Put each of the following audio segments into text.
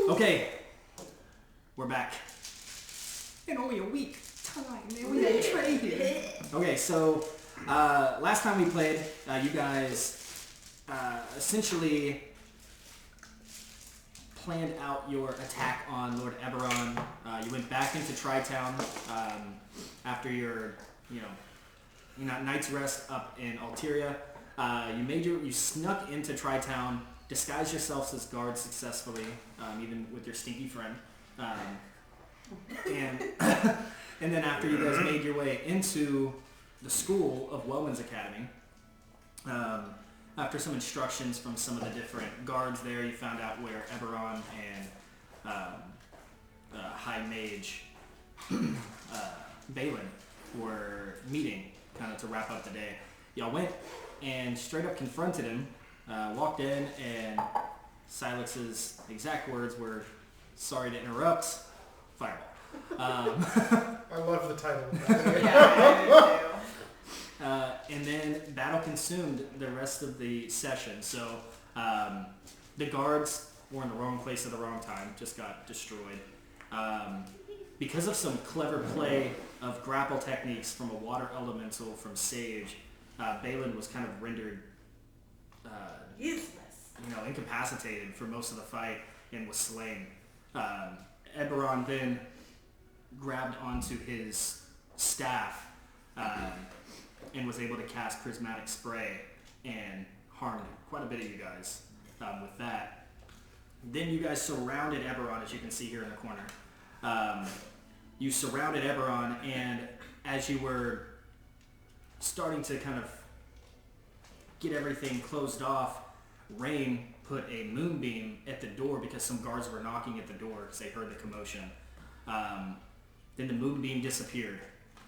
Okay, we're back. In only a week time, man. We didn't trade here. Okay, so last time we played, you guys essentially planned out your attack on Lord Eberron. You went back into Tri-Town after your, night's rest up in Alteria. You snuck into Tri-Town, disguised yourselves as guards successfully, even with your stinky friend. And and then after you guys made your way into the school of Wellman's Academy, after some instructions from some of the different guards there, you found out where Eberron and High Mage Balin were meeting, kind of to wrap up the day. Y'all went and straight up confronted him, walked in, and Silex's exact words were, "Sorry to interrupt, fireball." I love the title. Yeah, I and then battle consumed the rest of the session. So the guards were in the wrong place at the wrong time, just got destroyed. Because of some clever play of grapple techniques from a water elemental from Sage, Balin was kind of rendered useless. Incapacitated for most of the fight and was slain. Eberron then grabbed onto his staff and was able to cast Prismatic Spray and harmed quite a bit of you guys with that. Then you guys surrounded Eberron, as you can see here in the corner. You surrounded Eberron, and as you were starting to kind of get everything closed off, Rain put a moonbeam at the door because some guards were knocking at the door because they heard the commotion. Then the moonbeam disappeared,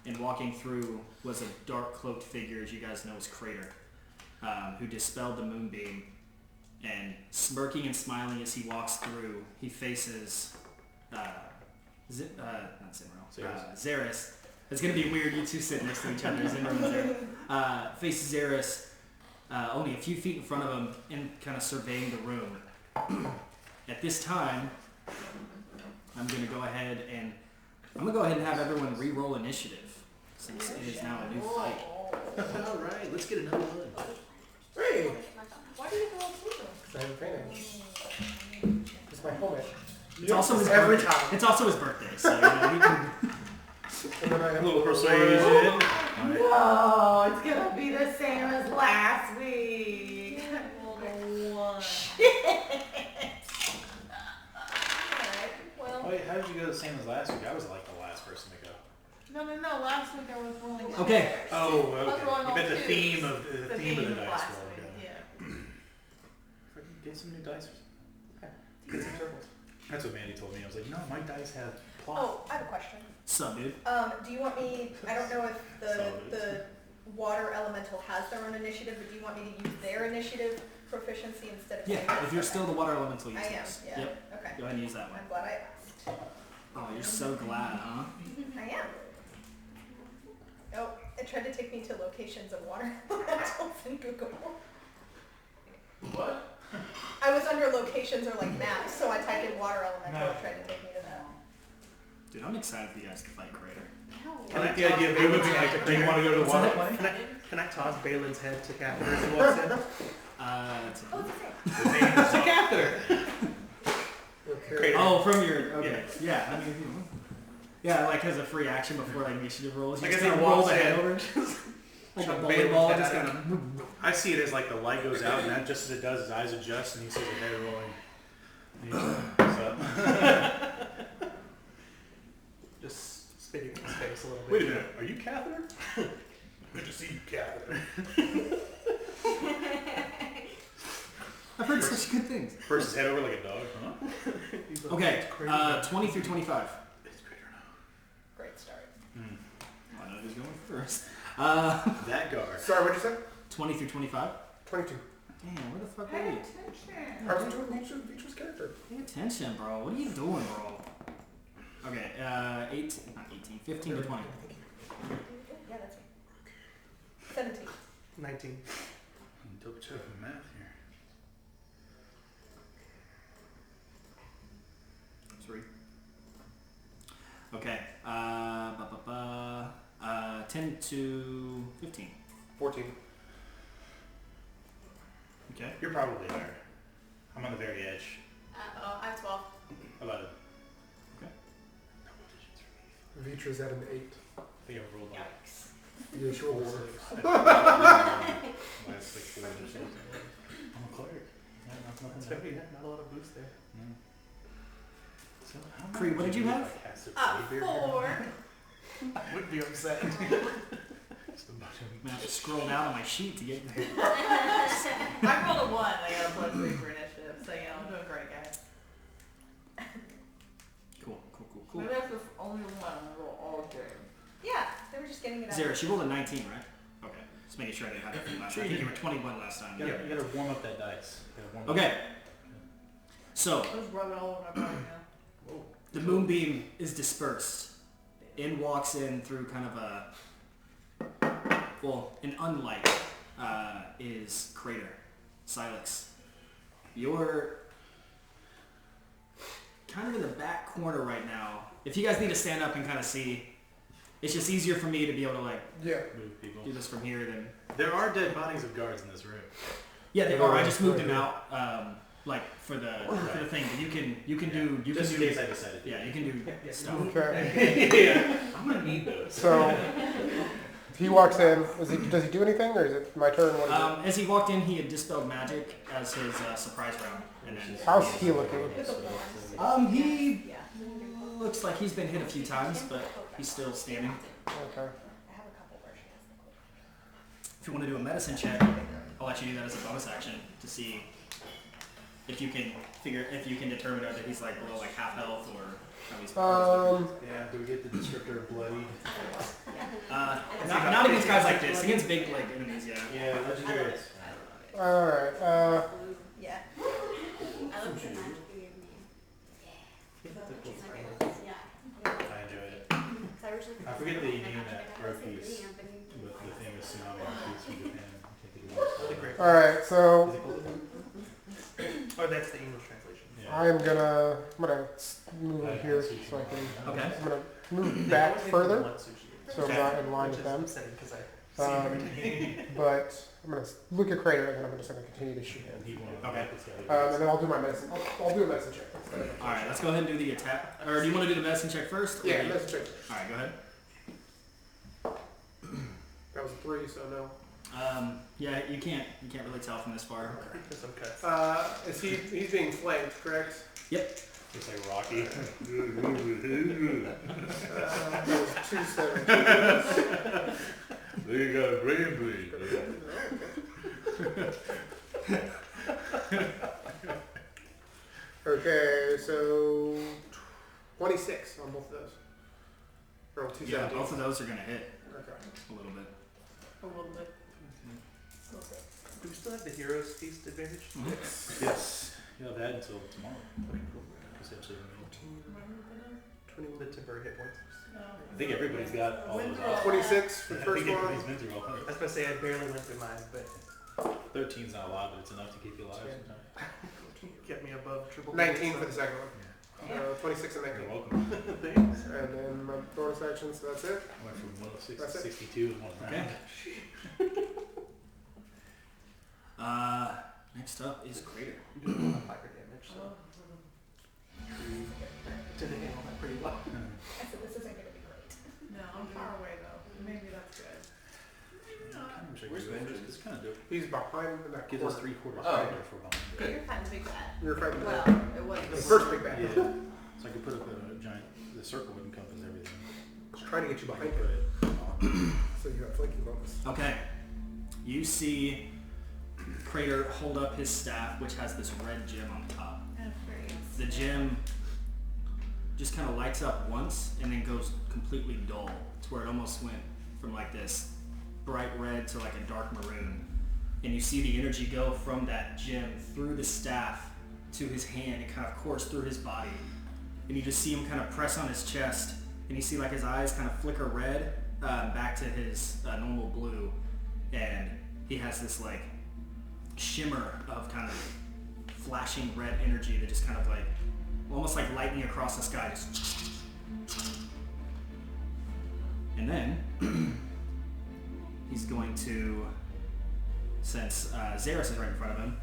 and walking through was a dark cloaked figure, as you guys know, as Crater, who dispelled the moonbeam, and smirking and smiling as he walks through, he faces Xeris. It's going to be weird, you two sitting next to each other, Zimmer and Xeris. Faces Xeris only a few feet in front of him and kind of surveying the room. At this time, I'm going to go ahead and have everyone re-roll initiative, since it is now a new fight. All right, let's get another one. Hey! Why do you go through them? Because I'm training. It's my helmet. It's also his every birthday. time. It's also his birthday, so he can. And then I have A little persuasion. No, it's gonna be the same as last week. Alright, well. Wait, how did you go the same as last week? I was like the last person to go. No. Last week I was rolling. Okay. Oh, I was okay. rolling You all bet the twos. theme of the theme of the dice last roll. week, Okay. yeah. Freaking get some new dice. Okay. Get some turtles. That's what Mandy told me. I was like, no, my dice have plot. Oh, I have a question. Sup, dude? Do you want me, I don't know if the water elemental has their own initiative, but do you want me to use their initiative proficiency instead of Yeah, yours? if you're Okay. still the water elemental, you I am, choose. yeah. Yep. Okay. Go ahead and use that one. I'm glad I asked. Oh, you're so glad, huh? I am. Oh, it tried to take me to locations of water elementals in Google. What? I was under locations or like maps, so I typed in water elemental and tried to take me to that. Dude, I'm excited for you guys to fight Crater. I like the idea of Balin being like, do you want to go to the What's water that? plane? Can I toss Balin's head to Catherine as he walks in? It's Oh, it's the same. The name is Catherine! Okay. Oh, from your... Okay. Yeah, I mean... Yeah, like as a free action before like initiative rolls. You Like just as he kind of roll walks the head in, over. Like a Chuck bowling Balin's ball, head just out. kind of... I see it as like the light goes out, and that just as it does, his eyes adjust, and he sees the head rolling. And he's like, what's up? Just spitting in his face a little bit. Wait a minute, are you Catherine? Good to see you, Catherine. I've heard such good things. Bursts his head over like a dog, huh? He's like, Okay, "It's crazy." 20 through 25. It's greater Great start. now. I know who's going first. That guard. Sorry, what'd you say? 20 through 25. 22. Damn, where the fuck Pay are you? attention. I was doing each character. Pay attention, bro. What are you doing, bro? Okay, 15 to 20. Yeah, that's me. 17. 19. Double check the math here. Okay. 10 to 15. 14. Okay. You're probably higher. I'm on the very edge. I have 12. How about it? Vitra's at an 8. I think I rolled like Yikes. Yeah, she rolled a 6. last like 4 or something. I'm a cleric. Yeah, nothing That's happened. very, not a lot of boost there. Mm. So how Cree, what did you have? Like, has to 4. I would be upset. Just a bunch of- I'm gonna have to scroll down on my sheet to get there. I rolled a 1. I got a +3 for initiative, so yeah, I'm doing great, guys. Cool. Maybe that's just only 1. I roll all day. Yeah, they were just getting it out. Zara, she rolled a 19, right? Okay. Just making sure I didn't have everything last time. I think you were 21 last time. You gotta warm up that dice. You gotta warm up. Okay. So, I'll just rub it all over my body now. the moonbeam is dispersed. In walks in through kind of an unlight is Crater. Silex. You're kind of in the back corner right now. If you guys need to stand up and kind of see, it's just easier for me to be able to like Yeah. Move people. do this from here than... There are dead bodies of guards in this room. Yeah, they are. I just moved them Right. out, like for the thing. But you can do Just in case I decided to. yeah, you can do stuff. Okay. Yeah. I'm gonna need those. So he walks in. Does he do anything, or is it my turn? What is As he walked in, he had dispelled magic as his surprise round, and then it? How's he looking? he Yeah. looks like he's been hit a few times, but he's still standing. Okay. I have a couple where she has the cloak. If you want to do a medicine check, I'll let you do that as a bonus action to see if you can determine whether he's like below like half health or how he's. Yeah, do we get the descriptor of bloody? Not against guys like this. Against big like enemies, yeah. Yeah, legendary. All right. Yeah. I looked at magic you gave me. I enjoyed it. I forget the name that broke these with the famous tsunami piece from Japan. I can't think of it. All right. So Oh, that's the English translation. Yeah. I'm gonna move over here so I can. Okay. I'm gonna move back further One sushi. so I'm not in line Which with is them. upsetting because I see everything. But I'm gonna look at Crater and then I'm just gonna continue to shoot him. And he wanted to Okay. make this guy- And then I'll do my medicine. I'll do a medicine check. All right, let's go ahead and do the attack. Or do you want to do the medicine check first? Yeah, medicine check. All right, go ahead. That was a 3, so no. Yeah, you can't really tell from this far. There's some cuts. He's being flanked, correct? Yep. It's like Rocky. That was 2 7. They got a brain bleed. Okay, so 26 on both of those. Or 2 Yeah, both of those are gonna hit Okay. a little bit. A little bit. Do we still have the hero's feast advantage? Yes. You'll have that until tomorrow. Okay, cool. Essentially. The temporary hit points. I think everybody's got all those off. 26 for I the first think one. everybody's been through all I of was about to say I barely went through mine, but it. 13's not a lot, but it's enough to keep you alive Yeah. sometimes. kept me above triple. 19 for the second one. Yeah. 26 and 19. You're welcome. Thanks. And then my bonus action, so that's it. I went from 106 That's to it. 62 in one round. Okay. Next up is Crater. You do a lot of fire damage, so tend to handle that pretty well. I said this isn't going to be great. No, I'm far away though. Maybe that's good. Where's Vengeance? It's kind of dope. He's behind in that Gives us corner. 3/4 Oh. fire for behind. You're kind of big bad. You're fighting Well, the it wasn't. first big bad. Yeah. So I could put up a giant. The circle would encompass everything. Just trying to get you I behind could put it, it. so you have flanking bonus. Okay. You see Crater hold up his staff, which has this red gem on top. The gem just kind of lights up once and then goes completely dull to where it almost went from like this bright red to like a dark maroon. And you see the energy go from that gem through the staff to his hand and kind of course through his body. And you just see him kind of press on his chest and you see like his eyes kind of flicker red back to his normal blue. And he has this like shimmer of kind of flashing red energy that just kind of like almost like lightning across the sky, just And then he's going to, since Xeris is right in front of him,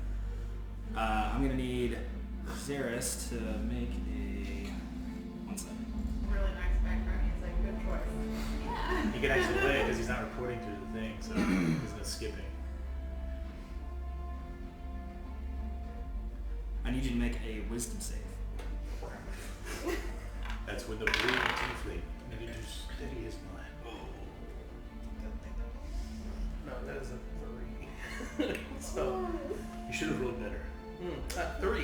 I'm going to need Xeris to make a... One second. Really nice background music. Good choice. Yeah. He can actually play it because he's not reporting through the thing, so he's not skipping. I need you to make a wisdom save. That's with the blue tiefling. Maybe too steady as mine. No, that is a 3. So, You should have rolled better. 3.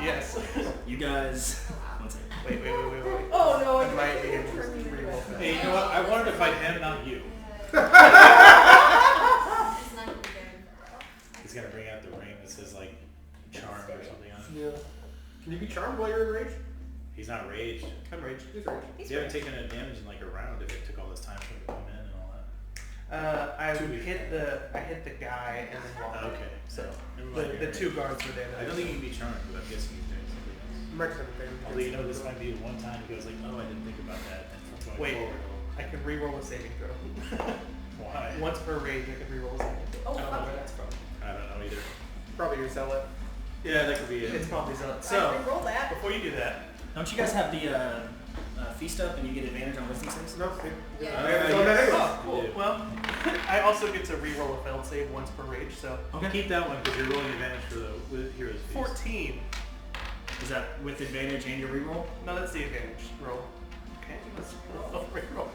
Yes. You guys... One second. Wait. Oh no, I might be able to turn me reroll around. that. Hey, you know what? I wanted to fight him, not you. It's not gonna be good. He's gonna bring out the ring that says like charmed or something on it. Yeah. Can you be charmed while you're enraged? He's not raged. I'm raged. He's raged. He's You haven't taken a damage in like a round if it took all this time for him to come in and all that. I To be hit the guy and then walked. Okay. So Never mind, the you're 2 right. guards were dead. I don't think he can be charmed, but I'm guessing he's doing something else. Might just have a thing. Although you know this might be the one time he goes like, oh, I didn't think about that, and from going Wait. forward, I can reroll a saving throw. why? Once per rage, I can reroll a saving throw. Oh, I don't know fuck. where that's from. I don't know either. Probably your zealot. Yeah, that could be it. It's probably Zealot. I So, re-roll that. before you do that, Don't you guys have the feast up and you get advantage on wisdom saves? No, Yeah. we haven't done that anyway. oh, cool. Yeah. Well, I also get to reroll a failed save once per rage, so Okay. Keep that one because you're rolling advantage for the with Heroes Feast. 14. Is that with advantage and your reroll? No, that's the advantage roll. Okay, let's reroll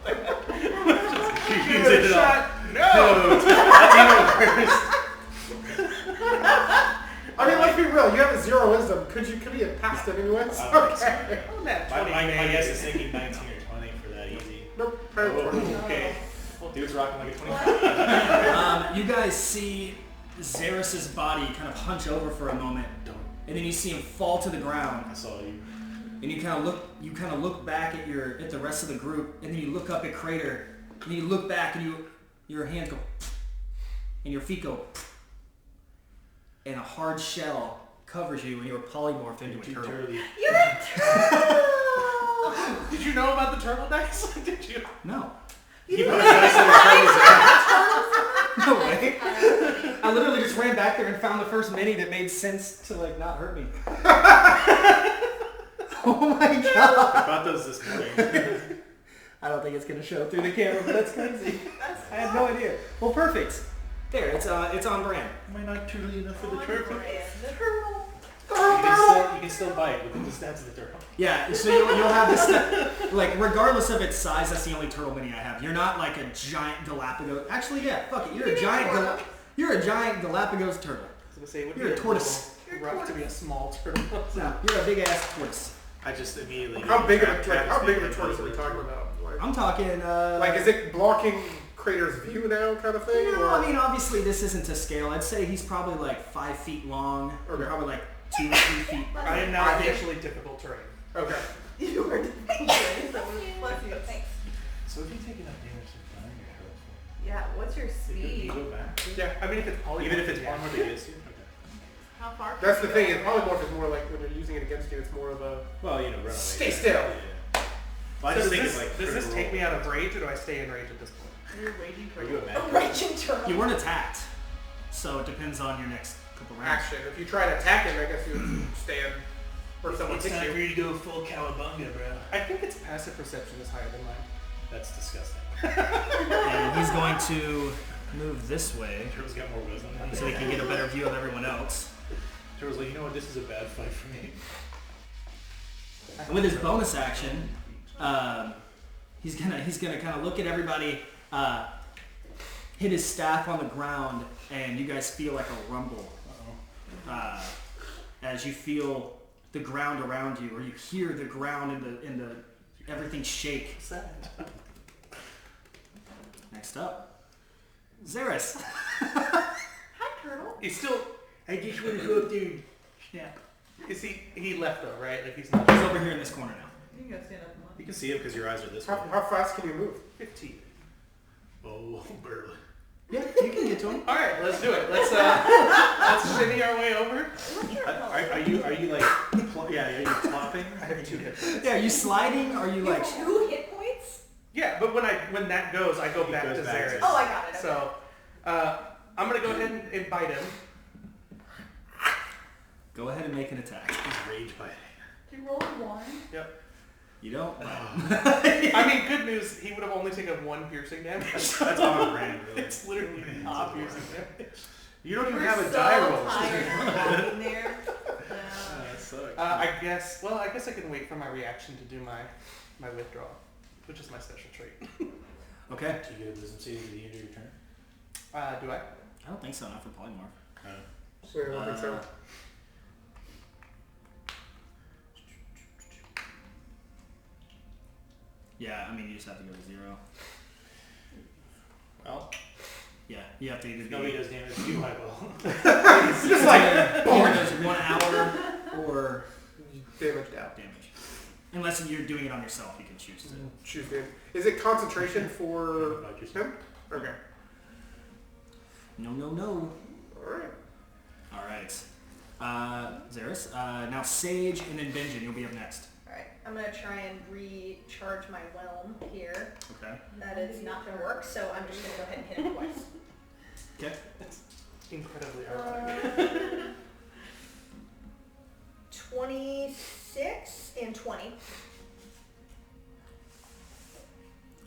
You Give use it a it all. shot. No! That's even worse. I mean, let's be real. You have a 0 wisdom. Could you have passed it anyways? I don't think so, Okay. yeah. Oh, that My 20 guess is thinking 19 or 20 for that easy. Nope. Probably 20. Okay. Dude's rocking like a 25. You guys see Xeris' body kind of hunch over for a moment, and then you see him fall to the ground. I saw you. And you kind of look back at the rest of the group, and then you look up at Crater, and then you look back, and your hands go, and your feet go, and a hard shell covers you, and you are polymorphed into a Too turtle. turly. You're a turtle! Did you know about the turtle dice? Did you? No. He put his dice in his turtle's No way. I literally just ran back there and found the first mini that made sense to like not hurt me. Oh my god. I bought those this morning. I don't think it's gonna show through the camera, but that's crazy. I had no idea. Well, perfect. There, it's on brand. Am I not turly enough for the turtle? The turtle. You can still bite with the stats of the turtle. Yeah, so you'll have this like regardless of its size, that's the only turtle mini I have. You're not like a giant Galapagos. Actually, yeah, fuck it. You're a giant Galapagos turtle. I was gonna say, it would You're be a tortoise. little rough to be a small turtle. No, you're a big ass tortoise. I just immediately. How big of a Travis tortoise are we talking about? I'm talking. Like, is it blocking Crater's view now, kind of thing? No, or? I mean obviously this isn't to scale. I'd say he's probably like 5 feet long, or Okay. probably like 2 or 3 feet. I am now officially difficult terrain. Okay. You were defeated. Bless you. Thanks. So if you take enough damage to flying your turtle, Yeah, what's your you speed? go back. Yeah, I mean if it's polymorph, Even if it's yeah. armor against you. Okay. How far? That's the can thing. you Is go? polymorph is more like when you're using it against you. It's more of a. Well, run away. Stay still. Yeah. Well, I So just does think this, it's like. does this critical take me roll. out of rage, or do I stay in rage at this point? You're raging Are you a turtle. mad A raging turtle. You weren't attacked, so it depends on your next couple rounds. Action. If you try to attack him, I guess you would stand. Or someone It's hits time for you. you to go full cowabunga, bro. I think its passive perception is higher than mine. That's disgusting. And he's going to move this way Turtle's got more wisdom. so he can get a better view of everyone else. Turtle's like, you know what? This is a bad fight for me. And with his bonus action, he's gonna kind of look at everybody, hit his staff on the ground, and you guys feel like a rumble as you feel the ground around you, or you hear the ground in the everything shake. Next up, Xeris. Hi, turtle. He's still. I just want to go up there and snap. Is he left though, right? Like he's not. He's over here in this corner now. You can go stand up and look. You can see him because your eyes are this way. How fast can you move? 15. Oh, barely. Yeah, you can get to him. All right, let's do it. Let's shimmy our way over. What's your Are you like, are you plopping? I have have 2 hit points. Yeah, are you sliding? Or are you You like... have 2 hit points? Yeah, but when that goes, I go back goes to back Xeris. to- Oh, I got it. Okay. So, I'm gonna go ahead and bite him. Go ahead and make an attack. He's rage biting. You rolled 1. Yep. You don't? I mean, good news, he would have only taken 1 piercing damage. That's on brand, really. It's literally not piercing damage. You don't even We're have a so die roll. tired of walking there. That sucks. I guess I can wait for my reaction to do my withdrawal, which is my special trait. Okay. Do you get a wisdom save at the end of your turn? Do I? I don't think so, not for polymorph. Wait, I don't think so. Yeah, I mean, you just have to go to 0. Well, Yeah, you have to either if be... nobody does damage to you, I will. It's just like either does 1 hour or Damaged out. damage. Unless you're doing it on yourself, you can choose to. Choose him. Is it concentration for About yourself. him? Okay. No, no, no. Alright. All right. Xeris. Now Sage and then Benjen, you'll be up next. Alright, I'm gonna try and recharge my whelm here. Okay. That is not gonna work, so I'm just gonna go ahead and hit him twice. Okay. Incredibly ironic. 26 and 20.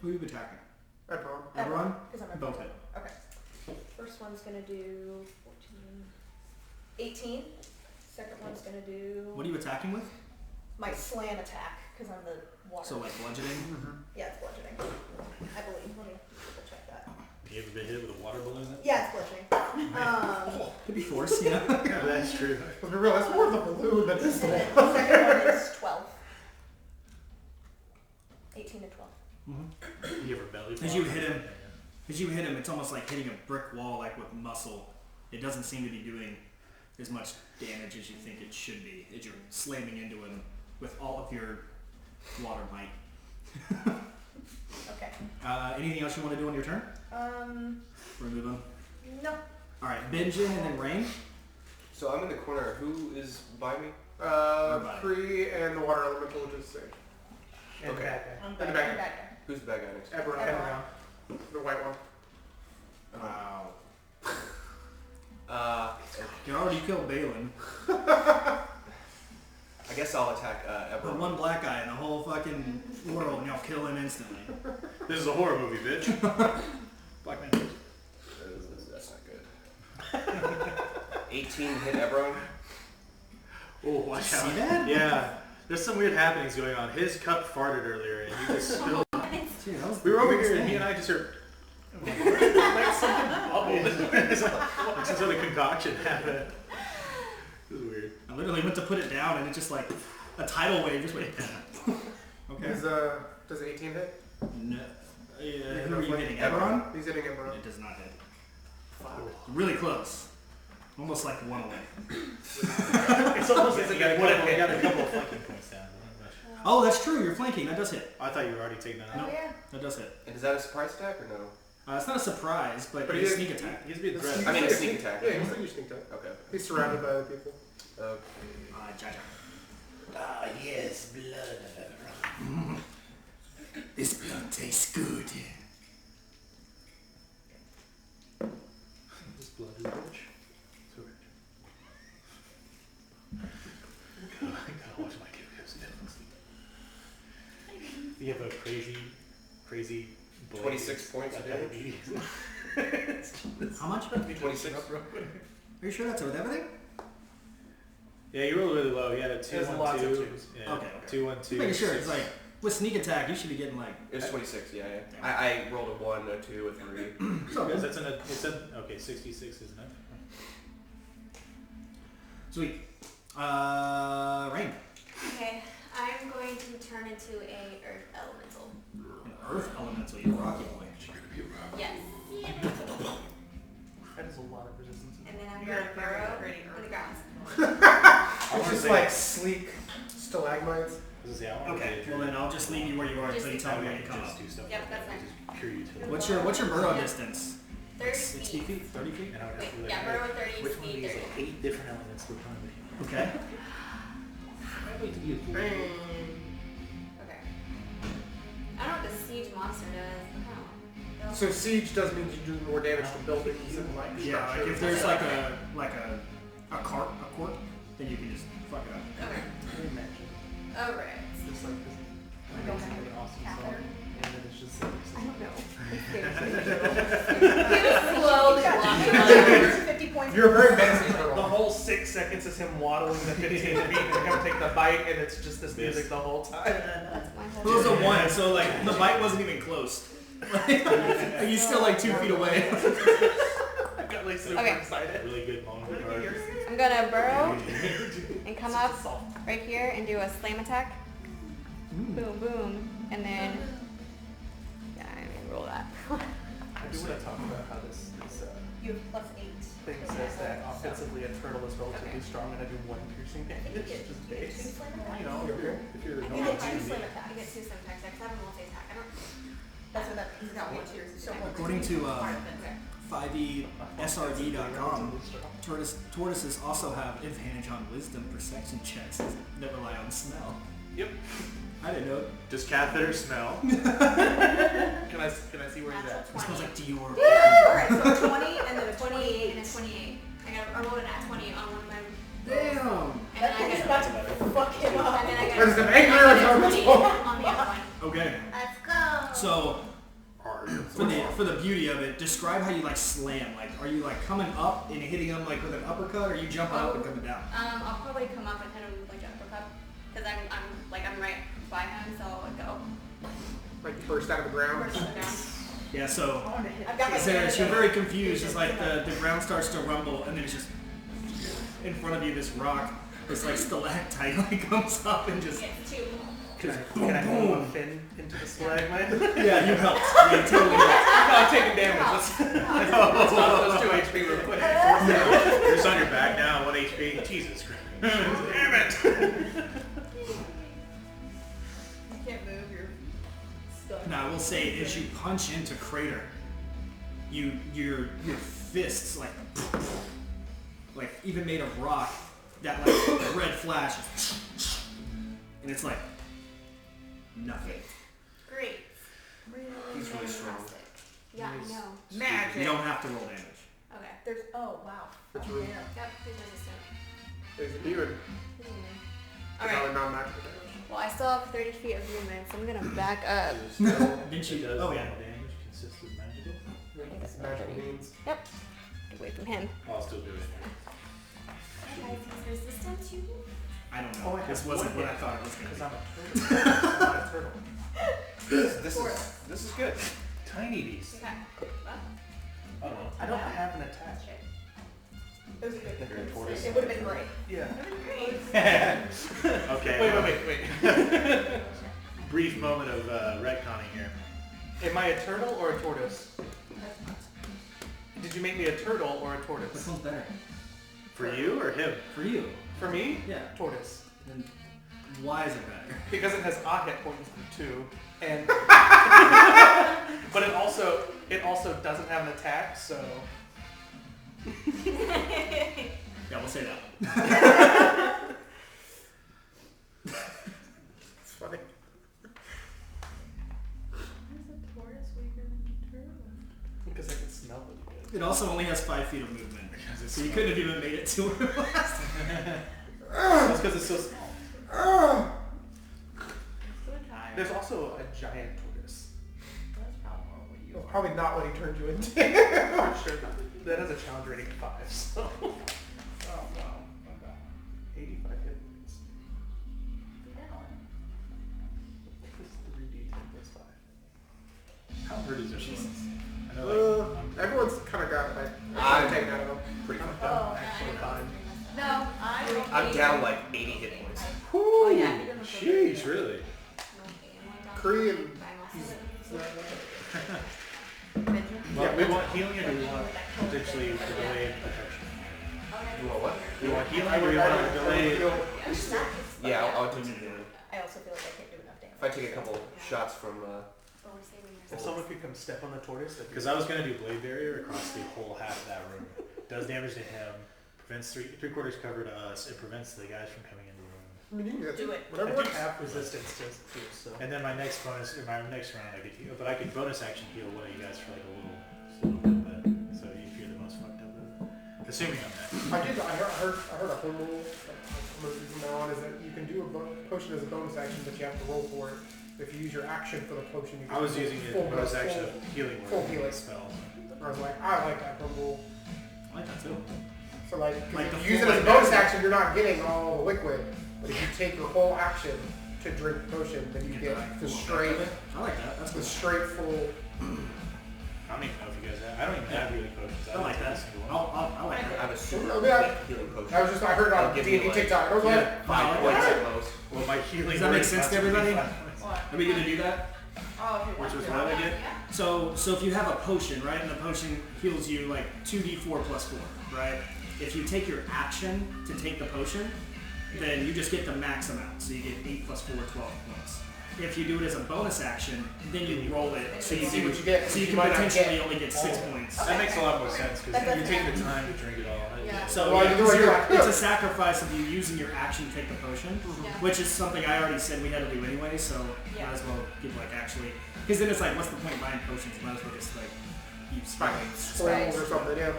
Who are you attacking? Ebron. Everyone? Because I'm a Both hit. Okay. First one's gonna do 14, 18. Second one's gonna do What are you attacking with? my slam attack, because I'm the water. So like bludgeoning? Yeah, it's bludgeoning. I believe. Let me double check that. You ever been hit with a water balloon? Yeah, it's bludgeoning. Could be force, you know? Yeah, that's true. Let's be real, that's more of the balloon than And this then one. the second one is 12. 18 to 12. Mm-hmm. You ever belly As flop? you hit him, as you hit him, it's almost like hitting a brick wall, like with muscle. It doesn't seem to be doing as much damage as you think it should be, as you're slamming into him with all of your water might. Okay. Anything else you want to do on your turn? Remove him. No. All right, Benjen and then Rain. So I'm in the corner. Who is by me? Kree and the water elemental, which is Sage. And Okay. the bad guy. I'm And the back. bad I'm guy. back. Who's the bad guy next? Ebron. Ebron. The white one. Wow. Okay. You already killed Balin. I guess I'll attack Put Ebron. one black guy in the whole fucking world and you'll kill him instantly. This is a horror movie, bitch. Black Man. That's not good. 18 hit Ebron. Oh, watch See out. that? Yeah. There's some weird happenings going on. His cup farted earlier and he just spilled. Dude, that was We were the over weirdest here and thing. he and I just heard Like something bubbled. like some sort of concoction happened. It was weird. I literally went to put it down and it just like a tidal wave just went. Okay. Does 18 hit? No. Who are you hitting? Ebron? He's hitting Ebron. It does not hit. Really close. Almost like 1 away. It's almost as if You got a it would have couple, you got a hit. couple of flanking points down. Oh, that's true. You're flanking. That does hit. I thought you were already taking that Oh, out. yeah. That does hit. And is that a surprise attack or no? It's not a surprise, but But it's a he- sneak attack. He has to be a threat. I mean, a sneak attack. Yeah, he's a sneak attack. Okay. He's surrounded by other people. Jaja. Ah, yes, blood. This blood tastes good. This blood is rich. So rich. I gotta watch my videos. You have a crazy boy. 26 points of damage. How much? 26. Are you sure that's with everything? Yeah, you rolled really low. You had a 2 There's 1 lots of 2. twos. Yeah, Okay. 2 1 2. Making sure. It's like with sneak attack, you should be getting like. It was 26, yeah. I rolled a 1, a 2, a 3. So good. That's okay, 66, isn't it? Sweet. Rain. Okay, I'm going to turn into a earth elemental. An earth elemental. You're Rocky Boy. Yes. That is a lot of resistance. And then I'm going to burrow in the ground. It's just like sleek stalagmites. Okay. Well then I'll just leave you where you are until you tell me when you come up. do stuff. Yep, that's fine. Just pure utility. What's your burrow distance? 30 60 feet? 30 feet? And I would Wait, have to yeah, burrow 30, which one of speed these 30. like 8 different elements we're playing with? Okay. wait to be a fool. Okay. I don't know what the siege monster does. Oh. So siege does mean you do more damage to buildings and like Yeah, like structures. if there's like a court, then you can just fuck it up. Okay. Alright. It's just like this amazingly awesome song. And then it's just like, I don't know. Slowly walking on 50 points. You're a very menacing the girl. whole 6 seconds is him waddling the 15 feet and come take the bite, and it's just this music the whole time. That's my It whole was a 1, so like the bite wasn't even close. Like, he's still like 2 feet away. I got like super Okay. excited. Really good moment card. I'm gonna burrow and come up right here and do a slam attack. Boom, boom. And then, yeah, I mean, roll that. I do want to talk about how this You have plus 8. thing says that offensively a turtle is relatively strong, and I do 1 piercing I think you damage, get just 2 base. slam attacks. You know, if you're I normal think you get 2 TV. slam I attacks. get 2 slam attacks. I have a multi-attack. I don't... That's what that means. It's not 1 tier. So According to 5esrd.com, tortoises also have advantage on wisdom perception checks that rely on smell. Yep. I didn't know. Does catheter smell? Can I see where he's at? It smells like Dior. Alright, so 20 and then a 28 28. and a 28. I rolled an at 20 on one of my... Damn. And then That I thing is got... about to fuck him up. And then I got... What is an I angry got or a 20 something? on the other one. Okay. Let's go. So for the beauty of it, describe how you like slam. Like, are you like coming up and hitting them like with an uppercut, or are you jumping up and coming down? I'll probably come up and hit him with like an uppercut. Because I'm right by him, so I'll like go. Like burst out of the ground. Push him down. Yeah. So I've got my Sarah, you're very confused. It's like the ground starts to rumble, and then it's just in front of you this rock, this like stalactite like comes up and just. Gets 2. Can I move a fin into the stalagmite? Yeah, you helped. You totally helped. No, I'm taking damage. Let's stop those 2 HP real quick. You're just on your back now, 1 HP. Jesus Christ. Damn it! You can't move, you're stuck. Now I will say, as you punch into Crater, your fists like even made of rock, that like red flash, and it's like nothing. Great. He's really strong. Fantastic. Yeah, I know. You don't have to roll damage. Okay. There's, oh wow. That's rude. Yep, he's resistant. There's a demon. Alright. Probably non-magical damage. Well, I still have 30 feet of movement, so I'm gonna back up. Didn't you? Does Oh yeah. final damage consist of magical? It's Magical means. Yep. Away from him. I'll still do it. Guys, he's resistant to... I don't Oh, know. I This have wasn't one what I hit. thought it was Because gonna I'm not a turtle. This is good. Tiny beast. Okay. I don't know. I don't have an attack. It was a good You're a tortoise. It would have been great. Yeah. Okay. Wait. Brief moment of retconning here. Am I a turtle or a tortoise? Did you make me a turtle or a be. Which tortoise? one's better? For you or him? For you. For me? Yeah. Tortoise. Then why is it better? Because it has a hit point too, and but it also doesn't have an attack, so Yeah, we'll say that. It's funny. because I can smell really good. It also only has 5 feet of movement, so you couldn't have even made it to her last. That's because it's so small. There's also a giant tortoise. Probably not what he turned you into. I'm sure that has a challenge rating of 5, so. 85 hit points. This is 3d10 plus 5. How hurt is your sword? I know, like, Everyone's kind of got like I'm taken out of them. pretty fucked Oh, up. Actually fine. No, I'm down like 80 hit points. Oh yeah, he doesn't feel very sheesh, good. really? Korean. Well, we want healing or do we want potentially delayed protection? You want what? Do we want healing or do we want delayed? Yeah, I'll do healing. I also feel like I can't do enough damage. If I take a couple shots from, If someone could come step on the tortoise, that'd be Because I was going to do blade barrier across the whole half of that room. Does damage to him, prevents three-quarters cover to us, it prevents the guys from coming into the room. I mean, you can Do it. Whatever I do works. have resistance to fear, so. And then my next bonus, or my next round, I could heal, but I could bonus action heal one of you guys for like a little bit. But so if you're the most fucked up with it, assuming I'm that. I heard a home rule from now on is that you can do a potion as a bonus action, but you have to roll for it. If you use your action for the potion, you can I was using it full bonus action of healing full word healing. spell. I was like, I like that home rule. I like that too. So like, Like if the you use it full as a like bonus that. action, you're not getting all the liquid. But if you take your whole action to drink the potion, then you get the straight, I like that. That's the cool. straight full. I don't even know if you guys have. I don't even have healing potions. I like that. I like I that. have a super Oh, yeah. healing potion. I heard That'll on give D&D me, like, TikTok. I was like, 5 points at most. Well, my healing. Does that make word sense to costs me everybody? 5 points. What? Are we gonna do that? Oh, if you Which want was to. what I did. So if you have a potion, right, and the potion heals you like 2d4 plus 4, right? If you take your action to take the potion, then you just get the max amount. So you get 8 plus 4, 12 points. If you do it as a bonus action, then you roll it. So you see can, what you get. so you can might not potentially get only get 6 all. points. That makes a lot more sense because That you does take the time to drink it all. Yeah. So Well, yeah, you do 'cause it, you're- yeah. it's a sacrifice of you using your action to take the potion, Yeah. which is something I already said we had to do anyway. So Yeah. might as well give like actually, because then it's like, what's the point of buying potions? Might as well just like use Spoils or something, yeah.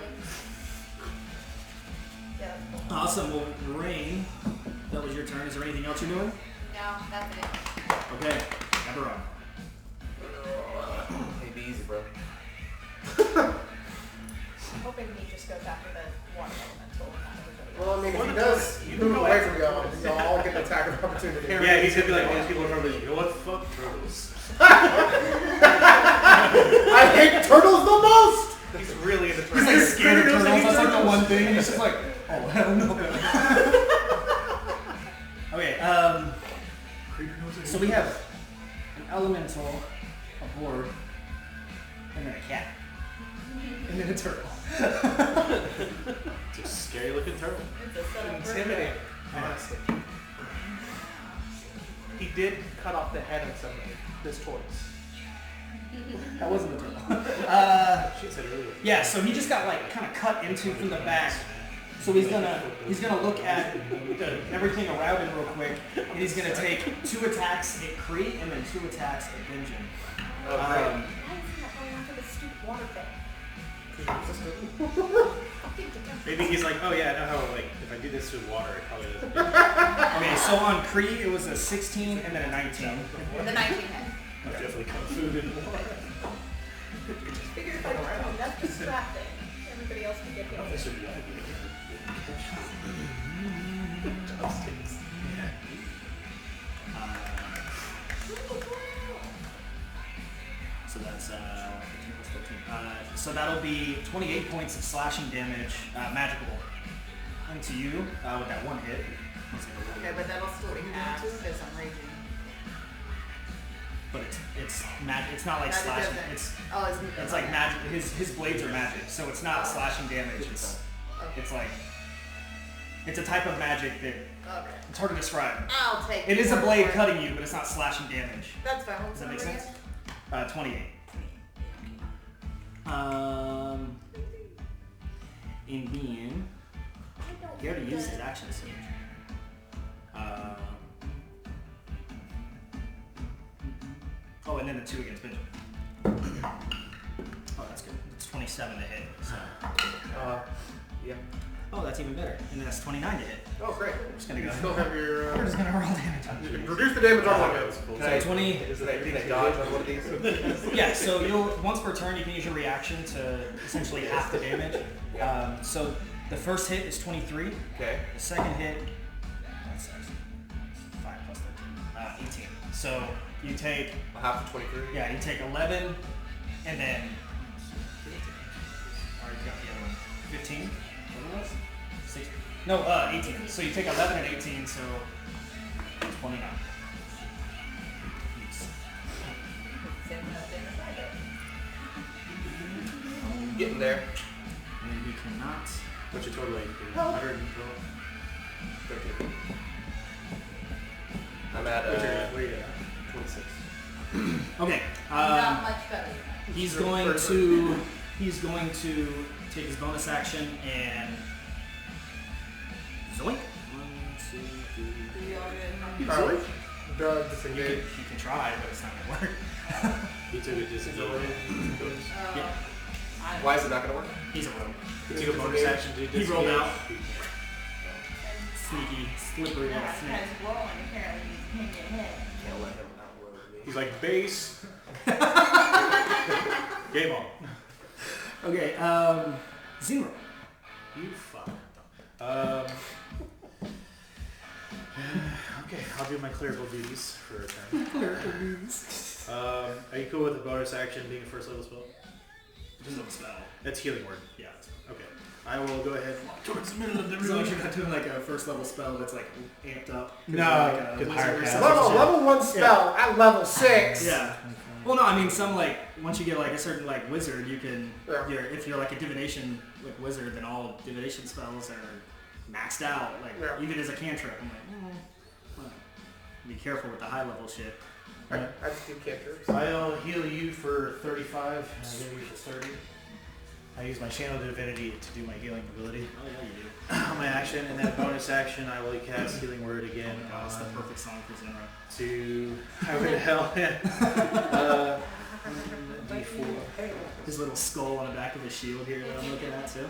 Yeah, that's cool. Awesome. Well, Rain, that was your turn. Is there anything else you're doing? No, that's it. Okay, Eberron. Hey, be easy, bro. I'm hoping he just goes after the water elemental and not everybody else. Well, I mean, if he does, you move away from y'all, y'all all get the attack of opportunity. Yeah, he's gonna be like, these people in front of you know what? Fuck turtles. I hate turtles the most! He's really into He's turtles. like scared of Turtles, turtles. I hate That's like the turtles. one thing. He's just like, oh hell no. Okay. So we have an elemental, a board, and then a cat, and then a turtle. It's a scary looking turtle. It's a setup for- Intimidating, honestly. He did cut off the head of some of his toys. That wasn't a turtle. She said earlier. Yeah, so he just got like kind of cut into from the back. So he's gonna look at everything around him real quick, and he's gonna take 2 attacks at Kree and then 2 attacks at Benjamin. Why is he not going after the stupid water thing? Maybe he's like, oh yeah, I know how like if I do this with water, it probably doesn't. Do Okay, so on Kree it was a 16 and then a 19. The 19 hit. Definitely come food and water. Figure if I don't run, that's distracting. Everybody else can get healed. This would be ideal. Chopsticks. So that's 15 plus 15. So that'll be 28 points of slashing damage, magical, into you with that one hit. Okay, but that'll still be half because I'm raging. But it's magic. It's not like That it slashing. doesn't- It's Oh, it's like magic. His blades are magic, so it's not slashing damage. It's like it's a type of magic that Okay. it's hard to describe. I'll take It is a your blade word. cutting you, but it's not slashing damage. That's fine. What's Does that the make number sense? again? 28. And then he already used his action surge. Oh, and then the 2 against Benjamin. Oh, that's good. It's 27 to hit. So. Yeah. Oh, that's even better. And then that's 29 to hit. Oh, great. We're just gonna You go. still have your. We're just gonna roll damage. You can reduce the damage on one of those. Can So I, 20. can I dodge on one of these? Yeah, so you'll once per turn you can use your reaction to essentially half the damage. So the first hit is 23. Okay. The second hit, that's 5 plus 13, 18. So you take, I'll have to 23. yeah, you take 11, and then, or you got the other one, 15, what it was? 16, no, 18. So you take 11 and 18, so 29. Yes. Same amount of damage I did. Getting there. And you cannot, What's your total AP? 112. 13. I'm at What's your weight? 26. okay, Not much better. he's Sure, going further. to take his bonus action and zoink. 1, 2, 3, Oh, disengage. You can try, but it's not gonna work. He took a disengage. Yeah, Why is it not going to work? he's a rogue. He took a bonus action to disengage. He rolled out. Sneaky, slippery little snake. Can't let him outroad me. He's like, base. Game on. Okay, Zero. You fuck. Okay, I'll do my clerical duties for a turn. Are you cool with the bonus action being a first level spell? Just a spell. That's healing word. Yeah. It's Okay. I will go ahead and walk towards the middle of the as long room. as you're not doing like a first level spell that's like amped up. No, like a good wizard higher or cast. something. Level 1 spell at level 6. Yeah. Well, no, I mean some like once you get like a certain like wizard, you can. Yeah. If you're like a divination like wizard, then all divination spells are maxed out. Like Yeah. even as a cantrip, I'm like, well, be careful with the high level shit. I just do cantrips. I'll heal you for 35, and I'll give you for 30. I use my channel divinity to do my healing ability. Oh yeah, you do. On my action, and then bonus action, I will cast healing word again Oh, it's the on perfect song for Zenra. to highway to hell. D4. His little skull on the back of his shield here that I'm looking at too.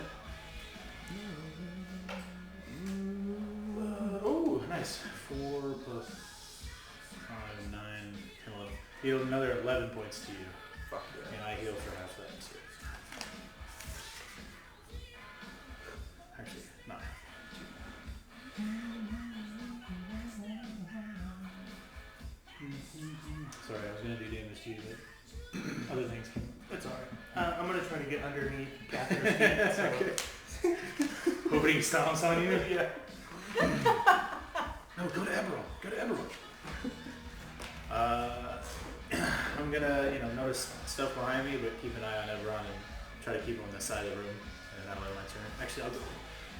Oh, nice. 4 plus 5, 9, 10, 11. Heal another 11 points to you, Fuck yeah. and I heal for half that. So. Actually, not half. Sorry, I was gonna do damage to you, but other things came. It's alright. I'm gonna try to get underneath Catherine's feet. So. Okay. Hoping he stomps on you. Yeah. No, go to Emerald. Go to Emerald. I'm gonna, notice stuff behind me, but keep an eye on Eberron and try to keep him on the side of the room, and that'll end my turn. Actually, I'll go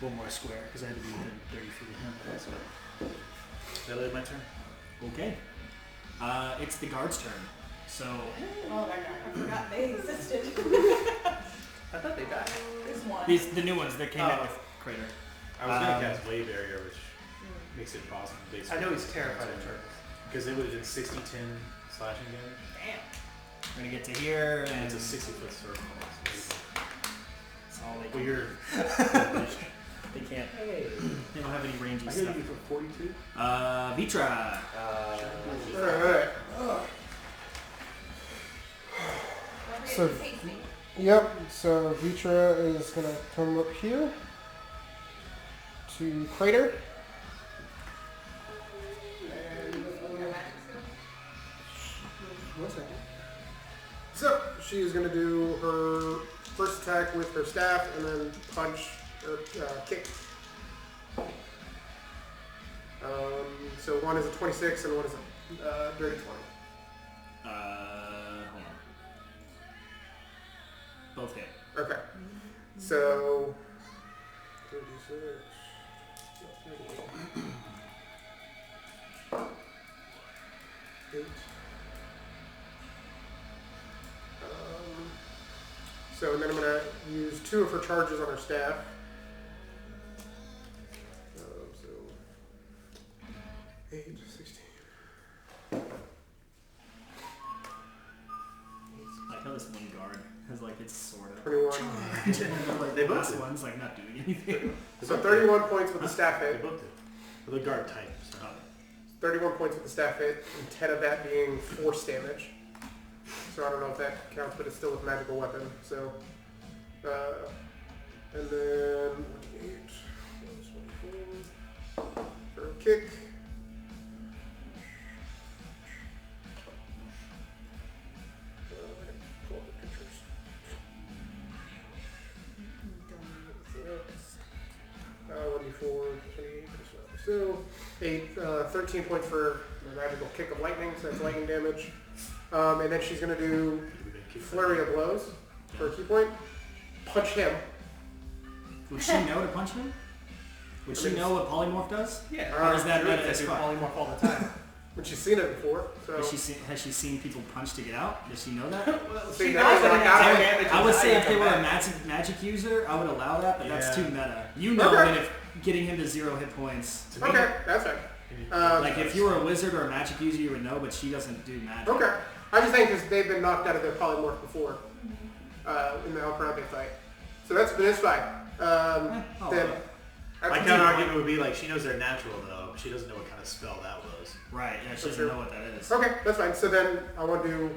one more square because I had to be within 30 feet of him. So that'll end my turn. Okay. It's the guard's turn. So Oh my god, I forgot they existed. I thought they died. There's one. the new ones that came in Oh. with Crater. I was gonna cast Wave Barrier, which makes it possible. I know he's terrified of turtles. Because it would have been 60-10 slashing damage. Damn. We're gonna get to here, And and it's a 60-foot circle. it's all they Well, you're. They can't. They don't have any rangy I stuff. got you for 42. Vitra. Alright. So- So, me. Yep, so Vitra is going to come up here to Crater. One second. So, she is going to do her first attack with her staff and then punch or kick. So one is a 26 and one is a dirty 20. Hold on. Both hit. Okay. So 36. 8. So and then I'm gonna use 2 of her charges on her staff. So 8, 16. I like how this one guard has like its sword up. 21. And like They the both last did. one's like not doing anything. So 31 points with the staff They hit. both did. Well, the guard type. So. 31 points with the staff hit, and 10 of that being force damage. So I don't know if that counts, but it's still with magical weapon. So, and then 8 plus 24 for a kick. Pull up the pictures. 1d4, 28 as well. So 13 points for the magical kick of lightning, so that's lightning damage. And then she's going to do flurry of blows for a key point. Punch him. Would she know to punch him? Would she know what polymorph does? Yeah. Or is that druids meta as do fuck? polymorph all the time. When she's seen it before. So Has she seen people punch to get out? Does she know that? Well, See, she that knows was that like it has I would- damage I would and say die if they and were a come back. magic user, I would allow that, but that's Yeah. too meta. You know Okay. that if getting him to 0 hit points. To me, okay, that's right. Like if you were a wizard or a magic user, you would know, but she doesn't do magic. Okay. I just think because they've been knocked out of their polymorph before in the Alcaraz fight. So that's fine. Then My counter argument would be like she knows they're natural though, but she doesn't know what kind of spell that was. Right, yeah, she doesn't know what that is. Okay, that's fine. So then I want to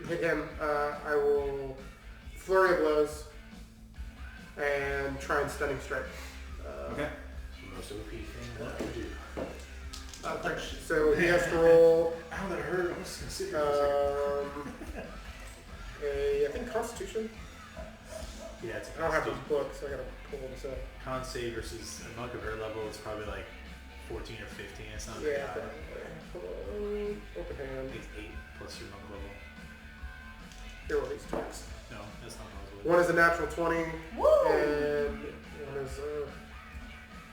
hit him. I will flurry of blows and try and stunning strike. Okay. Most OP thing that I would do. So he has to roll. Ow, that hurt. I'm just gonna sit here for I think Constitution. Yeah, it's a I don't have Constitution. those books, so I gotta pull this up. Con save versus a monk of her level, it's probably like 14 or 15. It's not very Yeah. high. Open I hand. think it's 8 plus your monk level. Here are these twice. No, that's not what I was with. One is a natural 20, Woo! and one is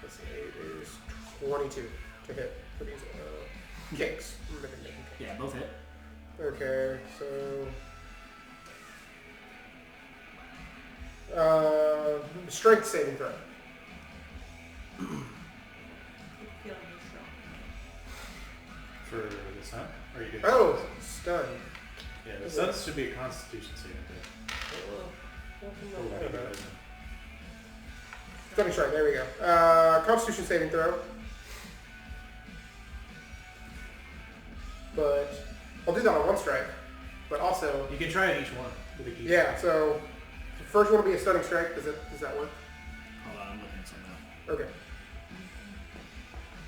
let's see, 8 is 22 to hit for these kicks. Yeah, both hit. Okay, so strength saving throw. For the sun? Or you could Oh, stun. Yeah, the sun should be a constitution saving throw. Stunning strike, there we go. Constitution saving throw. But I'll do that on one strike. But also, You can try it each one with a key. yeah, so the first one will be a stunning strike. Does that work? Hold on, I'm looking at something up. Okay.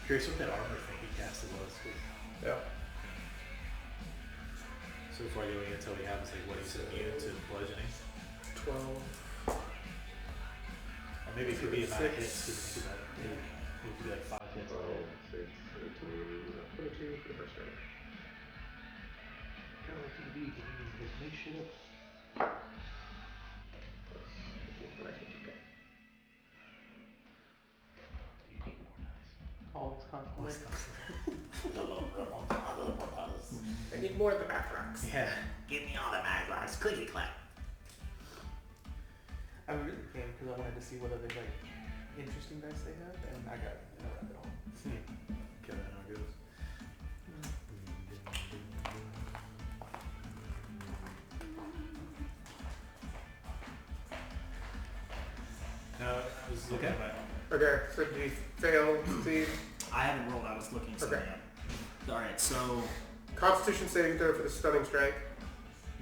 Curious what that armor thing he casted was. Yeah. So before I go in until we have is like what he's immune to bludgeoning. 12. Or maybe it could be about a hit, so you think about it. Maybe it could be like 5 hits. 22 for the first strike. Kind of like TV, can you just make shit up? All this conflict. I need more of the back rocks. Yeah. Give me all the mag rocks, clickety clack. I really came because I wanted to see what other like interesting dice they have, and I got no at all. Okay, then how it goes. No, I was looking at my Okay, so did you fail, Steve? I haven't rolled, I was looking something Okay. up. Alright, so Constitution saving throw for the stunning strike.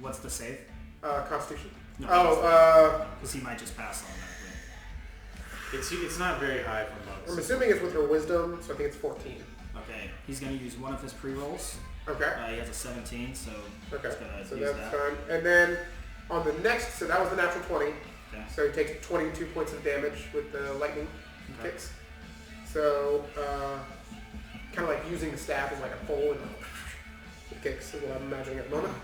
what's the save? Constitution. No, because he might just pass on that. It's not very high for I'm monks. assuming it's with her wisdom, so I think it's 14. Okay, he's going to use one of his pre-rolls. Okay. He has a 17, so Okay. he's going to So use that's that. fine. And then on the next, so that was the natural 20. Okay. So he takes 22 points of damage with the lightning Okay. kicks. So kind of like using the staff as like a pole and it kicks is what I'm imagining at the moment.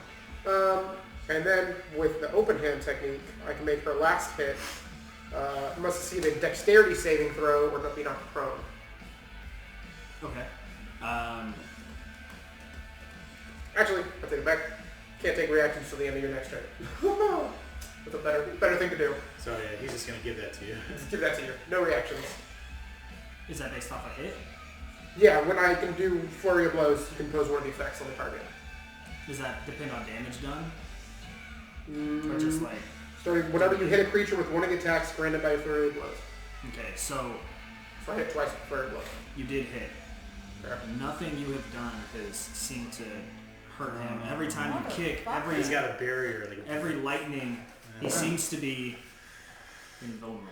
And then with the open hand technique, I can make her last hit. Must see the dexterity saving throw or not be knocked prone. Okay. Actually, I take it back. Can't take reactions till the end of your next turn. That's a better thing to do. So yeah, he's just gonna give that to you. Just give that to you. No reactions. Is that based off a hit? Yeah, when I can do flurry of blows, you can impose one of the effects on the target. Does that depend on damage done? Or just like... So whenever you hit a creature with one of the attacks granted by a flurry of blows. Okay, so So I hit twice with flurry of blows. you did hit. Okay. Nothing you have done has seemed to hurt him. Every time you kick, He's got a barrier. Like, every lightning, he seems to be invulnerable.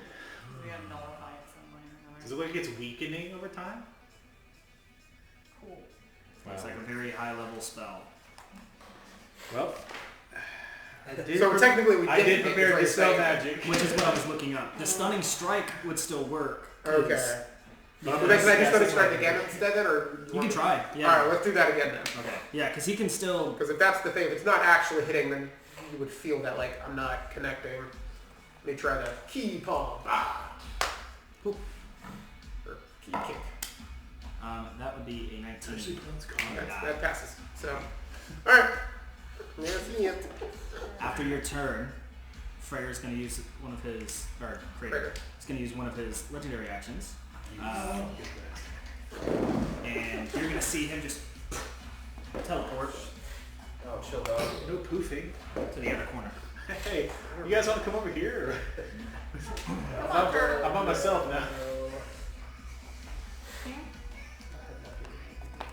We gotta nullify it some way or does another. it look like it's weakening over time? Cool. It's like a very high level spell. Well, So technically we I did did hit, prepare is what dispel you're saying. magic. Which is what I was looking up. The stunning strike would still work. 'Cause Okay. But So then can I just let it strike again instead then, or You can try. Yeah. Alright, let's do that again then. Okay. Yeah, because he can still. Because if that's the thing, if it's not actually hitting, then you would feel that like I'm not connecting. Let me try the key palm. Oop. Or key kick. That would be a 19. That passes. So, alright. Yes, yes. After your turn, Freyr's going to use one of his, or Crater, Crater. he's going to use one of his legendary actions. and you're gonna see him just teleport Oh, chill dog. No poofing. to the other corner. Hey, you guys want to come over here? Come on, Turtle. I'm by myself now.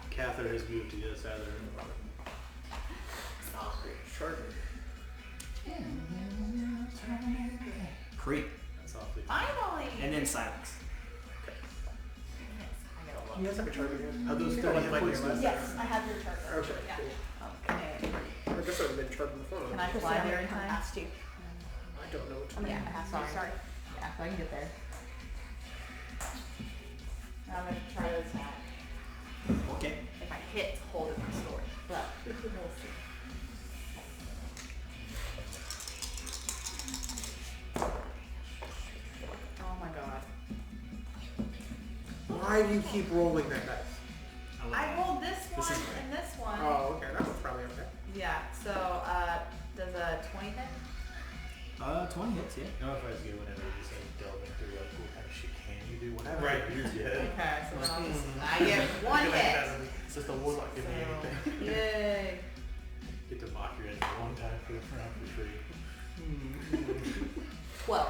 Cather has moved to the other side of the room. Creep, That's awfully. Finally. and then silence. You guys have a charger here? How those You still got hit like points? your last- Yes, I have your charger. Okay, Yeah. cool. Okay. I guess I've been charging the phone. Can I fly there in time? Has to. I don't know what to do. Yeah, I have to. Sorry. Yeah, so I can get there. I'm gonna try to attack. Okay. If I hit, hold it in the sword. But we'll see. Oh my god. Why do you keep rolling that dice? love I that. rolled this This one is great. and this one. Oh, okay. That one's probably okay. Yeah, so does a 20 hit? 20 hits, yeah. No, if I was good whenever you just like delving through like what kind of shit can you do whenever Right. you use it. Okay, so then I'll just, I get one hit. It's just a warlock giving me anything. So, yay. Get to mock your end one time for the round for free. 12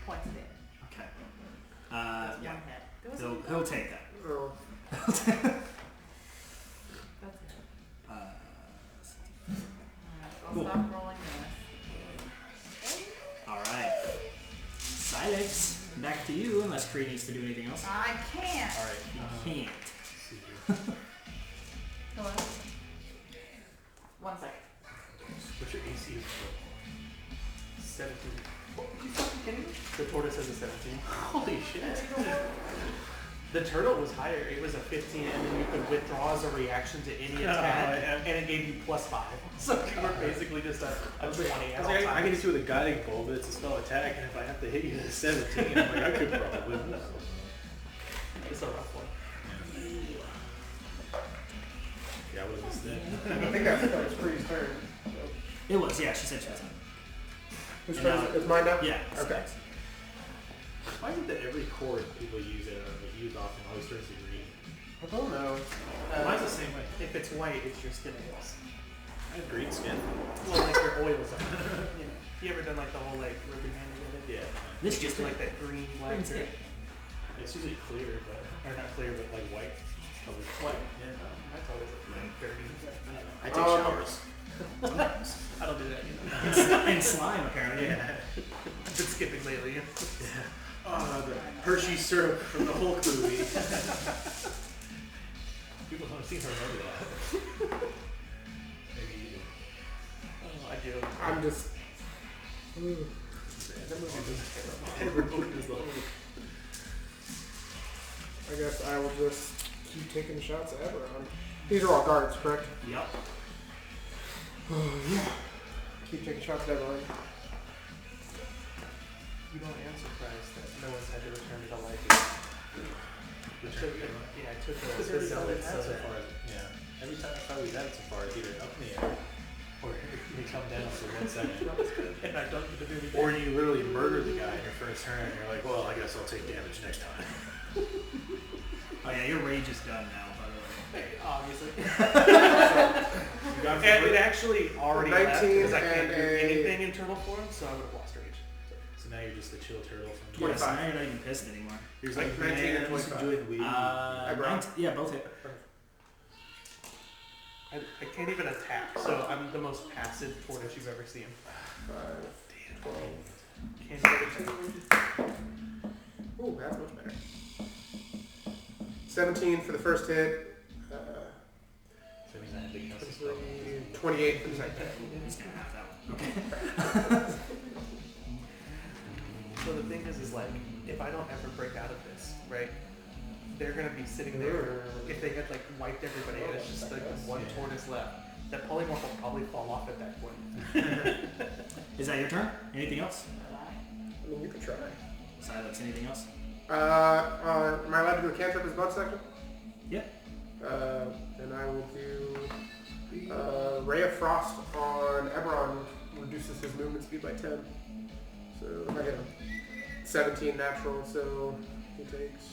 points of damage. Okay. That's Yeah. one hit. There was He'll take that. Oh, That's it. Alright, so I'll Cool. stop rolling this. Alright. Silex, back to you, unless Kree needs to do anything else. I can't. Alright. You can't. See here. Hello? 1 second. What's your AC? 17. Oh, you fucking kidding me? The tortoise has a 17. Holy shit. The turtle was higher. It was a 15, and then you could withdraw as a reaction to any attack, yeah. and it gave you +5. So you were basically just a 20 at all I times. can just do with a guiding bolt, but it's a spell attack, and if I have to hit you with a 17, I'm like, I could probably win. It's a rough one. Yeah, I would have missed that. I think that was Free's turn. It was, yeah, she said she was on. Whose And turn now- is it? It's mine now? Yeah. Okay. Why is it that every chord people use it use often always turns to green? I don't know. Mine's the same way. If it's white, it's your skin oils. I have green skin. Well, like your oils are. You know, you ever done like the whole like rubbing hand with it? Yeah. This Just just like that green black Green skin. dirt. It's usually clear, but or not clear, but like white. Colored. White? Yeah. That's always like dirty. I take showers. I don't do that, you know. and slime apparently. Yeah. I've been skipping lately. The Hershey syrup from the Hulk movie. People don't seem to remember that. Maybe you do. Oh, I do. I'm just. That movie was terrible. Everyone is like, I guess I will just keep taking shots at Eberron. These are all guards, correct? Yep. Yeah. Keep taking shots at Eberron. You know, I am surprised that no one's had to return to life. I took because the every time we've zealots had so so that far, yeah. Every time we've had it so far, it's either up in the air, or they come down for 1 second. and I don't get to do it Or again. you literally murder the guy in your first turn, and you're like, well, I guess I'll take damage next time. Oh yeah, your rage is done now, by the way. Hey, obviously. You got And it actually already left 19 because I can't do and a- anything in turtle form, so I would have lost rage. So now you're just the chill turtle from Yeah, so now you're not even pissed anymore. You're just like, 19 and man, I'm just 25. enjoying the weed. Mine- yeah, both hit. I can't even attack, so I'm the most passive tortoise you've ever seen. 5, 12. Can't even attack. Ooh, that's much better. 17 for the first hit. So that means I have big houses spell. 28 for the second hit. He's gonna have that one. Okay. So the thing is like, if I don't ever break out of this, right, they're gonna be sitting there. If they had like wiped everybody and it's just like one tortoise left, that polymorph will probably fall off at that point. Is that your turn? Anything else? I mean, you could try. Silence, anything else? Am I allowed to do a cantrip as bonus action? Yeah. And I will do Ray of Frost on Eberron, reduces his movement speed by 10. So I hit him. 17 natural, so he takes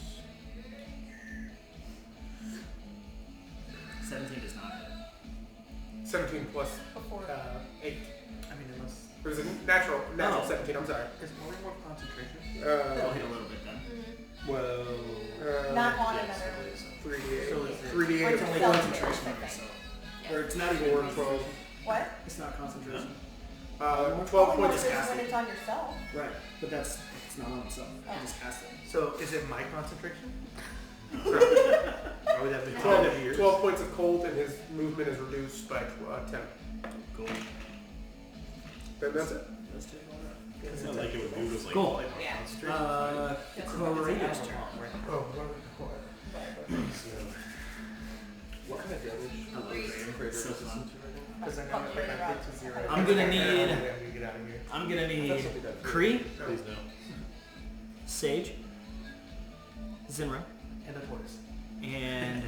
17 does not hit. 17 plus Before. 8. I mean, unless It was a natural Oh. 17. I'm sorry. is polymorph concentration? It'll hit a little bit then. Well, Not on yes, another. I believe so. 3d8. So it's- 3d8 It's of only Self concentration hit, on I think. yourself. Or it's not even 4, 12. What? It's not concentration. 12 Polymorph points. is cast when it. it's on yourself. Right, but it's not on itself. Oh. I just cast it. So is it my concentration? Why would that be 12, 12 points of cold, and his movement is reduced by 10. Cool. Then that's it. Let's take all that. It's not like it would do was like Cool. polymorph Yeah. concentration. Courageous turn. Oh, What kind of damage? It's so fun. Because I know if I get to 0, I'm gonna need- I'm gonna get out of here. I'm gonna need That's something that- Kree, Please no. Sage, Zinra, And a tortoise. and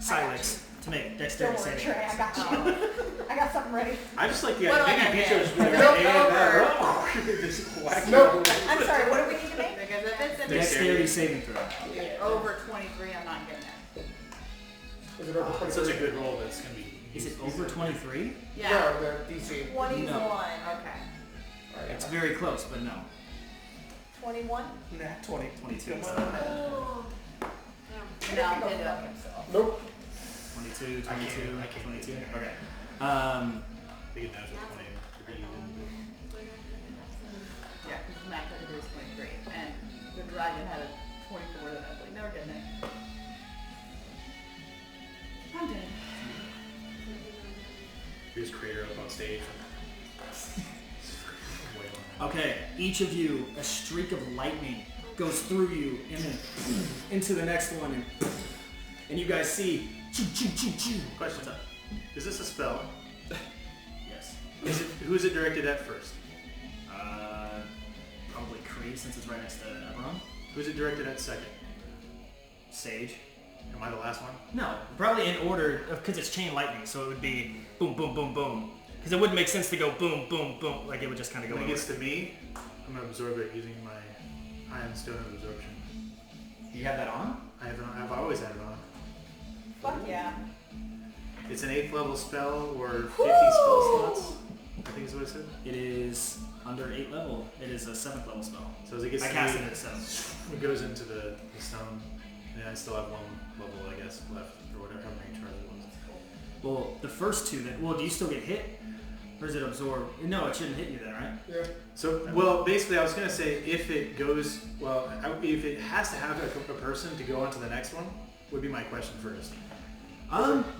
Silex to make Don't dexterity worry, saving Trey, I throws. got you. I got something ready. I just like the What do I idea. get Maybe then? Peach was Nope. just whack Nope. I'm sorry, what do we need to make? Because if it's Dexterity saving throw. over 23, I'm not getting it. Is it over 23? Such a good roll that's gonna be. Is it over 23? Yeah. No, the DC. 21. Okay. It's very close, but no. 21? Nat 20. 22. Come is on. not. No, He I'll can go hit it. fuck himself. Nope. 22, I can't- 22, I can't 22. do that. Okay. They get natural 20 to be even. Yeah, because max I could do is 23. And the dragon had a 24 that I was like, never getting it. I'm dead. We just crater up on stage. Way on. Okay, each of you, a streak of lightning goes through you and then into the next one, and you guys see. Choo, choo, choo, choo. Question. What's up? Is this a spell? Yes. Who is it directed at first? Probably Kree since it's right next to Eberron. Who is it directed at second? Sage. Am I the last one? No, probably in order because it's chain lightning, so it would be boom, boom, boom, boom. Because it wouldn't make sense to go boom, boom, boom. Like it would just kind of go. When it over. gets to me, I'm gonna absorb it using my Iron Stone of Absorption. You have that on? I've always had it on. Fuck yeah. It's an 8th level spell or 50 spell slots. I think is what it said. It is under 8 level. It is a 7th level spell. So as it gets I to cast me, it at 7. it goes into the stone, and I still have 1 level, I guess, left or whatever. How many charges it was. Well, the first two that. Well, do you still get hit? Or does it absorb? No, it shouldn't hit you then, right? Yeah. So, well, basically, I was gonna say if it goes, well, if it has to have a person to go on to the next one, would be my question first.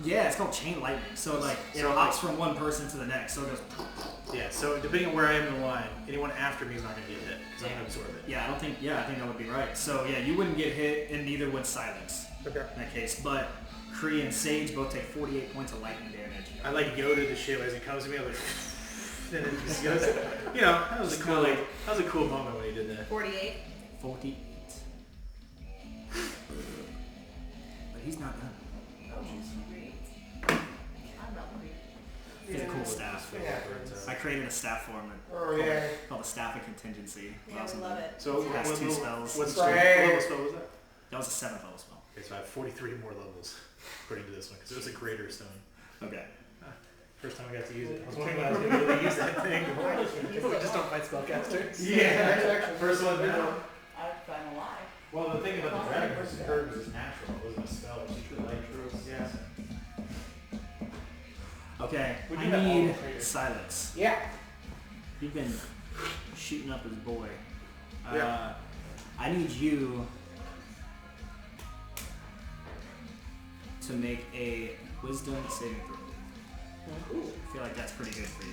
Yeah, it's called chain lightning. So like it So, hops from one person to the next. So it goes. Yeah. So depending on where I am in the line, anyone after me is not gonna get hit because I'm gonna absorb it. Yeah, I don't think. Yeah, I think that would be right. So yeah, you wouldn't get hit, and neither would Silence Okay. in that case. But Kree and Sage both take 48 points of lightning damage. I like go to the ship as it comes to me. I'm like, and it just goes. You know, that was a cool, that was a cool moment when he did that. 48. 48. But he's not done. Oh, great. I'm about to be. He's a cool staff. Yeah. I created a staff for him Oh, yeah. called the Staff of Contingency. Yeah, we love it. So Has what, two spells. What's Right. what level spell was that? That was a 7th level spell. Okay, so I have 43 more levels according to this one because it was a greater stone. Okay. First time I got to use it. I was wondering when I was going to really use that thing. People that just don't fight spellcasters. Yeah, first one down. I'm alive. Well, the thing about the dragon was it was natural. It wasn't a spell. It was just like yeah. Okay. We do I have all need the traders. Silence. Yeah. You've been shooting up his boy. Yeah. I need you to make a wisdom saving throw. I feel like that's pretty good for you.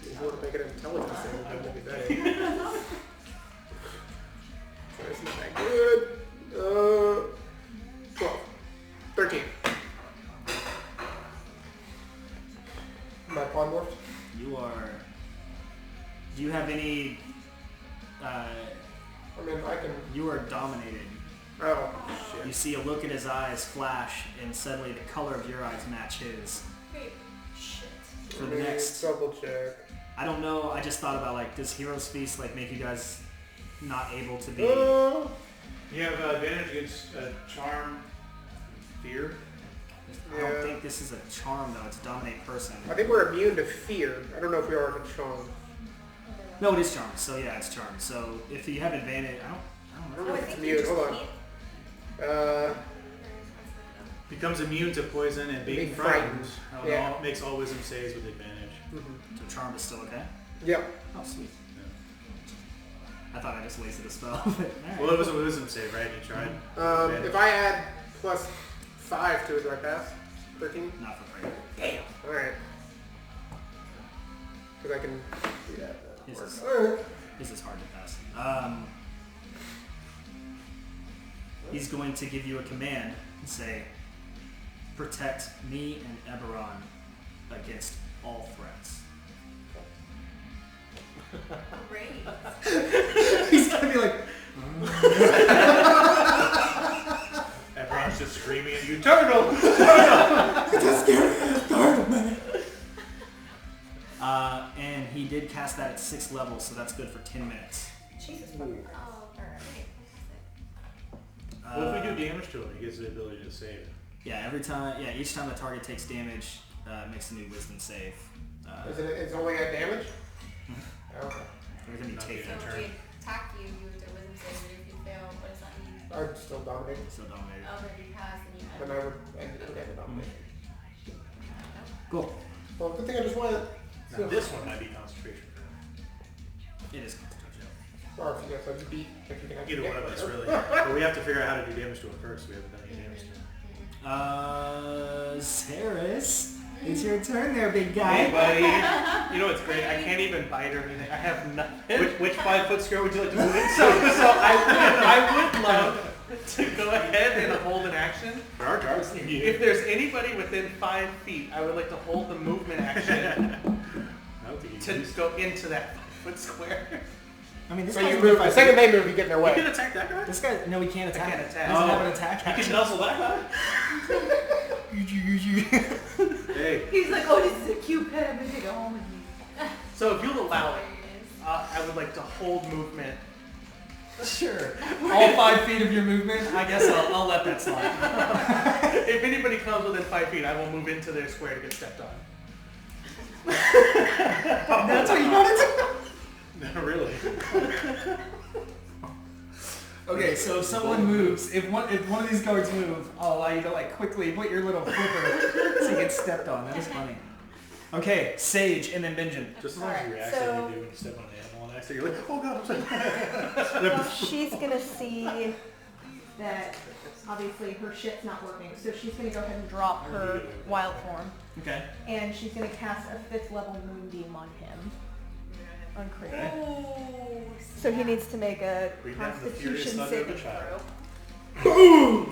If you want to make it an intelligence thing, that would be better. So it's not that good. 12. 13. Am I polymorphed? You are. Do you have any? I mean, I can. You are dominated. Oh, You shit. see a look in his eyes flash, and suddenly the color of your eyes match his. Wait, shit. For the next, Double check. I don't know. I just thought about like, does Hero's Feast like make you guys not able to be? You have advantage against charm Fear? I don't think this is a charm though. It's dominate person. I think we're immune to fear. I don't know if we are to charm. No, it is charm. So yeah, it's charm. So if you have advantage, I don't know. Oh, I It's think immune. you just Hold on. can't. Becomes immune to poison and being Being frightened. frightened. Yeah. Makes all wisdom saves with advantage. So charm is still okay. Yep. Oh sweet. Yeah. I thought I just wasted a spell. But, all right. Well, it was a wisdom save, right? You tried. Advantage. If I add plus 5 to it, do I pass? 13? Not for prayer. Damn. Alright. Because I can do that. This is, Alright. this is hard to pass. He's going to give you a command and say, protect me and Eberron against all threats. Great. He's going to be like, Everyone's just screaming at you, Turtle! and he did cast that at 6th level, so that's good for 10 minutes. Jesus fucking Christ. Oh, alright. Well, if we do damage to him, he gets the ability to save. Yeah, each time the target takes damage, it makes a new wisdom save. It's only at damage? Okay. Every time you Not take being So that if turn, we attack you, you would do wisdom save, but if you fail, what does that mean? I'm still dominating. so dominated. Oh, but if you pass, then you Then I would end it with the domination. Cool. Well, good thing I just went. Now, this one might be concentration. It is concentration. Or if you guys like beat, if you can actually Either get one of us, there. really. But we have to figure out how to do damage to him first. We haven't done any damage to him. Saris, it's your turn there, big Hey, guy. buddy. You know what's great? I can't even bite or anything. I have nothing. Which 5-foot square would you like to move in? So I would love to go ahead and hold an action. For our targets, If there's anybody within 5 feet, I would like to hold the movement action I don't think you to can use go into that 5-foot square. I mean, this So guy's you moving move. The 5 second feet. they move, you get in their You way. can attack that guy? This guy, no, he can't attack. can't attack. He doesn't have Oh. an attack You action. can nuzzle that guy? Hey. He's like, oh, this is a cute pet, I'm gonna take it home with me. So if you'll allow it, I would like to hold movement. Sure. All 5 feet of your movement, I guess I'll let that slide. If anybody comes within 5 feet, I will move into their square to get stepped on. That's what you wanted to do? Not really. Okay, so if someone moves, if one of these guards move, I'll allow you to like quickly put your little flipper so you get stepped on. That is funny. Okay, Sage and then Benjamin. Just as long as you Alright, react like so- you do when you step on an animal and accident, you're like, oh god, I'm sorry. She's gonna see that obviously her shit's not working, so she's gonna go ahead and drop her wild form, Okay. and she's gonna cast a 5th level moonbeam on him. On Craig. Ooh, So he needs to make a Breathe down the furious Constitution thunder of saving a child. throw.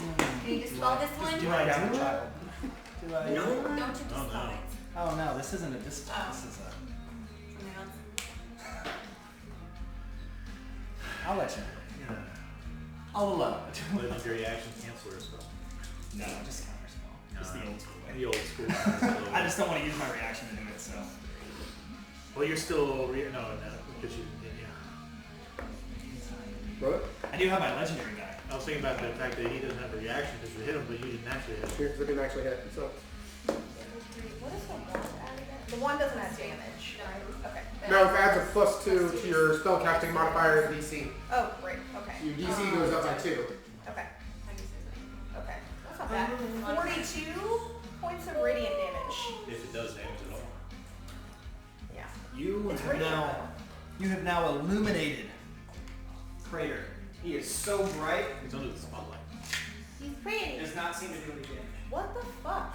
Can you dispel this one? Do I do it? Do I? Don't you Oh, no. dispel it? Oh no, this isn't a dispel. Oh. This is a. Something else? I'll let you. Yeah. I'll allow it. Legendary action canceler spell. No, just counter spell. Just the old school way. The old school. I just don't want to use my reaction to do it. So. Well, you're still no, because you yeah. What? I do have my legendary guy. I was thinking about the fact that he doesn't have a reaction because you hit him, but you didn't actually hit him. Because I didn't actually hit. So what is the one added? The one doesn't have damage, right? Okay. no, it adds a +2 to your spellcasting modifier and DC. Oh, great. Okay. Your DC goes up by 2. Okay. Okay. That's not bad. 42 points of radiant damage. If it does damage at all. Yeah. You It's have radiant now. though. You have now illuminated Crater. He is so bright. It's under the spotlight. He's pretty. Does not seem to do any damage. What the fuck?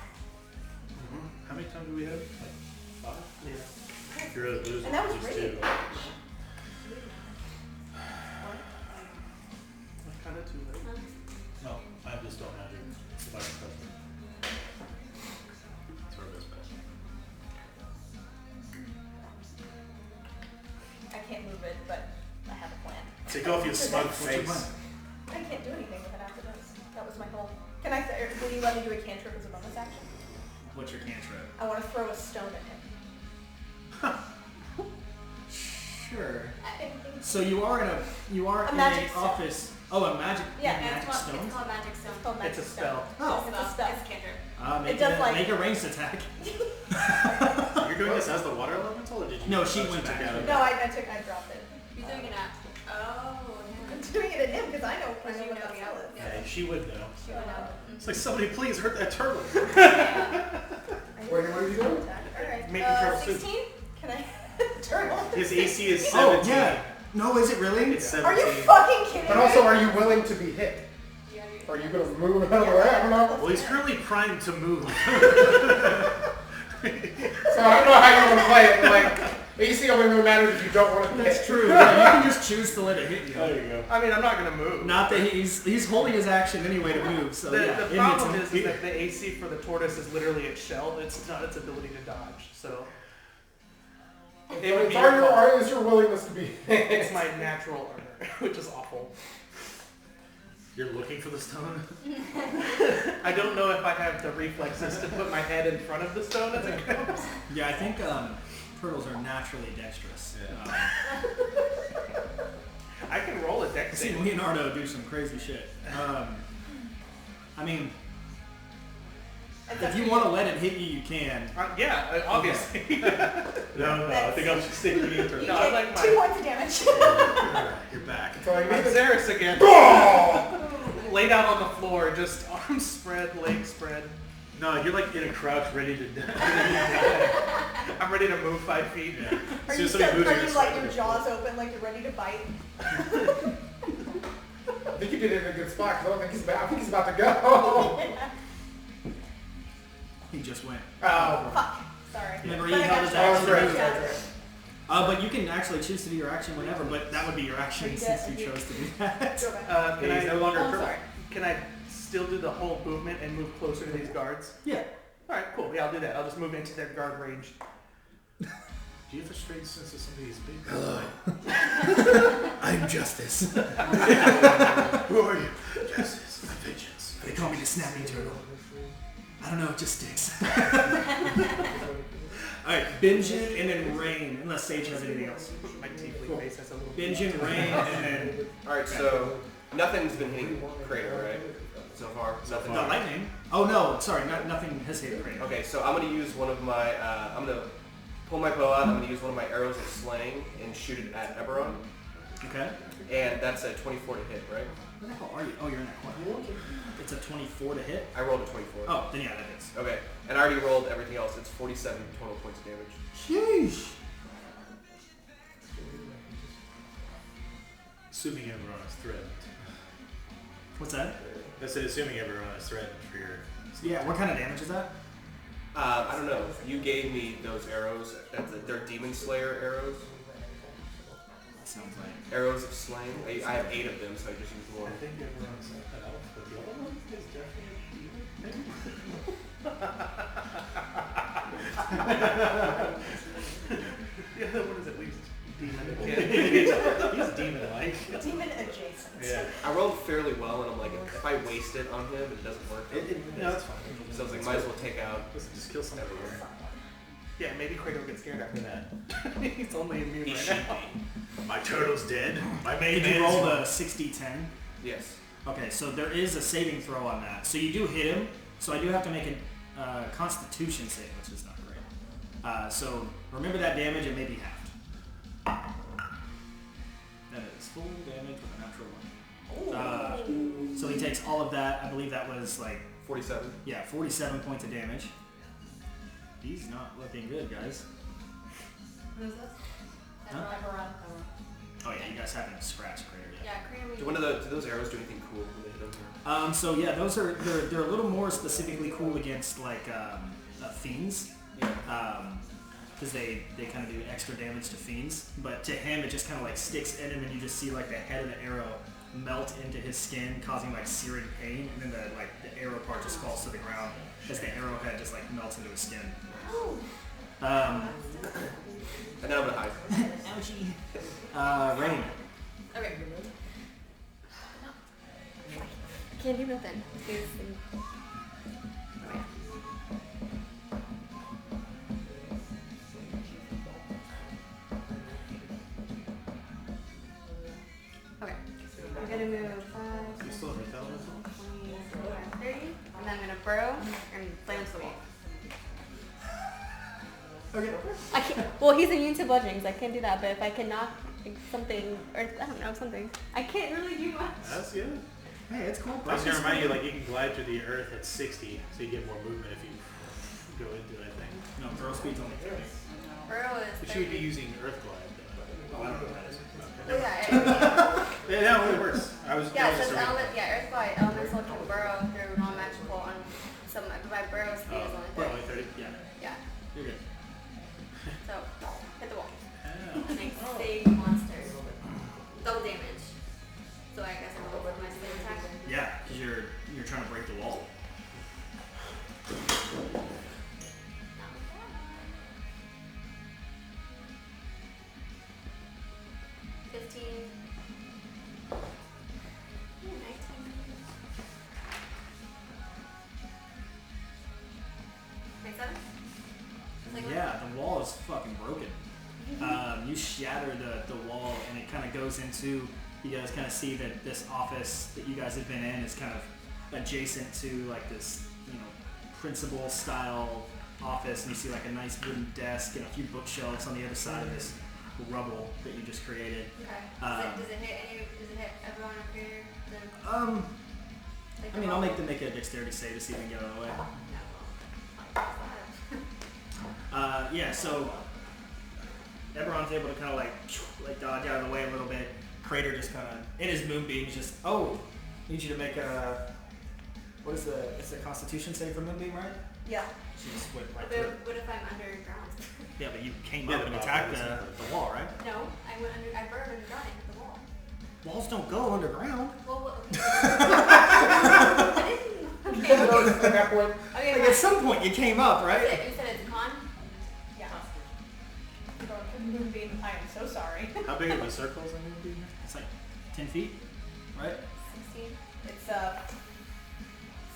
How many times do we have? Like 5? Yeah. You're at a losing. And that was just radiant 2. damage. That's kind of too late. No, I just don't have it. If I can press it. It's our best bet. I can't move it, but I have a plan. Take off your smug What's your face. plan? I can't do anything with it after this. That was my whole. Can I? Will you let me do a cantrip as a bonus action? What's your cantrip? I want to throw a stone at him. Sure. Anything. So you are in a A magic stone. office. Oh, a magic. Yeah, magic stone. It's called magic stone. It's called magic It's a stone. spell. Oh. It's a spell. It's a cantrip. Make, It does like- make a ranged attack. You're doing this as the water elemental, or did you? No, she oh, went took back. it out of No, it? I dropped it. You're doing it at. Oh, I'm yeah. doing it at him because I know Because you what know that the spell is. Yeah. Yeah, she would know. She went out. It's like somebody please hurt that turtle. Wait, what are you doing? Alright, Make the turtle soup. 16? Can I? Turtle. His AC is Oh 17. yeah. No, is it really? It's Are 17. you fucking kidding But me? also, are you willing to be hit? Yeah, Are you gonna move out of the way? I don't know. Well, he's currently primed to move. So I don't know how you want to play it. But like, AC only really matters if you don't want to be That's hit. true. Yeah, you can just choose to let it hit you. There you go. I mean, I'm not gonna move. Not that he's holding his action anyway to move. So The, yeah, the it hits problem him. is that the AC for the tortoise is literally its shell. It's not its ability to dodge. So it would be your fault. It's your willingness to be hit. It's my natural armor, which is awful. You're looking for the stone? I don't know if I have the reflexes to put my head in front of the stone as it goes. Yeah, I think turtles are naturally dexterous. Yeah. I can roll a I've dex seen save. Leonardo do some crazy shit. I mean, if you want to let it hit you, you can. Yeah, obviously. No, I think I'll just stick with the You turtle. No, I take like 2 points of damage. You're back. So you I'm need to- Xeris again. Laid out on the floor, just arms spread, legs spread. No, you're like in a crouch ready to I'm ready to move 5 feet. Yeah. Are As you, soon as somebody moves, are you're you just like your jaws open like you're ready to bite? I think you did it in a good spot because I don't think I think he's about to go. He just went. Oh. Fuck. Sorry. Remember, But he I held got his you. action. right, to right, move. right. But you can actually choose to do your action whenever, but that would be your action You since get- you chose to do that. Go back. Can He's I? no longer Oh, I'm purple. sorry. Can I still do the whole movement and move closer to these guards? Yeah. All right, cool. Yeah, I'll do that. I'll just move into their guard range. Do you have a strange sense of somebody's big? Hello. I'm Justice. Who are you? Justice. Vengeance. They call me the Snapping Turtle. I don't know, it just sticks. Alright, Benjin and then Rain, unless Sage has anything else. My tiefling face has a little. Benjin, Rain, and then Alright, so nothing's been hitting Crater, right? So far? Nothing. the lightning. Oh no, sorry, nothing has hit Rain. Okay, so I'm gonna use one of my, I'm gonna pull my bow out, I'm gonna use one of my arrows of slaying and shoot it at Eberron. Okay. And that's a 24 to hit, right? Where the hell are you? Oh, you're in that corner. It's a 24 to hit. I rolled a 24. Oh, then yeah, that hits. Okay, and I already rolled everything else. It's 47 total points of damage. Sheesh. Assuming everyone is threatened. What's that? I said assuming everyone is threatened for your... Yeah, what kind of damage is that? I don't know. You gave me those arrows. They're Demon Slayer arrows. Sounds like. Arrows of slaying. I have 8 of them, so I just used one. I think everyone's an elf, but the other one is definitely The other one is at least demon. He's demon-like. Demon adjacent. Yeah. I rolled fairly well, and I'm like, if I waste it on him, it doesn't work. No, that's fine. So I was like, might as well take out. Listen, just kill somebody here. Yeah, maybe Kratos will get scared after that. He's only immune He right should now. be. My turtle's dead. My main Did you man is- roll the 60-10? Yes. Okay, so there is a saving throw on that. So you do hit him, so I do have to make a Constitution save, which is not great. So remember that damage, it may be halved. That is full damage with a natural 1. So he takes all of that. I believe that was like, 47. yeah, 47 points of damage. He's not looking good, guys. What is this? Huh? Eberron. Oh yeah, you guys haven't scratched Crater yet. Yeah, Kratos. Do those arrows do anything cool when they hit him? So yeah, those are they're a little more specifically cool against like fiends, Yeah. because they kind of do extra damage to fiends. But to him, it just kind of like sticks in him, and you just see like the head of the arrow melt into his skin, causing like searing pain, and then the arrow part just falls to the ground as the arrowhead just like melts into his skin. And then I'm gonna hide. Ouchie. Rain. Okay. Can't do nothing. He's oh yeah. Okay. I'm gonna move 5, I'm gonna burrow and slam into the wall. Okay. I can't. Well, he's immune to bludgeoning, so I can't do that. But if I can knock something, or I don't know, something, I can't really do much. That's good. Hey, it's cool. I was gonna remind you, like you can glide through the earth at 60, so you get more movement if you go into it. I think. No, throw speed's only 30. Burrow is. But you would be using earth glide. Oh, I don't know what that is. Oh, yeah. Yeah, that really works. I was. Yeah, that it was says just a- element. Yeah, Earthglide elemental can burrow through non-magical on some. My burrow speed is only 30. Only 30. Yeah. Yeah. You're good. So hit the wall. Oh. Make save monsters. Double damage. So I guess I'm over my same attack. Yeah, because you're trying to break the wall. No. 15. 19. Yeah, the wall is fucking broken. You shatter the wall, and it kind of goes into. You guys kind of see that this office that you guys have been in is kind of adjacent to like this, principal style office, and you see like a nice wooden desk and a few bookshelves on the other side of this rubble that you just created. Okay. Does it hit everyone up here? I mean, I'll make them make a dexterity save to see if we can get out of the way. Yeah, so Eberron's able to kind of like dodge out of the way a little bit. Crater just kind of, in his moonbeam, just, need you to make a, it's a constitution save for moonbeam, right? Yeah. She just went right But through it. what if I'm underground? Yeah, but you came Yeah, up and the attacked wall, the wall, right? No, I went under. I burned underground into the wall. Walls don't go underground. Well, okay. I didn't. You can't notice at that point. Okay, Like fine. at some point you came up, You right? said it's con? Yeah. Moonbeam, I am so sorry. How big of a circle is a moonbeam? It's like 10 feet, right? 16. It's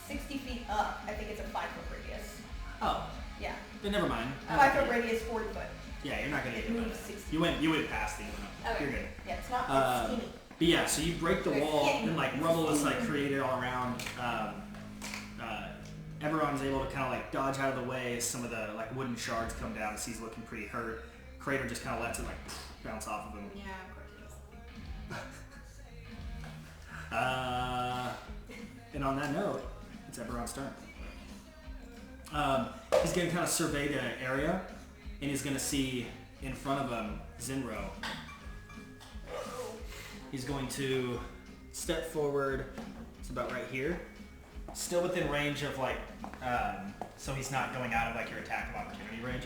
60 feet up. I think it's a 5-foot radius. Oh, Yeah. then never mind. 5-foot radius, 40 foot. Yeah, you're not gonna It get moves it. 60. You went past the limit. Okay. You're good. Yeah, it's not Uh, it's skinny. But yeah, so you break the Okay, wall yeah. and like rubble is like created all around. Eberron's able to kind of like dodge out of the way as some of the like wooden shards come down as he's looking pretty hurt. Crater just kind of lets it like bounce off of him. Yeah, of course it is. And on that note, it's Eberron's turn. He's going to kind of survey the area, and he's going to see in front of him Zinro. He's going to step forward. It's about right here. Still within range of like, so he's not going out of like your attack of opportunity range.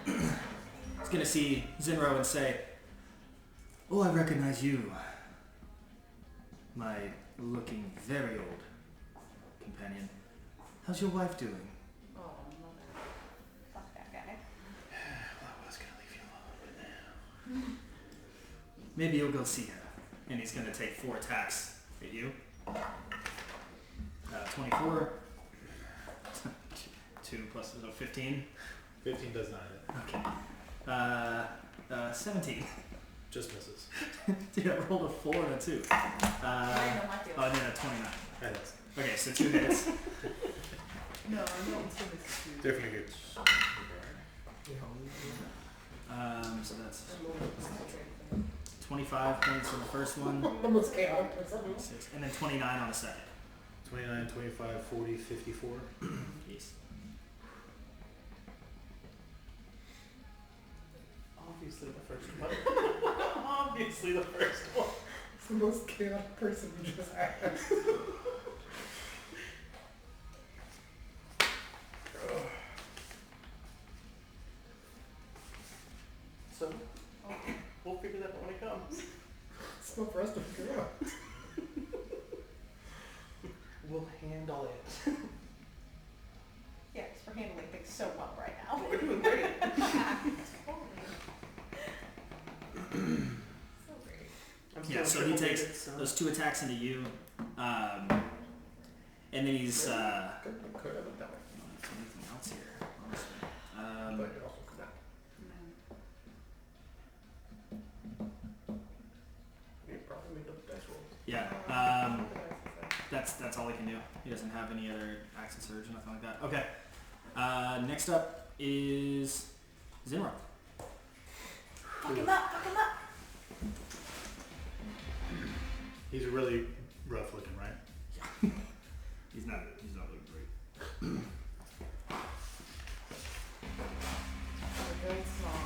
He's going to see Zinro and say, "Oh, I recognize you. My looking very old companion. How's your wife doing?" Oh, mother. Fuck that guy. Well, I was gonna leave you alone, but now. Maybe you'll go see her. And he's going to take 4 attacks at you. 24. 2 plus 15. 15 does not hit. 17. Just misses. Dude, I rolled a 4 and a 2. I know my feelings. Oh, then a 29. That hits. Okay, so 2 hits. No, I'm not until this is Definitely good. So that's 25 points on the first one. Almost chaotic or something. 6, and then 29 on the second. 29, 25, 40, 54. Yes. obviously the first one. Obviously the first one. It's the most chaotic person you just had. So, we'll figure that out when it comes. It's not for us to figure out. We'll handle it. Yeah, because we're handling things so well right now. We're doing great. So great. I'm Yeah, so still he triple takes dated, so- those 2 attacks into you. And then he's... Could have done it, I don't have anything else here, honestly. but it also could not. You probably made up the dice rolls. Yeah. That's all he can do. He doesn't have any other action surge or nothing like that. Okay. Next up is Zinro. Fuck him up, fuck him up. He's really rough looking, right? He's not looking great. Very small.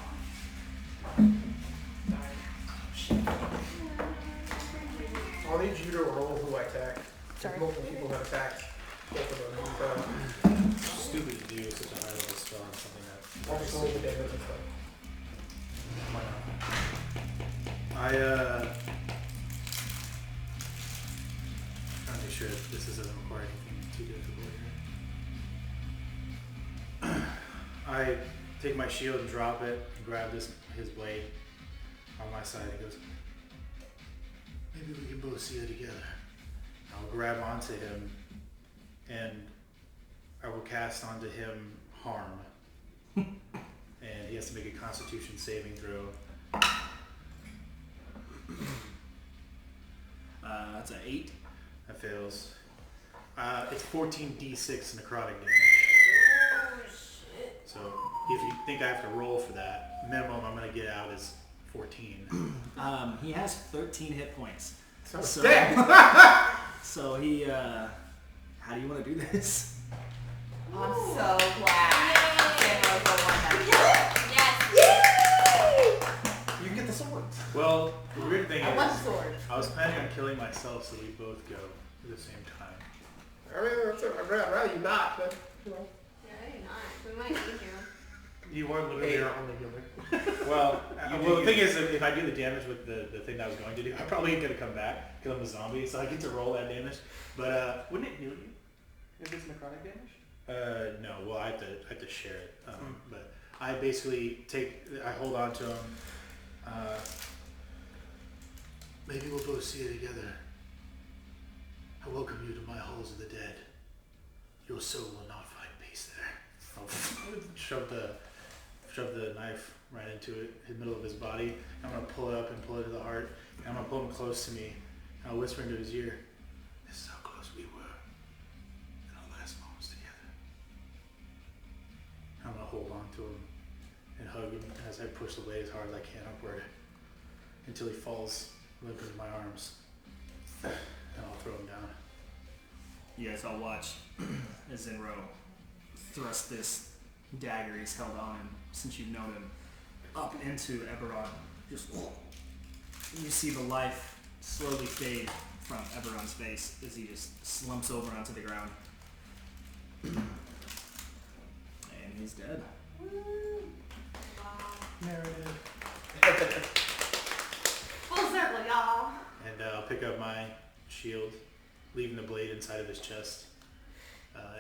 I'll need you to roll who I attack. Sorry. Multiple people have attacked both of them. Stupid to do such a high level spell on something that. I'll just roll the damage and stuff. Why not? Trying to make sure that this doesn't require anything too difficult here. I take my shield and drop it and grab his blade on my side. He goes, maybe we can both see it together. I'll grab onto him and I will cast onto him harm. And he has to make a constitution saving throw. That's an 8. That fails. It's 14d6 necrotic damage. So if you think I have to roll for that, minimum I'm going to get out is 14. He has 13 hit points. So, So, dead. so he, how do you want to do this? I'm so glad. Zinro's the one that You can get the swords. Well, the weird thing I want is, sword. I was planning on killing myself so we both go at the same time. I mean, I'd rather you not, but, you know. Yeah, you're not. We might need you. You are literally our only healer. Well, the thing is, if I do the damage with the thing that I was going to do, I'm probably going to come back because I'm a zombie, so I get to roll that damage. But Wouldn't it heal you? If it's necrotic damage? no, well, I have to share it. But I basically I hold on to him. Maybe we'll both see it together. I welcome you to my halls of the dead. Your soul will not find peace there. I'll shove the knife right into it, in the middle of his body. I'm gonna pull it up and pull it to the heart. And I'm gonna pull him close to me. And I'll whisper into his ear, "This is how close we were in our last moments together." I'm gonna hold on to him and hug him as I push the blade as hard as I can upward until he falls limp into my arms. And I'll throw him down. You guys all watch as Zinro thrust this dagger he's held on him since you've known him up into Eberron. Just you see the life slowly fade from Eberron's face as he just slumps over onto the ground. And he's dead. Narrative. Full circle, y'all. And I'll pick up my shield, leaving the blade inside of his chest.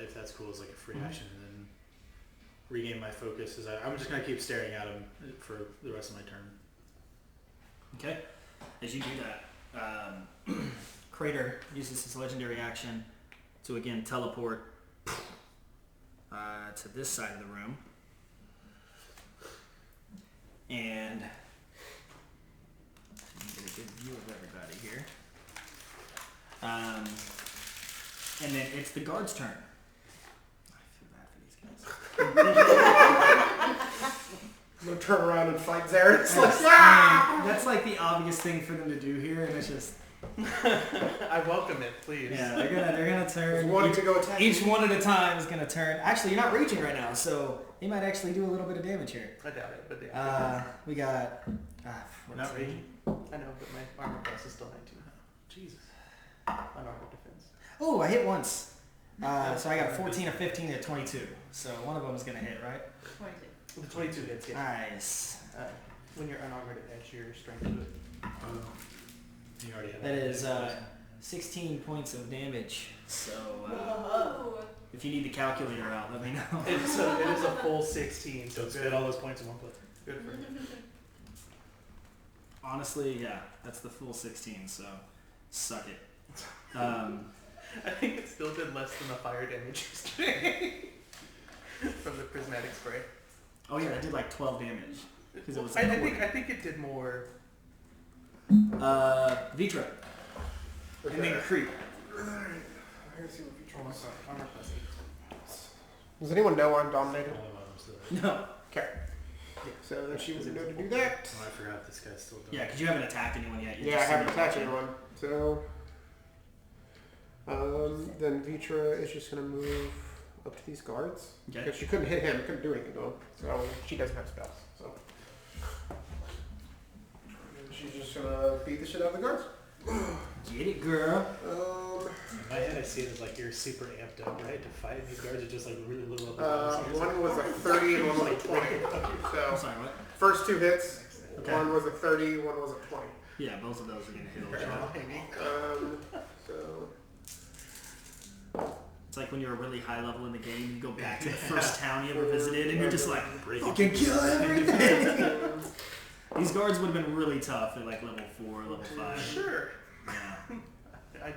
If that's cool, as like a free action, and then regain my focus. I'm just gonna keep staring at him for the rest of my turn. Okay. As you do that, Crater uses his legendary action to again teleport to this side of the room. And get a good view of everybody here. And then it's the guard's turn. I feel bad for these guys. I'm gonna turn around and fight Zarin. It's like, I mean, that's like the obvious thing for them to do here, and it's just I welcome it, please. yeah, they're gonna turn. wanting to go attack. Each one at a time is gonna turn. Actually, you're not raging right now, so he might actually do a little bit of damage here. I doubt it, but yeah. We got. We're not raging. I know, but my armor class is still 19. Jesus. Unarmored defense. Oh, I hit once. So I got 14 or 15 to 22. So one of them is gonna hit, right? 22. The 22 hits, yeah. Nice. When you're unarmored, it adds your strength to it. You already have That is 16 points of damage. So if you need the calculator out, let me know. It is a full 16, So so spend all those points in one place. good for you. Honestly, yeah, that's the full 16. So suck it. I think it still did less than the fire damage yesterday from the prismatic spray. Oh yeah, I did like 12 damage because it was. I think it did more. Vitra. And then creep. Let's see what feature Armor is. armor plus 8. Does anyone know I'm dominated? Only one of them's No. Okay. So then she would know to do that. Oh, I forgot this guy's still doing Yeah, because you haven't attacked anyone yet. You're Yeah, I just haven't sitting there attacked watching. anyone. So, then Vitra is just going to move up to these guards. Okay. Because she couldn't hit him, couldn't do anything to him. So, she doesn't have spells. So, and she's just going to beat the shit out of the guards. Get it, girl. In my head, I see it as like you're super amped up, right, to fight, and these guards are just like really little up. One was a 30 and one was a 20. I'm So, sorry, what? first two hits, Okay. one was a 30, one was a 20. Yeah, both of those are going to hit a little bit. So, It's like when you're a really high level in the game, you go back to the first town you ever visited, and you're just like, fucking kill everything. These guards would have been really tough at like level 4, level 5. Sure. Yeah. I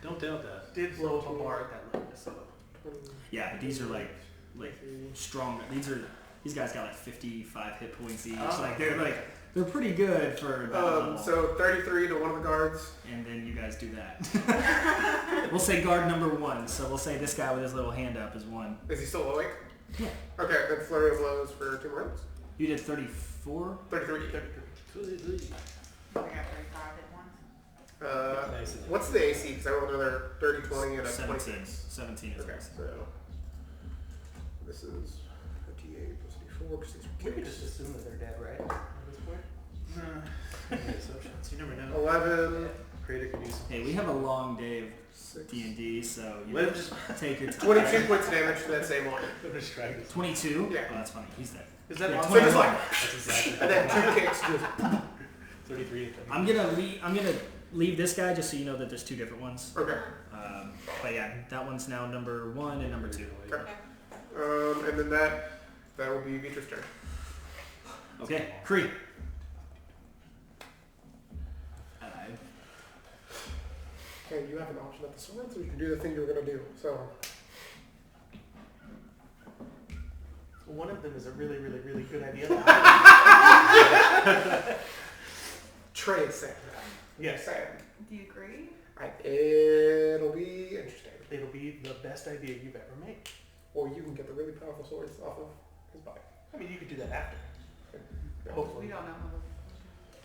Don't doubt that. did blow up a bar at that level, so. Yeah, but these are like strong. These guys got like 55 hit points each. Oh. They're pretty good for that level. so 33 to one of the guards. And then you guys do that. We'll say guard number 1. So we'll say this guy with his little hand up is 1. Is he still awake? Yeah. Okay, then flurry of blows for 2 more hits. You did 34. 33. I got 35 hit ones. What's the AC? Because I rolled another 30, 20, and a 17. 26. 17 is Okay, okay. so this is a D8 plus D4 because these We are could kicks. just assume that they're dead, right? At this point? You never know. 11, Creator could do something. Hey, we have a long day of 6, D&D, so you Let know, him just take your time. 22 points of damage to that same one. distract us. 22? Yeah. Oh, that's funny. He's dead. Is that Yeah, on So just like, That's exactly. and then 2 kicks just. 33 to 10. I'm gonna leave this guy just so you know that there's 2 different ones. Okay. But yeah, that one's now number 1 and number 2. Okay. And then that will be Vitra's turn. Okay, Kree. Okay, you have an option at the sword, so you can do the thing you were going to do. So, One of them is a really, really, really good idea. Trey is saying that. Yes. Saying. Do you agree? It'll be interesting. It'll be the best idea you've ever made. Or you can get the really powerful swords off of his body. I mean, you could do that after. We Hopefully. don't know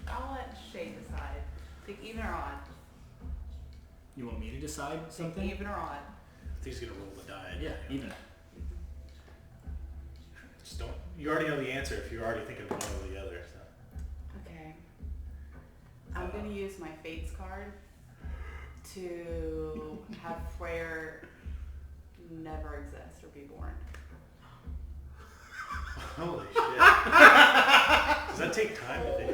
how to... I'll let Shay decide. Think even or odd. You want me to decide Think something? even or odd. I think he's gonna roll the die. Yeah, even. Just don't. You already know the answer if you're already thinking one or the other. So. Okay. I'm going to use my Fates card to have Freyr never exist or be born. Holy shit. Does that take time to do?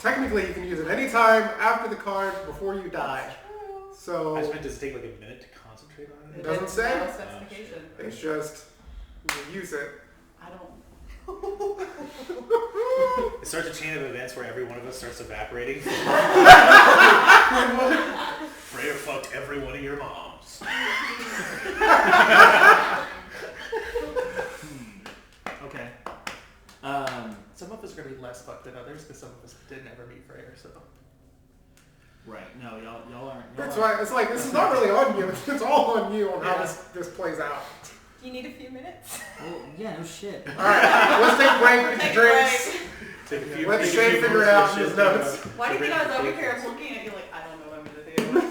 Technically, you can use it anytime after the card before you die. So, I just meant, does it take like a minute to concentrate on it? It doesn't say. No specification. it's just, you use it. I don't... It starts a chain of events where every one of us starts evaporating. Freya fucked every one of your moms. Okay. Some of us are going to be less fucked than others because some of us did never meet Freyr, so. Right. No, y'all aren't. That's why it's like, this is not really on you. It's all on you on how this plays out. Do you need a few minutes? Oh, yeah, no shit. Alright, let's take a break, get Take your a drinks. Take a few, Let take a Shay few figure it moments out to in his shit, notes. Why do you think I was over Take- here looking at you like, I don't know what I'm going to do? You know I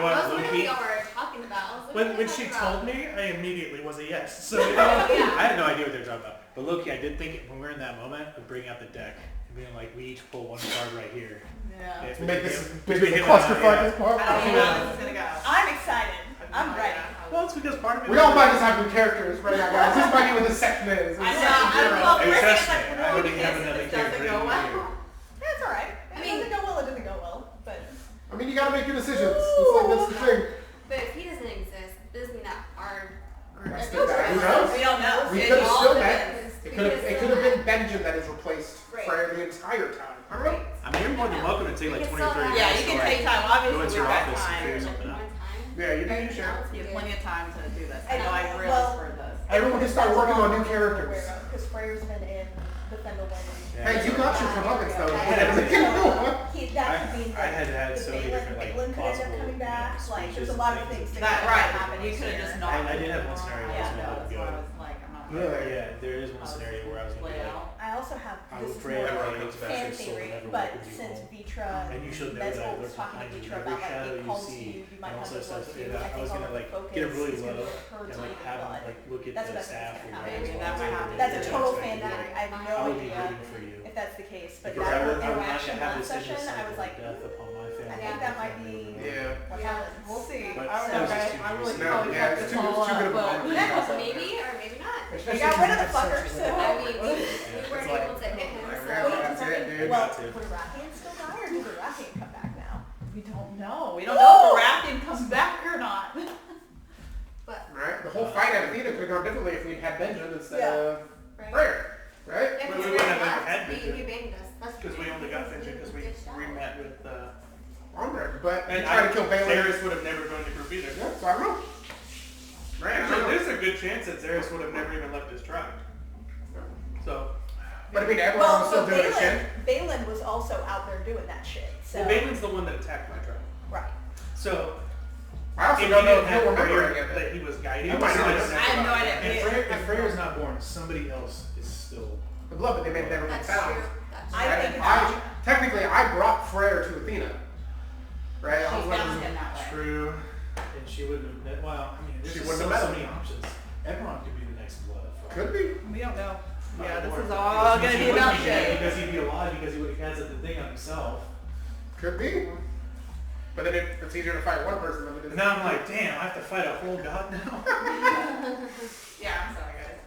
what, was wondering Loki? what y'all were talking about. I was When wondering what she y'all were told talking me, I immediately was a yes. So, about. Yeah. I had no idea what they were talking about. But Loki, I did think when we were in that moment of bringing out the deck and being like, we each pull one card right here. Yeah. If Make we- this if- big between of a him and I, clusterfuck yeah. as part. I don't know how this is going to go. I'm excited. I'm ready. well, it's because part of me We all might just have new characters right now, guys. This might be what the section is. I It's know. section I don't zero. know. Hey, First trust it's like, me, I we're already doing have this, another this character doesn't go in well. here. That's alright. If it doesn't go well, it doesn't go well. But I mean, you gotta make your decisions. It's like, that's the thing. But if he doesn't exist, it doesn't mean that our group That's is the guy. Who knows? we don't know. We It could have all still met. depends. It We could have still been met. Benjamin that has replaced Right. Freya the entire time. Alright. I mean, you're more than welcome to take like 20 or 30 Yeah, minutes you to can like, take time. go Obviously, into we've your got office and time. figure Like something out. one time. Yeah, you do Everything sure. else we You have do. plenty of time to do this. I And, know I really well, prefer this. Everyone can start working on new characters. Because Freyr's been in the Fendel one. Hey, you got your comeuppance though. Yeah. Yeah. He's that could mean I had that the so many different like Balin could end up possible coming back. Like, speeches there's a and lot of things. things that That could right. happen. You could have just sooner. not. I did have one scenario where I was Yeah, gonna no, let that's it why I go. was like, I'm not. Really? Yeah, there is one scenario where I was gonna Play be like, out. I also have I this will is pray more everyone like comes back fan to soul theory, and but everyone since will be Vitra And you should know Bezel that was there's talking to behind you Vitra every about like shadow it you calls see. you, you might And have also the blood stuff too. that I I think was all gonna of the like focus get them really is gonna low be her and to like the have them blood. like look at That's the what I think staff is or gonna whatever. happen. Maybe that might happen. That's a total Unexpected fan way. theory. I have no I would be idea rooting for you. if that's the case, but Because that I would not interaction have last this session, vicious I was cycle like, of death upon my family. I think that might be Yeah. what Yeah, happens. we'll see. But I that was don't just know. too I really juicy. probably Yeah, fucked it's this too all good of a up, moment. but Maybe or maybe not. We got rid of the fucker, so. I mean, we weren't like- able to hit him, like, so. that's it, dude. Well, Got to. would Rathian still die, or did Rathian come back now? we don't know. We don't know if Rathian comes back or not. But, Right? The whole fight at Athena could have gone differently if we'd had Benjamin instead Yeah. of right? Freyr. Right? Yeah, But 'cause we we wouldn't have left. ever had We Benjamin. abandoned us. That's Because we only got Benjamin because we dished out. re-met with Andre. But he and tried to kill Balin. Zaris would have never joined the group either. Yeah, so I don't know. Right? I don't Actually, know. there's a good chance that Zaris would have never even left his tribe. So, But I mean, everyone Well, was still so doing his shit. Balin was also out there doing that shit. So well, Balin's the one that attacked my tribe. right. So, I also if don't he know didn't if have you'll remember Freyr any of it. that he was guiding, I might not. would have I have no never idea. gotten If Yeah. Freyr, if Freyr's not born, somebody else is still. The blood, but they may never been That's found. true. That's I true. think it's I technically I brought Freyr to Athena. Right? I She was found like, him that way. True. And she wouldn't have. Well, I mean, there's She just wouldn't so, have so met many him. options. Eberron could be the next blood. could be. We don't know. Yeah, this is Or- all gonna He be wouldn't about be dead shit. because he'd be alive because he would have canceled the thing on himself. Could be. But then it's easier to fight one person than it is. And now I'm like, damn, I have to fight a whole god now. Yeah, I'm sorry, guys.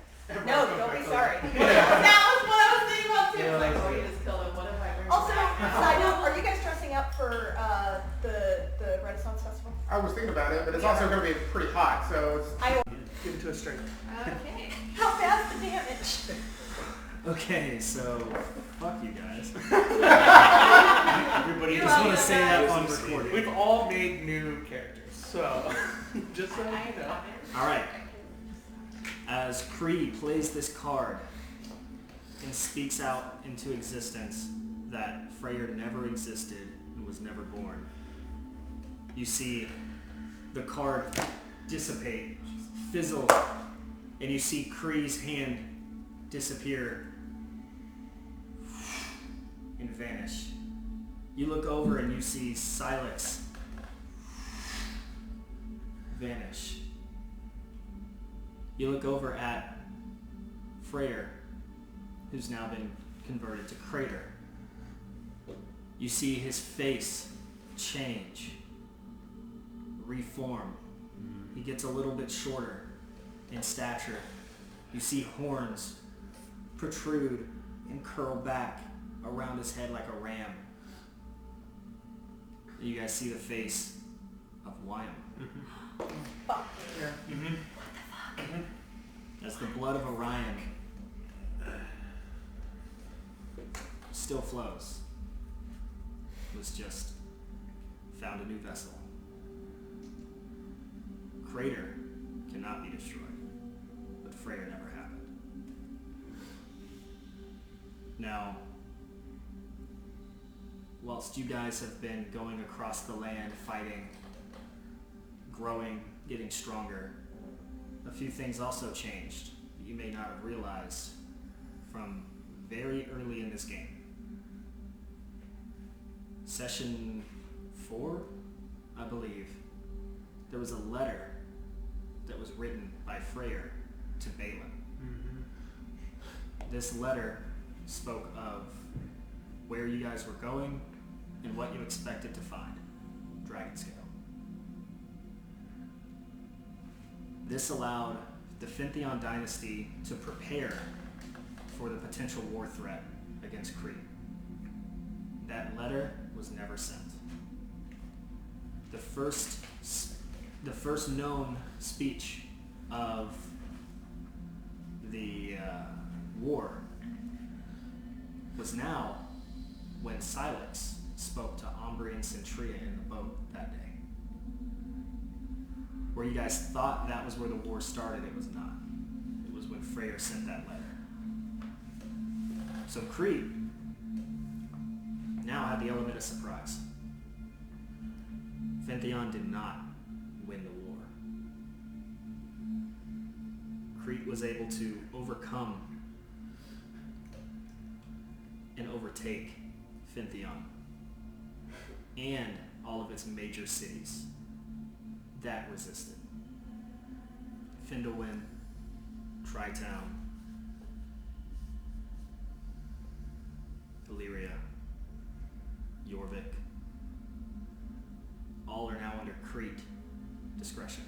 No, don't be sorry. That was what I was thinking about too. Yeah, It's like, that's oh, you good. just killed him. What if I bring him Also, back? side note, are you guys dressing up for the Renaissance Festival? I was thinking about it, but it's also going to be pretty hot, so it's, I Give it to a strength. Okay. how bad's the damage? Okay, so fuck you guys. Everybody Just want to welcome, say that guys. on recording. We've all made new characters, so just so you know. All right. As Kree plays this card and speaks out into existence that Freyr never existed and was never born, you see the card dissipate, fizzle, and you see Kree's hand disappear and vanish. You look over and you see Silex vanish. You look over at Freyr, who's now been converted to Crater. You see his face change, reform. He gets a little bit shorter in stature. You see horns protrude and curl back around his head like a ram. You guys see the face of Wyam. Fuck. As the blood of Orion still flows. It was just found a new vessel. Crater cannot be destroyed, but Freyr never happened. Now, whilst you guys have been going across the land, fighting, growing, getting stronger, a few things also changed that you may not have realized from very early in this game. Session 4, I believe, there was a letter that was written by Freyr to Balin. This letter spoke of where you guys were going and what you expected to find. Dragonscale. This allowed the Fintheon dynasty to prepare for the potential war threat against Kree. That letter was never sent. The first known speech of the war was now when Silex spoke to Ombre and Centria in the boat that day. Where you guys thought that was where the war started, it was not. It was when Freyr sent that letter. So Kree, now had the element of surprise. Fentheon did not win the war. Crete was able to overcome and overtake Fentheon and all of its major cities that resisted. Findlewin, Tri-Town, Illyria, Jorvik, all are now under Crete discretion.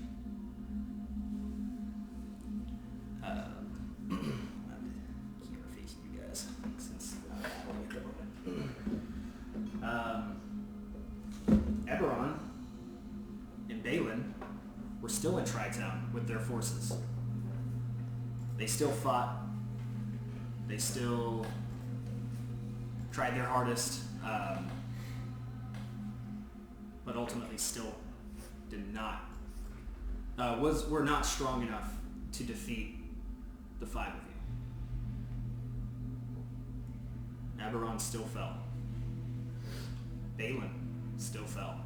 Camera facing you guys since at the moment. Eberron and Balin were still in Tri-Town with their forces. They still fought. They still tried their hardest, but ultimately still did not were not strong enough to defeat the five of you. Eberron still fell. Balin still fell.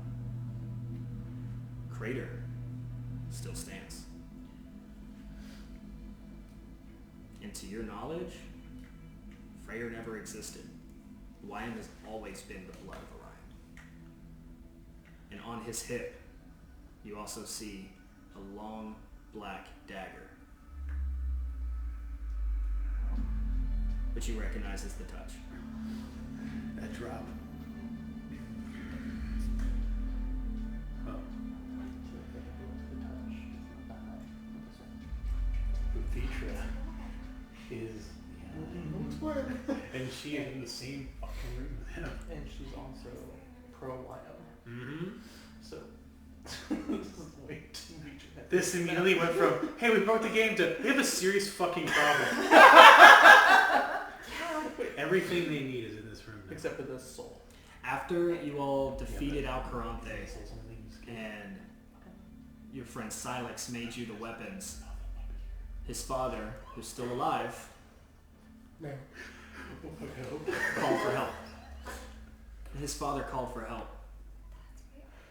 Crater still stands. And to your knowledge, Freyr never existed. Wyam has always been the blood of Orion. And on his hip, you also see a long black dagger, which you recognize as the touch. That drop. Oh. Vitra is, and she is in the same fucking room with him. And she's also pro-Wyam. Mm-hmm. So, this is way too much. This immediately went from, hey, we broke the game, to, we have a serious fucking problem. Everything they need is in this room now. Except for the soul. After you all defeated Alcarante and your friend Silex made you the weapons, his father, who's still alive, No. called for help. His father called for help,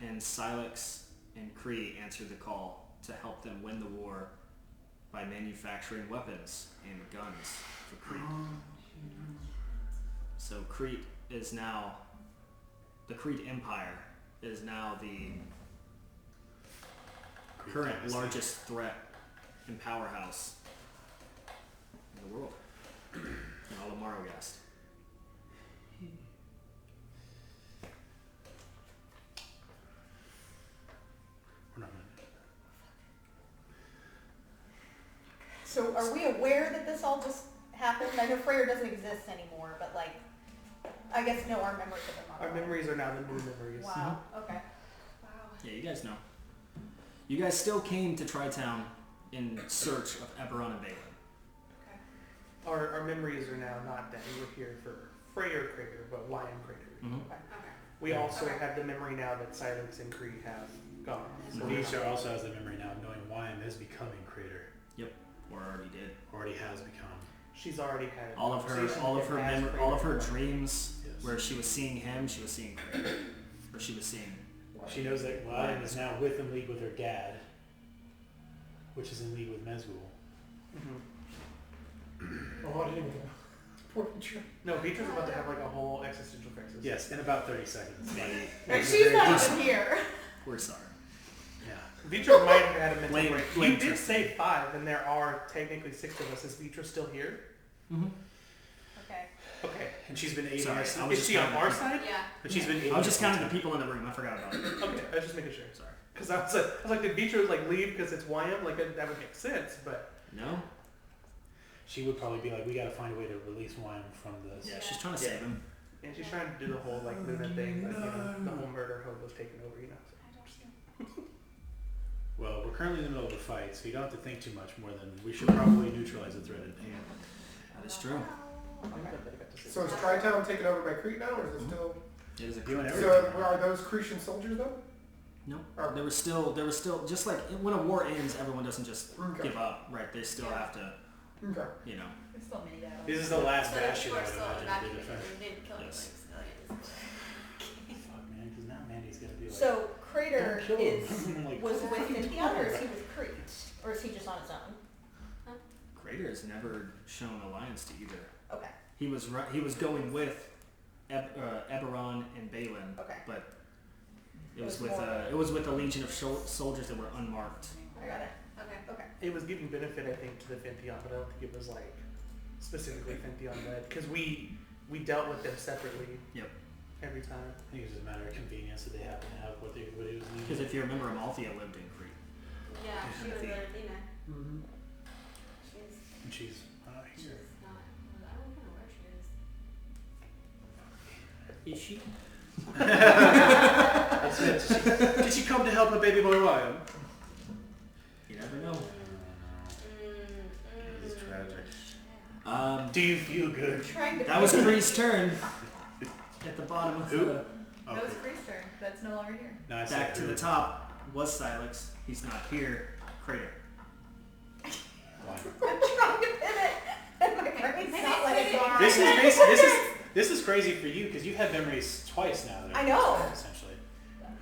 and Silex and Kree answered the call to help them win the war by manufacturing weapons and guns for Crete. So Crete is now, the Crete Empire is now the current largest threat and powerhouse in the world, in all of Morrowgast. We're not gonna do So are we aware that this all just happened? I know Freyr doesn't exist anymore, but like, I guess no, our memories of them are. Our memories are now the new memories. Wow. Okay. Wow. Yeah, you guys know. You guys still came to Tri-Town in search of Eberron and Balin. Okay. Our memories are now not that we were here for Freyr Crater, but Wyam Crater. Mhm. Okay. We also Okay. have the memory now that Silex and Kree have gone. So Nisha also has the memory now of knowing Wyam is becoming Crater. Or already did. Already has become. She's already had All of her conversations all of her with dreams Yes. where she was seeing him, she was seeing Crater. Or she was seeing She knows that Wyam is now in league with her dad, which is in league with Mezgul. Mhm. Oh, I didn't even know. Poor Vitra. No, Vitra's about to have like a whole existential crisis. Yes, in about 30 seconds. And she's not even here. we're sorry. Yeah. Vitra might have had a mental Blame- break. blame You did Tristan. say 5, and there are technically 6 of us. Is Vitra still here? Mm-hmm. Okay. Okay. And she's been aiding Sorry, us. I was Is just she on counting our the- side? Yeah. But she's been aiding I was just us all counting the time. people in the room. I forgot about it. Okay, I was just making sure. Sorry. Because I was like, did Vitra like leave because it's Wyam? Like that would make sense, but No? She would probably be like, we gotta find a way to release Wyam from this. Yeah, she's trying to save him. and she's trying to do the whole like Luna thing, like the whole murder hobo's taking over, So. Well, we're currently in the middle of a fight, so you don't have to think too much more than we should probably neutralize the threat at hand. That is true. So is Tri-Town taken over by Crete now, or is it still? It is a Doing Crete. everything. So are those Cretan soldiers though? No, Or- there was still just like when a war ends, everyone doesn't just Okay. give up, right? They still have to, Okay. you know. There's still many battles. This is the last So bastion, people I are would still imagine, to evacuating. defend. They didn't kill any Yes. civilians. Fuck, man, because now Mandy's gonna be like. So Crater Don't kill him. is I'm like, was what with the fuck are you Cynthia, talking or is about? he with Crete, or is he just on his own? Crater has never shown alliance to either. Okay. He was going with Eberron and Balin, Okay. but it It was was with more- it was with a legion of soldiers that were unmarked. I got it. Okay. Okay. It was giving benefit, I think, to the Fintheon, but I don't think it was like specifically Fintheon led because we dealt with them separately. Yep. Every time. I think it's just a matter of convenience that they happen to have what it was Because needed. if you remember, Amalthea lived in Crete. Yeah, she was a Athena. Mm-hmm. She's And she's here. not. I don't know where she is. Is she? Did she come to help her baby boy Ryan? You never know. This is tragic. Do you feel good? Trying to. That was Cree's turn. At the bottom of Who? the That was Okay. Cree's turn. That's no longer here. No, I said back to who. the top was Silex. He's not here. Crater. Why? I'm trying to pivot, and my brain's not letting go. This is crazy for you because you've had memories twice now. I know. Essentially.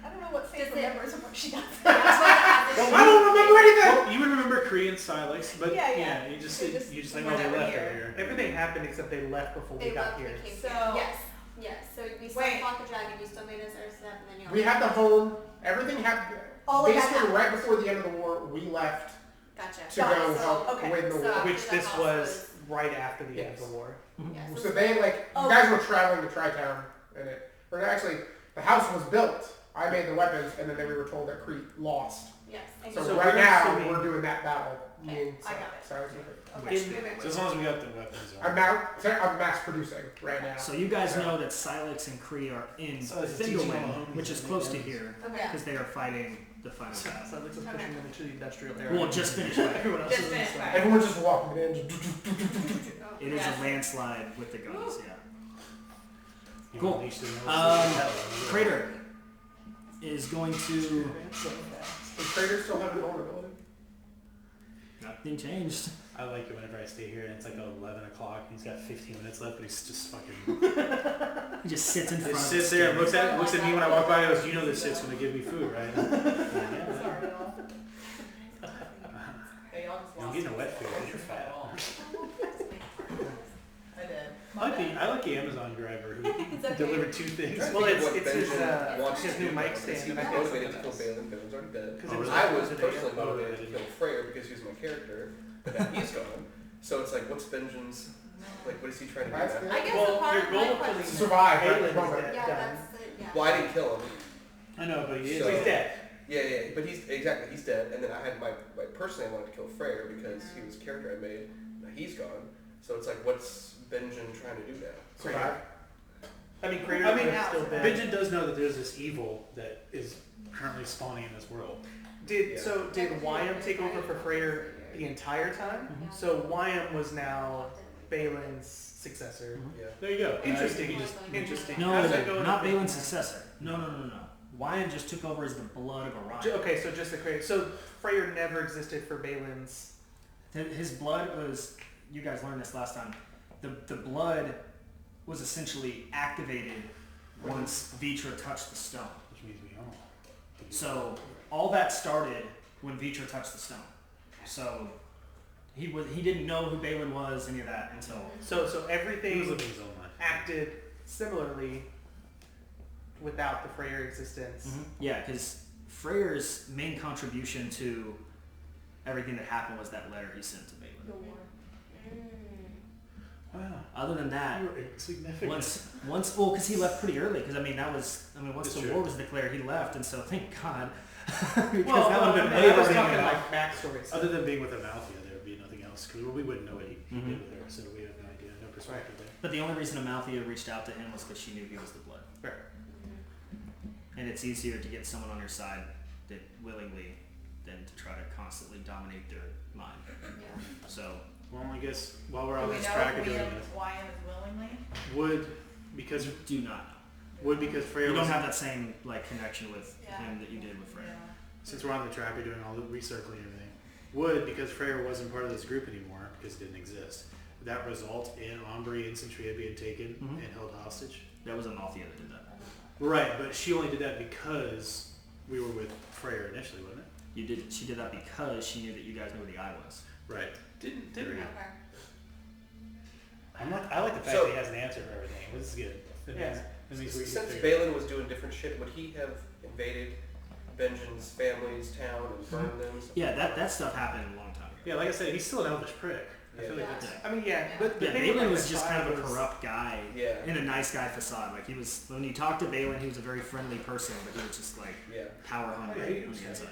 I don't know what Faith Does it- remembers of what she does. I don't remember anything. Well, you would remember Kree and Silex, but Yeah. you just They just you just like were oh they never left here. earlier. Everything happened except they left before we They got left, we here. came So- here. Yes. So we still Wait. fought the dragon. You still made us our step, and then you. We had the home. Everything happened. All of that Basically, happened. right before the end of the war, we left Gotcha. to go So, help okay, win the so- war. Which The this house was right after the end of Yes. the war. Yeah, So they like Oh. you guys were traveling to Tri-Town, and or actually the house was built. I made the weapons, and then we were told that Crete lost. Yes. So, So right we're now assuming- we're doing that battle. Okay, Me and I got it. Silex and Crete. Okay. So as long as we got the weapons. I'm mass producing right now. So you guys know that Silex and Kree are in So it's teaching all the Thingolin, homies which is and close to everything. here, Okay. because they are fighting the final So battle. let's just push Okay. them into the industrial area. Well, just finished fighting. Everyone else Just is finished inside. fighting. Everyone's just walking in. It is Yes. a landslide with the guns, yeah. You Cool. unleashed the most Um, hell. Crater is going to... Does Crater still have invulnerability? Nothing changed. I like it whenever I stay here and it's like 11 o'clock and he's got 15 minutes left, but he's just fucking. He just sits in front Just of sits the there and skin. looks at me when I walk by and goes, you know this shit's gonna give me food, right? Yeah, Sorry, y'all. Hey, y'all just I'm lost getting a me. wet food. You're fat. I did. I like the Amazon driver who It's okay. delivered 2 things. Well, it's What his, Benjamin wants his to new do mic now, stand, is He and was I think motivated to it's- kill Balin. Balin's already dead. Because Oh, it was I was today. personally Oh, motivated I to didn't kill Freyr because he was my character, but now he's gone. So it's like, what's Benjamin's, like, what is he trying to do That's now? good. I guess Well, the part your of goal my for question. the- Survive right Balin at is the moment. dead. Yeah, done. that's it. Yeah. Well, I didn't kill him. I know, but he is. So- He's dead. Yeah, but he's dead. And then I had my personally I wanted to kill Freyr because he was a character I made. Now he's gone. So it's like, what's Benjamin trying to do now? Survive. I mean, Crater I mean, could have still been. Benjen does know that there's this evil that is currently spawning in this world. Did Yeah. Wyam take over for Freyr the entire time? Mhm. So Wyam was now Balin's successor. Yeah. There you go. Interesting. He just, Interesting. No, How does that go not into- Balin's successor. No. Wyan just took over as the blood of Orion. Okay, so just the Crater. So Freyr never existed for Balin's. His blood was, you guys learned this last time, the blood was essentially activated once Vitra touched the stone. which means we all. So all that started when Vitra touched the stone. So he didn't know who Balin was, any of that, until... So He was everything living his own life. acted similarly without the Freyr existence. Yeah, because Freyr's main contribution to everything that happened was that letter he sent to Balin. The war. Wow. Other than that, You were insignificant. once because he left pretty early, because once It's the true. war was declared, he left, and so thank God. Because Well, that would have been I way was earlier talking than like backstory stuff. Other than being with Amalthea, there would be nothing else because we wouldn't know what he Mhm. did with her, so we have no idea, no perspective there. But the only reason Amalthea reached out to him was because she knew he was the blood. Fair. And it's easier to get someone on your side that willingly than to try to constantly dominate their mind. Yeah. So Well, I guess while we're Do on we this know track if of doing Wyam this, is willingly? because do not Freyr you don't was, have that same connection with Yeah. him that you did with Freyr. Yeah. since we're on the track of doing all the recircling and everything, because Freyr wasn't part of this group anymore because it didn't exist, would that result in Ombre infantry being taken Mhm. and held hostage? That wasn't Althea that did that. Right, but she only did that because we were with Freyr initially, wasn't it? She did that because she knew that you guys knew where the eye was. Right. Didn't There we go. Okay. I like the fact So- that he has an answer for everything. This is good. That Yeah. means, that means we can Since figure it Balin was doing different shit, would he have invaded Benjamin's family's town and burned them? Yeah, that stuff happened a long time ago. Yeah, like I said, he's still an elvish prick. I feel like Yeah. that's... I mean, yeah, but the Yeah, thing with, Balin like, was the just kind of a tribe was- corrupt guy Yeah. in a nice guy facade. Like he was, when you talked to Balin, he was a very friendly person, but he was just like Yeah. power hungry on the okay. inside.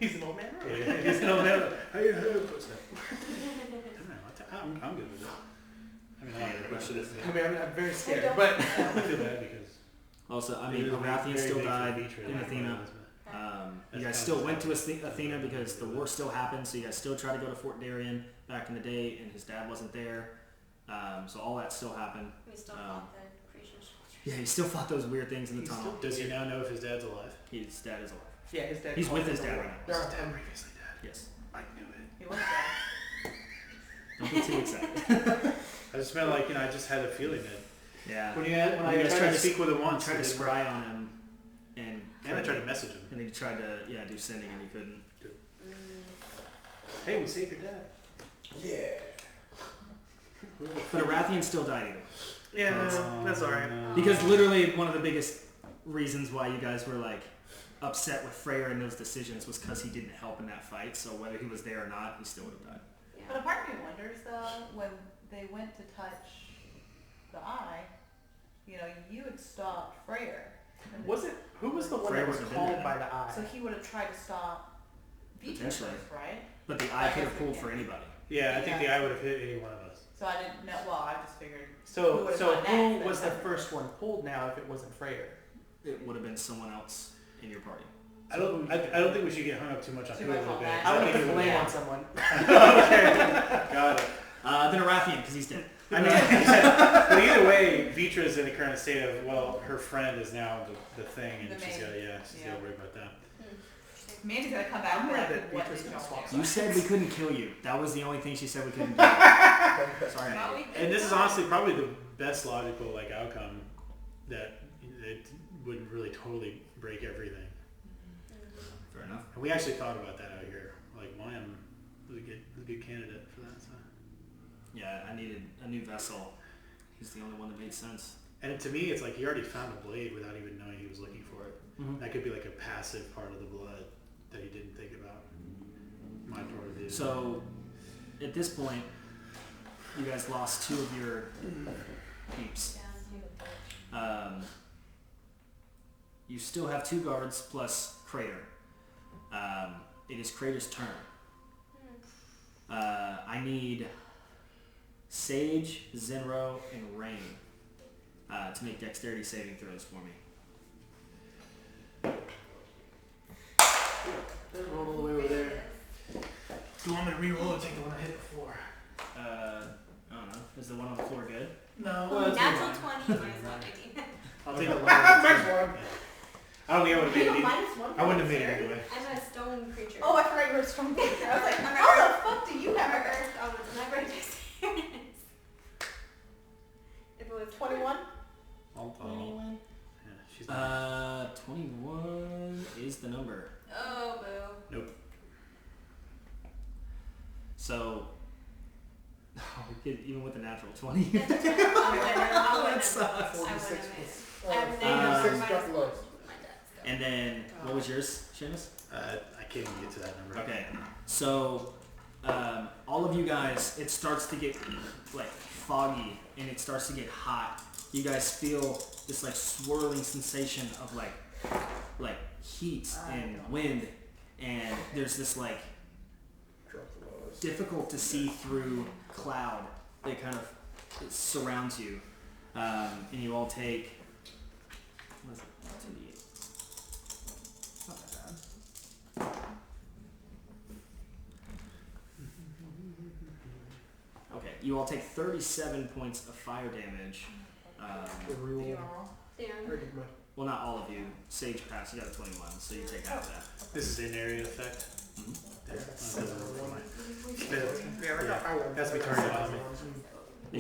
He's an old man, right? Yeah, he's no matter. I'm good with it. I mean, I don't know. I mean, I'm very scared, don't- but I feel bad because... Also, I it mean, is very Arathian big still for died Vitra in to Athena. have this, You guys That's still kind went of to Athena because the war still happened, so you guys still tried to go to Fort Darien back in the day, and his dad wasn't there. So all that still happened. We still Um, fought the creatures. Yeah, he still fought those weird things in the He's tunnel. Does he now know if his dad's alive? His dad is alive. yeah, his dad. He's called with his him dad the right now. There Was are his dad previously dead? Yes. I knew it. He was dead. Don't get too excited. I just meant like, I just had a feeling that Yeah. when I You guys tried tried to to speak with him I once, tried to it didn't work. spry on him, and And I tried to message him. and he tried to do sending, and he couldn't. Hey, we saved your dad. Yeah. But Arathian still died either. Yeah, that's alright. Because literally one of the biggest reasons why you guys were like upset with Freyr in those decisions was because he didn't help in that fight. So whether he was there or not, he still would have died. But a part of me wonders though, when they went to touch the eye, you had stopped Freyr. Was it? Who was the one Freyr that was wouldn't have been called there. by the eye? So he would have tried to stop Vitra Potentially. first, right? But the eye could have pulled for anybody. Yeah, I think the eye would have hit any one of us. So I didn't know. Well, I just figured. Who So, would've so gone who next was the then? first one pulled now if it wasn't Freyr? It would have been someone else in your party. I don't think we should get hung up too much on Too who it much would on have been. that. I want to think put it blame Yeah. on someone. Got it. Then Arathian, because he's dead. I mean, but either way, Vitra's in the current state of, well, her friend is now the thing, and The she's main. got she's got Yeah. to worry about that. Mandy's gonna come back I'm and be glad like, that what Vitra's did gonna y'all swap do? You said we couldn't kill you. That was the only thing she said we couldn't do. Sorry. Well, we And this is honestly probably the best logical outcome that it wouldn't really totally break everything. Fair enough. And we actually thought about that out here. Like, William was a good candidate for that. So. Yeah, I needed a new vessel. He's the only one that made sense. And to me, it's like he already found a blade without even knowing he was looking for it. Mhm. That could be like a passive part of the blood that he didn't think about. My part of it. So, at this point, you guys lost 2 of your peeps. You still have 2 guards plus Crater. It is Crater's turn. I need Sage, Zenro, and Rain to make dexterity saving throws for me. Roll all the way over there. Do you want me to re-roll or take the one I hit before? I don't know. Is the one on the floor good? No. Natural 20 minus 118. I'll take a look. Nice one. I don't think I would have made it. Minus one. I wouldn't have made it anyway. I'm a stone creature. Oh, I forgot you were a strong creature. I was like, I'm how a- the fuck do you have I'm a earth element, and I bring experience. If it was 21? Yeah, she's not. 21 is the number. Oh, boo. Nope. So, even with the natural 20. That's a 20. I wouldn't have. sucks. I wouldn't 46 have made it. plus. I have Uh, negative 46 minus got the lowest. my dex, though. And then, what was yours, Seamus? I can't even get to that number. Okay, so all of you guys, it starts to get like foggy and it starts to get hot. You guys feel this like swirling sensation of like heat and wind, and there's this like Drop the lowest. difficult to see through cloud that kind of surrounds you, and you all take. What is it? 2d8. Not that bad. Okay, you all take 37 points of fire damage. The Do real. you wanna roll? Yeah. I did my- Well, not all of you. Sage passed. You got a 21, so you take half of that. This is an area effect. Mhm. There. That doesn't work for mine. Yeah, I got I won. Has to be targeted on me.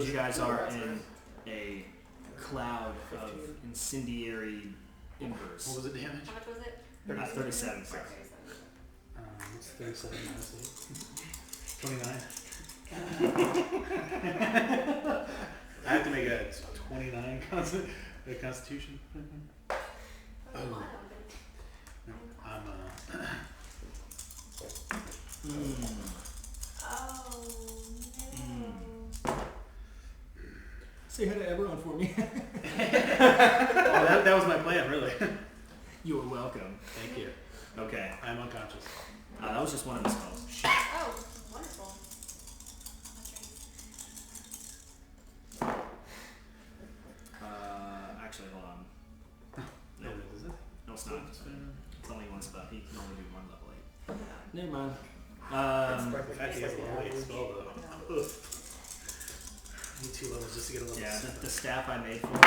As you guys are in a cloud of incendiary embers. What was the damage? How much was it? 37. Sorry. What's 37 minus 8? 29. I have to make a 29 constitution. Oh. No, I'm Oh no. Say hi to Eberron for me. that was my plan, really. You are welcome. Thank you. Okay. I'm unconscious. That was just one of the spells. Oh, wonderful. Actually, hold on. No, is it? No, it's not. It's only one spell. He can only do one level 8. Never mind. The fact he has a level 8 spell, though. Ugh. I need 2 levels just to get a level Yeah, 7. the staff I made for him.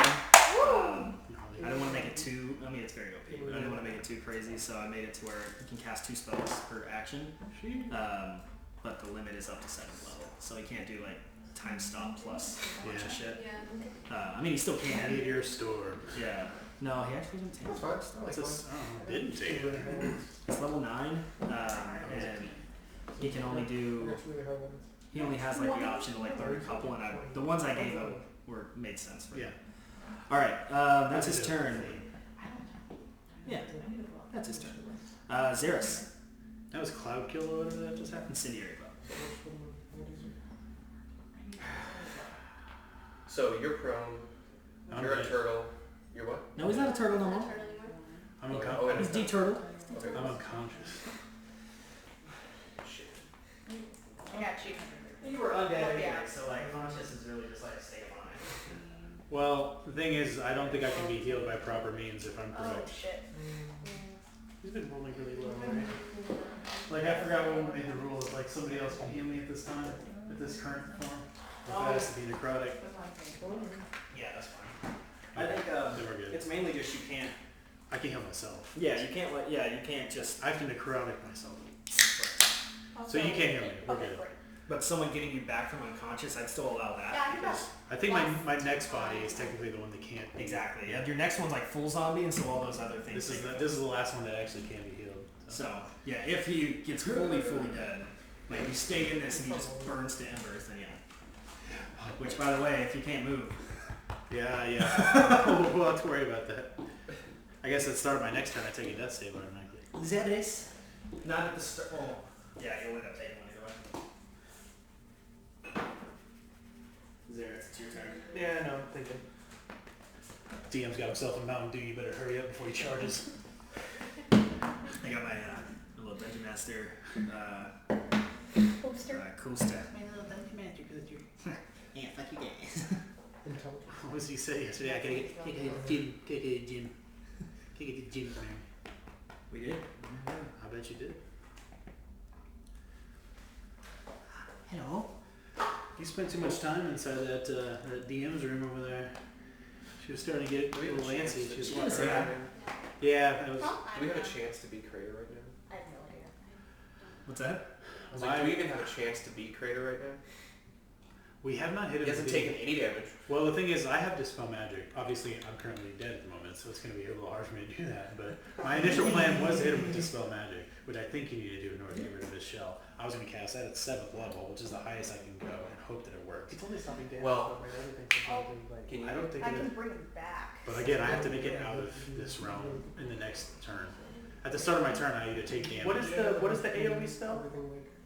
I don't want to make it too. I mean, it's very OP, but I didn't want to make it too crazy, so I made it to where he can cast 2 spells per action. But the limit is up to 7th level, so he can't do like time stop plus a bunch of shit. Yeah. I mean, he still can. Meteor Storm. Yeah. No, he actually didn't take That's it. fine. It's not like What's this? Oh, didn't take it. It's level 9, and he can only do. He only has like the option to like learn a couple, and the ones I gave him made sense for him. Yeah. All right, that's his turn. Yeah, that's his turn. Xeris, That was Cloud Kill or whatever that just happened. incendiary bow. So you're prone. I'm You're a dead. turtle. You're what? No, he's not a turtle no more. I'm Oh, unconscious. He's D-turtle. Okay. I'm unconscious. I got you. You were undead anyway, anyway, so like conscious is really just like a state of mind. Well, the thing is, I don't think I can be healed by proper means if I'm Oh correct. shit. He's been rolling really low, right? Like, I forgot when we made the rule of, like, somebody else can heal me at this time, at this current form. If it has to be necrotic, Yeah, that's fine. I think then we're good. it's mainly just you can't. I can heal myself. Yeah, you can't. You can't just. I have to necrotic myself. So you can't heal me. We're Okay, good. great. But someone getting you back from unconscious, I'd still allow that. Yeah, I know. because I think my next body is technically the one that can't. exactly. Yeah, your next one's like full zombie, and so all those other things. This is the last one that actually can be healed. So yeah, if he gets fully dead, like you stay in this and he just burns to embers, then yeah. Which, by the way, if you can't move, Yeah. We'll have to worry about that. I guess at the start of my next turn, I take a death save automatically. Xeris, not at the start. Oh, yeah, you'll end up taking one either way. Xeris, it's your turn. Yeah, no, I'm thinking. DM's got himself a Mountain Dew. You better hurry up before he charges. I got my little Dungeon Master Poster. cool stuff. My little Dungeon Master because you're... Yeah, fuck you guys. What did he say yesterday? I gotta get to the gym. Gotta get to the gym. Gotta get to the gym, man. We did. I bet you did. Hello. You spent too much time inside that DM's room over there. She was starting to get a little antsy. She was She was walking there. around. Yeah, that was. Huh? Do we have a chance to be Crater right now? I have no idea. What's that? I was like, do we even have a chance to beat Crater right now? We have not hit him. He hasn't with the- taken any damage. Well, the thing is, I have Dispel Magic. Obviously, I'm currently dead at the moment, so it's going to be a little hard for me to do that. But my initial plan was to hit him with Dispel Magic, which I think you need to do in order to get rid of his shell. I was going to cast that at 7th level, which is the highest I can go, and hope that it works. It's only stopping damage. Well, but everything's probably like. Can you? I don't think I it can is. bring him back. But again, I have to make it out of this realm in the next turn. At the start of my turn, I either take damage. What is the AOE spell?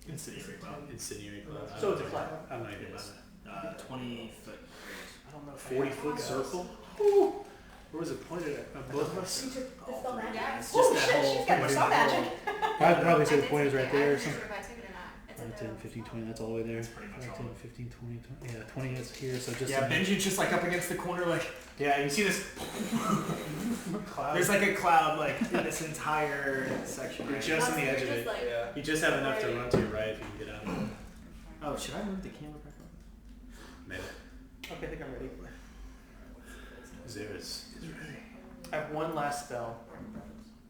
Incendiary bow. Incendiary cloud. So it's a cloud. I don't know anything about it. 20 foot. I don't know. 40-foot circle? Where was it pointed at? Both of us? You took the spell magic. Yeah. It's Oh just that shit, whole. she's got the spell magic. I'd probably say I the did pointer's take right it. there or I'm not something. sure if I took it or not. It's 5, in 10, the- 15, 20, that's all the way there. That's pretty much 5, all. 10, 15, 20, 20. Yeah, 20 is here, so just... Yeah, Benji's just like up against the corner, like Yeah, you see this cloud? there's like a cloud like in this entire section. You're Right? just on the edge of Just it. like- Yeah. You just have enough to run to your right if you can get out of it. Oh, should I move the camera back up? Maybe. Okay, I think I'm ready. Xeris. I have one last spell.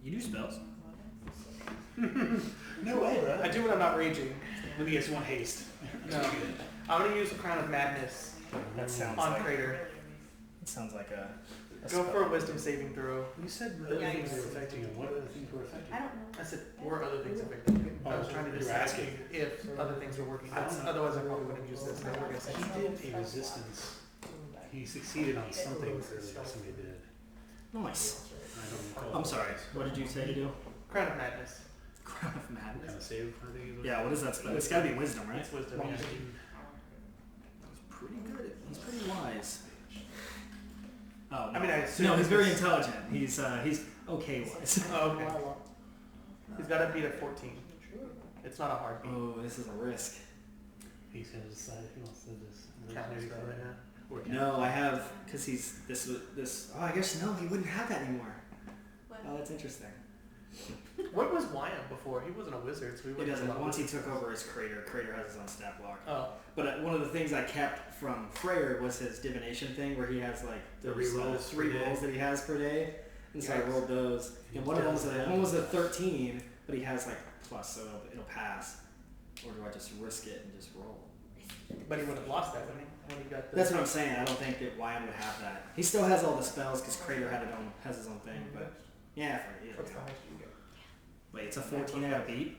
You do spells. No way, bro. I do when I'm not raging. Let me guess, one haste. No. I'm gonna use Crown of Madness That sounds on like Crater. sounds like a Go for a spell. wisdom saving throw. You said other Yeah, things you- were affecting him. What other things were affecting I him? don't know. I said, were other things affecting you? I was trying to You were decide asking. if other things were working. I don't know. Otherwise, I probably wouldn't have used this. Now we're gonna say He did a resistance. He succeeded on something earlier somebody did. Nice. I don't recall. I'm sorry. What did you say to do? Crown of Madness. Crown of What Madness. kind of save, I think is what Yeah, what is that spell? It's gotta be wisdom, right? It's wisdom. Yeah. He's pretty good. He's pretty wise. Oh, no. I mean, I assume no, he's very this- intelligent. He's okay wise. Oh, okay. He's got to beat a 14. It's not a hard beat. Oh, this is a risk. He's gonna decide if he wants to just Counter spell right now. or No, I have because he's this. Oh, I guess no, he wouldn't have that anymore. What? Oh, that's interesting. What was Wyam before? He wasn't a wizard, so he It wouldn't have a lot doesn't. of Once he wizard took spells. over as Crater, Crater has his own stat block. Oh, But one of the things I kept from Freyr was his divination thing, where he has like The those, rerolls three per day. rolls that he has per day, and so I Yikes. rolled those. And one of them was one was a 13, but he has like plus, so it'll pass. Or do I just risk it and just roll? but he would have lost that when he got the. That's what I'm saying. I don't think that Wyam would have that. He still has all the spells because Crater has his own thing. But yeah, for you What's the know. highest you get? Wait, it's a 14 out of beat.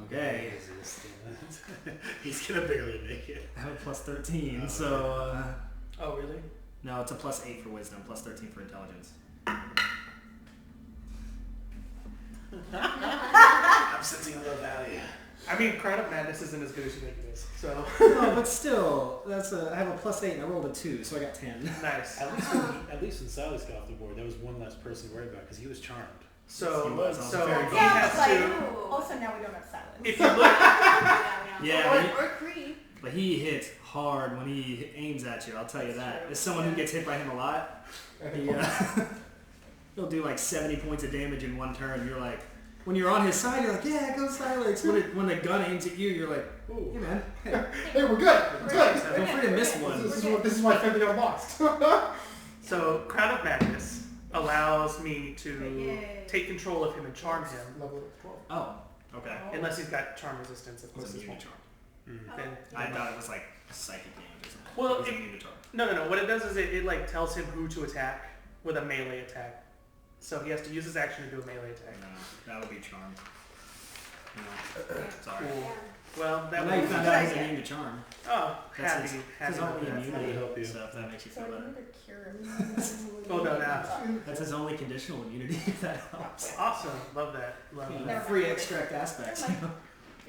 Okay. He's gonna barely make it. I have a plus 13, Oh, so Oh, really? no, it's a plus 8 for wisdom, plus 13 for intelligence. I'm sensing a low value. I mean, Crown of Madness isn't as good as you think it is. So No, but still, I have a plus 8 and I rolled a 2, so I got 10. nice. At least when Silas got off the board, there was one less person to worry about because he was charmed. So He was also so very he good. has Like, to. also now we don't have silence. If you look, Yeah, Or creep. But he hits hard when he aims at you, I'll tell you that. As someone who gets hit by him a lot, he'll do like 70 points of damage in one turn. You're like, when you're on his side, you're like, yeah, go Silex. When the gun aims at you, you're like, hey man, hey, Hey, we're good. We're good. feel free to miss one. This is why Fabian lost. so Crown of Madness allows me to Yay. take control of him and charm him, Level 12. Oh, okay. unless he's got charm resistance. Of course, It's this immune won't. to charm. Then I thought it was like psychic damage or something. Well, It's it- immune to charm. no. What it does is it like tells him who to attack with a melee attack. So he has to use his action to do a melee attack. No, that would be charm. No, sorry. Cool. Yeah. Well, that Well, now you was found out he's immune to charm. oh That's happy his happy. only with that. immunity. That'll help you. So if that makes you So feel I better. need to cure him. Oh no, no. That's his only conditional immunity, if that helps. Awesome, love that. Love Yeah, that. Never free mind. extract aspects. Never mind.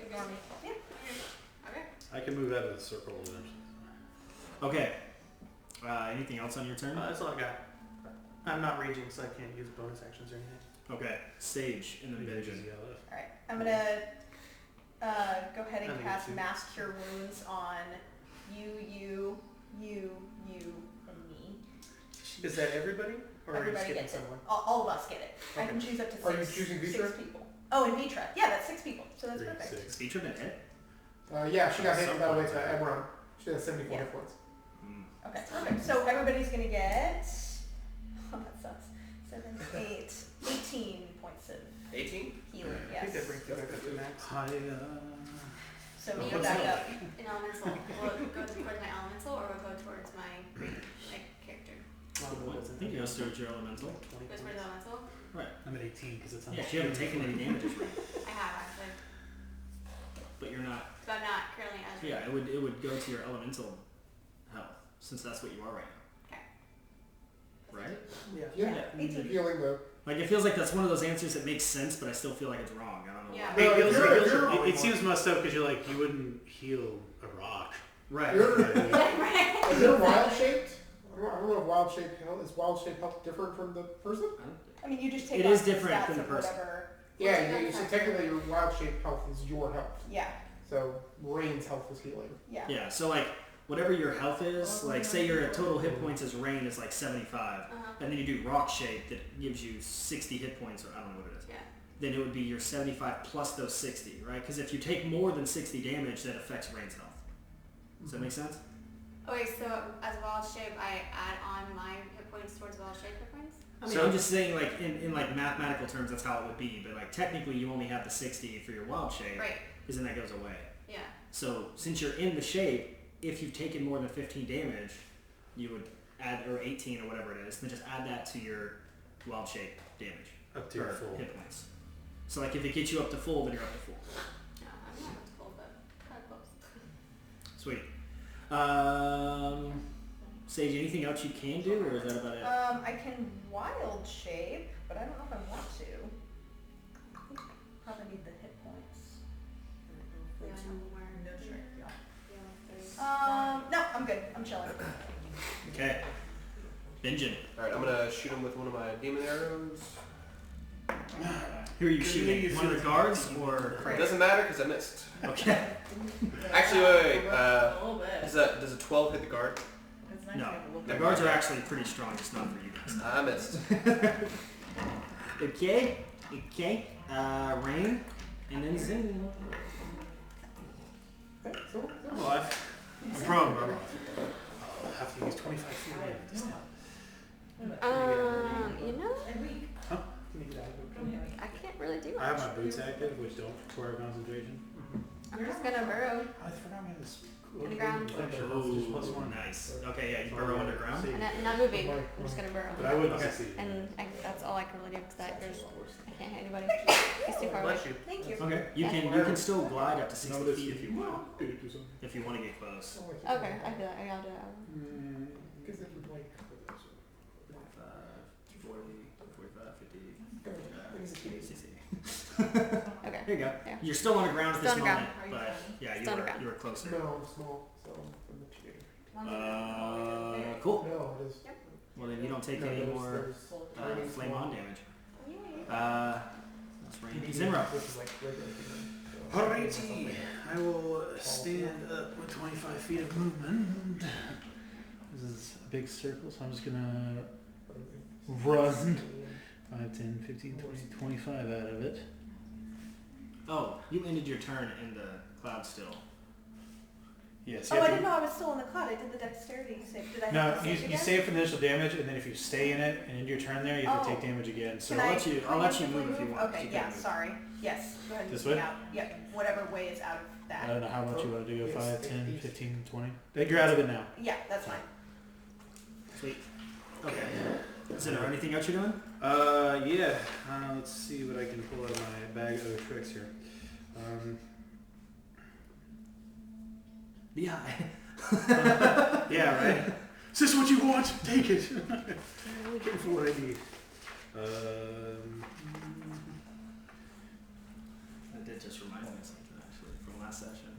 Ignore me. Yeah. Okay. I can move out of the circle eventually. Okay. Anything else on your turn? That's all I got. I'm not raging, so I can't use bonus actions or anything. Okay. Sage and then Benjamin. Alright, I'm gonna go ahead and I think cast it's you. Mass Cure Wounds on you, and me. Is that everybody, or are you Everybody skipping gets it. someone? All of us get it. I Okay. can choose up to Are you six, choosing six Vitra? people. Oh, and Vitra. Yeah, that's 6 people, so that's 3, perfect. 6. Vitra been hit? Yeah, she got hit Some that way points, to right? Eberron. She has 74 Yeah. hit points. Okay, perfect. So everybody's gonna get, oh that sucks, 7, 8, 18 points of 18? healing, I think that yes. brings you back up to max. So Will we you go back up. An elemental. Will it go towards my elemental or will it go towards my character? I think it goes towards your elemental. Goes towards elemental? I'm at 18 because it's on Yeah, the you haven't screen. taken any damages from it, I have actually. but you're not. But I'm not currently as Yeah, it would go to your elemental health, since that's what you are right now. Okay. Right? Yeah. Yeah, Yeah. you're healing the. Like it feels like that's one of those answers that makes sense, but I still feel like it's wrong. I don't know. Yeah. why. No, It feels- if you're- it if feels you're- probably It more- seems messed up because you're like, you wouldn't heal a rock. Right. You're, Right. if you're wild shaped, I don't know if wild shaped health is wild shaped health different from the person. I mean, you just take It off is the different stats than the of person. whatever. Yeah, so technically your wild shaped health is your health. Yeah, So Rain's health is healing. yeah. Yeah. So like whatever your health is, like say your total hit points as rain is like 75, Uh-huh. and then you do rock shape that gives you 60 hit points, or I don't know what it is. Yeah. Then it would be your 75 plus those 60, right? Because if you take more than 60 damage, that affects rain's health. Does that make sense? Okay, so as wild shape, I add on my hit points towards wild shape hit points? I mean, So- I'm just saying, like in like mathematical terms, that's how it would be. But like technically, you only have the 60 for your wild shape, Right. because then that goes away. Yeah. So since you're in the shape, if you've taken more than 15 damage, you would add, or 18 or whatever it is, then just add that to your wild shape damage. Up to your or full. hit points. So like if it gets you up to full, then you're up to full. No, I'm not full, but kind of close. Sweet. Sage, anything else you can do, or is that about it? I can wild shape, but I don't know if I want to. I think I probably need the hit points. Yeah, I know where. No strength, yeah. Yeah, there's No, I'm good. I'm chilling. Okay. Benjin. Alright, I'm gonna shoot him with one of my demon arrows. Who are you shooting? One of the guards or? It doesn't matter because I missed. Okay. Actually, wait. A little bit. Does a 12 hit the guard? It's nice No. to have a look The at guards it. are actually pretty strong, just not for you guys. I missed. Okay. Okay. Rain. And then Zing. I'm alive. I'm prone, bro. I'll have to use 25 feet away this time. You know, Huh? I can't really do I have much. my boots active, which don't require concentration. I'm just gonna burrow I forgot we had this cool in the ground. Oh, nice. Okay, yeah, you burrow underground. And not moving. I'm just gonna burrow. But I wouldn't Okay. succeed. And that's all I can really do because I can't hit anybody. He's too far away. Bless you. Thank you. Okay, you can still glide up to 60 Notice feet if you want. Do something. If you want to get close. Okay, I do that. I'll do that. 40, 45, 50, 60. Okay. There you go. Yeah. You're still on the ground at this Still on the moment, ground. but yeah, Still on the ground. you were closer. No, I'm small, so I'm mitigating. Cool. No, it is. Well, then you don't take No, any there's- more there's tiny flame small. on damage. That's Rain. Zinra. Which is like regular human, so- Alrighty, I will stand up with 25 feet of movement. This is a big circle, so I'm just gonna run 5, 10, 15, 20, 25 out of it. Oh, you ended your turn in the cloud still. Yes. Oh, I didn't know I was still in the cloud. I did the dexterity save. Did I No, have to you save again? save for the initial damage, and then if you stay in it and end your turn there, you have to Oh. take damage again. So Can I'll let you- I'll let you preemptively move if you want. Okay, You yeah, can move. sorry. Yes, go ahead and This move way? out. Yep, whatever way is out of I that. don't know how much you want to do. Yes, 5, 10, 50. 15, 20. You're out of it now. Yeah, that's fine. Sweet. Okay. Zinra, anything else you're doing? Yeah. Let's see what I can pull out of my bag of tricks here. The eye. Yeah, right? Is this what you want? Take it. Take it for what I need. That did just remind me of something actually from last session.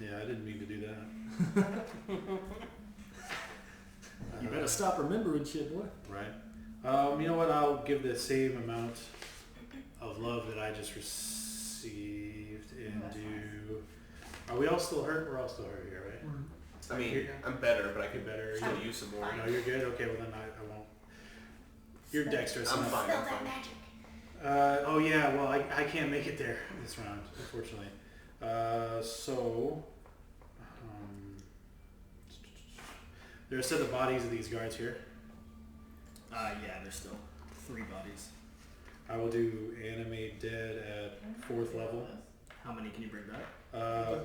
Yeah, I didn't mean to do that. You better stop remembering shit, boy. Right. You know what? I'll give the same amount of love that I just received and that's do. Are we all still hurt? We're all still hurt here, right? I mean, I'm better, but I You're could better. still use some more. No, you're good. Okay, well then I won't. You're dexterous. I'm enough. fine. I'm fine. Oh yeah, well I can't make it there this round, unfortunately. There are a set of bodies of these guards here. Yeah, there's still 3 bodies. I will do animate dead at 4th level. How many can you bring back?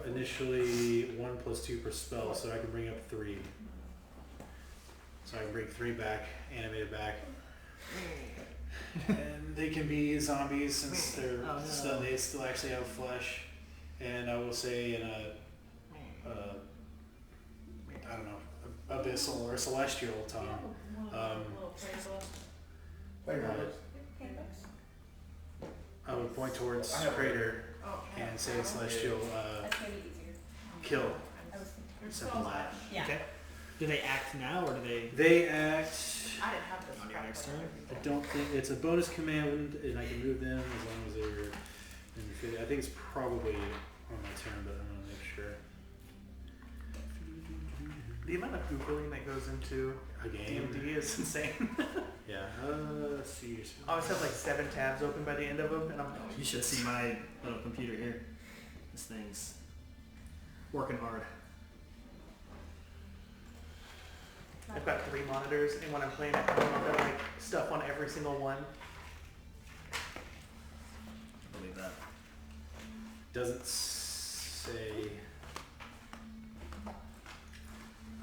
Initially 1 + 2 per spell, so I can bring up 3. So I can bring 3 back, animated back. And they can be zombies since they're Oh, no. still, they still actually have flesh. And I will say in a I don't know, abyssal or celestial tongue. Playground. Handbooks? I would point towards I have crater Oh, and say celestial that's maybe easier. kill. I was Simple as that. Yeah. Okay. Do they act now or do they? They act. I didn't have this. On your crap next like turn? I don't think it's a bonus command, and I can move them as long as they're in the fit. I think it's probably on my turn, but I'm gonna make sure. The amount of Googling that goes into A game. D&D is insane. Yeah. Let's see. I always have like 7 tabs open by the end of them, and I'm You should see my little computer here. This thing's working hard. I've got 3 monitors, and when I'm playing at home, I've got like stuff on every single one. I believe that. Doesn't say.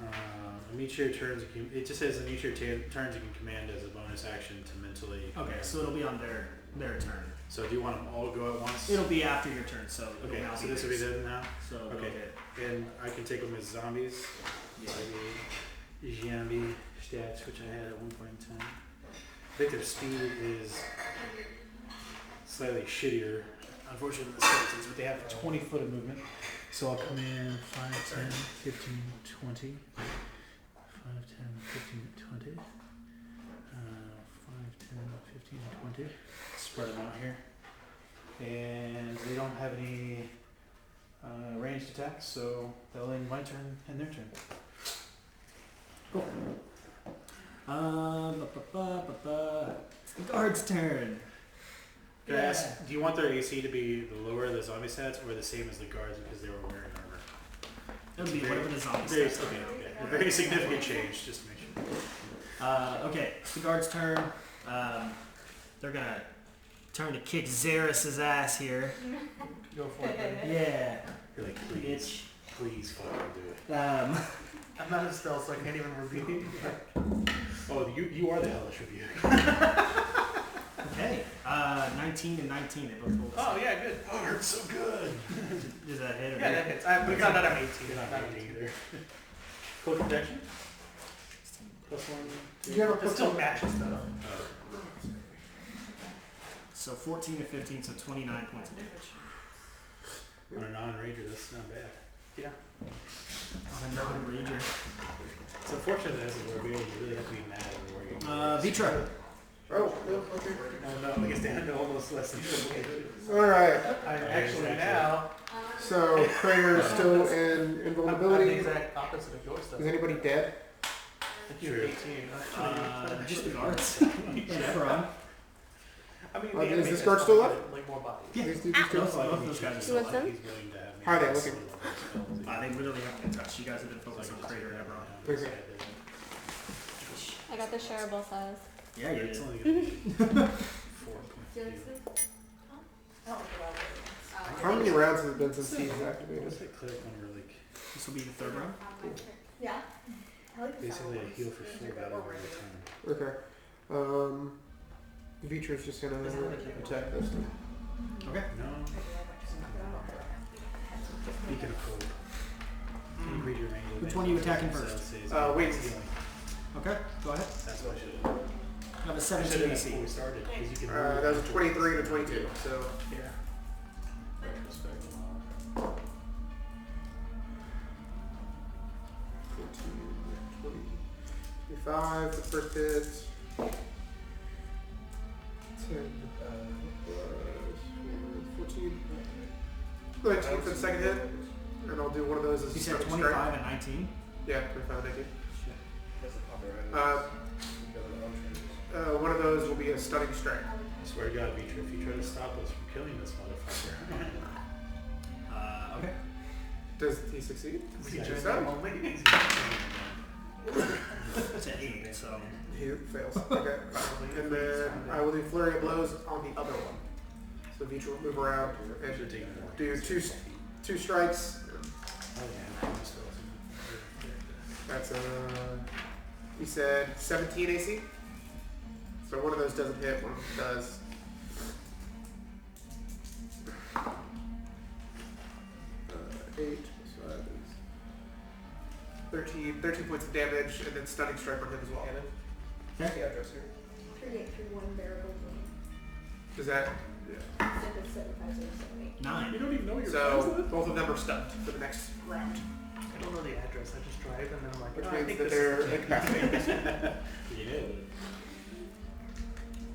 On each of your turns, it just says on each of your turns you can command as a bonus action to mentally. Okay, command. so it'll be on their turn. So do you want them all to go at once? It'll be after your turn, so it'll Okay, now so this will be theirs. them now. So go Okay. ahead. And I can take them as zombies. Yeah. Zombie stats, which I had at one point in time. I think their speed is slightly shittier, unfortunately, than the skeletons, but they have 20 foot of movement. So I'll come in 5, 10, 15, 20. 5, 10, 15, 20. 5, 10, 15, 20. Spread them out here. And they don't have any ranged attacks, so they'll end my turn and their turn. Cool. It's the guard's turn. Can I ask, do you want their AC to be the lower of the zombie stats or the same as the guards because they were wearing armor? It'll be whatever the zombie Very, stats okay, are. okay. A very significant change, just to make sure. Okay, it's the guard's turn. They're gonna turn to kick Xeris' ass here. Go for it. Then. Yeah. You're like, please, please fucking do it. I'm not a stealth, so I can't even reveal. Oh, you are the hellish rebuke. Okay. 19 and 19. They both rolled. Oh yeah, good. Oh, it hurts so good. Does that hit? Or Yeah, that hits. We got that at 18. You're not hurting either. Code protection? +1. You have a It plus still one. matches though. So 14 to 15, so 29 points of damage. On a non-ranger, that's not bad. Yeah. On another ranger. It's unfortunate that as a warrior, you really have to be mad at a warrior. Vitra. Oh, okay. Oh no, I guess they had to almost less than All right. I'm actually now. So Prayer is still in I'm the invulnerability. exact opposite of yours though. Is anybody dead? I think you're True. 18. Just the guards. Everon. I mean, Is the enemy this has guard still probably, up? like more bodies. Yeah. These two. Both those guys are Who still was alive. them? He's willing to have me. How are they looking? They literally haven't been touched. You guys have been focused on Crater and Everon. Okay. I got the shareable size. Yeah, you It's did. only gonna be 4.2. How many rounds has it been since he's activated? What's that cleric one where like This will be the third round. Yeah. I like the basically a sound. heal for full battle over the time? Okay. Vitra's just gonna attack this thing. Okay. No. Beacon of Hope. Can you read your range? Which one are you attacking first? Wait. Okay, go ahead. That's what I should have. You have a I 17 should have AC. before we started because you can. That was 23 to 22. So Yeah. Retrospect. 14, 25, the first hit. 10, 14, 19 for the second hit. And I'll do one of those as You a said stunning 25 strike. and 19. Yeah, 25 and 19. That's the popular One of those will be a stunning strike. I swear to God, Vitra, if you try to stop us from killing this motherfucker. Okay. Does he succeed? We He join does. them only. It's an 8, so. He fails. Okay. And then I will do flurry of blows on the other one. So Vitra will move around and Should take more. do two strikes. Oh yeah. That's he said 17 AC. So one of those doesn't hit, one of them does. Eight plus 5 is 13 points of damage, and then stunning strike on him as well. the address here. 3831 variable wound. Does that? Zip is 75078. 9. You don't even know your So both of them are stunned for the next round, I don't know the address. I just drive and then I'm like, which oh, I means think that this they're is incapacitated. You did.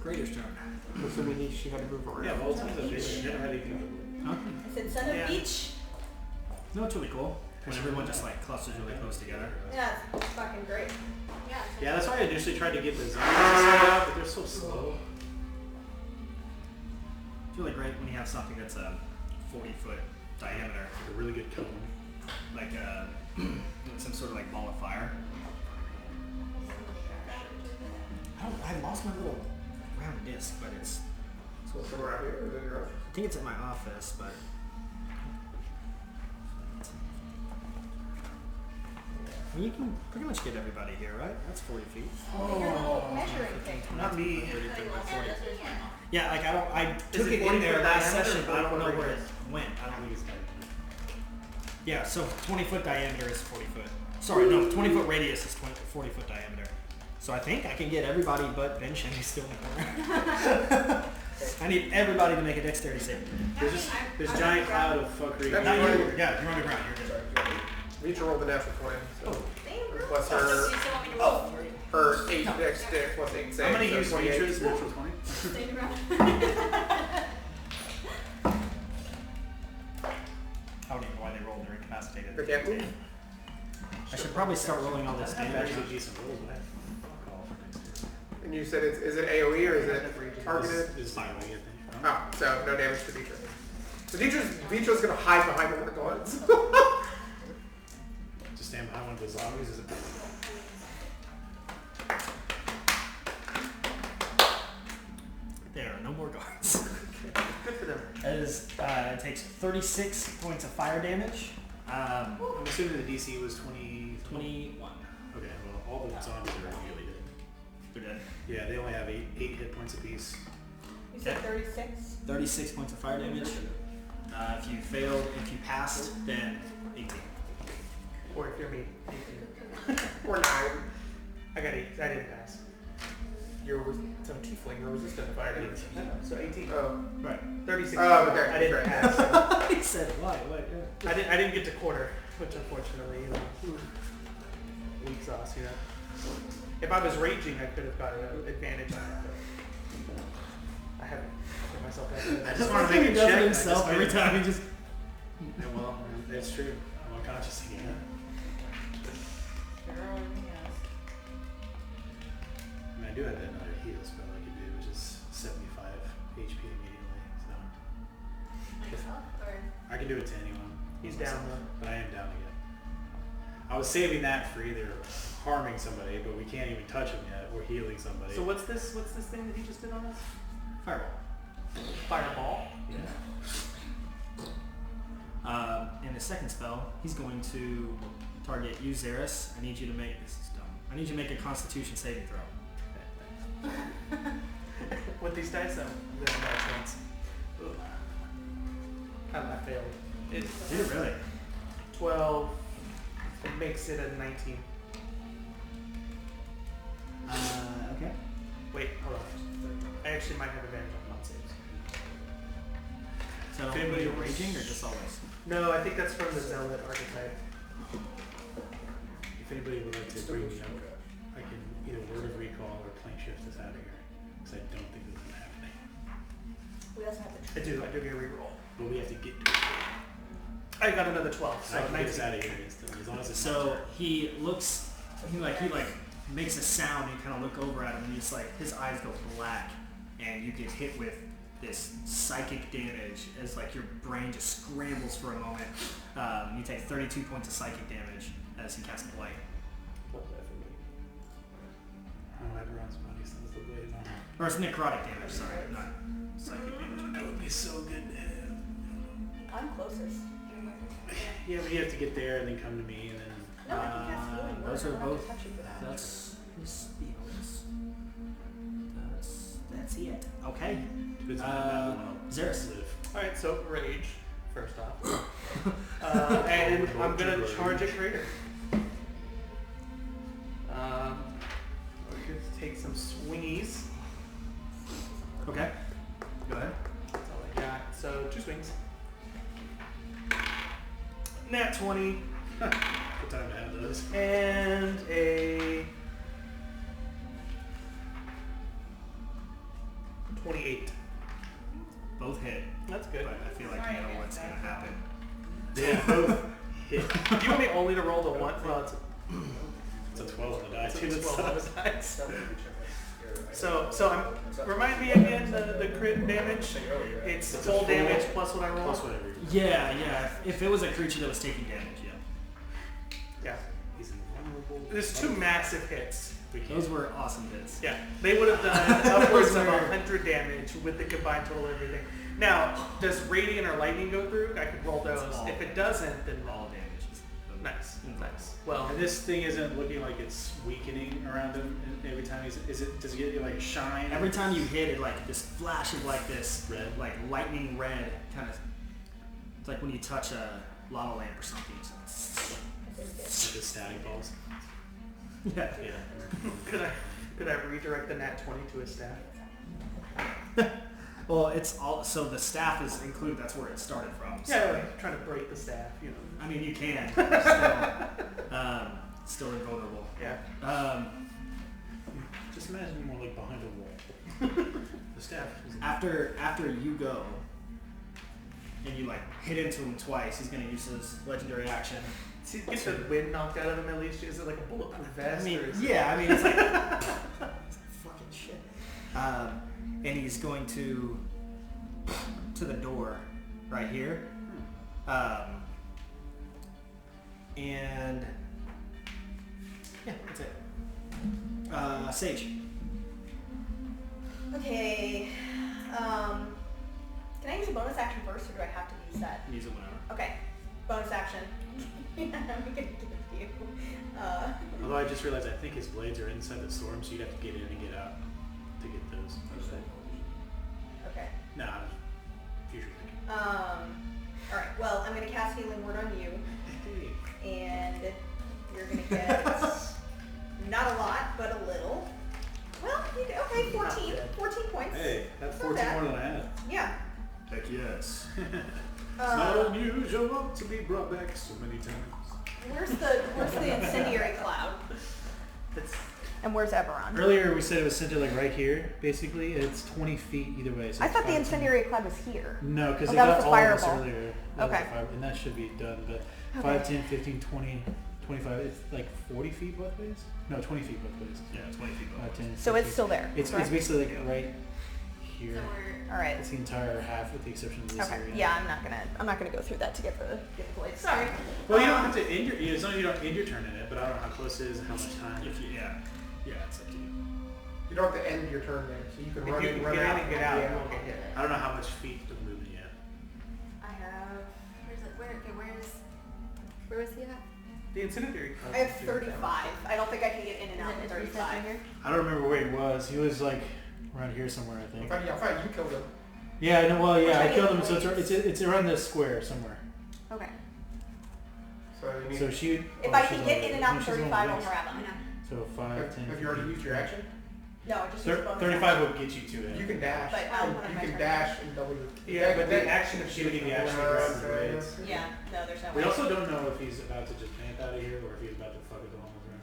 Crater's turn. Assuming she had to move around. Yeah, well, it's a never had anything. Huh? I said son of Yeah. beach. No, it's really cool. When everyone just like clusters really close together. Yeah, it's fucking great. Yeah, that's why I initially tried to get the zombies to stop, but they're so slow. It's really great when you have something that's a 40-foot diameter, Like a really good cone. like some sort of like ball of fire. I lost my little round disc, but it's. So it's around here, or is it around? I think it's at my office, but. You can pretty much get everybody here, right? That's 40 feet. Your little measuring thing. Not me. Yeah, like I Is took it it in 40 there foot last diameter session, or but I don't 40 know foot where it radius? went. I don't think it's that. Yeah, so 20-foot diameter is 40 foot. Sorry, no, 20-foot radius is 40-foot diameter. So I think I can get everybody but Ben Shen, who's still in the corner. I need everybody to make a dexterity save. There's just this giant cloud of fuckery. That's Not right. you. Yeah, you're on the ground. You're good. Reach rolled the natural 20. So Damn, girl. plus So her, you still want me to roll? her 8 dex plus 8 save. I'm gonna so use 28. Mietra's natural 20. Stay in the ground. I don't even know why they rolled. They're incapacitated. They can't move. I should probably start rolling all this That's damage. actually decent rolls, but I fuck all for next year. And you said is it AoE or is it targeted? This is my way, I think. Oh, so no damage to Vitra. So Vitra's gonna hide behind one of the guards. Just stand behind one of the zombies as a There are no more guards. Good for them. It takes 36 points of fire damage. I'm assuming the DC was 20. 21. Okay, well, all the zombies are really good. They're dead. Yeah, they only have 8 hit points apiece. You said 36? 36 points of fire damage. If you passed, then 18. Or if you're me. Or 9. I got 8. I didn't pass. You're some tiefling. You're resistant to fire damage. So 18. Oh. Right. 36. Oh, okay. I didn't Right. pass. He said, why? What? Yeah. I didn't get to quarter, which unfortunately, weak sauce, you know. If I was raging, I could have got an advantage on it. But I haven't put myself that good. I just want to make He a does it check. himself every time. He just. Yeah, well, that's true. I'm unconscious again. Girl, yes. I mean, I do have that another heal spell I could do, which is 75 HP immediately. So Or I can do it to anyone. He's down though. But I am down again. I was saving that for either harming somebody, but we can't even touch him yet, or healing somebody. So what's this thing that he just did on us? Fireball. Fireball? Yeah. In the second spell, he's going to target you, Xeris. I need you to make this is dumb. I need you to make a Constitution saving throw. With these dice though, there's no chance. Ugh. I failed. Did it really? 12 makes it a 19. Okay. Wait, hold on. I actually might have advantage on con saves. So If when anybody you're wants- raging or just always? No, I think that's from the Zealot archetype. If anybody would like to bring me up, I can either word of recall or plank shift us out of here, because I don't think this is happening. we also have the I do get a reroll. But we have to get to it. I got another 12, So so I can get us 19. out of here instantly, as long as it's So he looks, he makes a sound. You kind of look over at him, and he's like, his eyes go black, and you get hit with this psychic damage as like your brain just scrambles for a moment. You take 32 points of psychic damage as he casts Blight. What's that for me? Oh, everyone's body sounds the blade on. Or it's necrotic damage, sorry, not psychic damage. That would be so good to have. I'm closest. Yeah, but you have to get there and then come to me and then. No, I can cast healing word. Those I are don't have both. to touch you for that. That's his spells. That's it. Okay. Good time Xeris. live. Alright, so rage, first off. And I'm gonna charge at Crater. We're gonna take some swingies. Okay. Go ahead. That's all I got. So 2 swings. Nat 20 Good time to have those. and a 28. Both hit, That's good. but I feel like you know what's gonna happen. Yeah, both hit. Do you want me only to roll the one? Well, It's a 12 on the die it's too. a That 12 on the sucks. dice. So remind me again the crit damage. It's full damage plus what I roll. Plus whatever. Yeah. If it was a creature that was taking damage, yeah. Yeah. He's invulnerable. There's 2 massive hits. We can't. Those were awesome hits. Yeah, they would have done upwards of Those were- 100 damage with the combined total of everything. Now, does radiant or lightning go through? I could roll those. All. If it doesn't, then All damage is Nice. Well, And this thing isn't looking like it's weakening around him every time he's. Does it get like a shine? Every time you hit it, like this flash of like this Red. like lightning red kind of. It's like when you touch a lava lamp or something. It's Like the static balls. yeah. could I redirect the nat 20 to a staff? Well, it's all so the staff is included. That's where it started from. So, Yeah, like trying to break the staff, you know. I mean, you can. Still invulnerable. Yeah. Just imagine more like behind a wall. The staff. After you go, and you like hit into him twice, he's gonna use his legendary action. See, get the wind knocked out of him at least. Is it like a bulletproof vest? I mean, or is yeah. I mean, it's like fucking shit. And he's going to the door right here. And yeah, that's it. Sage. Okay. Can I use a bonus action first, or do I have to use that? Use it whenever. Okay. Bonus action. I'm gonna give you. Although I just realized I think his blades are inside the storm, so you'd have to get in and get out to get those. Okay. Nah, future thinking. Alright, well, I'm gonna cast Healing Word on you, and you're gonna get not a lot, but a little. Well, okay, 14 points. Hey, that's Not 14 bad. more than I had. Yeah. Heck yes. It's not unusual to be brought back so many times. Where's the incendiary cloud? And where's Eberron? Earlier we said it was centered like right here, basically. It's 20 feet either way. So I it's thought the 5 incendiary cloud was here. No, because Oh, it that got was the all of us fireball. earlier. That was Okay. the and that should be done, but Okay. 5, 10, 15, 20, 25, it's like 40 feet both ways? No, 20 feet both ways. Yeah, 20 feet. 5, 10, So 15. it's still there. It's correct? basically like right here. Alright. It's the entire half with the exception of this Okay. area. Yeah, I'm not gonna go through that to get the blades. Sorry. Well, you don't have to end your, as long as you don't end your turn in it, but I don't know how close it is and how much time. If you, yeah, it's up to you. You don't have to end your turn there, so you can If run you in, can run get out. in and get out, you Yeah. won't get hit. I don't know how much feet of movement yet. I have. Where was he at? The incendiary cloud. I have 35. I don't think I can get in and out in 35. I don't remember where he was. He was like around here somewhere, I think. Fine, you killed him. Yeah, no, well, yeah, I Which killed way him, so is it's around this square somewhere. Okay. So you need. So she. If oh, I she's can get over in and there. out in She's over 35, there. I'll grab them. So 5, 10. Have you already used your action? No, I just use bonus 35 action. will get you to it. You can dash. But I don't want you my can turn. dash and double. Yeah, but the action of She would give you action to grab the blades. Yeah, no, there's no We way. also don't know if he's about to just pant out of here or if he's about to fuck it along with him.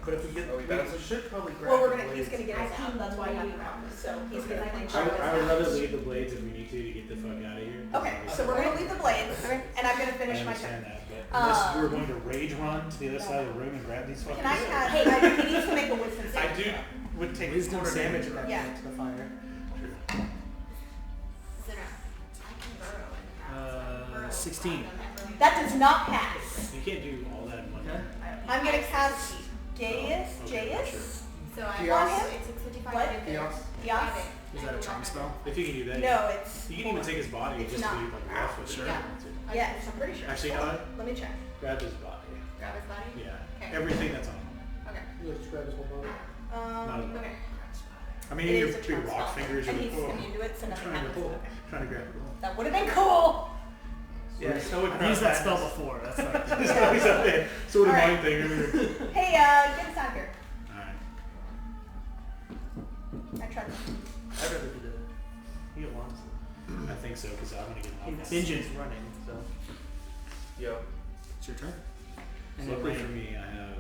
But if we get, Oh, we we bounced? should probably grab Well, the he's blades. gonna get us out. That's why I have him out. So he's gonna clinch I would us rather out. leave the blades if we need to get the fuck out of here. Okay, so we're gonna leave the blades, and I'm gonna I finish my turn. understand that, but unless Um, we're going to rage run to the other side of the room and grab these fuckers. Can I have? Hey, he needs to make a wisdom I saving do throw. would take Wisdom quarter saving damage at that throw. point to the fire. Uh, 16. That does not pass. You can't do all that in one Okay. turn. I'm gonna cast Gaius. Okay, Jaius? sure. So I Dios. On him? It's 55 What? right there. Dios. Dios? Is that a charm spell? If you can do that, No, it's. you can even take his body and It's just not. be like rough with it. Sure. if you want to. Yes, I'm pretty sure. Actually, you know what? Let me check. Grab his body. Grab his body? Yeah. Okay. Everything that's on him. Okay. You just grab his whole body. Not Um, a- Okay. I mean, it your is a big charm rock spell, fingers. and You're he's like, immune to it, so I'm nothing trying to happens. pull. Okay. Trying to grab it. That would have been cool. Yeah, so would I've used that spell before. That's not. He's up there. Sort of All right. mind thing. Hey, get us out of here. Alright. I tried. I'd rather do the heal, honestly. I think so, because I'm going to get him off. Vengeance. He's running, so. Yo. It's your turn. And Luckily then for me, I have.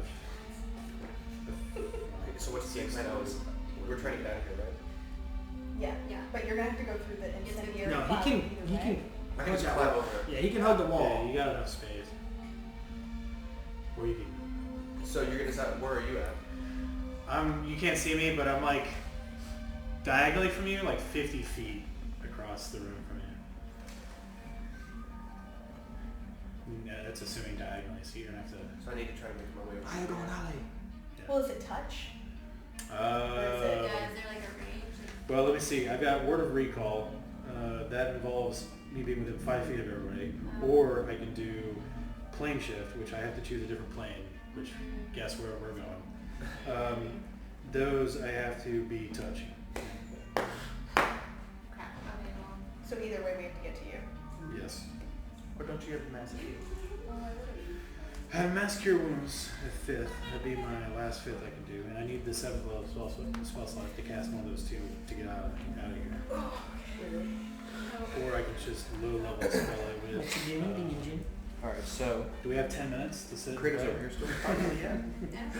So what's the plan? We're trying to get out of here, right? Yeah, Yeah. but you're gonna have to go through the incendiary. No, cloud he can. either He way. can. I can just hug climb that over. wall. Yeah, he can hug the Yeah, wall. you got enough space. Or you can. So you're gonna decide where are you at? You can't see me, but I'm like diagonally from you, like 50 feet across the room from you. Yeah, that's assuming diagonally, so you don't have to. So I need to try to make my way over. I go alley. Well, is it touch? Or is it, is there like a range? Well, let me see. I've got Word of Recall. That involves me being within 5 feet of everybody. Or I can do plane shift, which I have to choose a different plane, which guess where we're going. Those I have to be touching. So either way, we have to get to you. Yes. Or don't you have the massive heal? I have Mass Cure Wounds at 5th. That'd be my last 5th I can do. And I need the 7th level spell slot to cast one of those two to get out of here. Or I can just low level spell it with. Alright, so Do we have 10 minutes to sit? Crater's over here still. Yeah.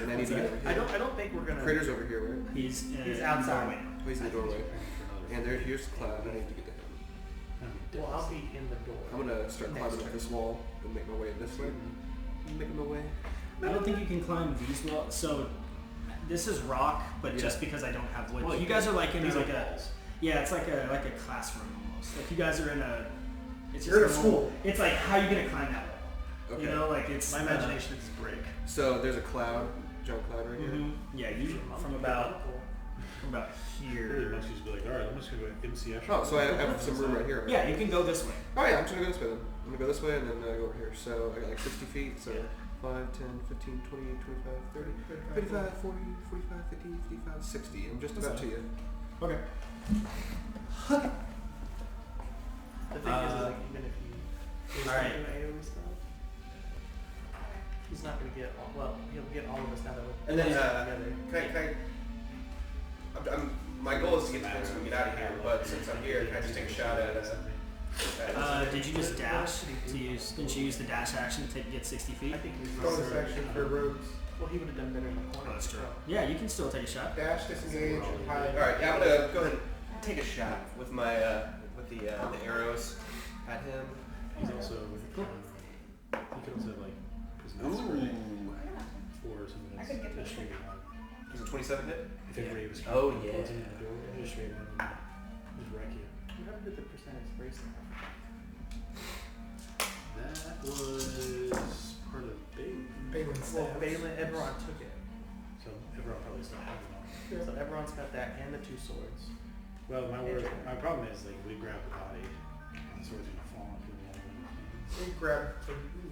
And I need to get over here. I don't think we're gonna. Crater's over here, right? He's outside. Oh, he's in the doorway. And here's the cloud. I need to get to him. Well, I'll be in the door. I'm gonna start climbing up this wall and make my way this way. Making my way. I don't think you can climb these walls. So this is rock, but just because I don't have wood. Well, you guys are like in these like are a walls. yeah, it's like a classroom almost. Like you guys are in a. It's You're in a just school. It's like how you gonna climb that wall? Okay. You know, like it's My imagination is break. So there's a cloud, giant cloud right here. Mhm. Yeah, you from about Really, here. most used to be like, alright, I'm just gonna go MCF. Oh, so I have some room right here. Right? Yeah, you can go this way. Oh yeah, I'm just gonna go this way then. I'm gonna go this way and then go over here. So I got like 60 feet. So Yeah. 5, 10, 15, 20, 25, 30, 35, 40, 45, 50, 55, 60. I'm just about to you. Okay. The thing is, like, even if he Alright. doing AoE stuff, he's not gonna get all. Well, he'll get all of us now that we're And then, together. my goal is to get to him so we get out of here. But since I'm here, can I just take a shot at Did you just dash to use? Didn't you use the dash action to get 60 feet? I think he's Bonus action for rogues. Well, he would have done better in the corner. Oh, that's true. so. Yeah, you can still take a shot. Dash, disengage, and hide. All right, yeah, I'm gonna go ahead and take a shot with my with the arrows at him. He's also, he could also have like prisoners or something I that's could get just straight one. He's a 27 hit. If everybody was Oh, closing yeah. the door, just straight one and just wreck you. You haven't did the percentage brace now. That was part of Bane. Bane's Well, staff. Balin, Eberron took it. So everyone probably still has it on. So Eberron's got that and the two swords. Well, my problem is like we grab the body, and the sword's gonna fall into the other thing. You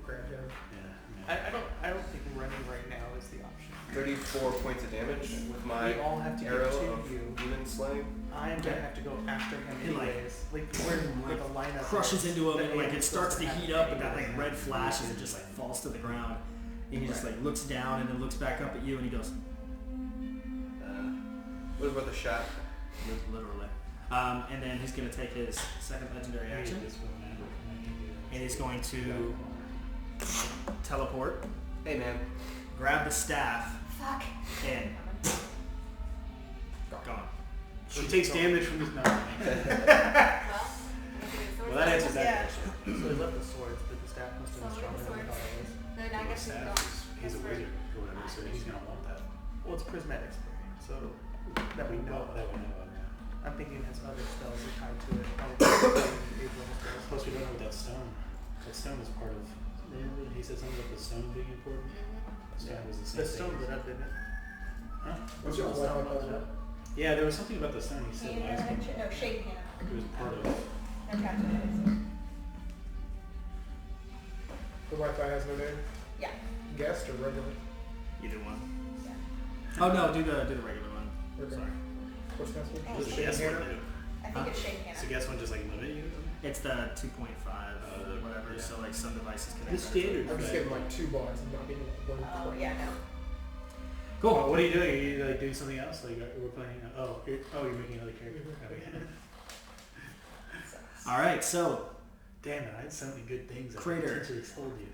grab him. Yeah. I don't think running right now is the option. 34 points of damage with my We all have to get arrow to of you. demon slaying. I am gonna have to go after him And, like, anyways. Like we're the lineup Crushes into him and that like we it starts to have heat up and that like red flash as it just like falls to the ground. And he just like looks down and then looks back up at you and he goes, What about the shot? literally. And then he's gonna take his second legendary action and he's going to teleport, Hey man. grab the staff, Fuck. and gone. She takes damage from his no. Well, that answers that Yeah. question. So they left the swords, but the staff must have been So stronger the than we swords. thought it was. Then I guess we Staff don't. is- He's a wizard or whatever, so he's gonna want that. Well, it's prismatic spray, so that we know. That we know of, yeah. I'm thinking it has other spells that tie to it. Probably eighth-level spells. Plus, we don't know what that stone. That stone is part of. Remember, he said something about the stone being important. The stone was the same The stone thing. lit up, didn't it? Huh? What's your Stone one? lit up. Yeah, there was something about the stone he said last time. No, shade hand. It was part of. They're captain. The Wi-Fi has no name. Yeah. Guest or regular? Either one. Yeah. Oh no, do the regular one. Okay. Sorry. What's that Oh, What does the Shade guess one Hannah? do? I think it's shade Does hand. the guess one just like limit you? It's the 2.5 whatever. yeah. So like some devices can. The have standard. I'm just getting like 2 bars. I'm not getting like 1. Oh, yeah, no. Cool. Oh, what are you doing? Are you like doing something else? Like we're playing. You're making another character. Okay. All right. So Damn it! I had so many good things. I Crater. potentially told you.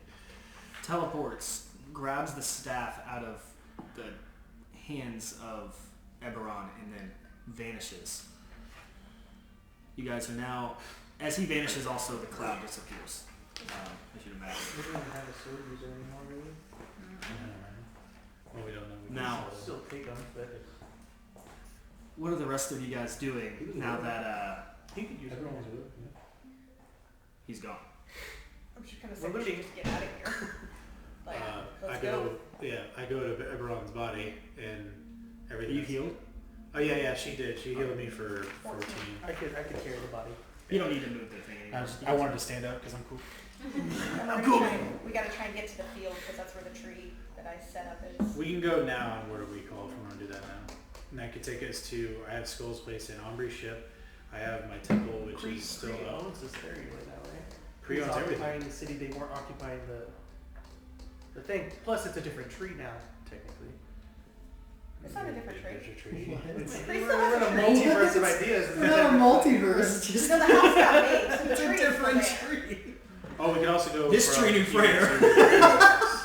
teleports, grabs the staff out of the hands of Eberron, and then vanishes. You guys are now, as he vanishes, also the cloud disappears. As you'd imagine. We don't even have a sword user anymore, really. Well, we don't know. We Now- just- Still take them, but What are the rest of you guys doing now that he could use Everyone's it. with it, he's gone? I'm just kind of We're saying we looking- should just get out of here. Like, I let's go. go. Yeah, I go to Eberron's body and everything. You healed? Oh yeah, she did. She healed me for 14. I could carry the body. You don't need to move the thing anymore. I wanted to stand up because I'm cool. We gotta try and get to the field because that's where the tree that I set up is. We can go now on Word of Recall if we want to do that now. And that could take us to, I have Skull's place in Ombre's ship. I have my temple, which is still Cree up. owns this area right now, right? Cree owns occupying everything. the city. They weren't occupying the thing. Plus, it's a different tree now, technically. It's not a different tree. There's a tree. It's, Cree we're still has in a a tree. multiverse of ideas. Not a multiverse, just No, the house got made, so the it's a tree is different still there. tree. Oh, we could also go This from tree knew here Freyr. to your grandma's,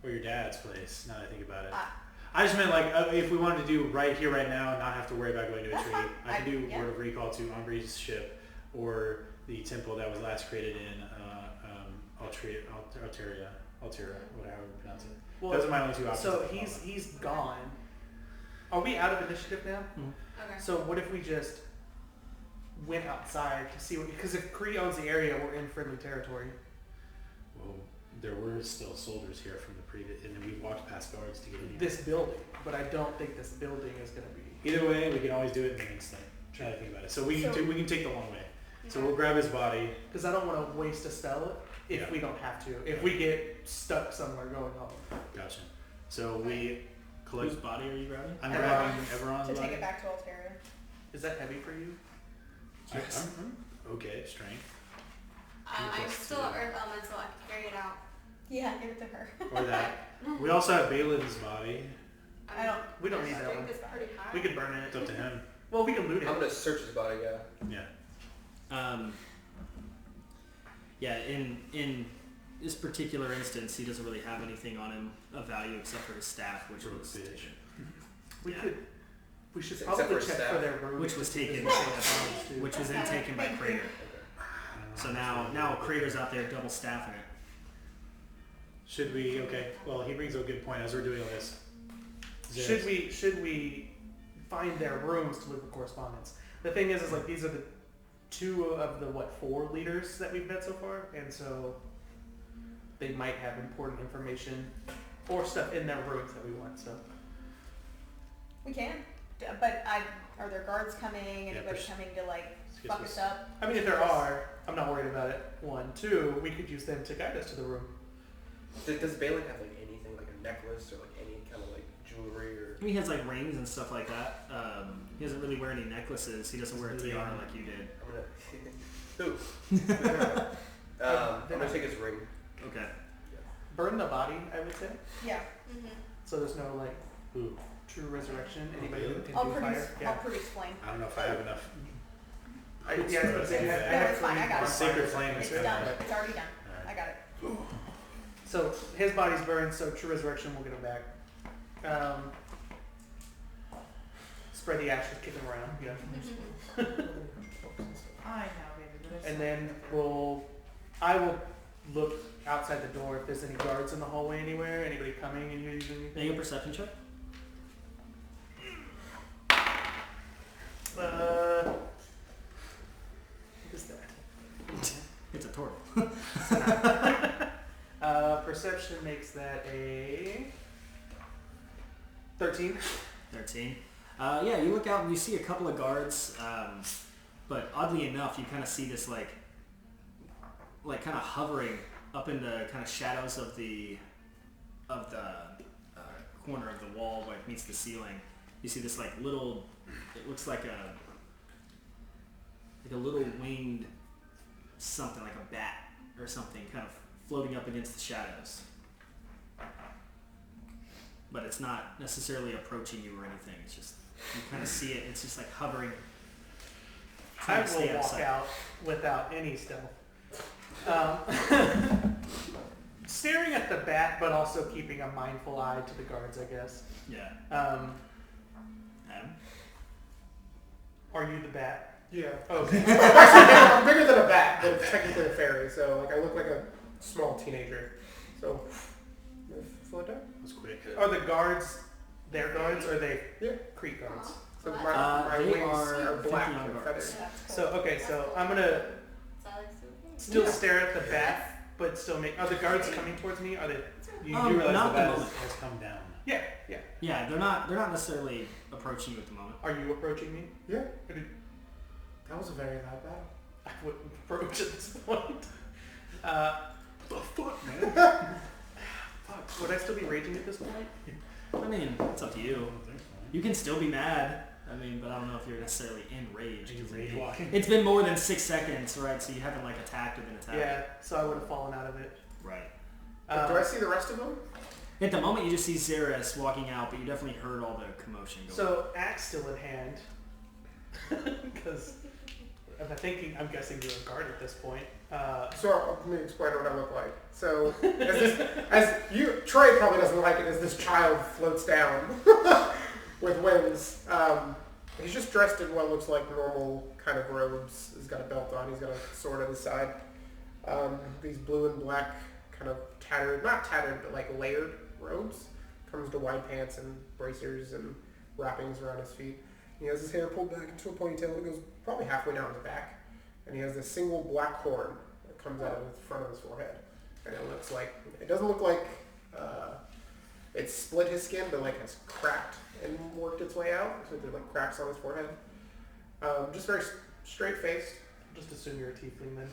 or your dad's place, now that I think about it. Ah. I just meant like, if we wanted to do right here, right now, and not have to worry about going to a That's tree, fine. I could do yeah. Word of Recall to Ombre's ship, or the temple that was last created in Altera, whatever you pronounce it. Well, Those are my only two options. so he's gone. Are we out of initiative now? Okay. So what if we just went outside to see what? Because if Cree owns the area, we're in friendly territory. Well, there were still soldiers here from the previous, and then we walked past guards to get in here. This building, but I don't think this building is going to be. Either way, we can always do it in the instant. Try to think about it. So we can So- we can take the long way. So we'll grab his body. Because I don't want to waste a spell if Yeah. we don't have to. If we get stuck somewhere going home. Gotcha. So we collect. Whose body are you grabbing? I'm Everyone. grabbing Everon's To body. take it back to Alteria. Is that heavy for you? I'm okay. Strength. I'm Plus still two. at Earth Elemental, I can carry it out. Yeah, give it to her. Or that. We also have Balin's body. I don't. We don't need that one. Strength is pretty high. We could burn it. It's up to him. Well, we can loot I'm it. gonna search his body, yeah. Yeah. Yeah, in this particular instance, he doesn't really have anything on him of value except for his staff, which Little was bitch. We Yeah. could. We should Except probably for check staff. for their rooms. which was taken, too. which was then taken by Crater. So now Crater's out there double staffing it. Should we? Okay. Well, he brings up a good point as we're doing all this. Should we find their rooms to live with correspondence? The thing is like these are the two of the 4 leaders that we've met so far, and so they might have important information or stuff in their rooms that we want. So We can. But are there guards coming? Anybody pers- coming to like Let's get fuck this- us up? I mean, if there are, I'm not worried about it. 1, 2, we could use them to guide us to the room. Does Balin have like anything, like a necklace or like any kind of like jewelry or? I mean, he has like rings and stuff like that. He doesn't really wear any necklaces. He doesn't wear a tiara like you did. I'm gonna. I'm gonna take his ring. Okay. Burn the body, I would say. Yeah. Mm-hmm. So there's no like Ooh, true resurrection. Anybody that can I'll do produce. fire. I'll Yeah. produce flame. I don't know if I have enough. I was gonna say, No, I No, have it's fine. I got three it. Sacred flame is It's kind done. of. It's already done. I got it. So his body's burned, so true resurrection will get him back. Spread the ashes, kick him around, you know. I know, baby. But it's And then I will look outside the door if there's any guards in the hallway anywhere, anybody coming and using Make anything. a perception check. What is that? It's a turtle. Perception makes that a 13. 13. Yeah, you look out and you see a couple of guards, but oddly enough, you kind of see this like kind of hovering up in the kind of shadows of the corner of the wall where it meets the ceiling. You see this like little, it looks like a little winged something, like a bat or something, kind of floating up against the shadows. But it's not necessarily approaching you or anything. It's just, you kind of see it. It's just like hovering. I trying to stay will walk outside. out without any stealth. Staring at the bat, but also keeping a mindful eye to the guards, I guess. Yeah. Um, Adam? are you the bat? Yeah. Okay. I'm bigger than a bat, but technically a fairy, so like I look like a small teenager. So, float down. That was quick. Are the guards their guards, or are they Yeah. Creek guards? So my, my They wings are are black 50 on and guards. feathers. That's So cool. okay, so I'm gonna still Yeah. stare at the bat, but still make. Are the guards coming towards me? Are they? You Um, do realize not the at the bat moment. has come down. Yeah, yeah. Yeah, they're not necessarily approaching you at the moment. Are you approaching me? Yeah. Or did- That was a very loud battle. foot approach at this point. The fuck, man? Fuck, would I still be raging at this point? I mean, it's up to you. You can still be mad. I mean, but I don't know if you're necessarily in rage. Rage walking. It's been more than 6 seconds, right? So you haven't like attacked or been attacked. Yeah, so I would have fallen out of it. Right. Do I see the rest of them? At the moment, you just see Xeris walking out, but you definitely heard all the commotion going. So axe still in hand, because I'm guessing you're a guard at this point. So let me explain what I look like. So Trey probably doesn't like it as this child floats down with wings. He's just dressed in what looks like normal kind of robes. He's got a belt on. He's got a sword on his side. These blue and black kind of not tattered, but like layered robes. Comes to wide pants and bracers and wrappings around his feet. He has his hair pulled back into a ponytail that goes probably halfway down his back. And he has this single black horn that comes out of the front of his forehead. And it doesn't look like it's split his skin, but like it's cracked and worked its way out. So there's like cracks on his forehead. Just very straight-faced. Just assume you're a tiefling then.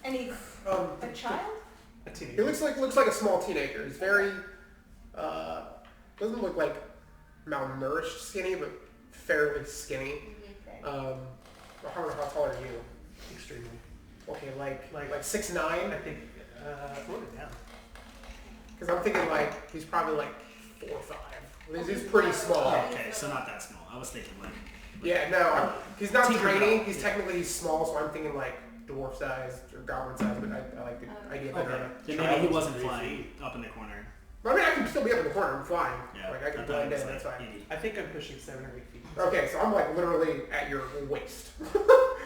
And he's a child? A teenager. He looks like a small teenager. He's very doesn't look like malnourished skinny, but fairly skinny. Okay. How tall are you? Extremely. Okay, like 6'9". I think, wrote it down. Because I'm thinking like he's probably like 4 or 5. He's pretty small. Oh, okay, so not that small. I was thinking like. Yeah, no, he's not Tinker tiny. Bell. He's technically small, so I'm thinking like dwarf size or goblin size. But I like the idea better. Okay. Yeah, maybe he wasn't flying up in the corner. But I mean, I can still be up in the corner. I'm flying. Yeah. Like I can thought blend he was, in. like, That's fine. itty. I think I'm pushing 7 or 8 feet. Okay, so I'm like literally at your waist.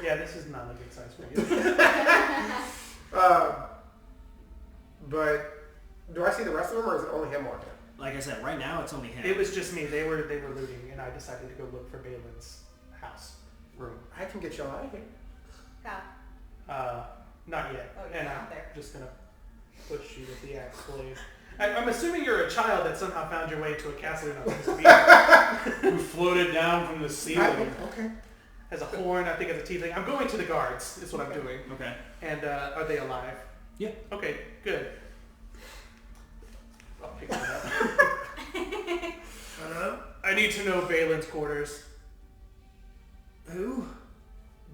Yeah, this is not a good size for you. But do I see the rest of them, or is it only him walking? Like I said, right now it's only him. It was just me. They were looting, and I decided to go look for Balin's house room. I can get y'all out of here. Yeah. Not yet. Oh, you're And not I'm there. just gonna push you with the axe blade. I'm assuming you're a child that somehow found your way to a castle you're not supposed to be in. Who floated down from the ceiling. Okay. As a horn, I think as a tiefling. I'm going to the guards, is what I'm doing. Okay. And are they alive? Yeah. Okay, good. I'll pick that up. I need to know Balin's quarters. Who?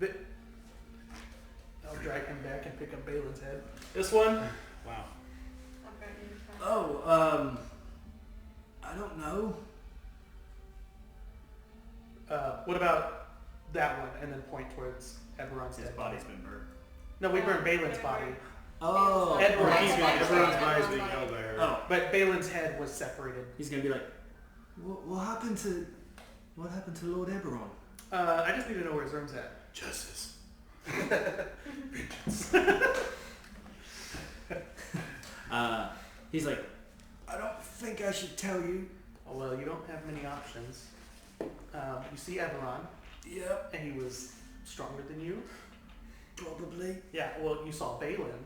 I'll drag him back and pick up Balin's head. This one? Wow. Oh, I don't know. What about that one? And then point towards Eberron's His dead body's been burned. No, we burned Balin's body. Oh. Edward, he's being, Everyone's body's being held by her. Oh. but Balin's head was separated. He's gonna be like, what happened to Lord Eberron? I just need to know where his room's at. Justice. He's like, I don't think I should tell you. Oh, well, you don't have many options. You see Eberron, Yep, and he was stronger than you. probably. Yeah, well, you saw Balin.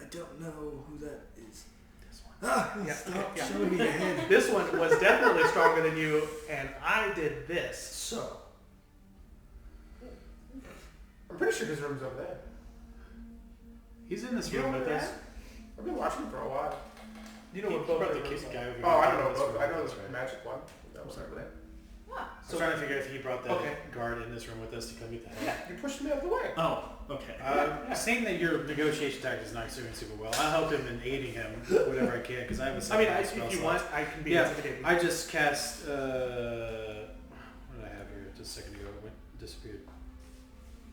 I don't know who that is. This one. Ah, Yeah, stop yeah. showing me your head. This one was definitely stronger than you, and I did this. So, I'm pretty sure his room's over there. He's in this You room know with where us. I've been watching him for a while. you know He what both brought their the rooms kid are. guy over here. Oh, I don't know. This room I know with the us, right? magic one. That was over there. Ah. I was trying to figure out if he brought the Okay. guard in this room with us to come get the Yeah. head. You pushed me out of the way. Oh, okay. Seeing that your negotiation tactic is not doing super well, I'll help him in aiding him whatever I can because I have a I mean, second spell if you slot. want, I can be Yeah, intimidating. I just cast. What did I have here? Just a second ago, it disappeared.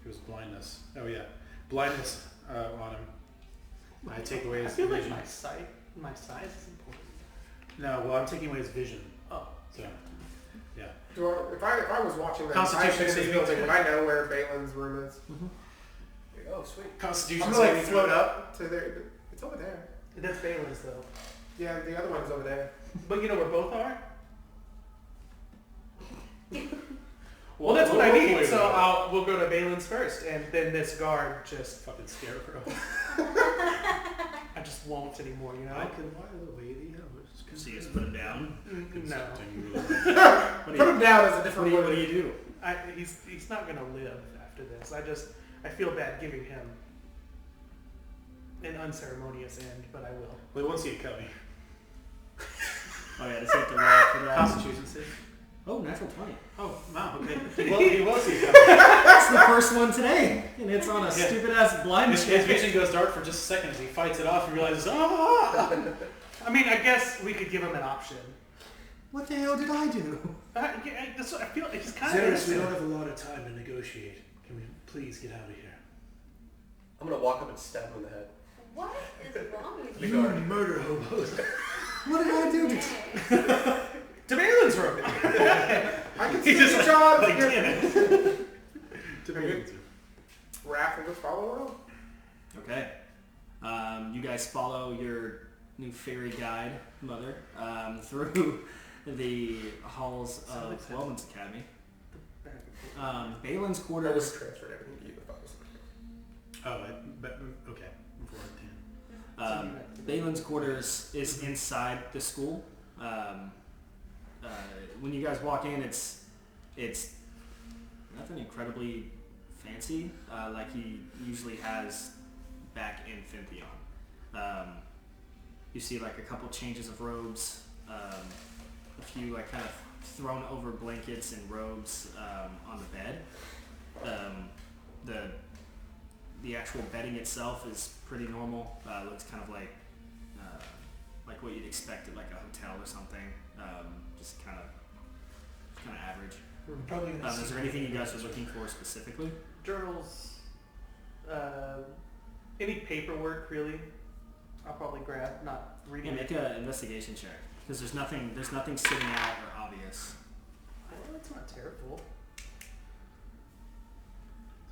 It was blindness. Oh yeah, blindness on him. I take away I his feel like vision. my size is important. No, well, I'm taking away his vision. Oh, So, yeah. If I was watching that, Constitution I've been in this saving building, throw. would I know where Balin's room is? Oh, sweet. Constitution I'm gonna like saving float throw. up to there. It's over there. that's Balin's though. Yeah, the other one's over there. But you know where both are? Well, that's what I need, so we'll go to Balin's first, and then this guard just, Fucking scarecrow. I just won't anymore, you know? I can why the lady. So you just put him down. No. What do Put him down as a different what word. do you do? He's not gonna live after this. I feel bad giving him an unceremonious end, but I will. Well, he won't see it coming. Oh yeah, does he have to roll for that? Constitution save. Oh, natural 20. Oh, wow, okay. He will see it coming. That's the first one today, and it's on a stupid ass blind His check. vision goes dark for just a second as he fights it off and realizes, ah! I mean, I guess we could give him an option. What the hell did I do? I feel he's kind of Xeris, we don't have a lot of time to negotiate. Can we please get out of here? I'm gonna walk up and stab him in the head. What is wrong with The you? guard. murder hobos. What did I do? to Balin's room. I can He see just the job. like, damn it. To be able to. Raph will just follow along. Okay. You guys follow your new fairy guide, Mother, through the halls of Wellman's Academy. Balin's I would quarters. have transferred everything to you if I was. Okay. Before 10. Balin's quarters is inside the school. When you guys walk in, it's nothing incredibly fancy like he usually has back in Fintheon. You see like a couple changes of robes, a few like kind of thrown over blankets and robes on the bed. The actual bedding itself is pretty normal. Looks kind of like what you'd expect at like a hotel or something. Just kind of average. Probably gonna Is there anything you guys are looking for specifically? Journals, any paperwork really. I'll probably grab, not Yeah, reading make it. an investigation check because there's nothing sitting out or obvious. Well, that's not terrible.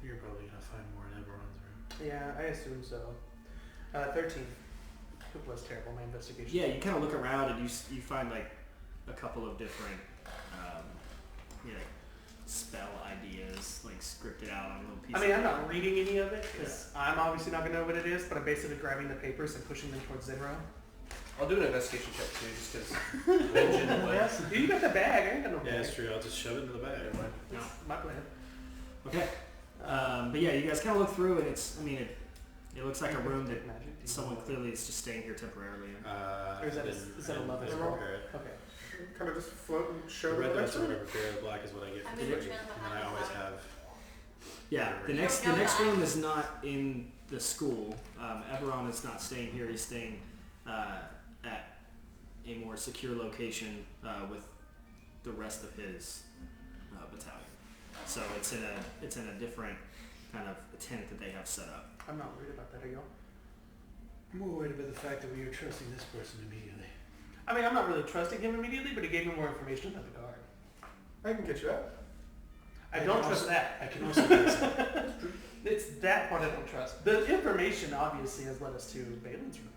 So you're probably going to find more in Eberron's room. Yeah, I assume so. 13. It was terrible, my investigation. Yeah, you kind of look around and you find like a couple of different spell ideas like scripted out on little pieces. I mean, I'm not reading any of it because I'm obviously not going to know what it is, but I'm basically grabbing the papers and pushing them towards Zenro. I'll do an investigation check too, just because vengeance was. You got the bag, I ain't got no Yeah, bag. that's true. I'll just shove it into the bag. No. My plan. Okay. But yeah, you guys kind of look through and it looks like a room that Magic, do you someone know? clearly is just staying here temporarily in. Or is that a love I as didn't well? prepare it. Okay. Kind of just float and show The them red the dice next or room. whatever prepare, the black is what I get I'm for in free. the trail And then I behind always the have... Yeah, the No, next no, room is not in the school. Eberron is not staying here. He's staying at a more secure location with the rest of his battalion. So it's in a different kind of tent that they have set up. I'm not worried about that, are y'all? I'm more worried about the fact that we are trusting this person immediately. I mean, I'm not really trusting him immediately, but he gave me more information about the guard. I can get you that. I don't trust that. I can also guess that. It's that part I don't trust. The information obviously has led us to Balin's room.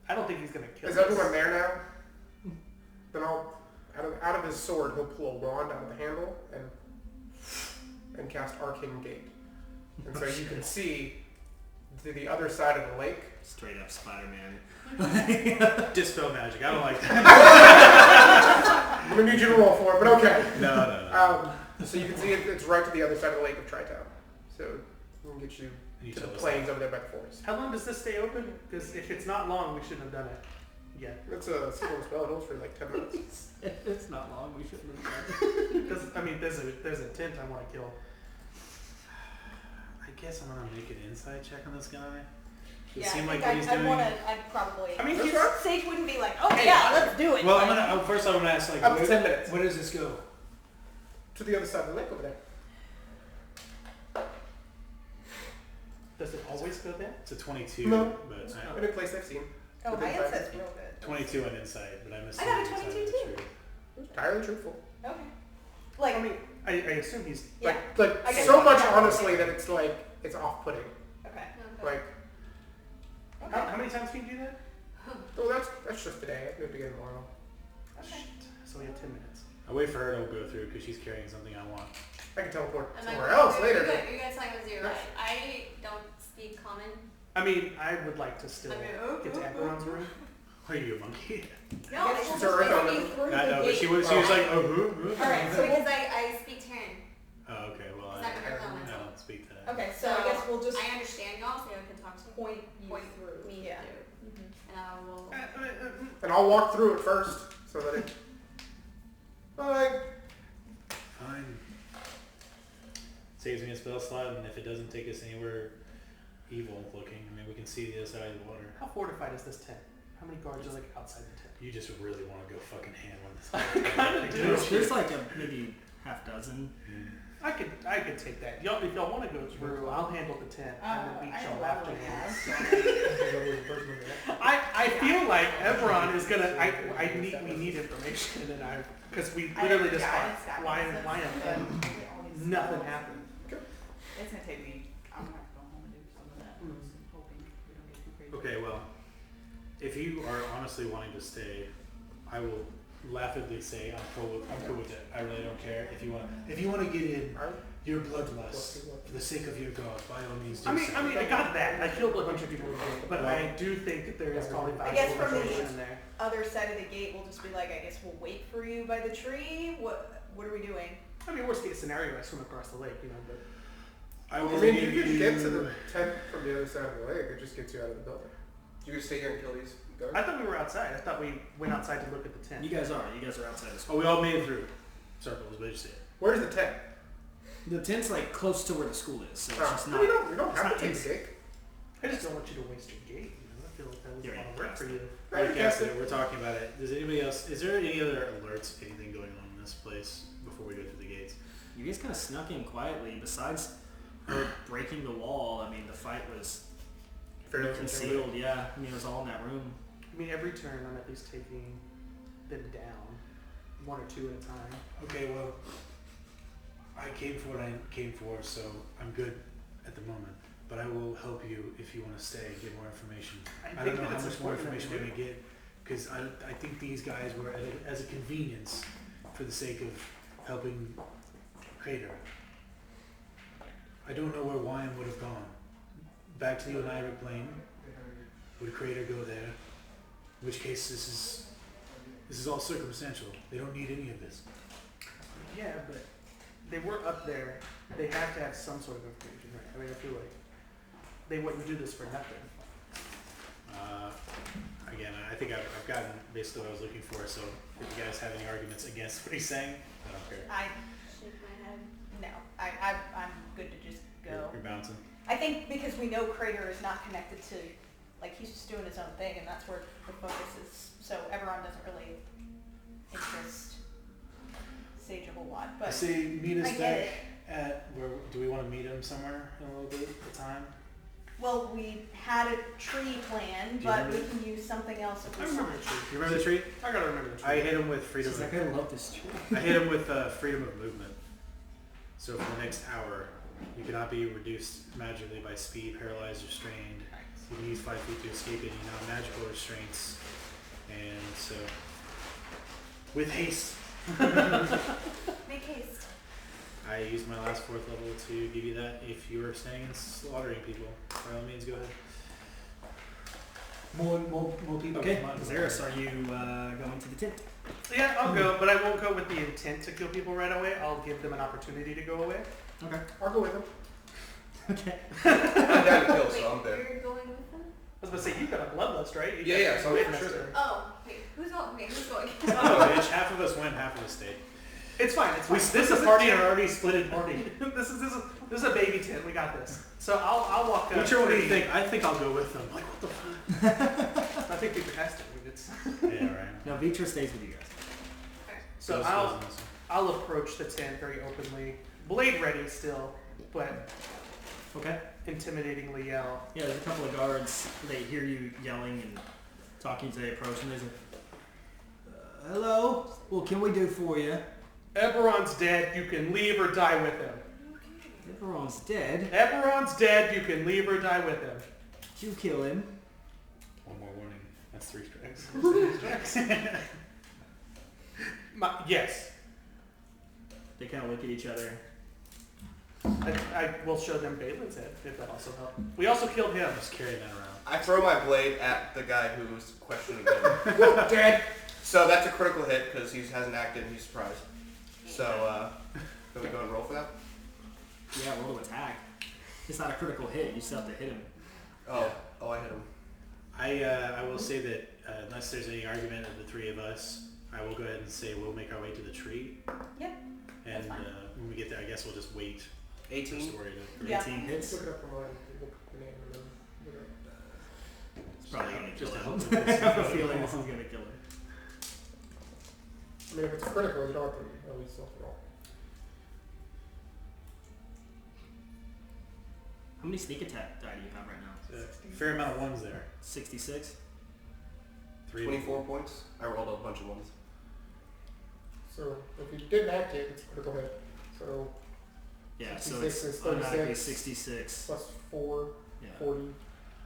I don't think he's gonna kill Is us. everyone there now? Then out of his sword, he'll pull a wand out of the handle and cast Arcane Gate. And so you can see to the other side of the lake. Straight up Spider-Man. Dispel magic. I don't like that. I'm gonna need you to roll for it, but okay. No. So you can see it's right to the other side of the lake of Tri-Town. So we can get you You to the tell us plains over there by the forest. How long does this stay open? Because if it's not long, we shouldn't have done it yet. It's a single spell. It holds for like 10 minutes. It's not long. We shouldn't have done it. Because I mean, there's a tent I want to kill. I guess I'm going to make an inside check on this guy. Does Yeah, it seem I like think what he's I'd doing? wanna, I'd probably. I mean, That's he's, right. Sage wouldn't be like, oh yeah, let's do it. Well, Like, first I'm going to ask, like, Up to what, 10 minutes. Where does this go? To the other side of the lake over there. does it always go there? it's a 22, No. but Any place I've seen. oh, my Within 5 insight's real good. 22 on inside, but I'm I assuming got a it's 22 not too. true. It's entirely truthful. Okay. Like, I mean, I assume he's. yeah. Like I guess so I'll much check. honestly that it's like it's off-putting. Okay. Like, How many times can you do that? oh, that's just today. I have to get tomorrow. Okay. So we have 10 minutes. I wait for her to go through because she's carrying something I want. I can teleport I'm somewhere like, else you later. guys talking about zero, right? I don't speak common. I mean, I would like to still I mean, get to Acheron's room. Are you a monkey? No, Yeah, they she's will alright just on bring it. you through I the know, but gate. she was like, oh, Alright, so Because I speak Terran. Oh, okay. Well, Is that what you're I calling it? don't speak that. Okay, so I guess we'll just I understand y'all, so I can talk to point you point through. me Yeah. through. And I will. And I'll walk through it first, so that it... Bye. Fine. Saves me a spell slot, and if it doesn't take us anywhere evil looking, I mean, we can see the other side of the water. How fortified is this tent? How many guards are like outside the tent? You just really want to go fucking ham on this. Kinda do. There's like maybe half dozen. I could take that. Y'all, if y'all want to go through, I'll handle the tent and then beat y'all afterwards. I feel like Ebron is gonna. We need information, and because we literally just fought lion and nothing happened. It's gonna take me, I'm gonna have to go home and do some of that. I'm hoping we don't get too crazy. Okay, well, if you are honestly wanting to stay, I will laughably say I'm cool with it. I really don't care. If you want to get in your bloodlust for the sake of your god, by all means do so. I mean, I got that. I killed a bunch of people, but I do think that there is probably I guess valuable from the- information in there. Other side of the gate, we'll just be like, I guess we'll wait for you by the tree. What are we doing? I mean, worst case scenario, I swim across the lake, you know. But I I will mean, give you can get to the tent from the other side of the lake. It just gets you out of the building. You can stay here and kill these guards. I thought we were outside. I thought we went outside to look at the tent. You guys are outside the school. Oh, we all made it through circles, but you see it. Where's the tent? The tent's like close to where the school is, so it's Oh, just no, not. you don't it's have not to take ins- the gate. I just don't want you to waste your gate. You know, I feel like that was You're a lot of right. work for you. Right, Alright, cast Cassidy, we're talking about it. Does anybody else? Is there any other alerts? Anything going on in this place before we go through the gates? You guys kind of snuck in quietly. Besides her breaking the wall, I mean, the fight was Fairly concealed. Yeah, I mean, it was all in that room. I mean, every turn I'm at least taking them down, one or two at a time. Okay, well, I came for what I came for, so I'm good at the moment. But I will help you if you want to stay and get more information. I don't know how much more information we're going to get, because I think these guys were as a convenience for the sake of helping Crater. I don't know where Wyam would have gone. Back to the Oniric plane. Would Crater go there? In which case this is all circumstantial. They don't need any of this. Yeah, but they were up there. They have to have some sort of information, right? I mean, I feel like they wouldn't do this for nothing. Again, I think I've gotten basically what I was looking for. So if you guys have any arguments against what he's saying, I don't care. I Shake my head. no. I'm good to just go. You're bouncing. I think because we know Crater is not connected to, like, he's just doing his own thing, and that's where the focus is. So Everon doesn't really interest Sage a whole lot. I But say meet us I get back it. at where? Do we want to meet him somewhere in a little bit at the time? well, we had a tree plan, Do you but remember- we can use something else if I we remember want. the tree. You remember the tree? I gotta remember the tree. I hit him with freedom. She's like, I love this tree. I hit him with freedom of movement. So for the next hour, you cannot be reduced magically by speed, paralyzed, or strained. You can use 5 feet to escape any non-magical restraints. And so, with haste, Make haste. I used my last 4th level to give you that. If you are staying and slaughtering people, by all means, go ahead. More people. Okay, come on. Zaris, are you going to the tent? Yeah, I'll go, but I won't go with the intent to kill people right away. I'll give them an opportunity to go away. Okay. I'll go with him. Okay. I'm down to kill, so I'm Wait, there. you're going with them? I was gonna say you've got a bloodlust, right? You Yeah, got yeah, so a for witness sure. to- Oh, wait, who's going? Okay, who's going? Oh, bitch, half of us went, half of us stayed. It's fine. It's fine. This is a party and already split it party. this is a baby tent. We got this. So I'll walk up. Teacher, what do you think? I think I'll go with them. Like, what the fuck? I think we has to. It's Yeah, right. No, Vitra stays with you guys. so Goes I'll in this one. I'll approach the tent very openly, blade ready still, but Okay. intimidatingly yell. Yeah, there's a couple of guards. They hear you yelling and talking. So they approach and they say, "Hello. What can we do for you?" Eberron's dead. You can leave or die with him. Everyone's dead. Eberron's dead. You can leave or die with him. Did you kill him? One more warning. That's 3 strikes. Yes. They kind of look at each other. I will show them Balin's head, if that also helps. We also killed him. Just carrying that around. I throw my blade at the guy who's questioning him. Dead. So that's a critical hit because he hasn't acted and he's surprised. So, can we go and roll for that? Yeah, roll to attack. It's not a critical hit. You still have to hit him. Oh, I hit him. I will say that unless there's any argument of the three of us, I will go ahead and say we'll make our way to the tree. Yep. And when we get there, I guess we'll just wait. 18. Story to Yeah. 18 hits. Look it up online. Look the name and then look it up. It's probably going to kill Just to him. help I have a feeling this is going to kill him. I mean, if it's critical, you don't have to at least roll. How many sneak attack die do you have right now? A fair amount of ones there. 66? 24 points. I rolled a bunch of ones. So if you didn't activate, it's a critical hit. So Yeah, so 66 it's is automatically 36. 66. plus 4, Yeah. 40,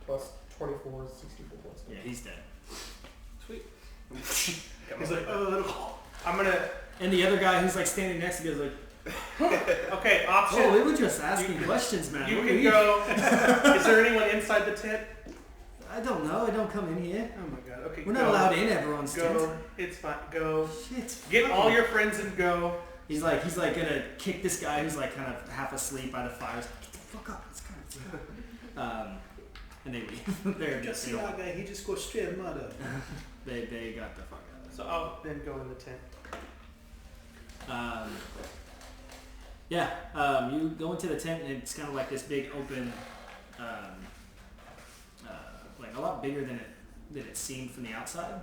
plus 24 is 64 points. Yeah, he's dead. Sweet. He's like, oh, I'm gonna. And the other guy who's like standing next to me is like, Okay, option. oh, we were just asking questions, man. You What can are go. Is there anyone inside the tent? I don't know. I don't come in here. Oh my god. Okay. We're not allowed in everyone's tent. Go. It's fine. Go. Shit. Get fuck all him. your friends and go. He's like gonna kick this guy who's like kind of half asleep by the fire. He's like, get the fuck up. It's kind of and they leave. They're Just just see our guy, he just goes straight murder. they got the fuck out of it. So I'll then go in the tent. You go into the tent and it's kind of like this big open, like a lot bigger than it seemed from the outside.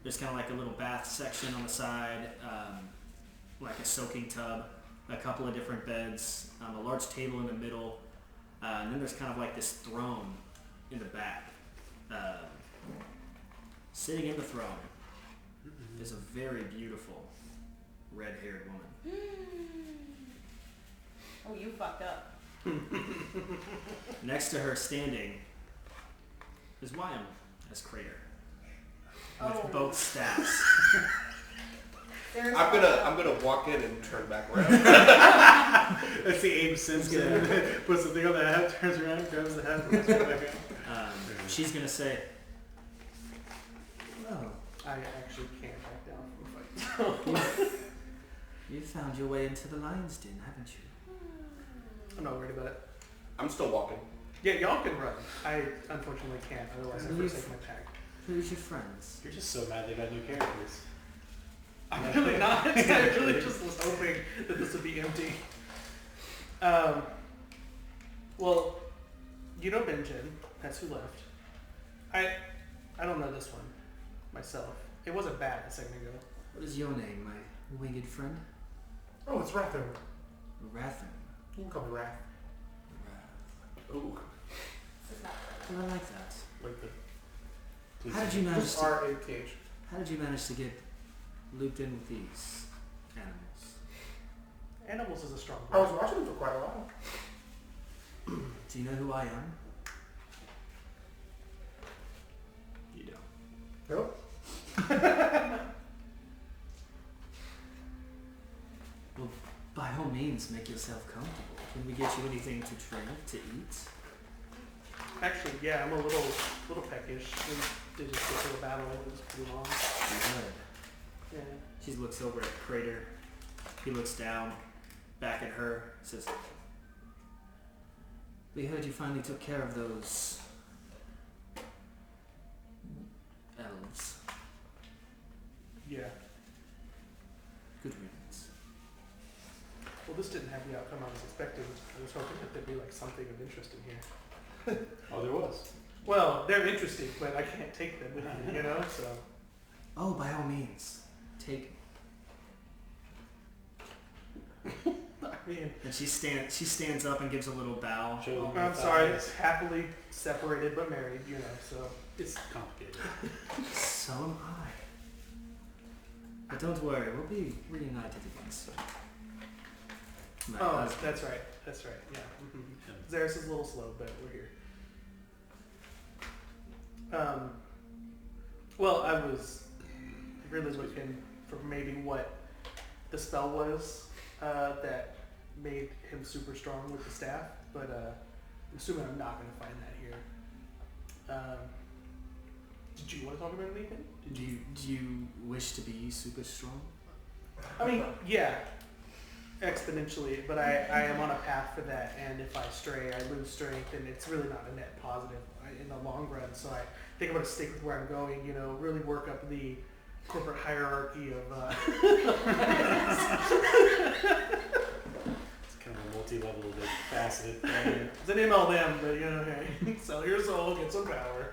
There's kind of like a little bath section on the side, like a soaking tub, a couple of different beds, a large table in the middle, and then there's kind of like this throne in the back. Sitting in the throne is a very beautiful red-haired woman. Oh, you fucked up. Next to her standing is Wyam as Crater with Oh. both staffs. There's I'm gonna walk in and turn back around. That's the Abe Simpson. Puts the thing on the hat, turns around, grabs the hat, and puts it back on. She's gonna say, "Well, I actually can't back down from a fight. you found your way into the lion's den, haven't you?" I'm not worried about it. I'm still walking. Yeah, y'all can run. I unfortunately can't. Otherwise, I forsake my pack. Who's your friends? You're just so mad they got new characters. I'm really not. I really just was hoping that this would be empty. Well, you know Benjen. That's who left. I don't know this one myself. It wasn't bad a second ago. What is your name, my winged friend? Oh, it's Rather. Rathern. You can call me Wrath. Ooh. This is not Well, I like that. Like the How did you manage Just to? R-A-T-H. How did you manage to get looped in with these animals? animals is a strong I word. was watching them for quite a while. Do you know who I am? You don't. Nope. Well, by all means, make yourself comfortable. Can we get you anything to drink, to eat? Actually, yeah, I'm a little peckish. We did just get to the battle. It was pretty long. Good. Yeah. She looks over at Crater. He looks down, back at her, says, "We heard you finally took care of those elves. Yeah. Good riddance." Well, this didn't have the outcome I was expecting. I was hoping that there'd be like something of interest in here. Oh, there was. Well, they're interesting, but I can't take them with me, you know. So Oh, by all means, take. I mean, And she stands up and gives a little bow. Show them I'm the sorry. thighs. Happily separated but married, you know. So It's complicated. So am I. But don't worry, we'll be reunited again soon. My oh, husband. that's right. That's right. Yeah. Mm-hmm. Zaris is a little slow, but we're here. Well, I was really looking for maybe what the spell was that made him super strong with the staff, but I'm assuming I'm not going to find that here. Did you want to talk about anything? Do you wish to be super strong? I mean, yeah, exponentially, but I am on a path for that, and if I stray, I lose strength, and it's really not a net positive in the long run, so I think I'm going to stick with where I'm going, really work up the corporate hierarchy of... It's kind of a multi-level, faceted thing. It's an MLM, but hey, sell your soul, get some power.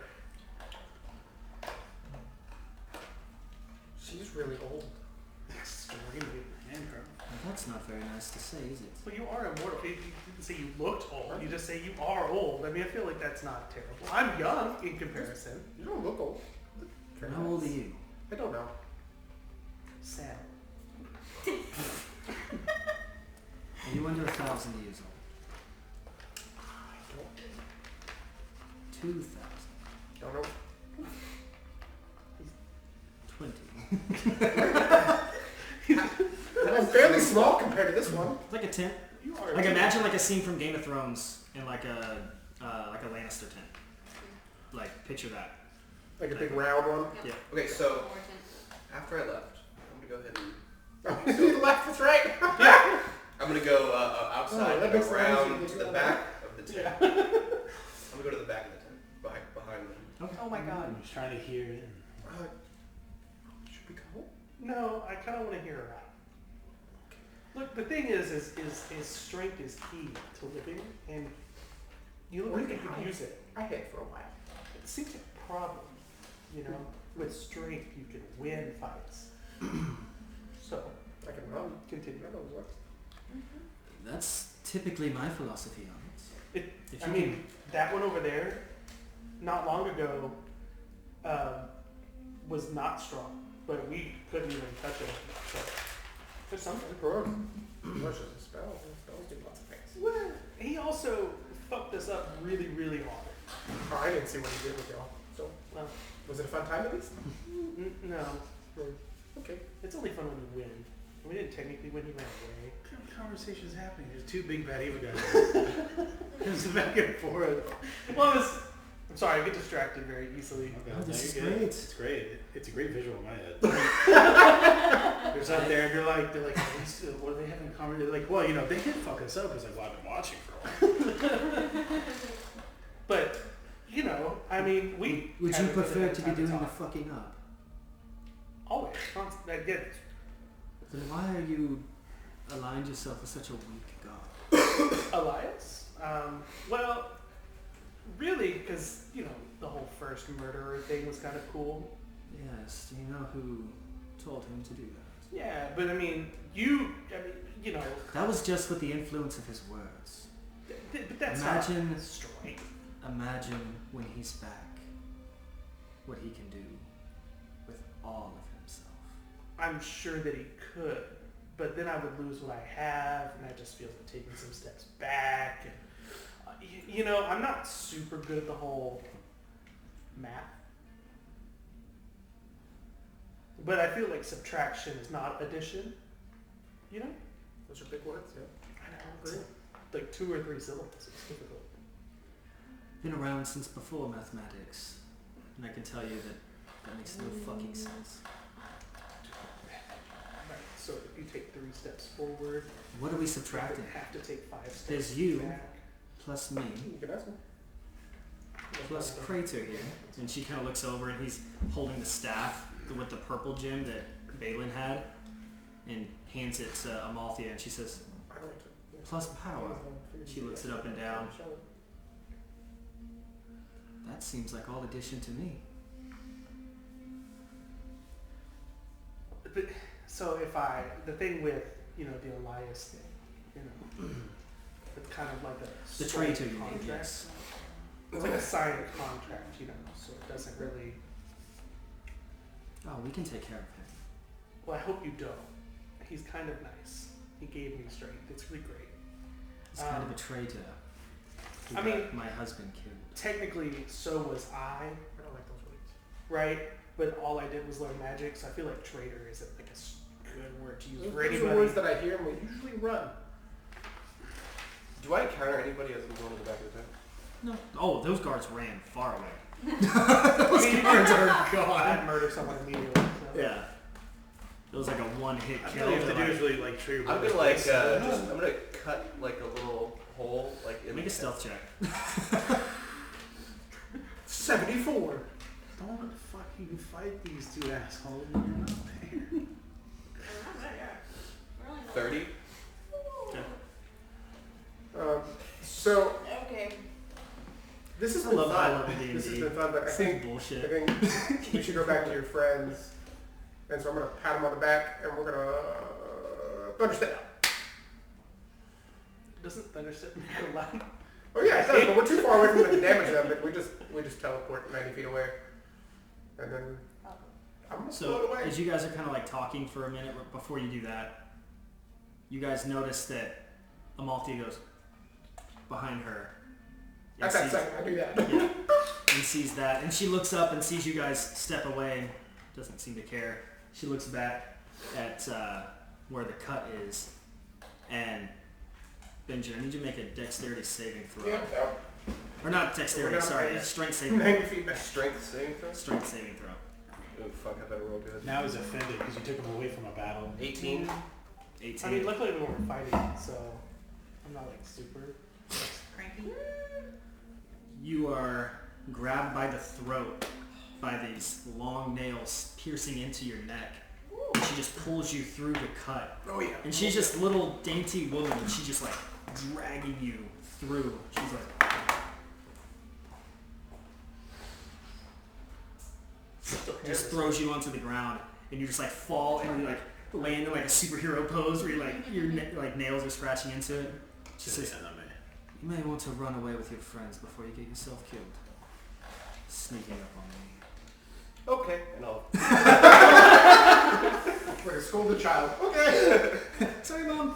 She's really old. Extremely. And her. Well, that's not very nice to say, is it? Well, you are immortal. You didn't say you looked old. You just say you are old. I mean, I feel like that's not terrible. I'm young in comparison. You don't look old. How old are you? I don't know. Sad. Are you under 1,000 years old? 2,000. Don't know. 20. I'm fairly small compared to this one. It's like a tent. You are. Like imagine like a scene from Game of Thrones in like a Lannister tent. Like picture that. Like a big round one. Yeah. Okay, so after I left, I'm gonna go ahead and You left, that's right. I'm gonna go outside that and makes around sense. to the back of the tent. I'm gonna go to the back of the tent, behind them. Oh my god. I'm just trying to hear it. Should we go? No, I kind of want to hear her out. Look, the thing is strength is key to living, and you look like you can use it. I had for a while. It seems like a problem, With strength, you can win fights. So, I can run. continue. I know what. That's typically my philosophy on it. If you can- That one over there, not long ago, was not strong, but we couldn't even touch it. So, there's something. Rush is a spell. Spells do lots of things. Well, he also fucked us up really, really hard. Oh, I didn't see what he did with y'all. So, Well, was it a fun time at least? no. Okay. It's only fun when you win. We didn't technically win, he ran away. What kind of conversation is happening? There's two big bad evil guys. There's back and forth. Well, I'm sorry, I get distracted very easily. Okay, Oh, this is you're good. great. It's great. It's a great visual in my head. There's out there, and they're like, what are they having a conversation? They're like, well, they did fuck us up. It's like, well, I've been watching for a while. But, I mean, we... Would you haven't really prefer had to be time doing the talk. fucking up? Always. I get it. Then why are you aligned yourself with such a weak god? Elias? Well, really, because, the whole first murderer thing was kind of cool. Yes, do you know who told him to do that? Yeah, but That was just with the influence of his words. but that's Imagine- not strength. Imagine when he's back, what he can do with all of himself. I'm sure that he could, but then I would lose what I have, and that just feels like taking some steps back. And I'm not super good at the whole math, but I feel like subtraction is not addition. Those are big words, yeah. I know, it's like 2 or 3 syllables. It's difficult. Been around since before mathematics, and I can tell you that makes no fucking sense. Right. So if you take 3 steps forward, What are we you subtracting? have to take 5 steps There's you. back. Plus me, You can ask him. plus Crater here. And she kind of looks over and he's holding the staff with the purple gem that Balin had and hands it to Amalthea and she says, I don't like to. plus power. She looks it up and down. That seems like all addition to me. But, so the thing with, the Elias thing, it's kind of like a The soul traitor, you mean, contract. yes. It's like a signed contract, so it doesn't really, Oh, we can take care of him. well, I hope you don't. He's kind of nice. He gave me strength. It's really great. He's kind of a traitor. Who I mean- got my husband killed. Technically, so was I, I don't like those words. right? But all I did was learn magic, so I feel like traitor isn't like a good word to use for Those are anybody. words that I hear and we usually run. Do I encounter anybody as I'm going to the back of the tent? No. Oh, those guards ran far away. Those guards are I'd gone. murder someone immediately. So. Yeah. It was like a one-hit I kill. feel like They're the like, dudes really like trigger. I'm gonna like I'm gonna cut like a little hole like in make the a stealth check. 74. Don't fucking fight these two assholes when you're not there. 30. So Okay. this has I been love high fun. level D&D. This has been fun, but I This is think bullshit. we should go back to your friends. And so I'm gonna pat them on the back, and we're gonna thunderstep. Doesn't Thunderstep make a loud? Oh yeah, it does, but we're too far away from them to damage them. But we just teleport 90 feet away, and then I'm gonna float So away. as you guys are kind of like talking for a minute before you do that, you guys notice that Amalthea goes behind her. and That's that sees- second. I do that. Yeah. And sees that, and she looks up and sees you guys step away. Doesn't seem to care. She looks back at where the cut is, and Benjamin, I need you to make a dexterity saving throw. Yeah. Or not dexterity, We're down sorry, to a strength saving throw. 90 feet back. Strength saving throw. Strength saving throw. Oh fuck! I better roll good. Now he's offended because you took him away from a battle. 18. 18. I mean, luckily we weren't fighting, so I'm not like super. Cranky. You are grabbed by the throat by these long nails piercing into your neck. And she just pulls you through the cut. Oh yeah. And she's just little dainty woman, and she's just like dragging you through. She's like, just throws you onto the ground, and you just like fall and you like land in like a superhero pose where you like your like nails are scratching into it. She says, "You may want to run away with your friends before you get yourself killed. Sneaking up on me." Okay. And I'll. Like a scolded child. Okay. Sorry, Mom.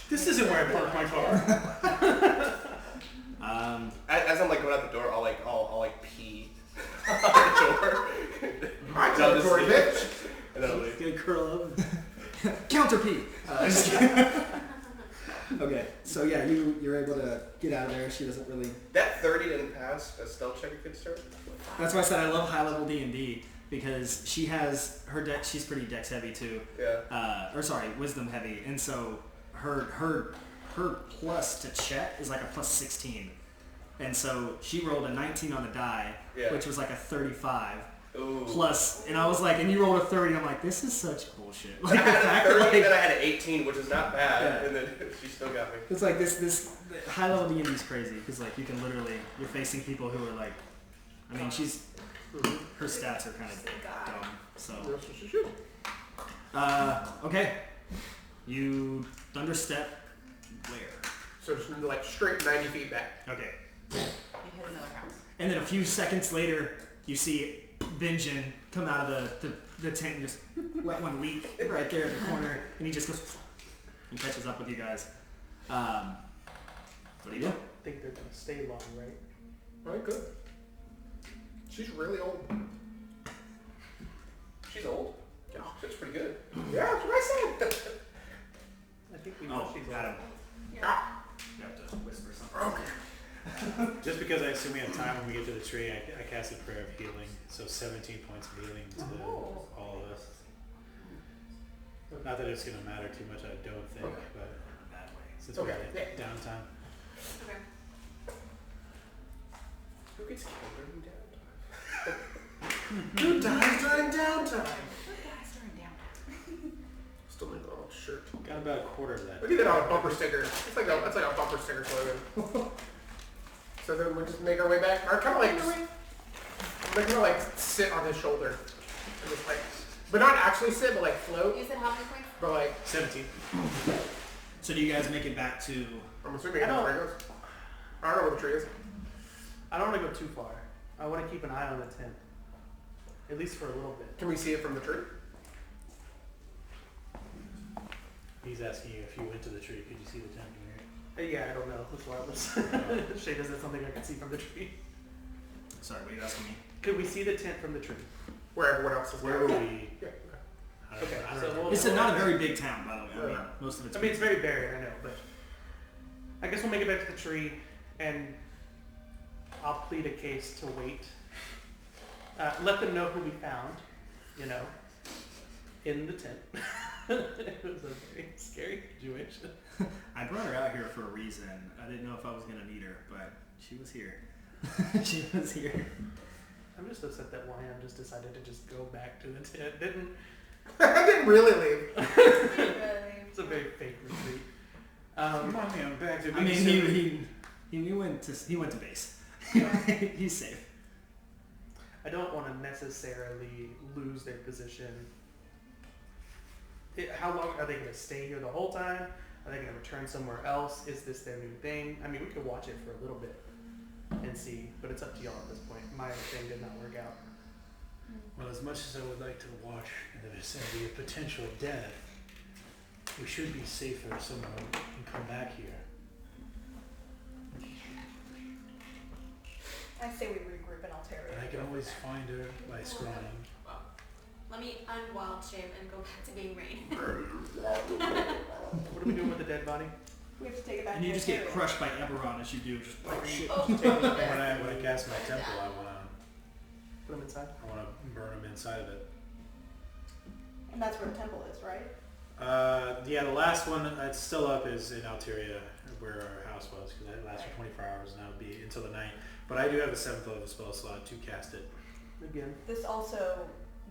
This isn't where I parked my car. As I'm like going out the door, I'll like pee on the door. My territory, bitch. And then I'll leave. Gonna curl up. Counter P. Just kidding. Okay, so yeah, you're able to get out of there. She doesn't really. That 30 didn't pass a stealth check against her. That's why I said I love high level D&D because she has her deck. She's pretty dex heavy too. Yeah. Or sorry, wisdom heavy, and so her plus to Chet is like a plus 16, and so she rolled a 19 on the die, Yeah. which was like a 35. Ooh. Plus, and I was like, and you rolled a 30. I'm like, this is such bullshit. Like I the had fact a 30, that like, then I had an 18, which is not bad, Yeah. and then she still got me. it's like this high level D&D is crazy because like you can literally you're facing people who are like, I mean she's her stats are kind of dumb. So That's what she should. okay, you thunderstep where? So just like straight 90 feet back. Okay, You hit another house. and then a few seconds later you see Benjen come out of the tent and just let one leak right there in the corner, and he just goes and catches up with you guys. What do you do? I think they're gonna stay long, right? Alright, good. She's really old. She's old. Yeah. She's pretty good. Yeah, that's what I said. I think we know Oh, she's got him. Ah, You have to whisper something. okay. Just because I assume we have time when we get to the tree, I cast a prayer of healing. So 17 points of healing to Oh. all of us. Not that it's going to matter too much, I don't think, Okay. but That way. since we're Okay, at downtime. Okay. Who gets killed during downtime? Who dies during downtime? Guys are in down. Still need a little shirt. Got about a quarter of that. We did that on a bumper sticker. That's like a bumper sticker slogan. So then we just make our way back. Or kind of like sit on his shoulder. And just like, but not actually sit, but like float. You said how many points? But like, 17. So do you guys make it back to? I'm assuming I that's don't- where it goes. I don't know where the tree is. I don't want to go too far. I want to keep an eye on the tent, at least for a little bit. Can we see it from the tree? He's asking you if you went to the tree, could you see the tent from here? Yeah, I don't know. That's why I was. Shay, is that something I can see from the tree? Sorry, what are you asking me? Could we see the tent from the tree? Where everyone else is. Where were we? Yeah. I don't Okay, know. I don't so know. we'll- It's not a very big town, by the way. mean, most of it's. I mean, it's very barren, I know, but I guess we'll make it back to the tree, and I'll plead a case to wait. Let them know who we found, in the tent. It was a very scary situation. I brought her out here for a reason. I didn't know if I was gonna need her, but she was here. She was here. I'm just upset that YM just decided to just go back to the tent. Didn't. I didn't really leave. It's a very fake retreat. Come on, man, back to I mean, he went to base. He's safe. I don't want to necessarily lose their position. How long are they going to stay here the whole time? Are they going to return somewhere else? Is this their new thing? I mean, we could watch it for a little bit and see, but it's up to y'all at this point. My thing did not work out. Well, as much as I would like to watch in the vicinity of potential death, we should be safer somewhere and come back here. I say we regroup in Altaria. And I can always find her by scrying. Let me unwild shape and go back to being Rain. What are we doing with the dead body? We have to take it back And to you just get Altaria. crushed by Eberron as you do. Just oh shit. When I cast my temple, I wanna Put them inside? burn them inside of it. And that's where the temple is, right? Yeah, the last one that's still up is in Altaria, where our house was, because that lasts for 24 hours, and that would be until the night. But I do have a 7th level spell slot to cast it. Again. This also,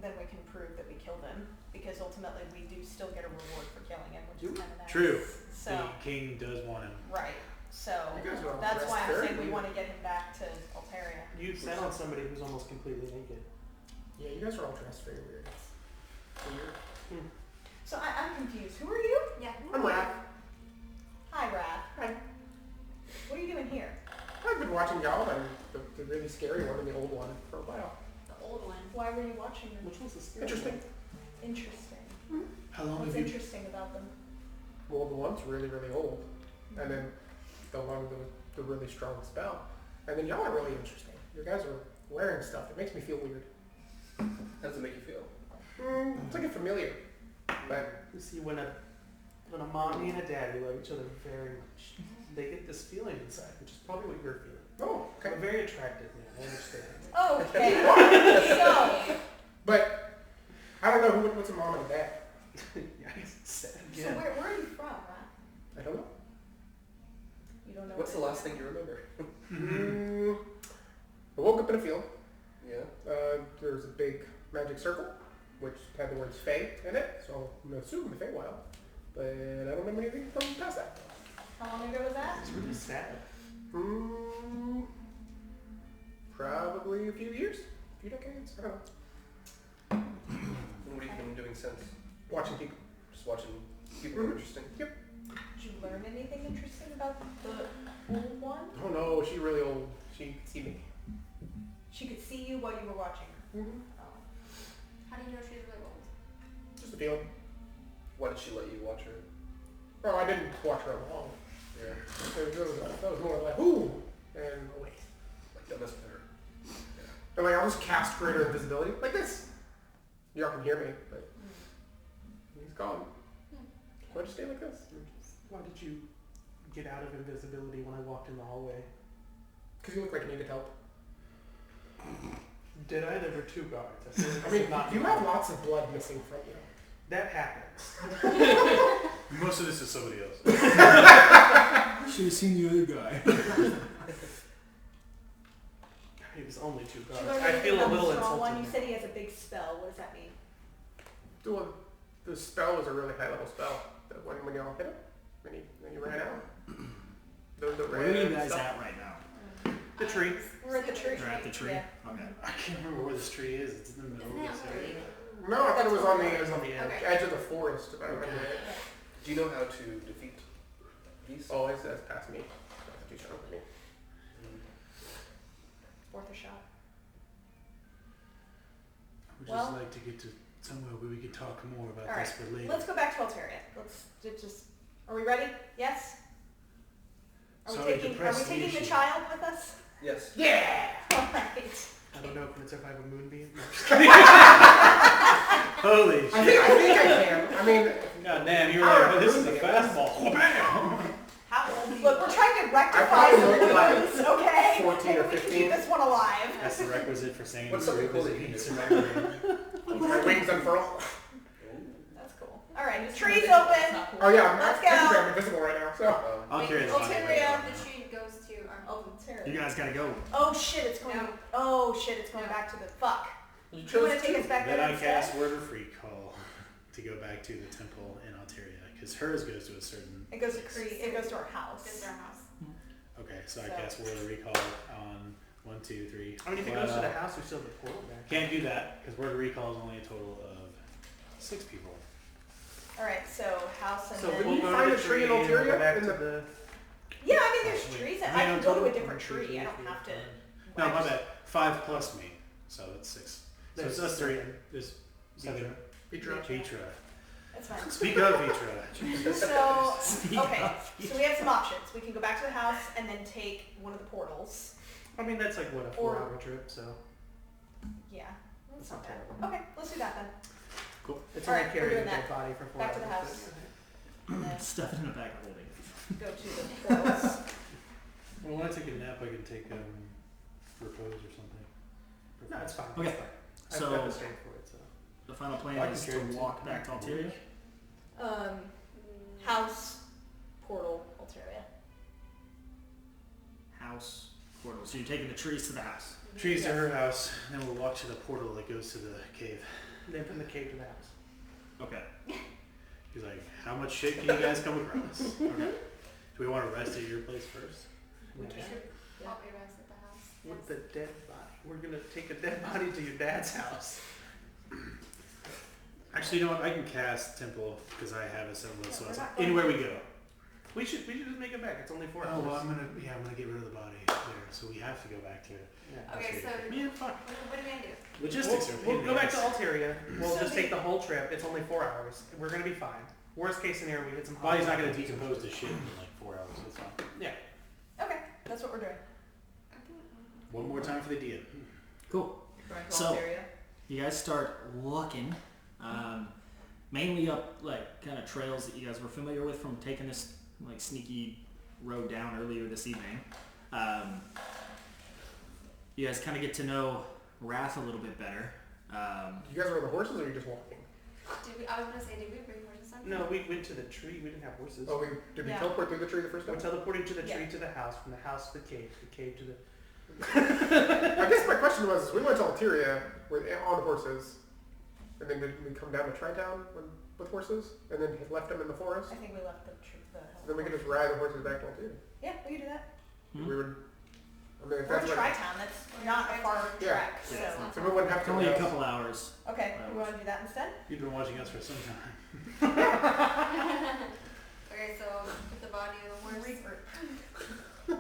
then we can prove that we killed him, because ultimately we do still get a reward for killing him, which is kind of nice. True. So, The king does want him. right. So, You guys are all that's why I'm dressed saying we very want to get him back to Altaria. You sat on somebody who's almost completely naked. Yeah, you guys are all dressed very weird. It's weird. So I'm confused. Who are you? Yeah. I'm Raph. Hi, Raph. Hi. What are you doing here? I've been watching y'all and the really scary one and the old one for a while. The old one. Why were you watching them? Which one's the scary Interesting. Interesting. How long What's have you... interesting about them? Well, the one's really, really old. And then the one with the really strong spell. And then y'all are really interesting. You guys are wearing stuff that makes me feel weird. How does it make you feel? It's like a familiar. But You see, when a mommy and a daddy love each other very much, they get this feeling inside, which is probably what you're feeling. oh, I'm okay. a very attractive man. I understand. Okay. So, But I don't know what's a mom and a dad. Yikes. Sad so again. where are you from, Raph? I don't know. You don't know. What's the where last thing you remember? I woke up in a field. Yeah. There was a big magic circle, which had the words Fey in it, so I'm going to assume the Feywild. But I don't remember anything from past that. How long ago was that? It's really sad. Probably a few years, a few decades, I don't know. And what have you been doing since? Watching people. Just watching people interesting? Yep. Did you learn anything interesting about the old one? Oh no, she's really old. She can see me. She could see you while you were watching her. Oh. How do you know she's really old? Just a feeling. Why did she let you watch her? Oh, I didn't watch her long. Yeah. That was more like, ooh, and wait. Like, don't mess with her. And like, I'll just cast greater invisibility, like this. Y'all can hear me, but he's gone. So I just stay like this. Why did you get out of invisibility when I walked in the hallway? Because you look like you needed help. Did I? There were two guards. I feel like I this mean, is not you have lots of blood missing from you. That happens. Most of this is somebody else. Should have seen the other guy. It was only two Did guards. you learn I anything feel a about the little strong one? insulted. You said he has a big spell. What does that mean? The spell was a really high level spell. That when y'all hit him, when you ran out. The Where are you red guys stuff. at right now? The tree. We're at the tree. You're at the tree? Yeah. Okay. I can't remember where this tree is. It's in the middle Isn't of that this area. weird? No, I thought it was on It was on the the edge. Okay. edge of the forest, if I remember right. Do you know how to defeat beasts? Oh, that's past me. That's too strong for me. Worth a shot. I would Well- just like to get to somewhere where we can talk more about All right. this for later. Let's go back to Altaria. Let's just. Are we ready? Yes. Are we Sorry to taking press the the issue. child with us? Yes. Yeah! All right. I don't know if it's survive a moonbeam. Holy I shit. think I can. I mean, God damn, you were like, this is a fastball. How Look, we're trying to rectify probably some look like wounds, okay? 14 Maybe or we can 15. keep this one alive. That's the requisite for saying What's something cool that you can do? My wings unfurl. That's cool. All right, Just tree's remember open. that's not cool. Oh yeah, Let's technically go. I'm invisible right now, so. I'll carry the Ulteria. The tree goes to our You guys gotta go. Oh shit, it's going. No. Oh shit, it's going back to the fuck. You You chose want to take us back Then there I cast instead? Word of Recall to go back to the temple in Alteria, because hers goes to a certain. It goes to It goes to our house. It's our house. Okay, so I So- cast Word of Recall on 1, 2, 3. I mean, if it goes to the house, we still have the portal back. Can't do that because Word of Recall is only a total of 6 people. All right, so house and So then. we'll you go find to a the tree in tree and we'll go Ulteria back in to the- the. Yeah, I mean, there's Wait, trees. I I mean, can on go to a total, different tree. I don't have to. No, my bad. 5 plus me, so it's 6. So it's us 3. There's 7. Vitra. Vitra. That's fine. Speak of Vitra. So Speak okay, up. so we have some options. We can go back to the house and then take one of the portals. I mean, that's like what, a Or- 4-hour trip, so Yeah, that's it's not not bad. terrible. Okay, let's do that then. It's All only right, we're carrying a doing dead that. body for 4 Back to hours. the house. And then Stuff it in a bag holding. go to the portals. Well, when I take a nap, I can take repose or something. No, it's fine. Okay, It's fine. I've so- got the strength for it, so. The final plan I can is to carry it walk too. back to Alteria. House, portal, Alteria. House, portal. So you're taking the trees to the house. Trees to her house, and then we'll walk to the portal that goes to the cave. Then from the cave to the house. Okay. He's like, how much shit can you guys come across? Okay. Do we want to rest at your place first? We can. I'll be rest at the house. With the dead body. We're gonna take a dead body to your dad's house. Actually, you know what? I can cast Temple because I have a symbol. So we're it's not going anywhere we go. We should just make it back. It's only 4 Oh hours. well, I'm gonna get rid of the body there, so we have to go back to it. Yeah. Okay, so Man, fuck. what are we gonna do? Logistics are. a pain We'll in go the back to ass. Alteria. We'll So just the- take the whole trip. It's only 4 hours. We're gonna be fine. Worst case scenario, we hit some. Body's not gonna hotspots. decompose to shit in like 4 hours. It's fine. Yeah. Okay, that's what we're doing. One more time for the DM. Cool. Going to So- Altaria. You guys start looking, mainly up like kind of trails that you guys were familiar with from taking this like sneaky road down earlier this evening. You guys kind of get to know Wrath a little bit better. You guys are on the horses or are you just walking? I was gonna say, did we bring horses on? No, we went to the tree. We didn't have horses. Oh, did we Yeah. teleport through the tree the first We're time? teleporting to the tree Yeah. to the house, from the house to the cave to the. I guess my question was, we went to Alteria on horses, and then did we come down to Tri-Town with horses, and then left them in the forest? I think we left the Then we could just ride the horses back to Alteria. Yeah, we can do that. Hmm? We would. I mean, if We're in that's like, Tri-Town. That's not a far Yeah. trek. Yeah, So so we wouldn't have it's to. only a couple hours. okay, we want to do that instead. You've been watching us for some time. Okay, so put the body of the horse. Regroup.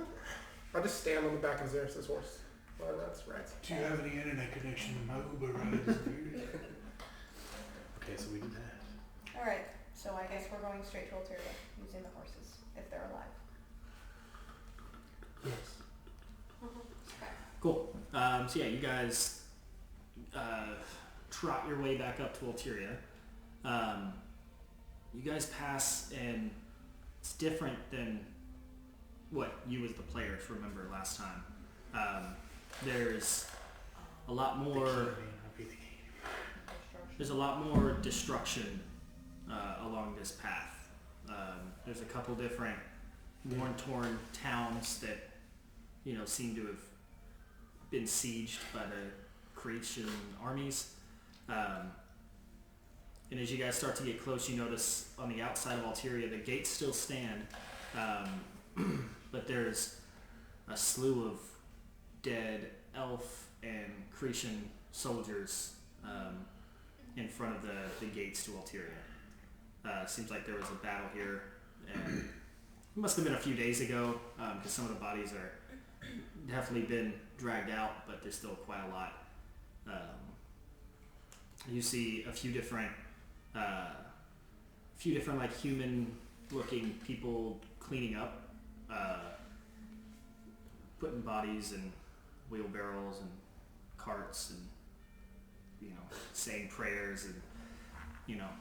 I'll just stand on the back of Xeris' horse. Well, that's right. Do you have any internet connection? My Uber rides. Okay, so we did that. All right, so I guess we're going straight to Alteria using the horses if they're alive. Yes. Cool. So yeah, you guys trot your way back up to Alteria. You guys pass, and it's different than what you as the players remember last time. There's a lot more. There's a lot more destruction along this path. There's a couple different worn-torn towns that seem to have been sieged by the Cretan armies. And as you guys start to get close, you notice on the outside of Alteria, the gates still stand, but there's a slew of dead elf and Cretan soldiers in front of the gates to Alteria. Seems like there was a battle here, and it must have been a few days ago, because some of the bodies are definitely been dragged out, but there's still quite a lot. You see a few different like human-looking people cleaning up, putting bodies in wheelbarrows and carts, and saying prayers, and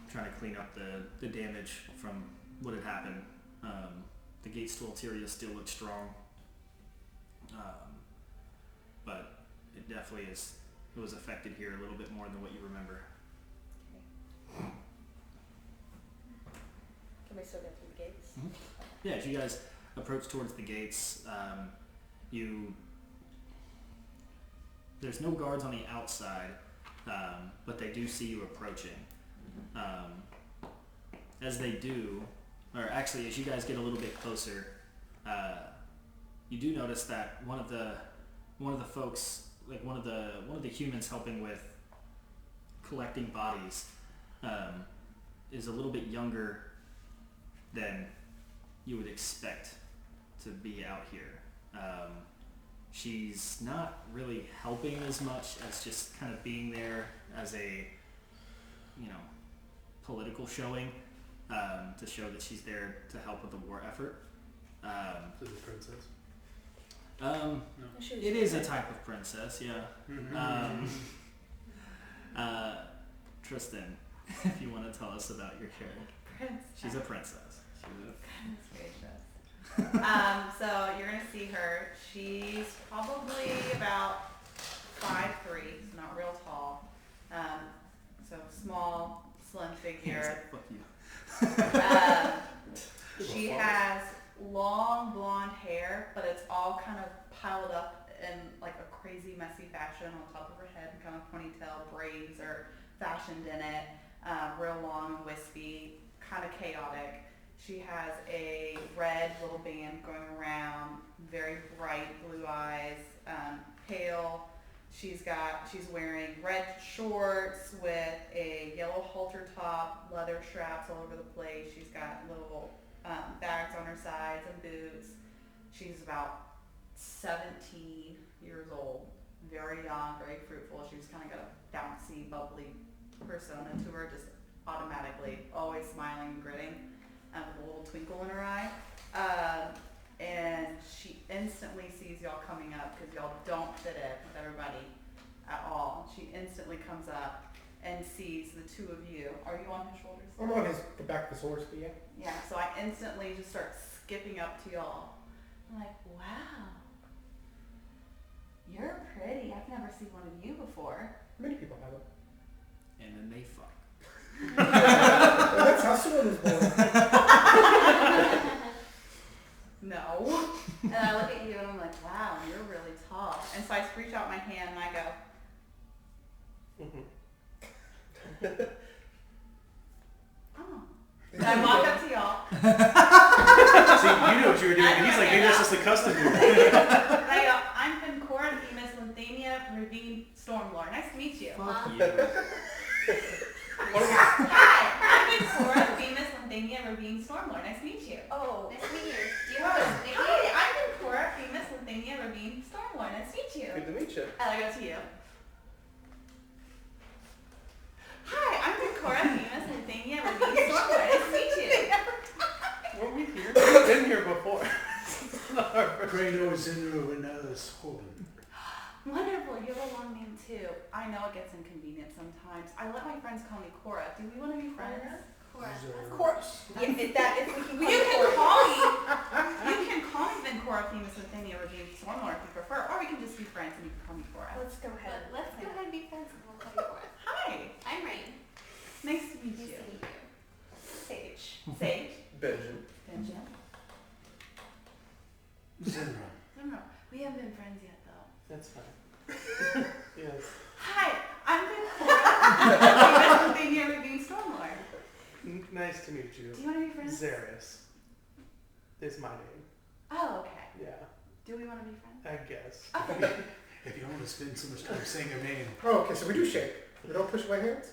trying to clean up the damage from what had happened. The gates to Ulteria still look strong, but it definitely it was affected here a little bit more than what you remember. Can we still get through the gates? Mm-hmm. Yeah, as you guys approach towards the gates, there's no guards on the outside, but they do see you approaching. As they do, or actually as you guys get a little bit closer, you do notice that one of the folks, like one of the humans helping with collecting bodies, is a little bit younger than you would expect to be out here. She's not really helping as much as just kind of being there as a, political showing, to show that she's there to help with the war effort. Is it princess? No. It is a type of princess, yeah. Tristan, if you want to tell us about your character. She's a princess. Goodness gracious. So you're gonna see her. She's probably about 5'3", so not real tall. So small, slim figure. Fuck you. She has long blonde hair, but it's all kind of piled up in like a crazy messy fashion on top of her head, kind of ponytail, braids are fashioned in it, real long and wispy, kind of chaotic. She has a red little band going around, very bright blue eyes, pale. She's wearing red shorts with a yellow halter top, leather straps all over the place. She's got little bags on her sides and boots. She's about 17 years old, very young, very fruitful. She's kind of got a bouncy, bubbly persona to her, just automatically, always smiling and grinning, with a little twinkle in her eye. And she instantly sees y'all coming up because y'all don't fit in with everybody at all. She instantly comes up and sees the two of you. Are you on his shoulders? I'm on the back of his horse, but yeah. Yeah, so I instantly just start skipping up to y'all. I'm like, wow, you're pretty. I've never seen one of you before. Many people have it. And then they fuck. That's how someone is born. No. And I look at you and I'm like, wow, you're really tall. And so I reach out my hand and I go, oh. And I walk up to y'all. See, you knew what you were doing, and he's like, maybe that's just the custom move. And I go, I'm Pencora, Miss Linthania, Ravine Stormlord. Nice to meet you. Fuck you. Hi, I'm Pencora, Famous Linthania, Ravine Stormlord. Nice to meet you. Oh, nice to meet you. Do you have a nickname? Hi, I'm Pencora, Famous Linthania, Ravine Stormlord. Nice to meet you. Good to meet you. And I go to you. Hi, I'm Pencora, Famous Linthania, Ravine Stormlord. Nice to meet you. Weren't we here? We've been here before. Crane always in there when others holding. Wonderful, you have a long name too. I know it gets inconvenient sometimes. I let my friends call me Cora. Do we want to be friends? Cora. Of course. Yeah, if we can You can call me. You can call me then Cora, Famous Linthania, Ravine Stormlord if you prefer, or we can just be friends and you can call me Cora. Let's go ahead. Let's go ahead and be friends and we'll call you Cora. Hi. I'm Rain. Nice to meet Nice you. to meet you. Sage. Sage. Benjamin. Benjamin. Zenra. No. We haven't been friends yet though. That's fine. Yes. Hi, I'm Pencora, Famous Linthania, Ravine Stormlord. Nice to meet you. Do you want to be friends? Zarius is my name. Oh, okay. Yeah, Do we want to be friends? I guess. Okay. If you don't want to spend so much time saying her name, Oh, okay, so we do shake. We don't push my hands?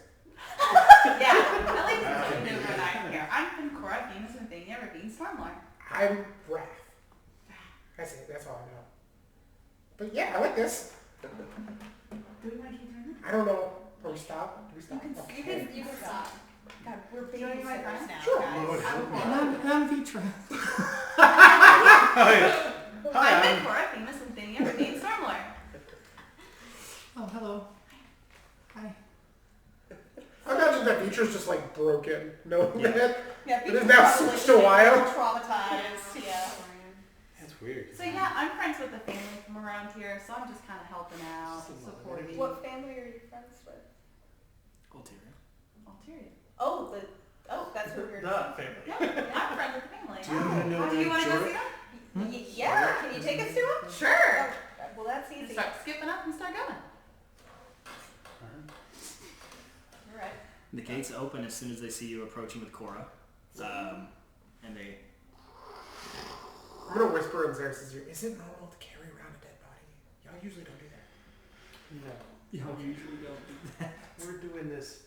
Yeah, I like this maneuver that I here. I'm Pencora, Famous Linthania, Ravine Stormlord. I'm Wrath. That's it, that's all I know. But yeah, I like this. Do we want to keep doing I don't know. Are we stop? Do we stop? You can Okay. You can stop. God, we're baby my sitters friends? now, Sure. guys. Lord, I'm help me. I'm Vitra. Hi, I'm Pencora, Famous Linthania, Ravine Stormlord. Oh, hello. Hi. I imagine that feature's just like broken. No, Yeah. that Yeah, it is now switched to wild. Traumatized. Yeah. That's weird. So yeah, I'm friends with the family from around here, so I'm just kind of helping out, supporting. What family are you friends with? Ulterior. Ulterior. Oh, that's who we're. The family. Yeah, I'm friends with the family. Do you want to know Do you want to go Jorah? see them? Yeah, can you take us to him? Sure. Oh, well, that's You easy. start skipping up and start going. All right. The gates open as soon as they see you approaching with Cora, and they. I'm gonna whisper in Xerxes' ear. Is it normal to carry around a dead body? Y'all usually don't do that. No. You usually don't do that. We're doing this.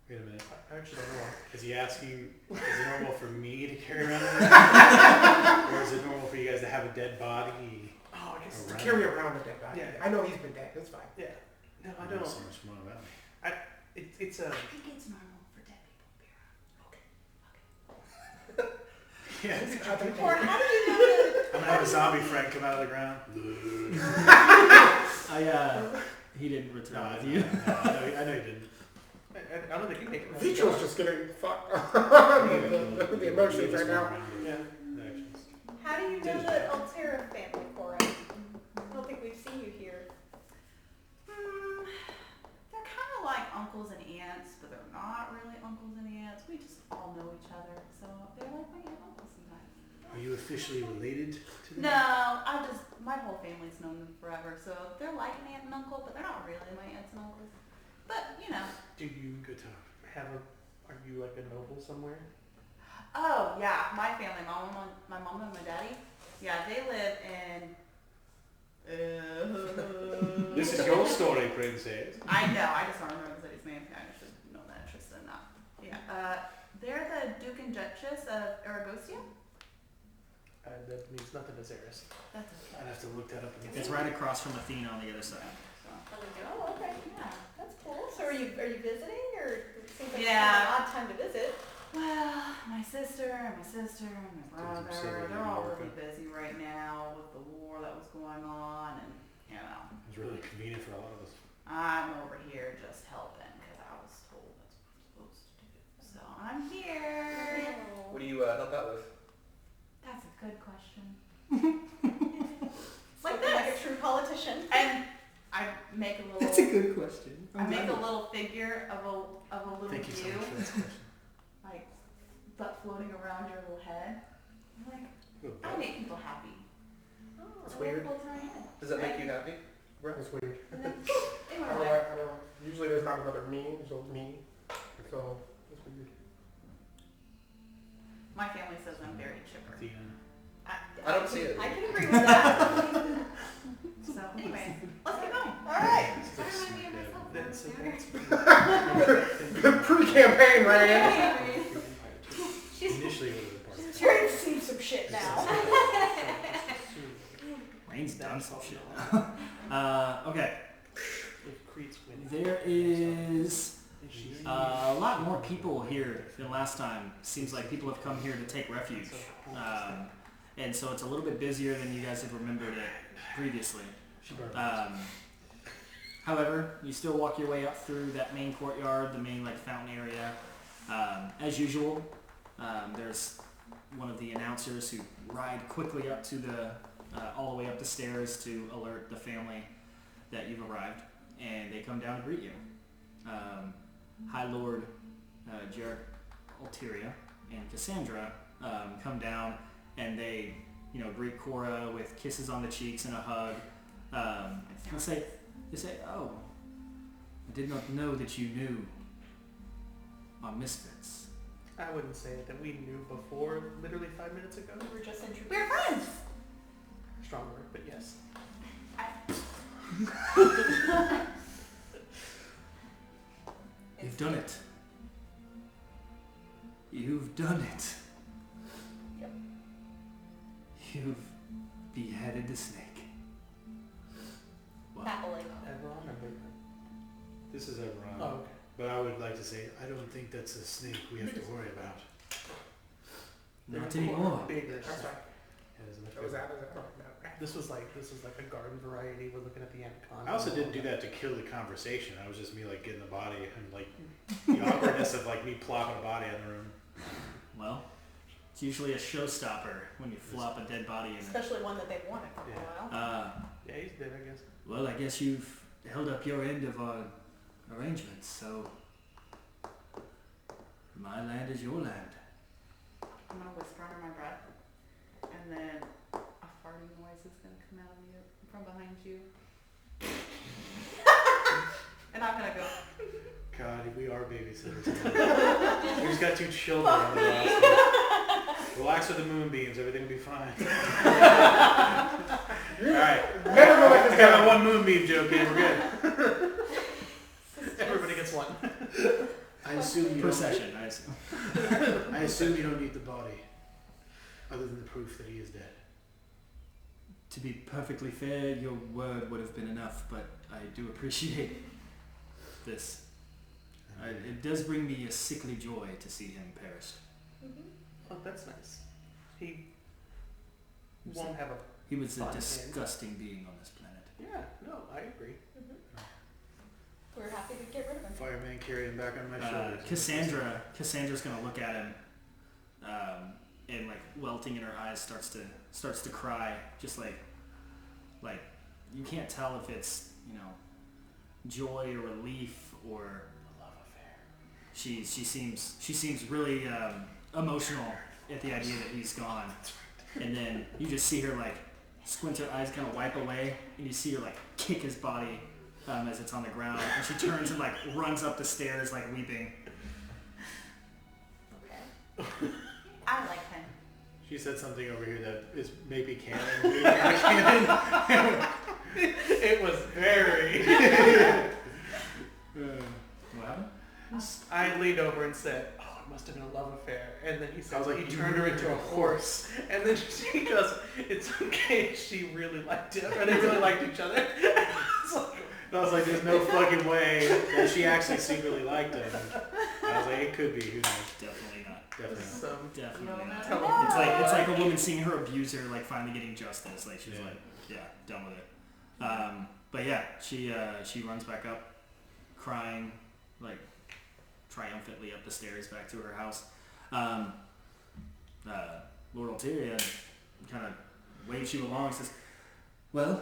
Wait a minute. I actually don't know. Is he asking, is it normal for me to carry around a dead body? Or is it normal for you guys to have a dead body? Oh, I guess to Around. carry around a dead body. Yeah. I know he's been dead. That's fine. Yeah. No, I know don't. so much more about me. It's a. I think it's normal for dead people to be around. Yeah. Or how do you know that? I'm gonna have a zombie friend come out of the ground. He didn't return No, with you. I know you didn't. I don't think you make it. Vitro's just getting fucked the emotions right now. Yeah. The actions. How do you know the Altera family, Cora? I don't think we've seen you here. They're kind of like uncles and aunts, but they're not really uncles and aunts. We just all know each other, so they're like my aunt and uncle sometimes. Are you officially related to them? No, my whole family's known them forever, so they're like an aunt and uncle, but they're not really my aunts and uncles. But, you know. Do you Good talk. are you like a noble somewhere? Oh, yeah, my family, my mom and my daddy, yeah, they live in, This is your story, princess. I know, I just don't remember the city's name. I should know that, Tristan. Not. Yeah. They're the Duke and Duchess of Aragosia. That means nothing to Xeris. That's okay. I'd have to look that up again. It's right across from Athena on the other side. So, Oh, okay. yeah. That's cool. So are you visiting, or it seems like Yeah. an odd time to visit? Well, my sister and my brother, Consider they're all New really York. busy right now with the war that was going on, and, you know, It was really convenient for a lot of us. I'm over here just helping because I was told that's what I'm supposed to do. So I'm here. What do you help out with? That's a good question. Like this. a true politician. And I make a little. That's a good question. I make a little figure of a little Thank you so you, much for this question. like butt floating around your little head. I'm like, Good I boy. make people happy. It's A little weird. floats around your head. Does that make you happy? It's weird. And then, they I went don't away. know. I don't know. Usually there's not another me. There's always me. So it's weird. My family says I'm very chipper. Athena. I don't see it. I can agree with that. So anyway, let's get going. All right. It's like I remind me smack of myself. That's Pre-campaign, right? Initially, it would have been part of it. She's ready to see some shit now. Rain's done some shit now. Okay. If Creed's winning. There is a lot more people here than last time. Seems like people have come here to take refuge. And so it's a little bit busier than you guys have remembered it previously. She brought it. However, you still walk your way up through that main courtyard, the main fountain area. As usual, there's one of the announcers who ride quickly up to the all the way up the stairs to alert the family that you've arrived, and they come down to greet you. High Lord Jarek Ulteria and Cassandra come down, and they greet Cora with kisses on the cheeks and a hug. They say, "Oh, I did not know that you knew our misfits." I wouldn't say that we knew before literally 5 minutes ago. We were just introduced. We're friends. Strong word, but yes. You've done it. You've done it. Yep. You've beheaded the snake. Wow. Happily. Everon or Big? This is Everon. Oh, okay. But I would like to say, I don't think that's a snake we have to worry about. Not anymore. Bigger. That's right. doesn't look That was good. that. This was like a garden variety. We're looking at the Anaconda. I also didn't do that to kill the conversation. That was just me like getting the body and like the awkwardness of like me plopping a body in the room. Well, it's usually a showstopper when you flop a dead body in it. Especially one that they've wanted for a while. Yeah, he's dead, I guess. Well, I guess you've held up your end of our arrangements, so my land is your land. I'm gonna whisper under my breath, and then a farting noise is gonna come out of you from behind you, and I'm gonna go. God, we are babysitters. We just got 2 children on the last one. Relax with the moonbeams, everything will be fine. Alright. Never go like I this got guy. my one moonbeam joke in, we're good. Everybody gets one. I assume you don't, Procession, I assume. I assume you don't need the body. Other than the proof that he is dead. To be perfectly fair, your word would have been enough, but I do appreciate this. It does bring me a sickly joy to see him perished. Mm-hmm. Oh, that's nice. He won't have a... He was a Fun, disgusting being on this planet. Yeah, no, I agree. We're happy to get rid of him. Fireman carrying him back on my shoulders. Cassandra's gonna look at him, and like welting in her eyes starts to cry, just like you can't tell if it's joy or relief or a love affair. She seems really emotional at the idea that he's gone, and then you just see her like squint her eyes, kind of wipe away, and you see her like kick his body as it's on the ground, and she turns and like runs up the stairs like weeping. Okay. I like him. She said something over here that is maybe canon, maybe not canon. It was very... What happened? I leaned over and said, "Oh, it must have been a love affair." And then he said, I was like, he turned her into a horse. And then she goes, "It's okay. She really liked him, and they really liked each other." I was like, there's no fucking way that she actually secretly liked him. I was like, it could be, who knows. Definitely not. Definitely not. Definitely not. Tell him. It's like a woman seeing her abuser like finally getting justice. Like she's Yeah. like, yeah, done with it. But yeah, she runs back up, crying, like triumphantly up the stairs back to her house. Lord Ulteria kind of waves you along and says, "Well,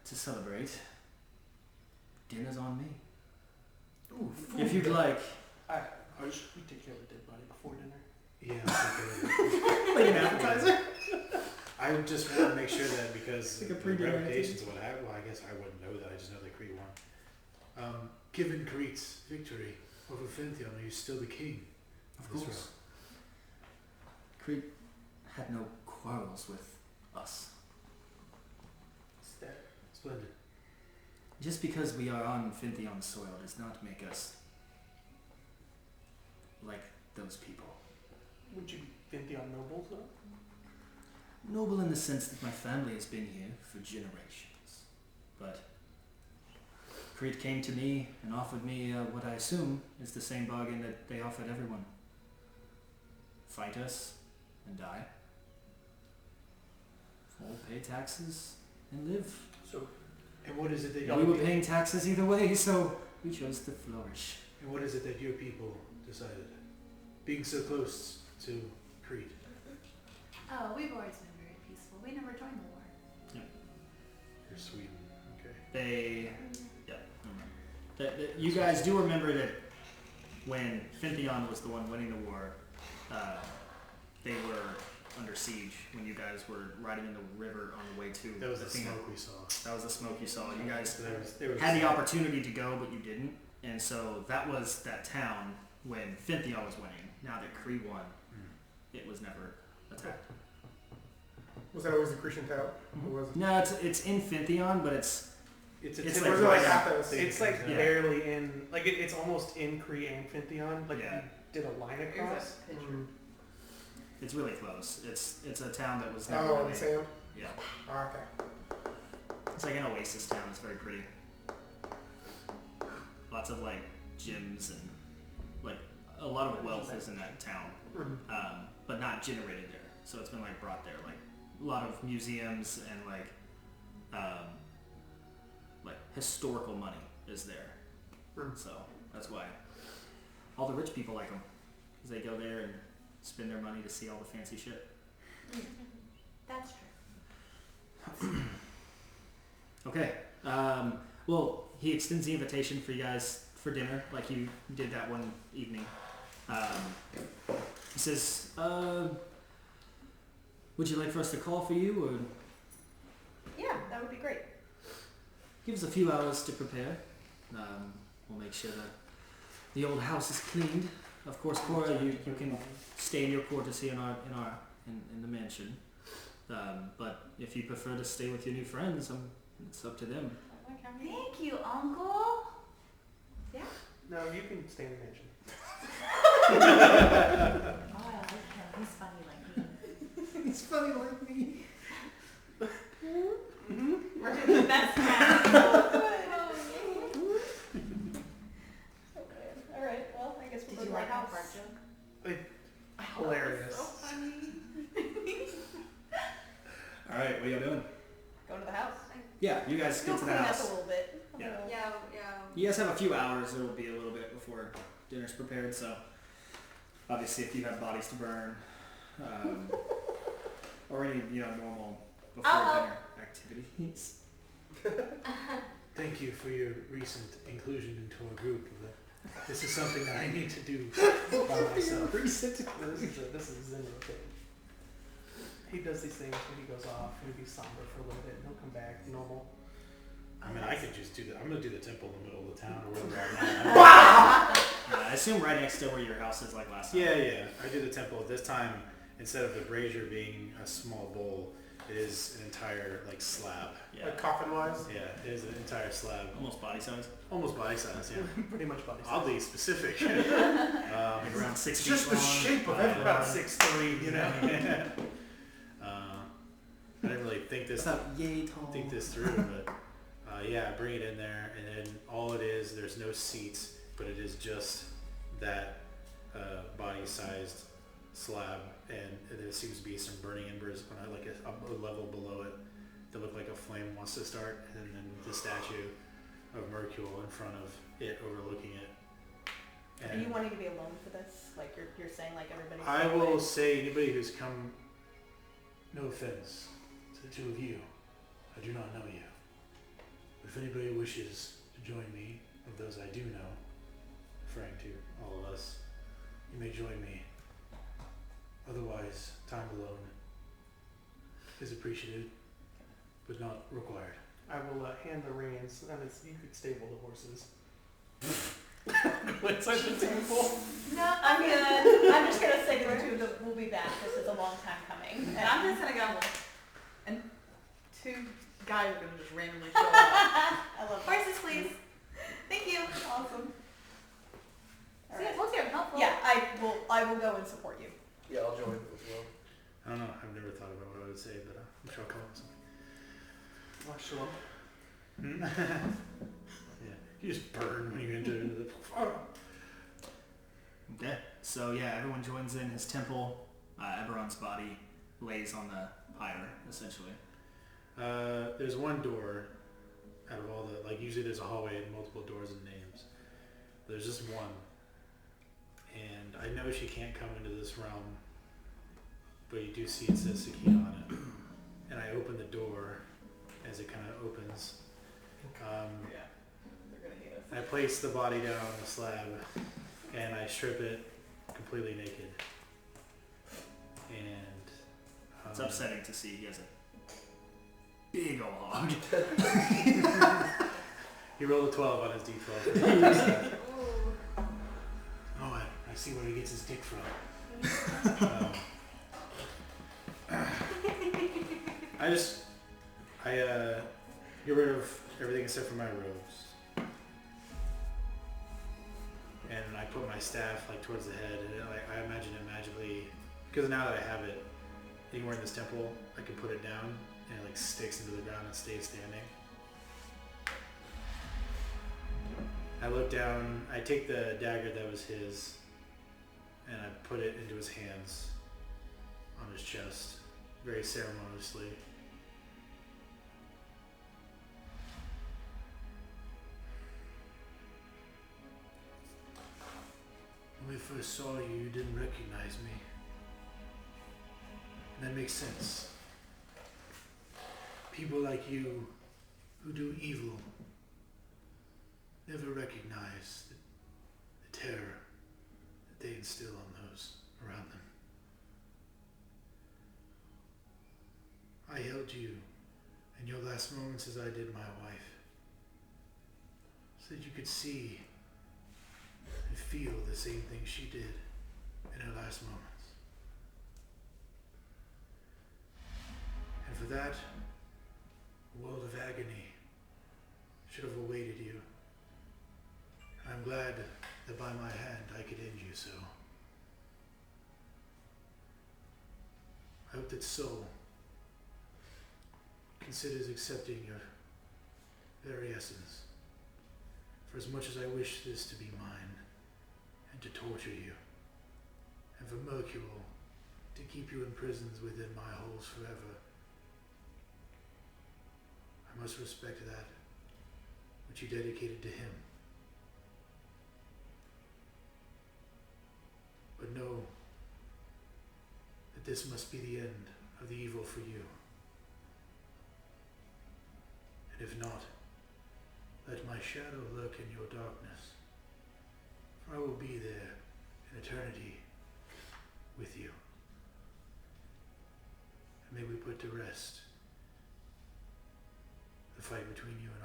to celebrate, dinner's on me. Ooh, If you'd like." we take care of the dead body before dinner. Yeah, Like an appetizer? I would just want to make sure that because Like a the pre-dinner ramifications of what happened, well, I guess I wouldn't know that. I just know that Crete won. Given Crete's victory over Fintheon, are you still the king? Of this course. Crete had no quarrels with us. Splendid. Just because we are on Fintheon soil does not make us like those people. Would you think the nobles though? Noble in the sense that my family has been here for generations. But Crete came to me and offered me what I assume is the same bargain that they offered everyone. Fight us and die. Or pay taxes and live. So, And what is it that We were paying taxes either way, so we chose to flourish. And what is it that your people decided? Being so close to Crete. Oh, we've always been very peaceful. We never joined the war. You're Sweden, okay. You guys do remember that when Fintheon was the one winning the war, they were under siege when you guys were riding in the river on the way to That was the Athena. smoke we saw. That was the smoke you saw. You guys So there was had the opportunity to go, but you didn't. And so that was that town when Fintheon was winning. Now that Cree won, it was never attacked. Was that always the Cretan town? Or was it? No, it's in Fintheon, but it's It's a It's typical Or was it like right Sweden Athens? thing. it's like Yeah. barely in, like it's almost in Cree and Fintheon. Like Yeah. you did a line across. Mm. it's really close. It's a town that was never Oh, really, the sand? yeah. Oh, okay. It's like an oasis town. It's very pretty. Lots of like gyms and like a lot of wealth is in that town, Mhm. but not generated there. So it's been like brought there like lot of museums and like historical money is there. So that's why all the rich people like them, because they go there and spend their money to see all the fancy shit. That's true. Okay. Well, he extends the invitation for you guys for dinner, like you did that one evening. He says, would you like for us to call for you, or Yeah, that would be great. give us a few hours to prepare? We'll make sure that the old house is cleaned. Of course, Cora, you can stay in your quarters here in the mansion. But if you prefer to stay with your new friends, it's up to them. Thank you, Uncle. Yeah. No, you can stay in the mansion. Oh, I like him. He's funny like me. It's funny like me. We're doing the best friends. Okay. All right. Well, I guess we'll Did go you to like my that house. part, joke? Hilarious. So funny. All right, what are y'all doing? Go to the house. Yeah, you guys Go get to the clean up house. a little bit. Yeah. Yeah. You guys have a few hours. It'll be a little bit before dinner's prepared. So, obviously, if you have bodies to burn, or any normal before dinner activities. Thank you for your recent inclusion into our group. This is something that I need to do by myself. This is Zen thing. He does these things when he goes off. He'll be somber for a little bit, and he'll come back normal. I mean, I could just do that. I'm gonna do the temple in the middle of the town or wherever I'm at. I assume right next to where your house is, like last time. Yeah. I do the temple. This time, instead of the brazier being a small bowl, it is an entire slab. Yeah. Like coffin-wise. Yeah, it is an entire slab. Almost body size. Almost body size, yeah. Pretty much body size. Oddly specific. Like around 6 It's feet just the long. shape of I everyone. About 6'3", you know. I didn't really think this yay tall. through, but yeah, I bring it in there, and then all it is, there's no seats, but it is just that body-sized slab, and there seems to be some burning embers on a level below it that look like a flame wants to start, and then the statue of Mercule in front of it, overlooking it. Are you wanting to be alone for this? Like you're saying, like everybody's. I will say, anybody who's come, no offense to the two of you, I do not know you. But if anybody wishes to join me, of those I do know, referring to all of us, you may join me. Otherwise, time alone is appreciated, but not required. I will hand the reins, and you could stable the horses. Inside the table. No, I'm good. I'm just gonna say to the two that we'll be back. This is a long time coming. And I'm just gonna go. And two guys are gonna just randomly show up. I love that. Horses, please. Thank you. Awesome. All See, I right. told you I'm helpful. Yeah, I will go and support you. Yeah, I'll join as well. I don't know, I've never thought about what I would say, but I'm sure I'll come up with something. Yeah, you just burn when you enter into the... Okay. So yeah, everyone joins in his temple. Eberron's body lays on the pyre, essentially. There's one door out of all the, usually there's a hallway and multiple doors and names. There's just one. And I know she can't come into this realm, but you do see it says Sakina on it. And I open the door as it kind of opens. Yeah. They're gonna hate us. I place the body down on the slab and I strip it completely naked. And It's upsetting to see he has a big ol' hog. he rolled a 12 on his d12. Oh, I see where he gets his dick from. I get rid of everything except for my robes. And I put my staff towards the head, and I imagine it magically, because now that I have it anywhere in this temple, I can put it down and it sticks into the ground and stays standing. I look down, I take the dagger that was his, and I put it into his hands on his chest. very ceremoniously. When we first saw you, you didn't recognize me. And that makes sense. People like you who do evil never recognize the terror that they instill on those around them. I held you in your last moments as I did my wife, so that you could see and feel the same thing she did in her last moments. And for that, a world of agony should have awaited you. And I'm glad that by my hand I could end you so. I hope that soul considers accepting your very essence. For as much as I wish this to be mine, and to torture you, and for Mercurial to keep you in prisons within my halls forever, I must respect that which you dedicated to him. But know that this must be the end of the evil for you. And if not, let my shadow lurk in your darkness, for I will be there in eternity with you. And may we put to rest the fight between you and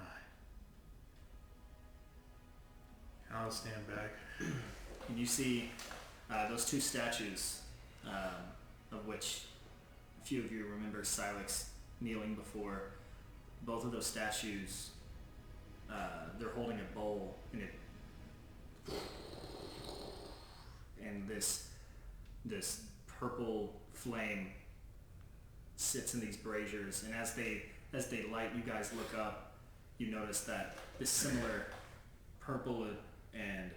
I. I'll stand back. And you see those two statues, of which a few of you remember Silex kneeling before. Both of those statues, they're holding a bowl, and this purple flame sits in these braziers, and as they light, you guys look up, you notice that this similar purple and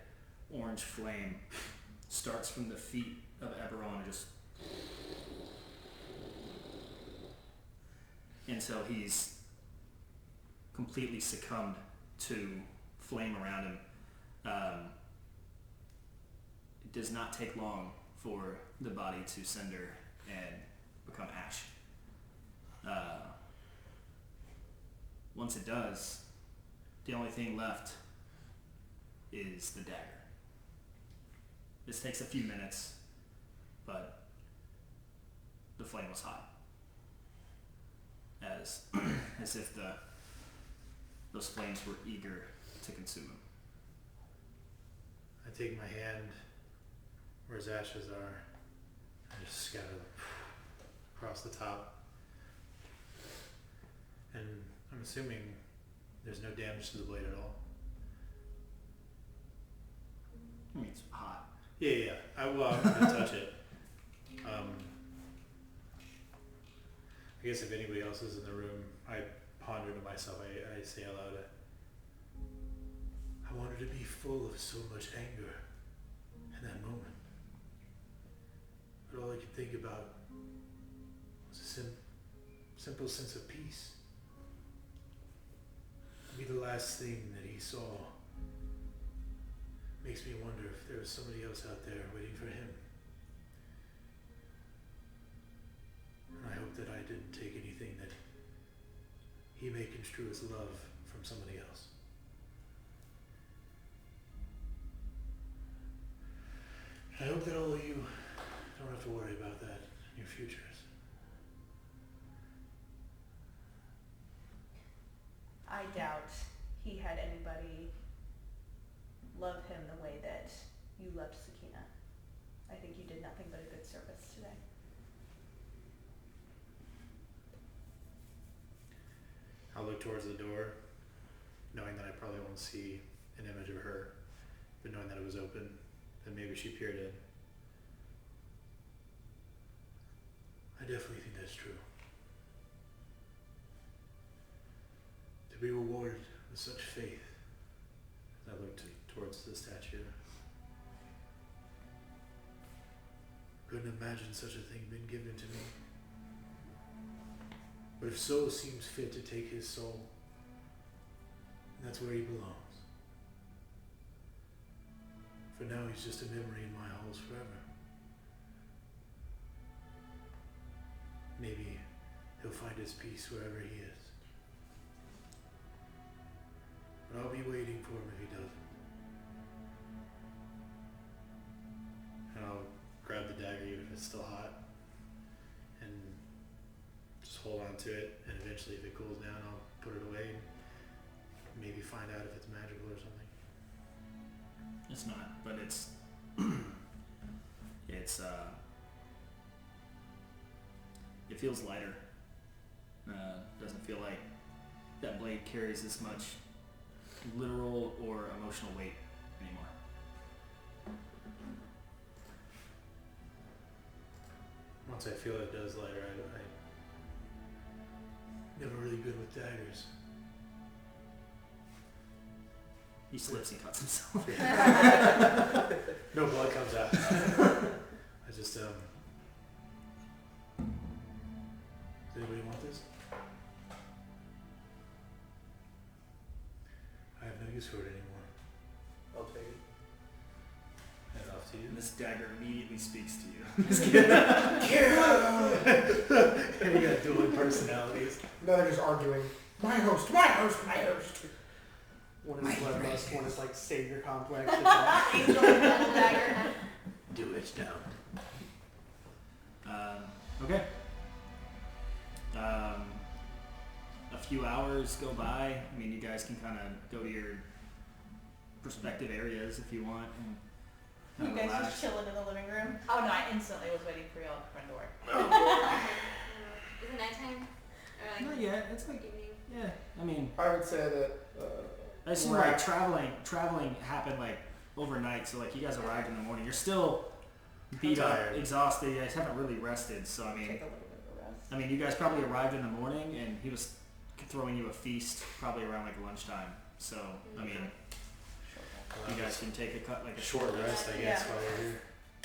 orange flame starts from the feet of Eberron and just until he's completely succumbed to flame around him. It does not take long for the body to cinder and become ash. Once it does, the only thing left is the dagger. This takes a few minutes, but the flame was hot, as if those flames were eager to consume him. I take my hand where his ashes are and just scatter them across the top. And I'm assuming there's no damage to the blade at all. I mean, it's hot. Yeah. I'm gonna touch it. I guess if anybody else is in the room, I ponder to myself, I say aloud, I wanted to be full of so much anger in that moment. But all I could think about was a simple sense of peace. Be the last thing that he saw. Makes me wonder if there was somebody else out there waiting for him. And I hope that I didn't take anything that he may construe as love from somebody else. I hope that all of you don't have to worry about that in your futures. I doubt he had anybody love him the way that you loved Sakina. I think you did nothing but a good service today. I'll look towards the door, knowing that I probably won't see an image of her, but knowing that it was open, that maybe she peered in. I definitely think that's true. To be rewarded with such faith, as I looked towards the statue. Couldn't imagine such a thing being given to me. But if so seems fit to take his soul, that's where he belongs. For now, he's just a memory in my halls forever. Maybe he'll find his peace wherever he is. But I'll be waiting for him if he doesn't. And I'll grab the dagger even if it's still hot and just hold on to it, and eventually if it cools down I'll put it away and maybe find out if it's magical or something. It's not, but it's it feels lighter. Doesn't feel like that blade carries as much literal or emotional weight anymore. Once I feel it does lighter, I Never really good with daggers. He slips and cuts himself. no blood comes out. I just Does anybody want this? I have no use for it anymore. I'll take it. hand off to you. And this dagger immediately speaks to you. And you got dueling personalities. No, they're just arguing. My host, my host, my host. One is bloodlust, one is like savior complex. Angel with double dagger. Do it down. Okay. A few hours go by. I mean, you guys can kind of go to your respective areas if you want. And You kinda guys relax. just chilling in the living room. Oh no, I instantly was waiting for y'all at the front door. Is it nighttime? Or like Not yet. It's like, evening? yeah. I mean, I would say that. I assume like traveling happened like overnight. So like you guys arrived in the morning. You're still beat up, Tired. exhausted. You guys haven't really rested. So I mean, Take a little bit of a rest. I mean, you guys probably arrived in the morning, and he was throwing you a feast probably around like lunchtime. So I mean, you guys can take a cut like a Short rest, I guess, Yeah. while we're here. I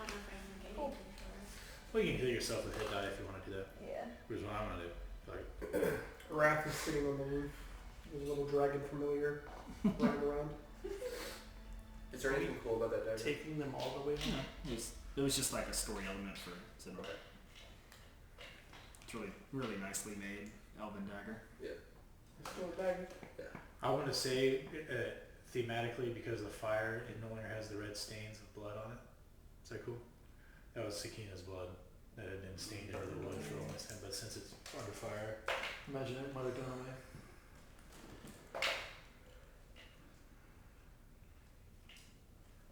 don't know if I'm getting Cool. anything for it. Well, you can heal yourself with hit die if you want to do that. Yeah. Which is what I'm going to do. Like, Wrath is sitting on the roof. There's a little dragon familiar running around. Is there anything cool about that dagger? Taking them all the way You home. know, it was just like a story element for Zimmer. It's really nicely made elven dagger. Still a dagger. I want to say, thematically, because the fire, it no longer has the red stains of blood on it. Is that cool? That was Sakina's blood that had been stained into the wood for a long time, but since it's under fire, Imagine it might have gone away.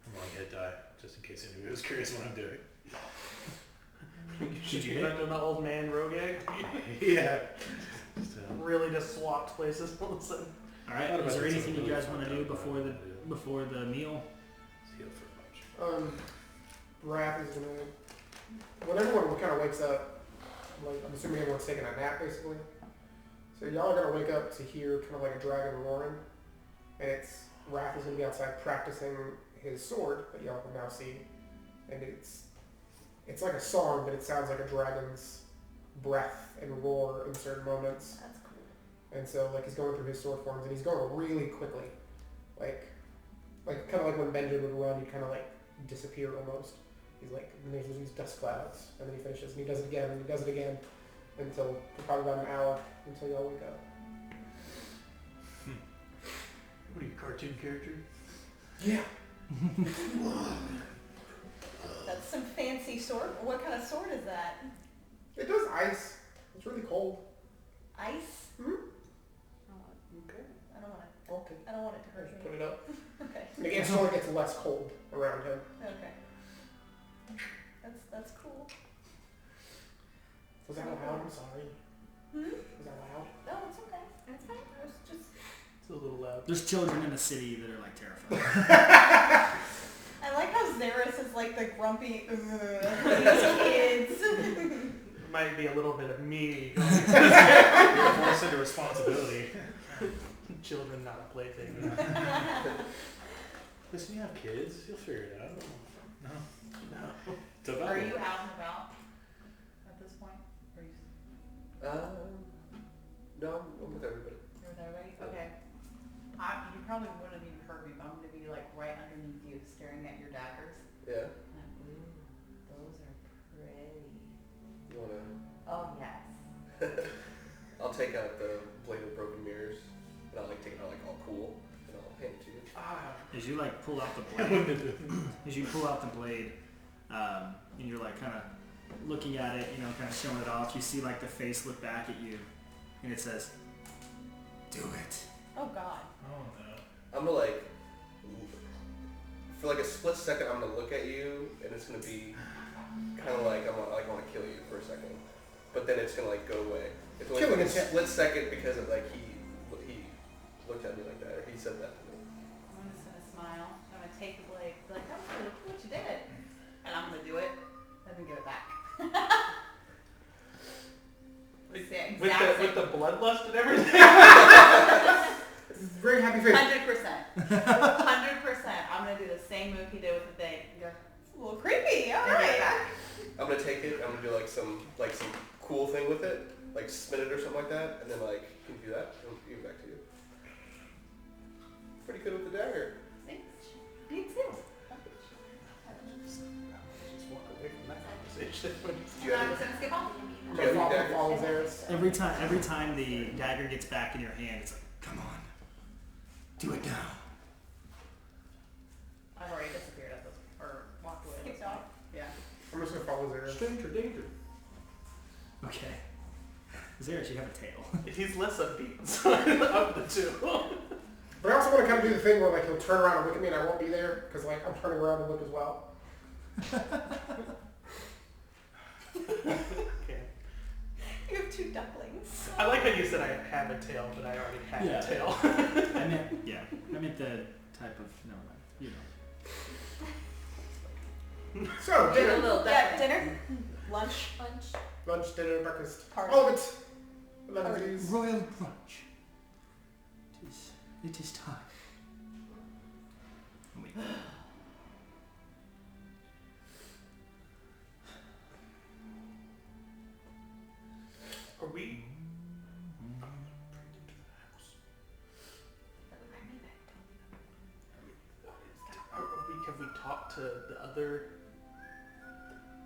I'm going to hit die, just in case anybody was curious what I'm doing. Should you you hit? have done the old man Rogag? Yeah. Just, Really just swapped places all of a sudden. All right. Thought Is about there this anything as a you guys really want to do fun time. before the meal? heal for much. Wrath is gonna. When everyone kind of wakes up, like I'm assuming everyone's taking a nap basically. So y'all are gonna wake up to hear kind of like a dragon roaring, and Wrath is gonna be outside practicing his sword that y'all can now see, and it's like a song, but it sounds like a dragon's breath and roar in certain moments. That's cool. And so like he's going through his sword forms, and he's going really quickly, like kind of like when Benjamin would run, he'd kind of like disappear almost. He's like, and there's these dust clouds, and then he finishes, and he does it again, and he does it again, until probably about an hour until y'all wake up. What are you, cartoon character? Yeah. That's some fancy sword. What kind of sword is that? It does ice. It's really cold. Ice? Okay. I don't want it. Okay. I don't want it to hurt Just me. put it up. Okay. And it gets slowly gets less cold around him. Okay. That's cool. Was that loud? I'm sorry. Hmm? Was that loud? No, it's okay. That's fine. I was just. It's a little loud. There's children in the city that are like terrified. I like how Xeris is like the grumpy these kids. There might be a little bit of me. You're forced into responsibility. Children, not a plaything. Listen, you have kids, you'll figure it out. No. No. It's about Are it. you out and about at this point? Or you... No, I'm with everybody. You're with everybody? Okay. You probably wouldn't have even heard me, but I'm gonna be like right underneath you, staring at your daggers. Yeah. And ooh, those are pretty. You wanna? Oh yes. I'll take out the blade of broken mirrors, and I'll like take it out like all cool, and I'll hand it to you. As you like pull out the blade, as you pull out the blade, and you're like kind of looking at it, you know, kind of showing it off. You see like the face look back at you, and it says, "Do it." Oh God. Oh no. I'm gonna like, for like a split second, I'm gonna look at you, and it's gonna be kind of like I want to kill you for a second, but then it's gonna like go away. It's only like a split second because of like he looked at me like that, or he said that to me. I'm just gonna smile. I'm gonna take the blade, be like, "That was really cool what you did," and I'm gonna do it, and then give it back. With the bloodlust and everything. Very happy face. 100%. 100%. I'm gonna do the same move he did with the thing. Go, it's a little creepy. All right. I'm gonna take it. I'm gonna do like some cool thing with it, like spin it or something like that, and then like can you do that? I'll give it back to you. Pretty good with the dagger. Thanks. You too. Just walk away from that conversation. Do you I'm have just gonna skip on. Do you have any daggers? Follows there. Every time the dagger gets back in your hand, it's like, "Come on, do it now." I've already disappeared at this, or walked away. Skipped off. Yeah. I'm just gonna follow there. Danger, danger. Okay. Zeresh, you have a tail. He's less upbeat of the two. But I also want to kind of do the thing where like he'll turn around and look at me and I won't be there because like I'm turning around to look as well. Okay. You have two ducklings. I like how you said I have a tail, but I already had Yeah. a tail. I meant the type of, never mind, you know. So Did a dinner, little Yeah, dinner. dinner, lunch, lunch, dinner, breakfast, Party. all of it. Amenities. Royal brunch. It is time. Oh, wait. Are we? Have we talked to the other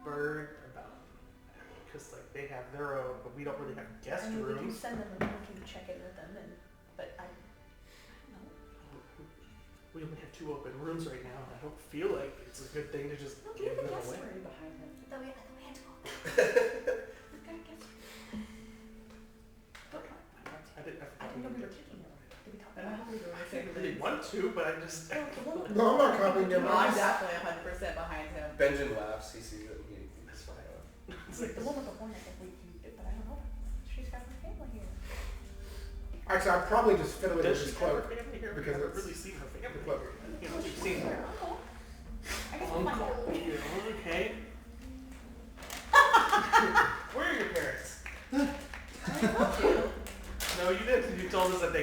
bird about? Because like they have their own, but we don't really have guest I mean, we can rooms. send them a link and check in with them, but I don't know. We only have 2 open rooms right now, and I don't feel like it's a good thing to just No, give leave the them guest away. room behind him. I thought we had to go. We've got a guest room. But I didn't I didn't know we were taking them. Did we talk I don't know about if we're doing the I same really thing. want to, but I just. it? No, I'm not copying your No, I'm mouse. definitely 100% behind him. Benjamin laughs. He sees it. And he smiles. It's Like like the one with the horn, I think we did, but I don't know. She's got her family here. Actually, I'm probably just fiddling does with she his have her cloak. family here? We because haven't it's really seen her the family. cloak. You know, we've seen her Uncle. I guess we'll find uncle. out. You know, okay. Where are your parents? No, you didn't. You told us that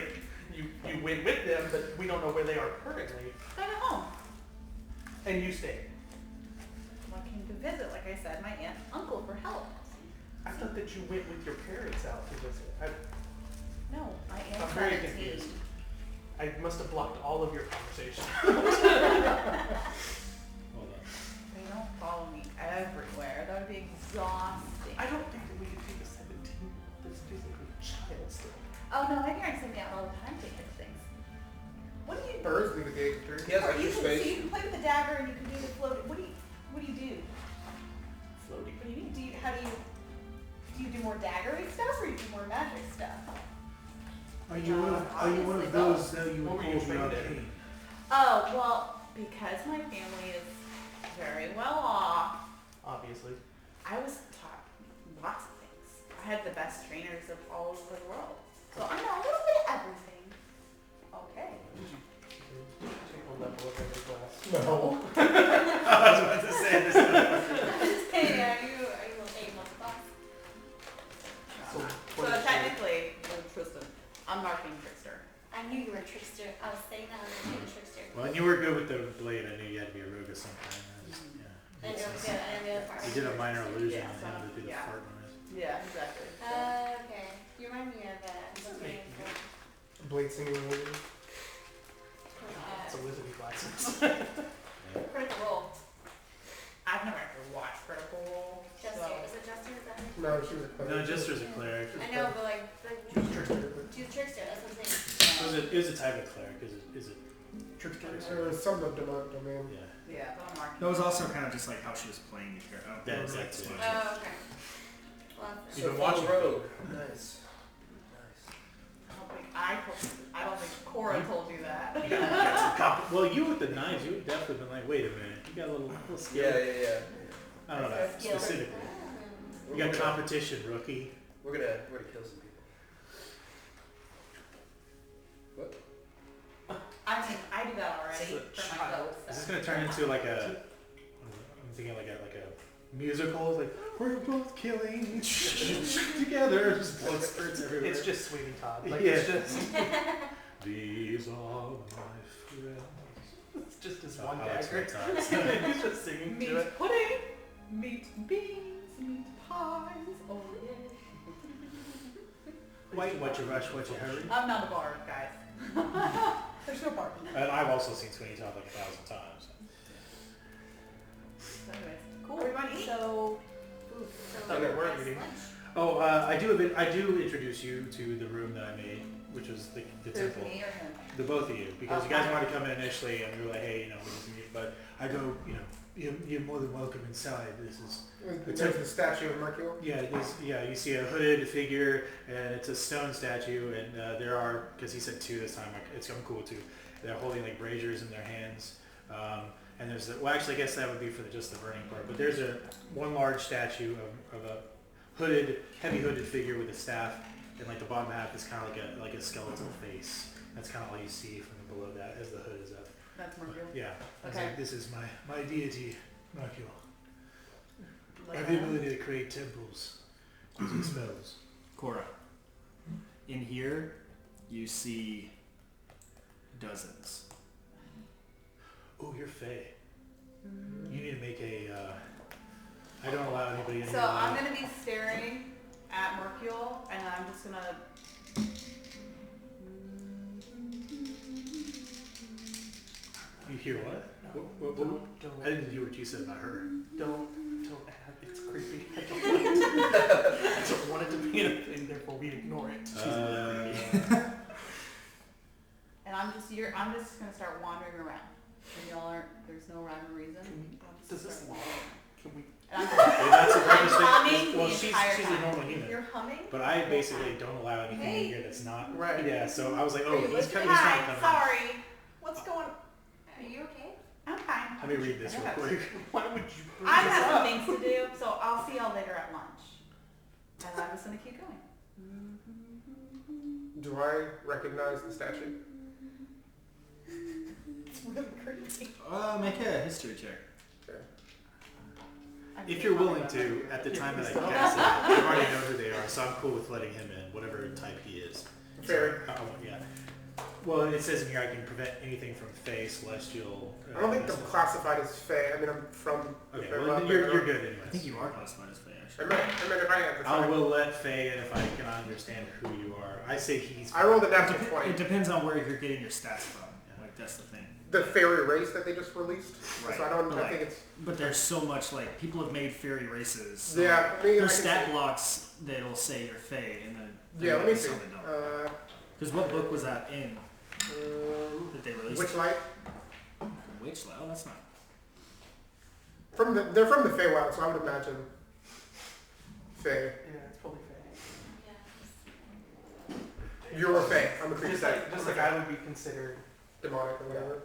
you went with them, but we don't know where they are currently. They're at home. And you stayed. Well, I came to visit, like I said, my aunt and uncle for help. I thought that you went with your parents out to visit. No, my I'm aunt's very 17. confused. I must have blocked all of your conversation. Hold on. They don't follow me everywhere. That would be exhausting. I don't think that we could take a 17. That's basically a child still. Oh no, my parents send me out all the time to take care of things. What do you do? Birds leave a gate through. He has Or you extra can, so space. you can play with the dagger and you can do the float. What do you do? Floaty. What do you mean? Do you do more daggery stuff or you do more magic stuff? Are you one of those that you What would were you call trained the in? arcane? Oh, well, because my family is very well off, Obviously. I was taught lots of things. I had the best trainers of all over the world. So I know a little bit of everything. Okay. Take a level of every class. No. I was about to say this. Hey, are you taking lots of thoughts? So, So what is technically, Tristan, I'm marking trickster. I knew you were a trickster. I was saying that I was a trickster. Well, and you were good with the blade. I knew you had to be a rogue of some kind. I know the part. You did a minor illusion Yeah, on him to do the yeah. fart noise. Yeah, exactly. Okay. You remind me of Blade singing. It's a wizardy glasses. Critical Role. I've never actually watched Critical Role. Jester. So. Is it Jester? Is that her? No, she was a cleric. No, Jester's a cleric. I know, but like, She was a trickster. she was trickster. That's what I'm saying. It was a type of cleric. Is it? There was some of demonic domain. Yeah. Yeah, but I'm marking. That was also kind of just like how she was playing the character. Oh, That's like, it, too. Oh, okay. Well, that's You've So been watching Rogue. Nice. I don't think Cora told you that. You got some well, you with the knives, you would definitely been like, wait a minute, you got a little skill. Yeah. I don't know that Skill. specifically. Mm. You got competition, rookie. We're gonna kill some people. I mean, I do that already This is a for my child. notes. Is this gonna turn into like a? I'm thinking like a musical. Like we're both killing together. Just blood spurts everywhere. It's just Sweeney Todd. Like, Yeah. it's just, These are my friends. it's just his Oh, one I like dagger. Sweeney Todd. He's just singing Meat to it. pudding, meat beans, meat pies. Oh yeah. Wait, what you rush, what you hurry. I'm not a bard, guys. There's no bard. And I've also seen Sweeney Todd like 1,000 times. So anyways, cool. Everybody, so So Okay, we're nice eating. lunch. Oh, I do introduce you to the room that I made, which was the who's temple. me or him? The both of you, because you Okay. guys wanted to come in initially, and we were like, hey, we need to meet. But I go, you're more than welcome inside. This is, There's the statue of Mercure. you see a hooded figure, and it's a stone statue, and there are, because he said 2 this time, like, I'm cool too. They're holding like braziers in their hands, and there's well, actually, I guess that would be for just the burning part. But there's one large statue of a heavy hooded figure with a staff, and like the bottom half is kind of like a skeletal face. That's kind of all you see from below that as the hood is up. That's Mercure. Yeah. I was Okay. like, this is my deity, Mercure. I Like have the that. ability to create temples using spells. Cora. In here, you see dozens. Oh, you're Fae. You need to make a. I don't allow anybody in So here. I'm gonna be staring at Mercule, and I'm just gonna. You hear what? What? Don't, I didn't hear what you said about her. don't, it's creepy. I don't want it to be a thing, therefore we ignore it. And I'm just gonna start wandering around. And y'all aren't. There's no rhyme or reason. I'm Does just this start wandering. Can we? And I'm Well, that's the purpose I'm humming thing. Well, the she's entire a time. normal human. You're humming? But I basically don't allow anything Hey. in here that's not. Right. Yeah, so I was like, Are oh, you he's listening? trying to Hi, come sorry. What's going? Are you okay? I'm fine. Let me read this real I quick. Why would you bring I this have some up? things to do, so I'll see y'all later at lunch. And I'm just gonna keep going. Do I recognize the statue? It's really creepy. Make a history check. If you're willing to, at the time that I cast it, I already know who they are, so I'm cool with letting him in, whatever type he is. Fairy. Yeah. Well, it says in here I can prevent anything from Fae, Celestial. I don't think I'm classified as Fae. I mean, I'm from. Okay, Fae well, Rock, then you're but- good I anyways. think you are classified as Fae, I actually. meant if I am. I will let Fae in if I can understand who you are. I say he's. I rolled a It, natural dep- 20. it depends on where you're getting your stats from. Like, that's the thing. The fairy race that they just released. Right. So I don't. But I like- think it's. But there's so much, like, people have made fairy races. So Yeah. I mean, I There's can stat see- blocks that'll say you're Fae, and then Yeah. Let me there's see. some that don't. Because what book was that in that they released? Witchlight. Witchlight? Oh, that's not. They're from the Feywild, so I would imagine Fae. Yeah, it's probably fair. You're a Fae. I'm a creature Just that like I would be considered. demonic or whatever.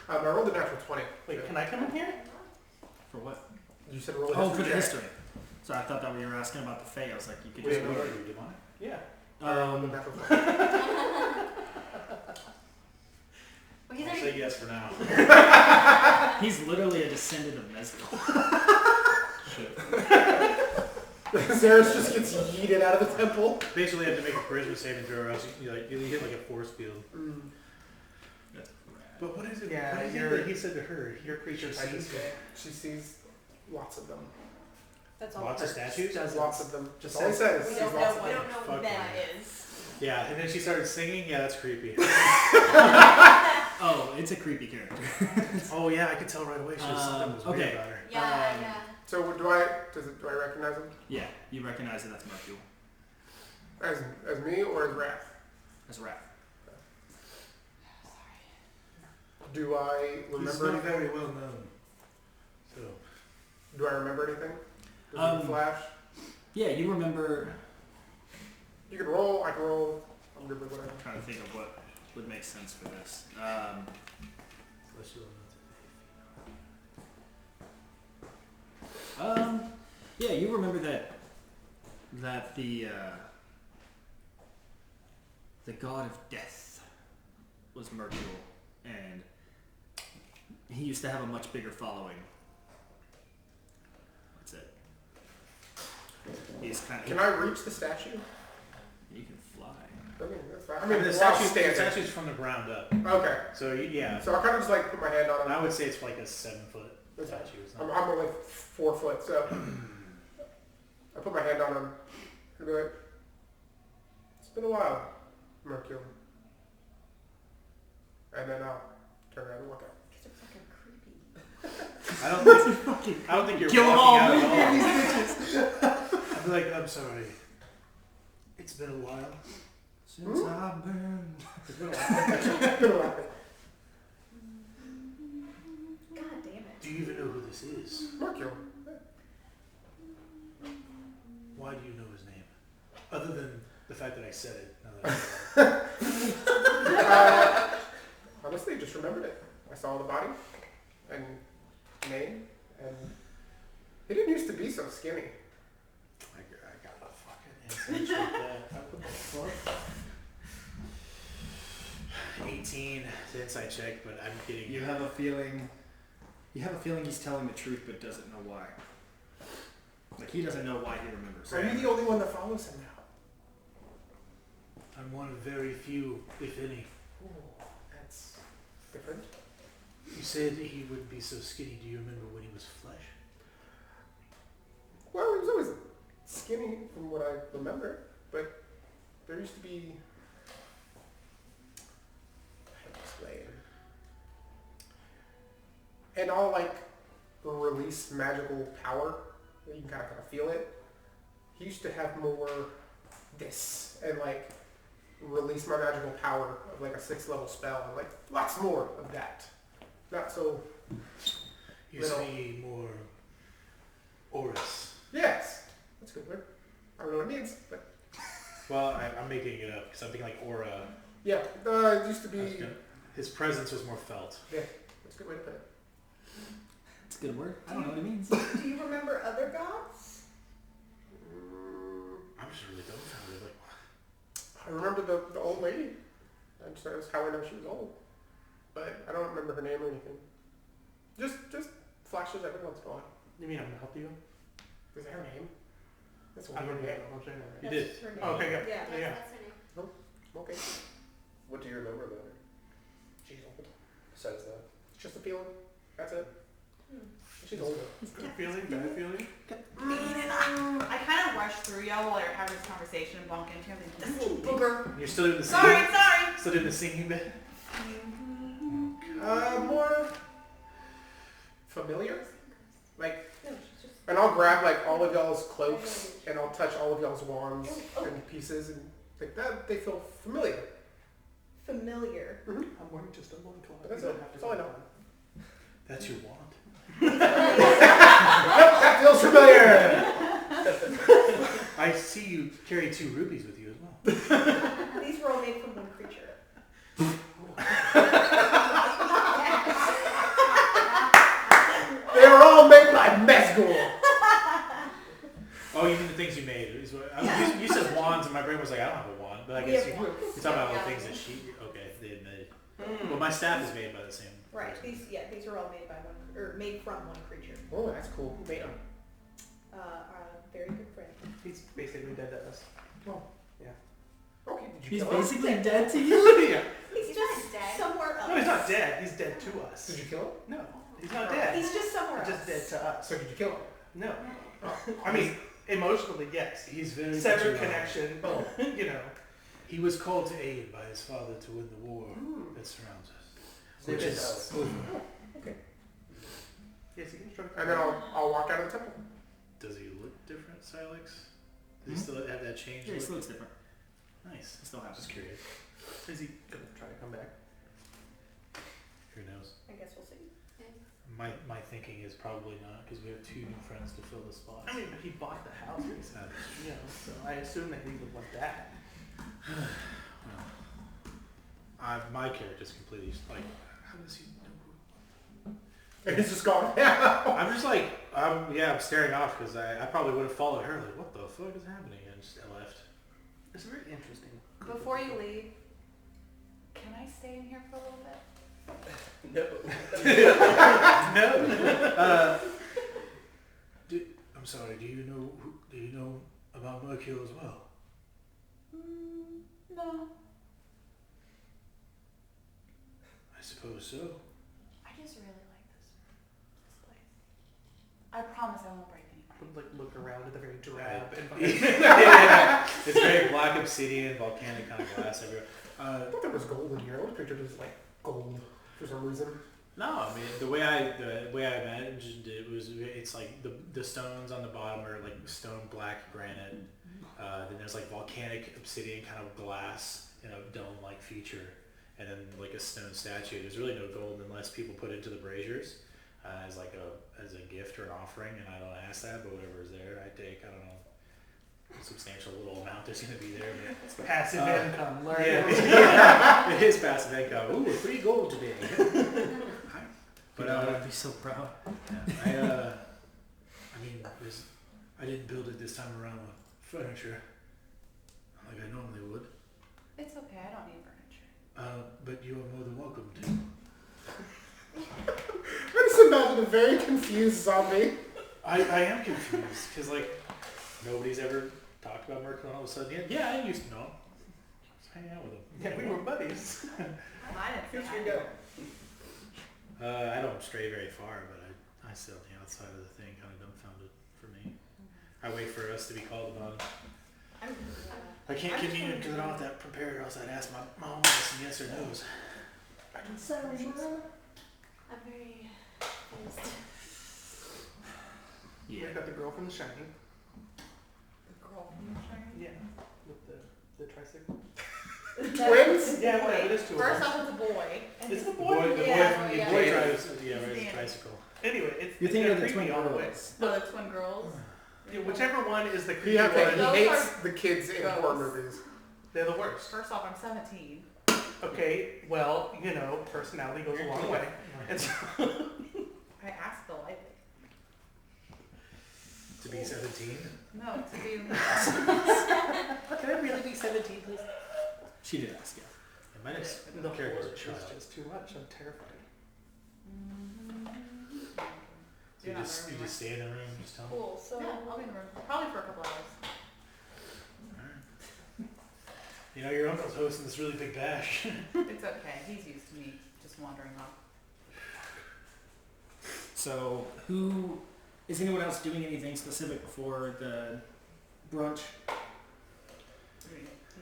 I rolled a natural 20. Wait, can I come in here? For what? You said roll a Oh, for the check. history. So I thought that you were asking about the Fae. I was like, you could Wait, just. what are you, demonic? Yeah. I rolled a Um, natural 20. Well, he's I'll already. say yes for now. he's literally a descendant of Mezcal. Xeris just gets yeeted out of the temple. Basically, you have to make a charisma saving throw, or else you hit like a force field. That's But what is it? Yeah, what is it you're- that he said to her? Your creature She type is sees fair. She sees lots of them. That's all. lots of statues. There's lots of them. Just All he says- says We sees don't know lots of what them. Fuck that yeah. is. Yeah, and then she started singing. Yeah, that's creepy. Oh, it's a creepy character. Oh yeah, I could tell right away. She was something was okay. weird about her. Yeah, yeah. So do I recognize him Yeah, you recognize that that's Mercule. as me or as Wrath? As Wrath. Do I He's remember not very anything? well known. So Do I remember anything? Does it flash? Yeah, you remember. You can roll. I can roll. I'm good with whatever. I'm trying to think of what would make sense for this. Yeah, you remember that the god of death was Mercule, and he used to have a much bigger following. That's it. He's kind of. Can I reach the statue? You can fly. Okay, that's fine. I I mean, mean, the while statue, the standing. statue's from the ground up. Okay. So yeah, So I kind of just like put my hand on and him. I would say it's like a 7-foot statue. It's I'm not. only 4 foot, so I put my hand on him and be like, "It's been a while, Mercule." And then I'll turn around and walk out. These are fucking creepy. I don't think you're Kill 'em walking all, out man. at all. I'd be like, I'm sorry. It's been a while. Since I've been. It's been a while. It's been a while. God damn it. Do you even know who this is? Mercule. Why do you know his name? Other than the fact that I said it. Now that I know. Honestly, just remembered it. I saw the body and name, and he didn't used to be so skinny. I got a fucking insight check that. What the fuck? 18 to insight check, but I'm getting. You have a feeling. You have a feeling he's telling the truth, but doesn't know why. Like he doesn't know why he remembers. Are you the only one that follows him now? I'm one of very few, if any. Ooh, that's different. You said he wouldn't be so skinny. Do you remember when he was flesh? Well, he was always skinny from what I remember, but there used to be. How to explain? And all like release magical power. You can kind of feel it. He used to have more this and like release my magical power of like a 6th level spell and like lots more of that. Not so. You Little. see more auras. Yes, that's a good word. I don't know what it means, but Well, I'm making it up because I'm thinking like aura. yeah, it used to I was be. gonna- His presence was more felt. Yeah, that's a good way to put it. It's a good word. I don't know what it means. Do you remember other gods? I'm just really dumbfounded. Like, I remember the old lady. That's how I know she was old. But I don't remember her name or anything. Just flashes every once in a while. You mean I'm gonna help you? Is that her name? That's a I don't weird know. name. you did. That's her name. Oh, okay, good. Yeah. Yeah. That's her name. Okay. What do you remember about her? She's old. Besides that? It's just a feeling. That's it. Hmm. She's old. Good feeling, bad feeling. I kind of rushed through y'all while you're having this conversation and bump into him. This little booger. You're still doing the Sorry, singing. sorry. Still doing the singing bit. More familiar. Like, No, she's just and I'll grab like all of y'all's cloaks and I'll touch all of y'all's wands and pieces and like that. They feel familiar. familiar. I'm wearing just a loincloth. But that's You it. don't have to That's all I know. That's your wand. Yep, that feels familiar. I see you carry 2 rubies with you as well. These were all made from one creature. They were all made by Mesgul. Oh, you mean the things you made? You said wands, and my brain was like, I don't have a wand, but I guess We have you're wands. talking about all Yeah. the things that she. Okay, they had made. Well, my staff is made by the same. Right. person. These are all made by one, or made from one creature. Oh, that's cool. Who made them? A very good friend. He's basically dead to us. Okay, did you He's kill him? basically dead to you. Yeah. He's He's just not dead. somewhere else. No, he's not dead. He's dead to us. Did you kill him? No, he's not dead. He's just somewhere He's else. just dead to us. So did you kill him? No. I mean, emotionally, yes. He's very Severed much alive. connection. Oh. You know. He was called to aid by his father to win the war that surrounds us. Which is over. Okay. Yes, you can try to And then I'll walk out of the temple. Does he look different, Silex? Does he still have that change? Yeah, it look? still looks different. Nice. It still happens. Just curious. Is he gonna try to come back? Who knows? I guess we'll see. My thinking is probably not, because we have 2 new friends to fill the spots. I mean, but he bought the house recently, you know, so I assume that he would want that. Well, my character's completely like, how does he know? And he's just gone. I'm just like, I'm staring off because I probably would have followed her. Like, what the fuck is happening? And just left. It's very interesting. Before you leave, can I stay in here for a little bit? No. No. I'm sorry. Do you know about Mercure as well? No. I suppose so. I just really like this place. I promise I won't break anything. Would like look around at the very drab and Yeah. It's very black obsidian, volcanic kind of glass everywhere. I thought there was gold in here. I always pictured it as like gold for some reason. No, I mean the way I imagined it was, it's like the stones on the bottom are like stone black granite. Then there's like volcanic obsidian kind of glass in a dome-like feature, and then like a stone statue. There's really no gold unless people put it into the braziers as like as a gift or an offering, and I don't ask that, but whatever is there, I take. I don't know. Substantial little amount there's going to be there, but it's passive income. Learn. Yeah, it is passive income. Ooh, free gold today. But I'd be so proud. Yeah, I mean, I didn't build it this time around with furniture like I normally would. It's okay, I don't need furniture. But you are more than welcome to. I just imagine a very confused zombie. I am confused because like nobody's ever talked about Mercury, and all of a sudden, yeah, I used to know. Just hang out with him. Yeah, we were buddies. I didn't Who's your go? I don't stray very far, but I sit on the outside of the thing, kind of dumbfounded for me. I wait for us to be called upon. I can't communicate because I don't have that prepared, or else I'd ask my mom some yes or no's. I'm very confused. Yeah, I got the girl from The Shining. The girl from The Shining? Yeah, with the tricycle. Twins? Yeah, whatever. There's 2 of First them. off, it's a boy. And It's he's a boy. The boy Yeah, from the yeah. boy drives, He's rides a Danny. tricycle. Anyway, it's You're thinking of the creepy twin all the way. girls. the twin girls. Yeah, whichever one is the creepy He one. Those hates are the kids in ghosts. horror movies. They're the worst. First off, I'm 17. Okay, well, you know, personality goes a long way. And so, I asked politely. To be 17? No, to be. can I really be 17, please? She did ask, yeah. And my next The character's a horror child. is just too much. I'm terrified. So you just stay in the room, just tell them. Cool. So Yeah, I'll be in the room. Probably for a couple hours. Alright. You know, your uncle's hosting this really big bash. It's okay. He's used to me just wandering off. So, is anyone else doing anything specific before the brunch?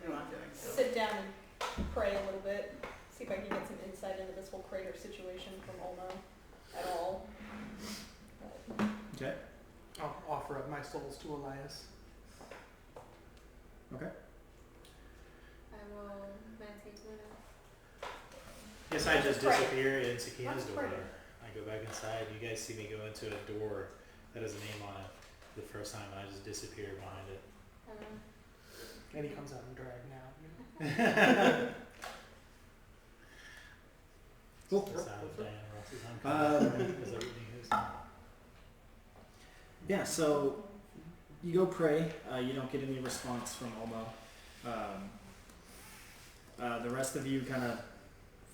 No, I'm doing so. sit down and pray a little bit. See if I can get some insight into this whole crater situation from Olmo at all. But Okay. I'll offer up my souls to Elias. Okay. I will meditate a minute. Yes, I just Pray. disappear in Sakina's Let's door. pray. I go back inside. You guys see me go into a door that has a name on it the first time, and I just disappear behind it. And he comes out in drag now. Cool. The sound of Diana Ross's homecoming. Is everything is. Yeah, so you go pray. You don't get any response from Olmo. The rest of you kind of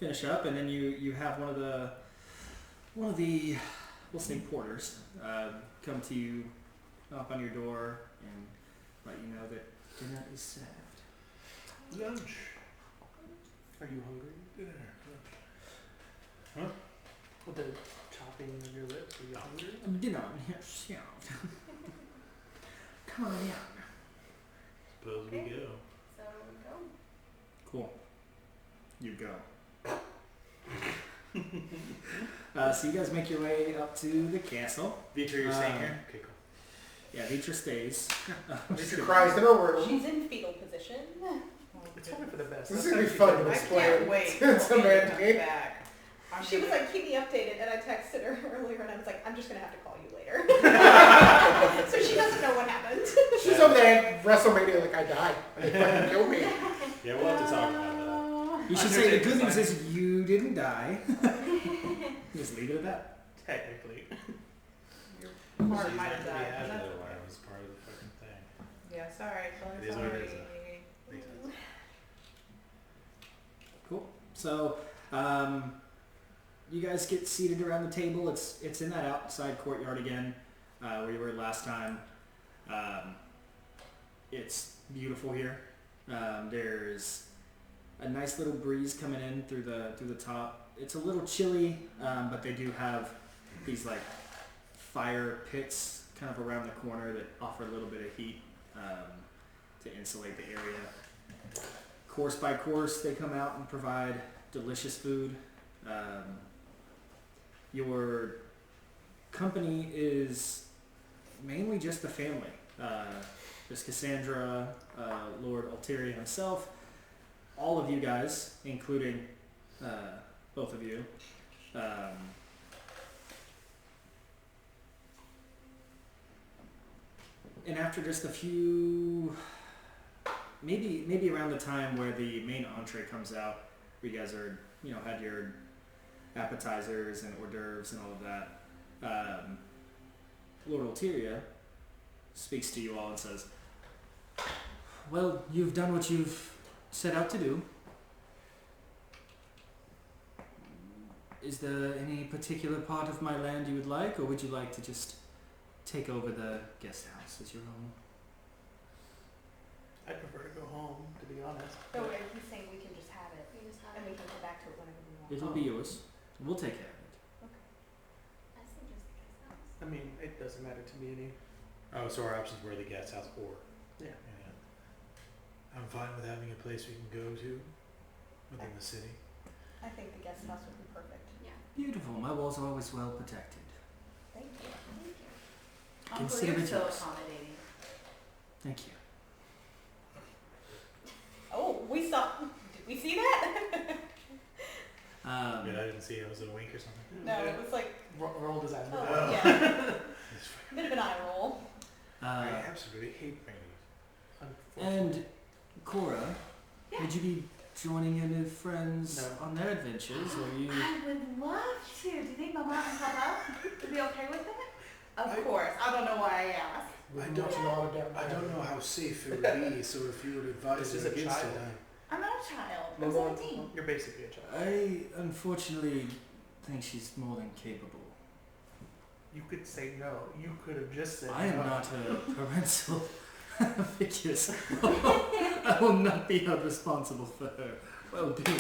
finish up, and then you have one of the we'll say porters come to you, knock on your door, and let you know that dinner is served. Lunch. Are you hungry? Dinner. Huh? With the chopping of your lips, are you hungry? Dinner is served. Come on in. Suppose we go. so we go. Cool. You go. So you guys make your way up to the castle. Vitra, you're staying here? Okay, cool. Yeah, Vitra stays. She cries in her room. She's in fetal position. It's only for the best. This is That's gonna be how she fun did to it. I explain. can't wait to till Andy Samantha. comes back. I'm She was gonna- like, keep me updated, and I texted her earlier, and I was like, I'm just gonna have to call you later. So she doesn't know what happened. She's over there at WrestleMania like I died. They fucking killed me. Yeah, we'll have to talk about that. You should say the good news is you didn't die. Just leave it at that. Technically. Your heart might have She's meant to be died. as That's little okay. one. It was part of the fucking thing. Yeah, sorry. It is what it is, Sorry. Makes sense. Cool. So, you guys get seated around the table. It's in that outside courtyard again, where you were last time. It's beautiful here. There's a nice little breeze coming in through the top. It's a little chilly, but they do have these like fire pits kind of around the corner that offer a little bit of heat to insulate the area. Course by course, they come out and provide delicious food. Your company is mainly just the family. There's Cassandra, Lord Ulterior himself, all of you guys, including both of you. And after just a few, maybe around the time where the main entree comes out, where you guys are, had your appetizers and hors d'oeuvres and all of that, Lord Ulterior speaks to you all and says, well, you've done what you've set out to do. Is there any particular part of my land you would like, or would you like to just take over the guest house as your own? I'd prefer to go home, to be honest. So he's saying we can just have it, and we can go back to it whenever we want. It'll be yours. We'll take care of it. I mean, it doesn't matter to me any. Oh, so our options were the guest house or. Yeah. I'm fine with having a place we can go to within the city. I think the guest house would be perfect. Yeah. Beautiful. My walls are always well protected. Thank you. Uncle, Consider you're it so yours. accommodating. Thank you. Oh, we saw. Did we see that? I didn't see it. Was it a wink or something? No, it was like, Rolled his eyes. oh, yeah. Bit of an eye roll. I absolutely hate penguins. And Cora, Yeah. would you be joining your new friends No. on their adventures, or you? I would love to. Do you think Mama and Papa would be okay with it? Of I- course. I don't know why I asked. I don't know how safe it would be, so if you would advise This is her a against child. it, I'm not a child. I'm Mama- 17. You're basically a child. I unfortunately think she's more than capable. You could say no. You could have just said I am no. not her parental figure, so I will not be held responsible for her well-being.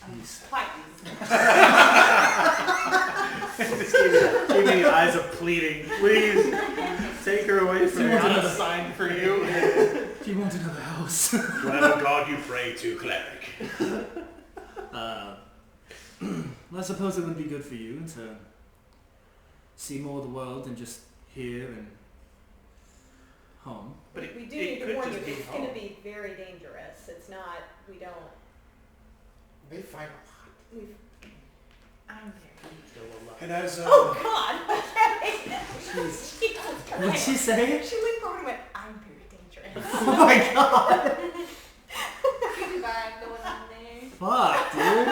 Please. Just give me eyes of pleading. Please take her away from me. I'm a sign for you. If you want another house. Whatever god you pray to, cleric. Well, I suppose it would be good for you to see more of the world than just here and home. But it, We do it need to could warn you, just be it's home. going to be very dangerous. It's not, we don't, They fight a we've, I'm very. Still alive. And as oh God, okay. Jeez. Jesus What'd Christ. she say? She leaned forward and went, I'm very dangerous. Oh my god! Good vibe going on there. Fuck, dude.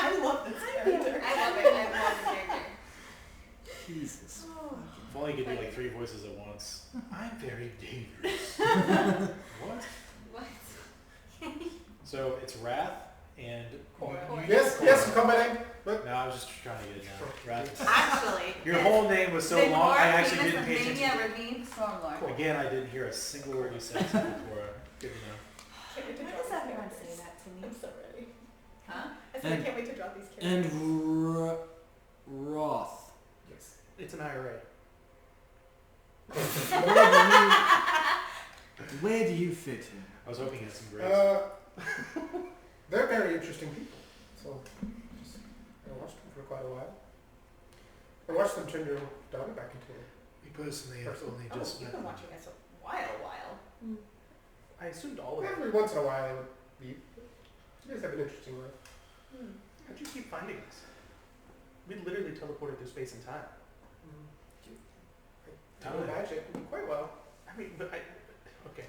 I love this character. I love it. I love the character. Jesus. if only you could do like 3 voices at once. I'm very dangerous. What? What? So it's Wrath and Yes, come in. Look. No, I was just trying to get it down. Wrath. Actually, Your whole name was so long, I actually didn't pay attention. Ravine Stormlord. Again, I didn't hear a single word you said except before. Good to know. Can't wait to Why draw does these everyone characters. say that to me? I'm so ready. Huh? I said I can't wait to draw these And characters. Roth. Yes. It's an IRA. Where do you fit in? I was hoping you had some grace. They're very interesting people. So I watched them for quite a while. I watched them turn your daughter back into Me personally, I've only Oh, just you've met been them. watching us a while. I assumed all of it. every once in a while they would be. You guys have an interesting life. How'd you keep finding us? We literally teleported through space and time. I know magic quite well. I mean, but okay.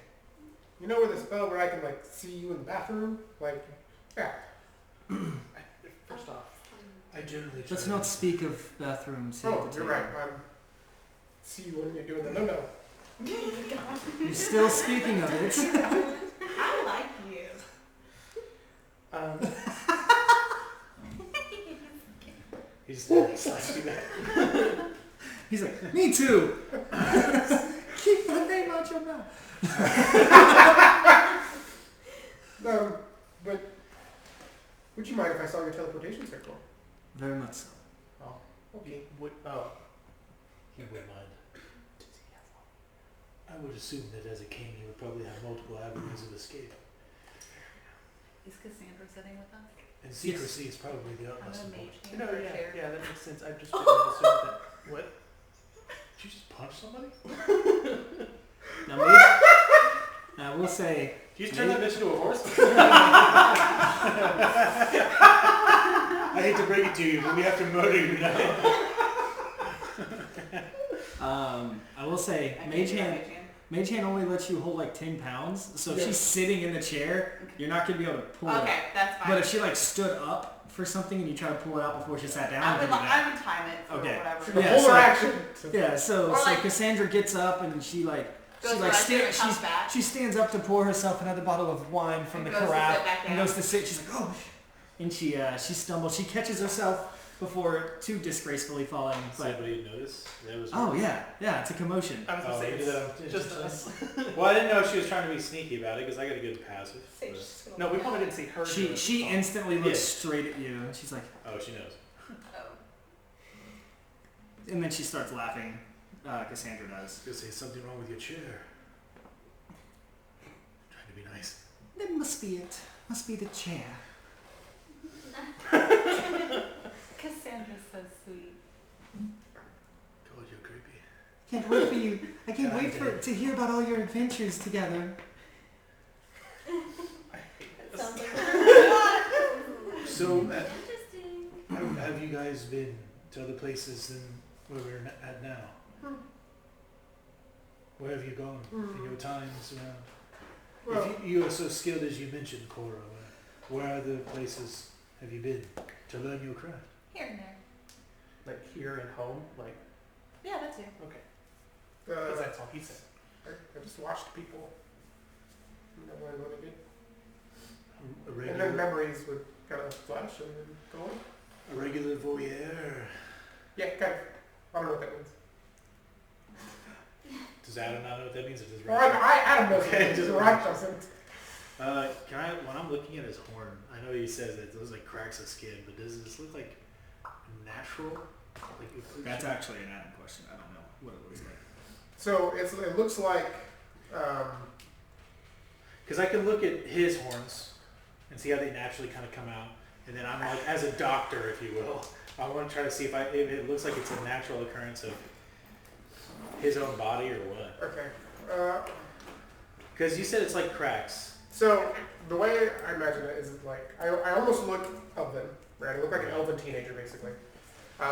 You know where the spell where I can like see you in the bathroom? Like, yeah. First off, I generally try Let's to- not speak of bathrooms here. Oh, you're right. See you when you're doing the no. You're still speaking of it. I like you. He just slaps you back. He's like, me too. Keep my name out your mouth. But would you mind if I saw your teleportation circle? Very much so. Oh, okay. He would mind. I would assume that as a king, he would probably have multiple avenues of escape. Is Cassandra sitting with us? And secrecy is probably the I'm utmost a important. mage hand No, for a yeah, chair. yeah, that makes sense. I've just assumed that. What? Did you just punch somebody? Now, maybe, I will say, Did you just turn that bitch into a horse? I hate to break it to you, but we have to murder you tonight. I will say, Mage Hand only lets you hold like 10 pounds, so if she's sitting in the chair, you're not going to be able to pull it. Okay, that's fine. But if she like stood up for something and you try to pull it out before she sat down, I you would, can do that. I would time it for Okay. whatever. Yeah, Polar so- action. Yeah, so Or, like, Cassandra gets up and she like Goes she to like the restroom and comes she back. she stands up to pour herself another bottle of wine from And the goes to carafe sit back and down. goes to sit. She's like, oh, and she stumbles. She catches herself before too disgracefully falling. But Somebody noticed? That was oh yeah, it's a commotion. I was gonna Oh, say you did that on it's just us. Well, I didn't know if she was trying to be sneaky about it because I got a good passive. Sage but- just gonna No, we look probably at didn't see her. do She it. she instantly looks Yeah. straight at you and she's like, Oh, she knows. and then she starts laughing. Cassandra does. I was gonna say something wrong with your chair. Trying to be nice. That must be it. Must be the chair. Cassandra's so sweet. God, you're creepy. Can't wait for you. I can't wait to hear about all your adventures together. Sounds like So, Interesting. have you guys been to other places than where we're at now? Where have you gone in your times around? Well, If you are so skilled as you mentioned, Cora, where other places have you been to learn your craft? Here and there. Like here and home, like Yeah, that's you. okay, because I that's all he said. just watched people. Never really what I did. A And then regular, memories would kind of flash and then go on. a regular voyeur. Yeah, kind of. I don't know what that means. Does Adam not know what that means? Or does Well, Ryan? Adam knows Okay, it. just- Right doesn't. Can I? When I'm looking at his horn, I know he says that those like cracks of skin, but does this look like natural? Like That's actually an Adam question. I don't know what it looks like. So it looks like because I can look at his horns and see how they naturally kind of come out, and then I'm like, as a doctor, if you will, I want to try to see if it looks like it's a natural occurrence of his own body or what. okay. Because you said it's like cracks. So the way I imagine it is like I almost look elven, right? I look like an elven teenager basically,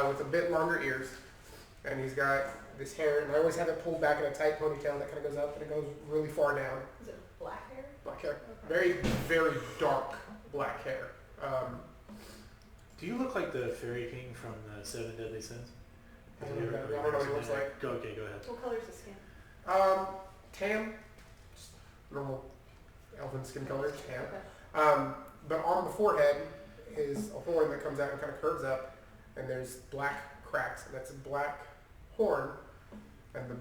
with a bit longer ears, and he's got this hair, and I always have it pulled back in a tight ponytail that kind of goes up and it goes really far down. Is it black hair? Black hair, very very dark black hair. Do you look like the Fairy King from the Seven Deadly Sins? I don't know what he looks like. Okay, go ahead. What color is his skin? Tan, just normal elven skin color, tan. Okay. But on the forehead is a horn that comes out and kind of curves up, and there's black cracks, and that's a black horn. And the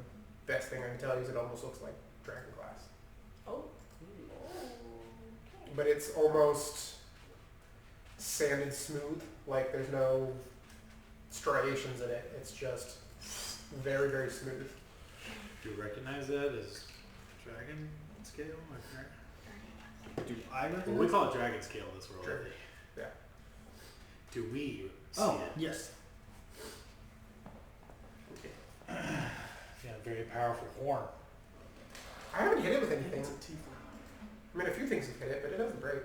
best thing I can tell you is it almost looks like dragon glass. Oh. But it's almost sanded smooth, like there's no striations in it. It's just very, very smooth. Do you recognize that as dragon scale? Or Do I recognize? Well, we call it dragon scale in this world. Sure. Yeah. Do we see Oh, it? yes. Yeah, very powerful horn. I haven't hit it with anything. It's a tiefling. I mean, a few things have hit it, but it doesn't break.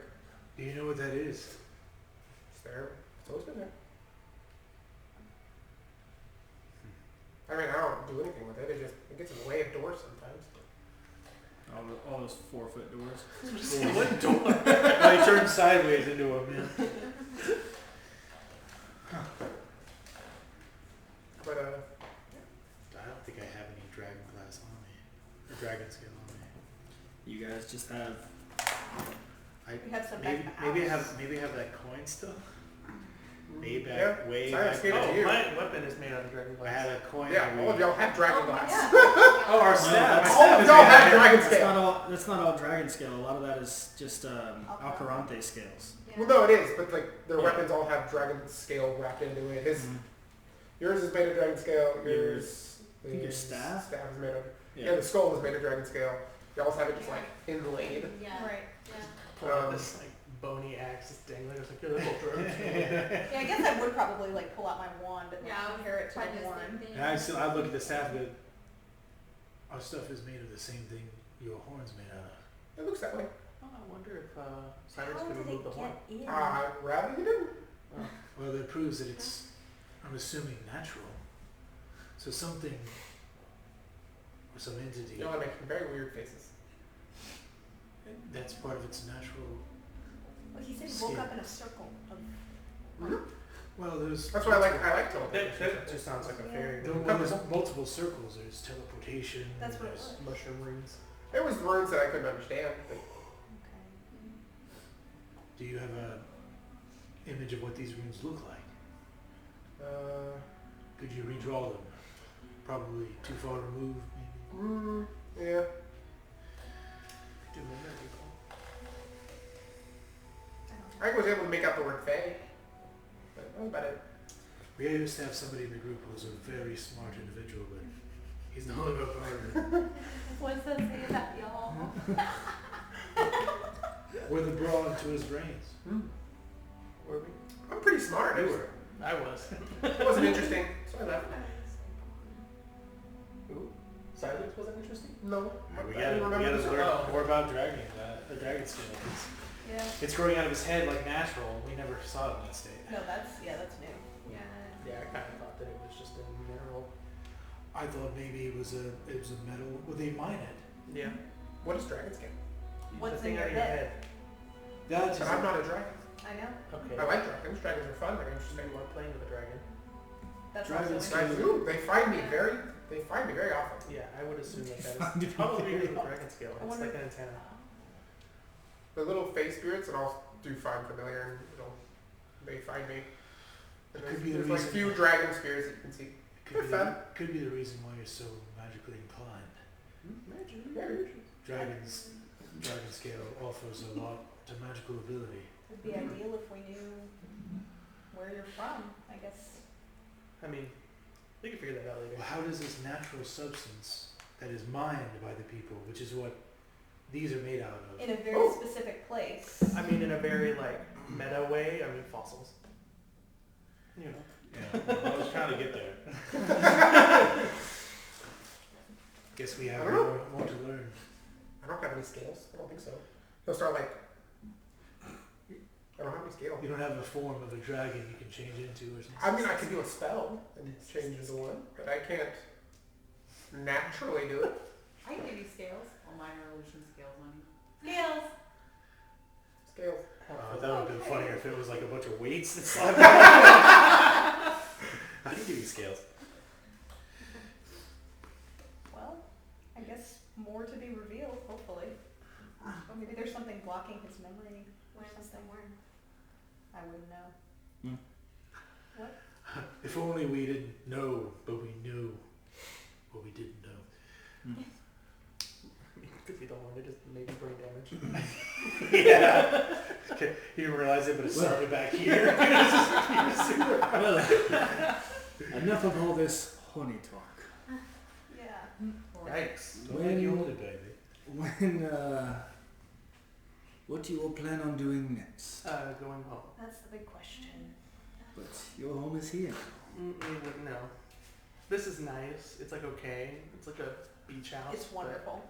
Do you know what that is? It's there. It's always been there. I mean, I don't do anything with it. It gets in the way of doors sometimes. All those 4-foot doors. What door? Oh, he turned sideways into a man. But I don't think I have any dragon glass on me. Or dragon scale on me. You guys just have. We have some back Maybe in the I house. have that coin still. Way back, yeah, way Cyrus back. gave it to Oh, you. my weapon is made out of dragon I glass. had a coin. Yeah, all of y'all have dragon glass. Oh, our staff. that's- My all staff of is y'all made have out of- dragon That's scale. not all. That's not all dragon scale. A lot of that is just Alcarante scales. Well, no, it is, but like their Yeah. weapons all have dragon scale wrapped into it. Mm-hmm. Yours is made of dragon scale. Yours, I think your is- staff? Staff is made of. Yeah. Yeah, the skull is made of dragon scale. Y'all's have it just like inlaid. Yeah. Right. Yeah. Pull out this like bony axe just dangling. It's like, you're the little dragon. Yeah, I guess I would probably like pull out my wand and Yeah, I was compare it to trying the to horn. same thing. And I look at the staff and go, our stuff is made of the same thing your horn's made out of. It looks that way. Oh, I wonder if Cyrus How could did remove it the horn. get in? Rather you didn't. Well, that proves that it's, I'm assuming, natural. So something, or some entity, Y'all are making very weird faces. that's part of its natural. Well, he said he woke up in a circle of. Well, there's. That's why I like teleportation. That just sounds like a fairy. Well, there's multiple circles. There's teleportation. That's what it there's- was. Mushroom rings. There was words that I couldn't understand. But Do you have a image of what these runes look like? Could you redraw them? Probably too far removed, maybe. Yeah. Do memory recall. I was able to make out the word Fae. But that was about it. We used to have somebody in the group who was a very smart individual, but he's no longer part of it. What's that say about y'all? We're the brawn to his brains. Were we? I'm pretty smart. You were. I was. It wasn't interesting, so I left. Ooh. Silence wasn't interesting? No. We I gotta didn't remember this. learn more about dragon, the dragon scale. Yeah. It's growing out of his head like natural. We never saw it in that state. No, that's new. Yeah. Yeah, I kind of thought that it was just a mineral. I thought maybe it was a metal. Well, they mine it. Yeah. What is dragon skin? What's The thing in your out of head? That's But I'm not a dragon. I know. Okay. I like dragons. Dragons are fun. They're You interesting. are playing with a dragon. That's Dragons also I do. They find me very often. Yeah, I would assume that Find is it probably very because of the dragon scale. I It's wonder- like an antenna. The little face spirits that I'll do find familiar, and they find me. And Could be the there's like reason. few dragon spirits that you can see. Could be the reason why you're so magically inclined. Dragon scale offers a lot to magical ability. It'd be ideal if we knew where you're from, I guess. I mean, we can figure that out later. Well, how does this natural substance that is mined by the people, which is what these are made out of, In a very Oh. specific place. I mean, in a very like meta way. I mean, fossils. You know. yeah, I was trying to get there. Guess we have I don't know. more to learn. I don't have any scales. I don't think so. They'll start like. I don't have any scale. You don't have a form of a dragon you can change into or something. I mean, I could do a spell and change into one, but I can't naturally do it. I can give you scales. All minor illusion scales on you. Scales. Scales. That would have been funnier if it was like a bunch of weights that slapped. How do you give you scales? Well, I guess more to be revealed, hopefully. Or maybe there's something blocking his memory or When was the something. horn? I wouldn't know. If only we didn't know, but we knew what we didn't know. I mean, it could be the horn. It just maybe brain damage. Yeah. Okay. You didn't realize it, but it started back here. Well, enough of all this honey talk. Yeah. Yikes! Don't let you hold it, baby. When What do you all plan on doing next? Going home. That's the big question. But your home is here. No. This is nice. It's like okay. It's like a beach house. It's wonderful.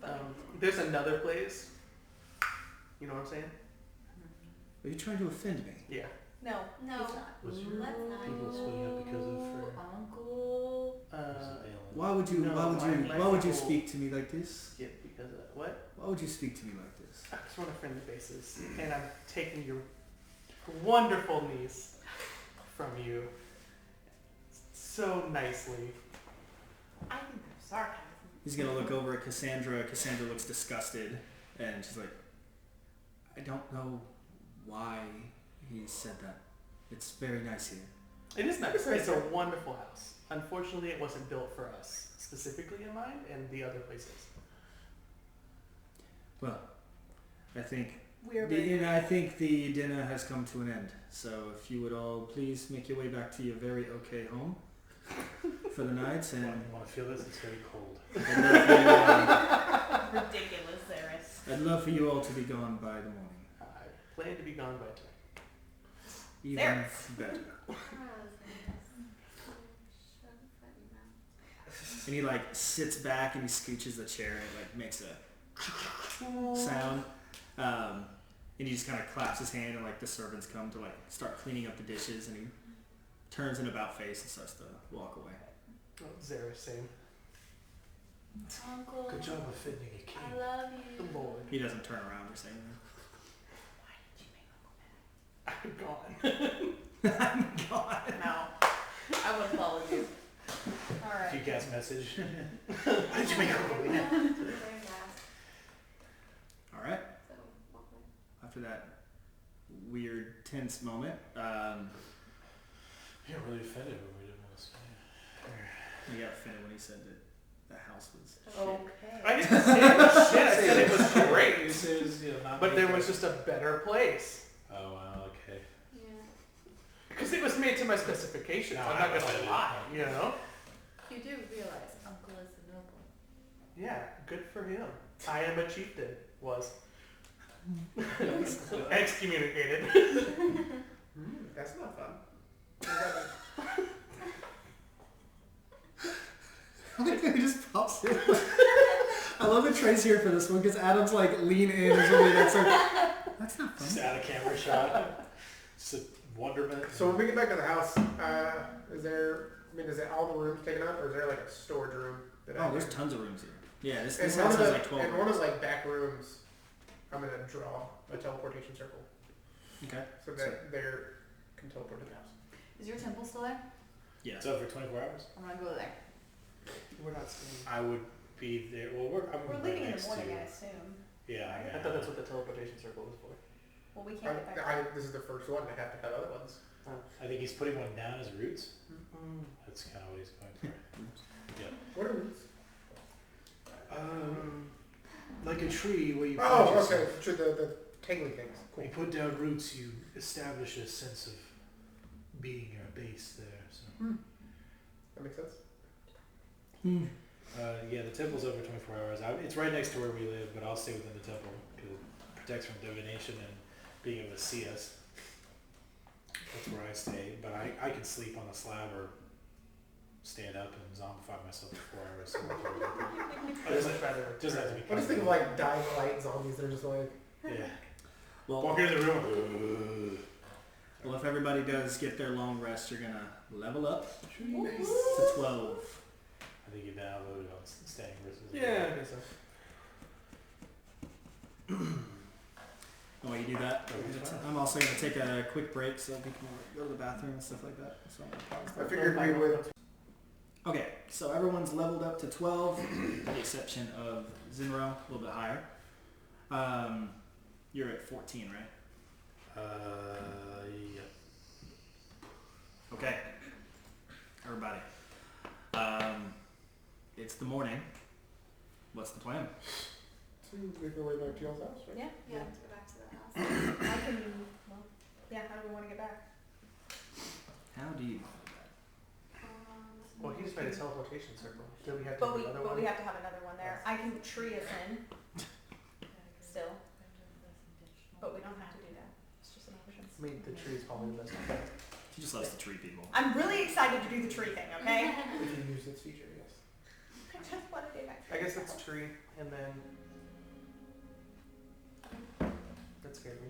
But, there's another place. You know what I'm saying? Are you trying to offend me? Yeah. No, No. he's not. Was your Let's not. people splitting up because of her? Uncle. Why would you? No, my why would you people- speak to me like this? Yeah, because what? Why would you speak to me like this? I just want a friendly basis, and I'm taking your wonderful niece from you so nicely. I think they're sarcasm. He's gonna look over at Cassandra. Cassandra looks disgusted, and she's like, "I don't know why he said that. It's very nice here." It is nice. It's a wonderful house. Unfortunately, it wasn't built for us specifically in mind, and the other places. Well, I think We're I think the dinner has come to an end. So if you would all please make your way back to your very okay home for the night, and You want to feel this? It's very cold. ridiculous, Zaris. I'd love for you all to be gone by the morning. I plan to be gone by tonight. Even There. better. And he like sits back and he scooches the chair and it like makes a sound. And he just kind of claps his hand and like the servants come to like start cleaning up the dishes, and he turns an about face and starts to walk away. Oh, Zara, same. Uncle. Good job offending a king. I love you. The Lord. He doesn't turn around or say anything. Why did you make Uncle mad? I'm gone. I'm gone. No. I would have followed you. Alright. You guys message. Why did you make her go? Very fast. All right. So, walk away. After that weird tense moment, You got really offended when we didn't want to stay. he got offended when he said that the house was Okay. I didn't say it was shit. I said it was great. It was, not But there making- was just a better place. Oh wow, okay. Yeah. Because it was made to my specifications. No, I'm I not understand gonna it. lie, you know? You do realize Uncle is the noble. Yeah, good for him. I am a chieftain. Was. Excommunicated. That's not fun. He just pops in. I love that Trey's here for this one because Adam's like lean in or something. That's not Just fun. out of camera shot. Just a wonderment. So when we get back to the house, is it all the rooms taken up, or is there like a storage room? Oh, there's tons of rooms here. Yeah, this And house one of has the like 12 and one rooms. of like back rooms, I'm gonna draw a teleportation circle Okay. so that they can teleport to the house. Is your temple still there? Yeah. It's over 24 hours. I'm gonna go there. We're not staying. I would be there. Well, I'm We're right leaving in the next morning, to. I assume. Yeah, I thought that's what the teleportation circle was for. Well, we can't get back. This is the first one. I have to have other ones. I think he's putting one down as roots. That's kind of what he's going for. What are roots? Like a tree where you. Oh, plant okay. yourself. Sure, the tangly things. Cool. When you put down roots, you establish a sense of being your base there. So. That makes sense. Yeah, the temple's over 24 hours. It's right next to where we live, but I'll stay within the temple because it protects from divination and being able to see us. That's where I stay, but I can sleep on the slab or stand up and zombify myself for 4 hours. So I would much rather. just have to be. I just think of like dying light zombies. They're just like. Yeah. Well, Walk into the room. well, if everybody does get their long rest, you're gonna level up Nice. to 12. I think you downloaded on staying versus. Yeah, I guess so. While you do that, I'm also gonna take a quick break so we can go to the bathroom and stuff like that. So I'm gonna pause I there. figured we would. Okay, so everyone's leveled up to 12, with the exception of Zinro, a little bit higher. You're at 14, right? Yeah. Okay. Everybody. It's the morning. What's the plan? To make our way back to y'all's house, right? Yeah. Yeah, let's go back to the house. I can. Well, yeah. How do we want to get back? How do you? Well, he just made a teleportation circle. Do we have to But do another one? we have to have another one there. I can tree us in. Still. but we don't have to do that. It's just an option. I mean, the tree is probably the best option. She just loves the tree people. I'm really excited to do the tree thing, okay? If you use this feature, yes. I just want to do my I tree. guess it's tree, and then that scared me.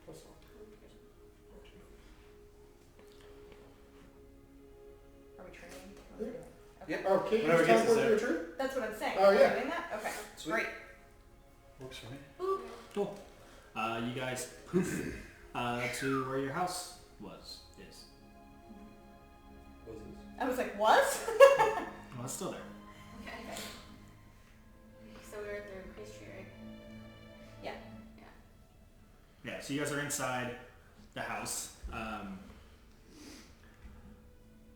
Plus one. Are we trading? Yeah. Okay. Oh, can't you Whatever just gets teleport us to a tree? That's what I'm saying. Oh, Are we yeah. doing that? Okay. Sweet. Great. Works for me. Cool. You guys poof to where your house is. What is this? I was like, was? Well, it's still there. Okay. So we were at the pastry, right? Yeah, so you guys are inside the house.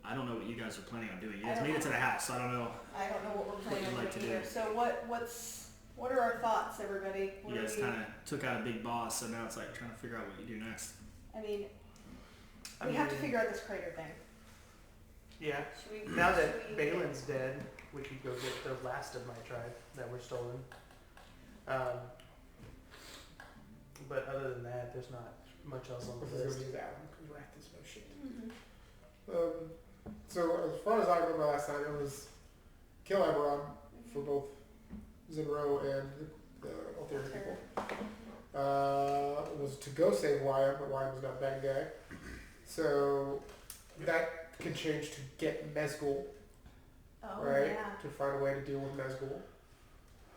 I don't know what you guys are planning on doing. You guys I don't made it to the know. house, so I don't know. I don't know what we're planning you'd on like to doing do. either. So what are our thoughts, everybody? What You are guys we- kind of took out a big boss, so now it's like trying to figure out what you do next. I mean, I we have to mean, figure out this crater thing. Yeah. Should we? Now should that we- Balin's dead, we could go get the last of my tribe that were stolen. But other than that, there's not much else on This the is list. gonna use that one because Wrath is no shit. So as far as I remember last time, it was kill Eberron for both Zinro and the Ulterior people. It was to go save Wyatt, but Wyatt was not a bad guy. So that can change to get Mezgul, Oh right? yeah. To find a way to deal with Mezgul,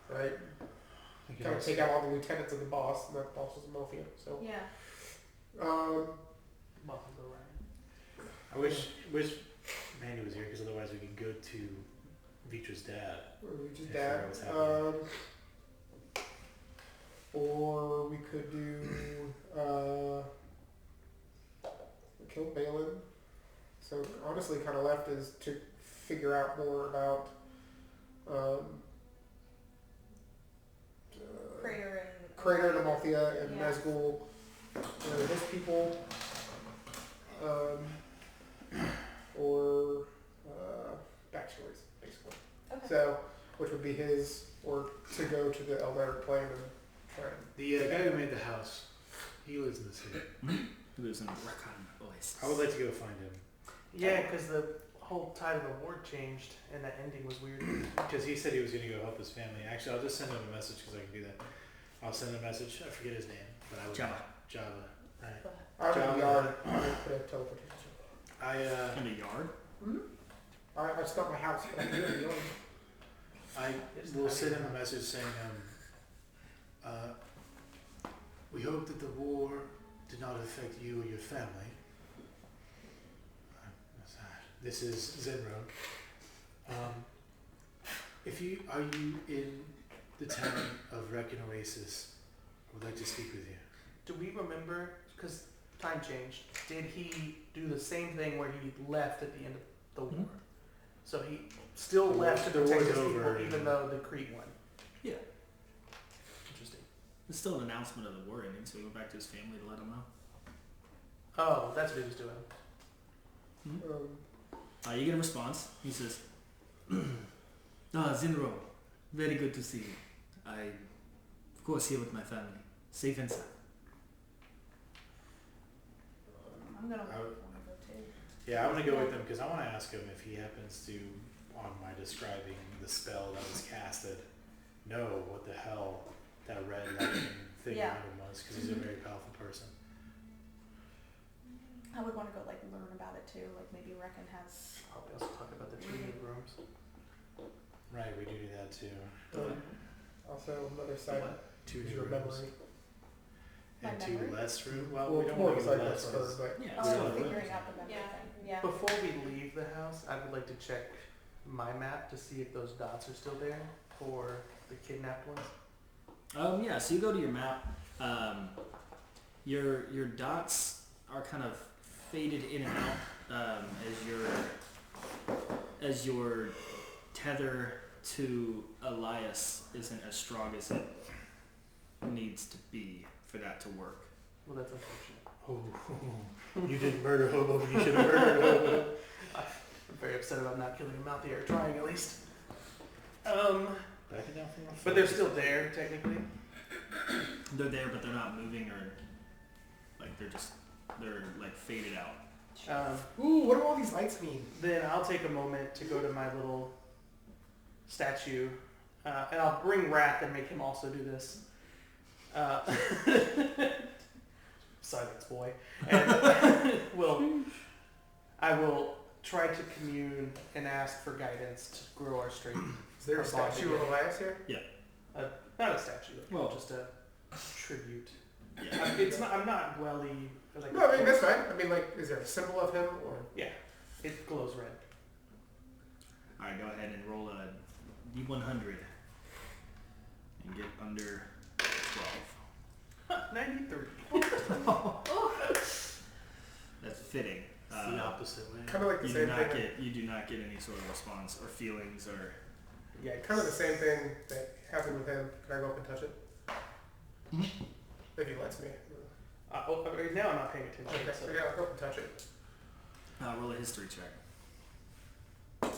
right? We can Kind of also- take out all the lieutenants of the boss, and that boss was Mafia. So, Yeah. Buffalo Ryan. I wish Mandy was here because otherwise we could go to Vitra's dad. we just If that. that was happening. Or we could do kill Balin. So honestly, kind of left is to figure out more about Crater Crater and Amalthea and Yeah. Nazgul, his people, or backstories, basically. Okay. So, which would be his, or to go to the Eldaric plane and try and The guy who made the house, he lives in the city. He lives in Rakan Oasis. I would like to go find him Yeah, because the whole tide of the war changed, and that ending was weird. because he said he was going to go help his family. Actually, I'll just send him a message because I can do that. I'll send him a message. I forget his name, but I would Java. Java. Right. I'm in John, the yard. I put a teleportation. I In the yard? It's not my house, but I'm in the yard. I will send him a message saying, we hope that the war did not affect you or your family. This is Zenro. Are you in the town of Reckon Oasis? I would like to speak with you. Do we remember, because time changed, did he do the same thing where he left at the end of the war? So he still The left war- to the protect war's his people over, even yeah. though the Crete won? Yeah. Interesting. It's still an announcement of the war ending, so he went back to his family to let them know. Oh, that's what he was doing. You get a response. He says, Zinro, very good to see you. I, of course, here with my family. Safe and sound. I'm gonna I would- wanna go too. Yeah, I want to go with him because I want to ask him if he happens to, on my describing the spell that was casted, know what the hell that red lightning thing Yeah. on him was because he's a very powerful person. I would want to go like learn about it too. Like maybe Reckon has. Probably also talk about the treating rooms. Right, we do that too. Also, another side Two is new your rooms. memory. And My two memory? less room. Well, Well, we don't more want of to a go side less. quest first, but Yeah, Oh, it's still a figuring room. out the memory Yeah. thing. Yeah. Before we leave the house, I would like to check my map to see if those dots are still there for the kidnapped ones. Yeah, so you go to your map. Your dots are kind of faded in and out as your tether to Elias isn't as strong as it needs to be for that to work. Well, that's unfortunate. Oh, you didn't murder Hobo. You should have murdered Hobo. I'm very upset about not killing him out there, trying at least. Backing down from But they're still there, technically. They're there, but they're not moving or like they're like faded out. Ooh, what do all these lights mean? Then I'll take a moment to go to my little statue, and I'll bring Wrath and make him also do this. Silence, boy. And I will try to commune and ask for guidance to grow our strength. Is there a statue of Elias here? Not a statue, Well, just a tribute. Yeah. It's not. I'm not welly. Like No, I mean that's fine. I mean, like, is there a symbol of him or? Yeah, it glows red. All right, go ahead and roll a D100 and get under 12. 93. That's fitting. It's the opposite way. Kind of like the You same do not thing. get any sort of response or feelings or. Yeah, Kind of the same thing that happened with him. Can I go up and touch it? If he lets me. Right now I'm not paying attention. Okay, So. yeah, I'll go up and touch it. Roll a history check.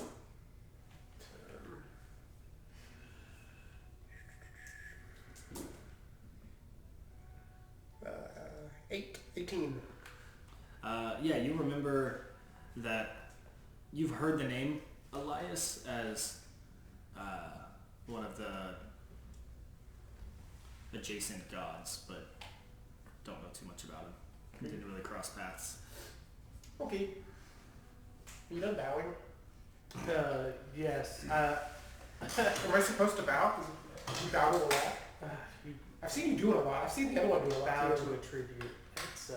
Uh, 18. Yeah, you remember that you've heard the name Elias as one of the adjacent gods, but don't know too much about him. We didn't really cross paths. Okay. You done bowing? Yes. Am I supposed to bow? You bow to a lot. You I've seen you do it a lot. I've seen the other one do it a lot. bow too. to a tribute. It's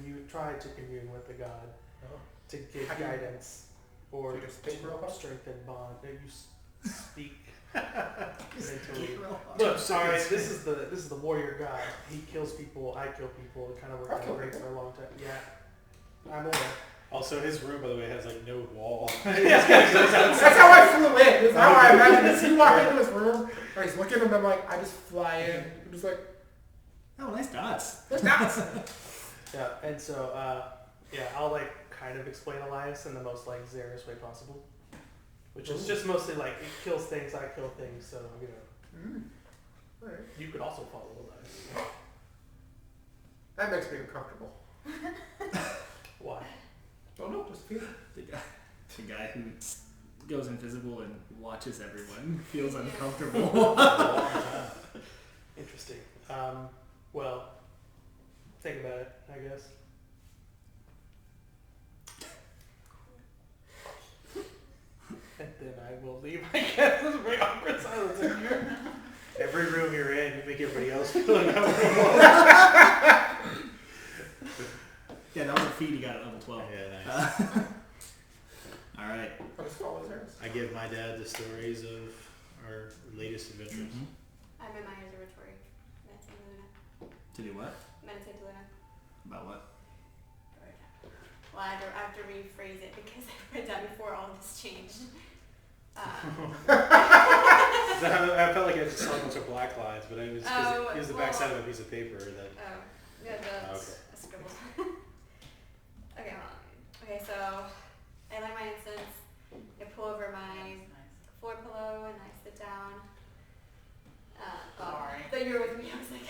you try to commune with the god Oh. to give How do you- guidance or So you just think real hard? strengthen bond. You speak Just mentally. get real hard. Look, sorry, this is the warrior god. He kills people. I kill people. It kind of worked I've out killed great people. for a long time. Yeah, I'm aware. Also, his room, by the way, has like no wall. That's how I flew in. That's how I imagine this. You walk into his room, or he's looking, and I'm like, I just fly in. I'm just like, Oh, nice dots. there's dots. Yeah, and so I'll like kind of explain Elias in the most like Xeris way possible, which is just mostly like it kills things, I kill things. So Alright. you could also follow Elias. That makes me uncomfortable. Why? Oh no, just feel. The guy who goes invisible and watches everyone feels uncomfortable. Interesting. Well, think about it, I guess. And then I will leave. I guess this is very awkward silence in here. Every room you're in, you make everybody else feel uncomfortable. Yeah, that was a feat he got at level 12. Yeah, nice. All right. I'll just follow theirs. I give my dad the stories of our latest adventures. I'm in my observatory. Meditate Luna. To do what? Meditate Luna. About what? Well, I have to rephrase it because I read that before all of this changed. I felt like I just saw a bunch of black lines, but it was it was the backside of a piece of paper that. Oh, yeah, that's a scribble. Okay, hold on. Okay, so I light my incense. I pull over my floor pillow and I sit down. Sorry. But you were with me. I was like,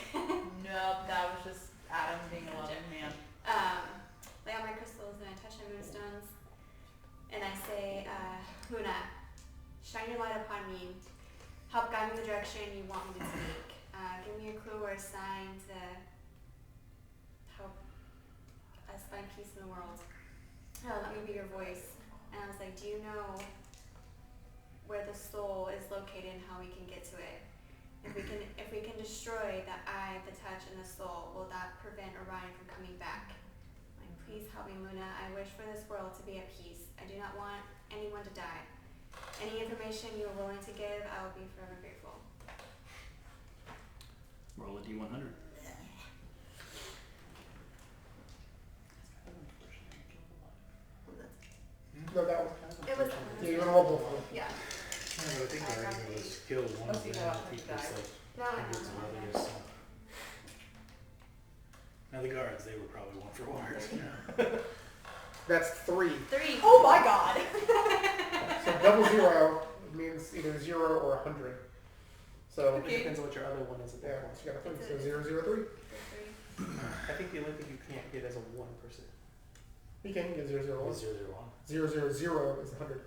Nope, that was just Adam being a loving man. lay out my crystals and I touch my moonstones. And I say, Luna, shine your light upon me. Help guide me in the direction you want me to take. Give me a clue or a sign to help us find peace in the world. Let me be your voice. And I was like, do you know where the soul is located and how we can get to it? If we can destroy the eye, the touch, and the soul, will that prevent Orion from coming back? Like, please help me, Luna. I wish for this world to be at peace. I do not want anyone to die. Any information you are willing to give, I will be forever grateful. Roll a D100. No, that was. It was. Yeah, you want to roll both of them. Yeah. I think the argument was kill one of Let's see them how and keep much this died. like No, hundreds of others. So. Now the guards, they were probably one for one. That's 3. 3. Oh my god! So double 0, means either 0 or 100. So It depends on what your other one is at yeah, that point. so you got a 3. So 003. I think the only thing you can't get is a 1%. You can get 001. 001. 000 is 100.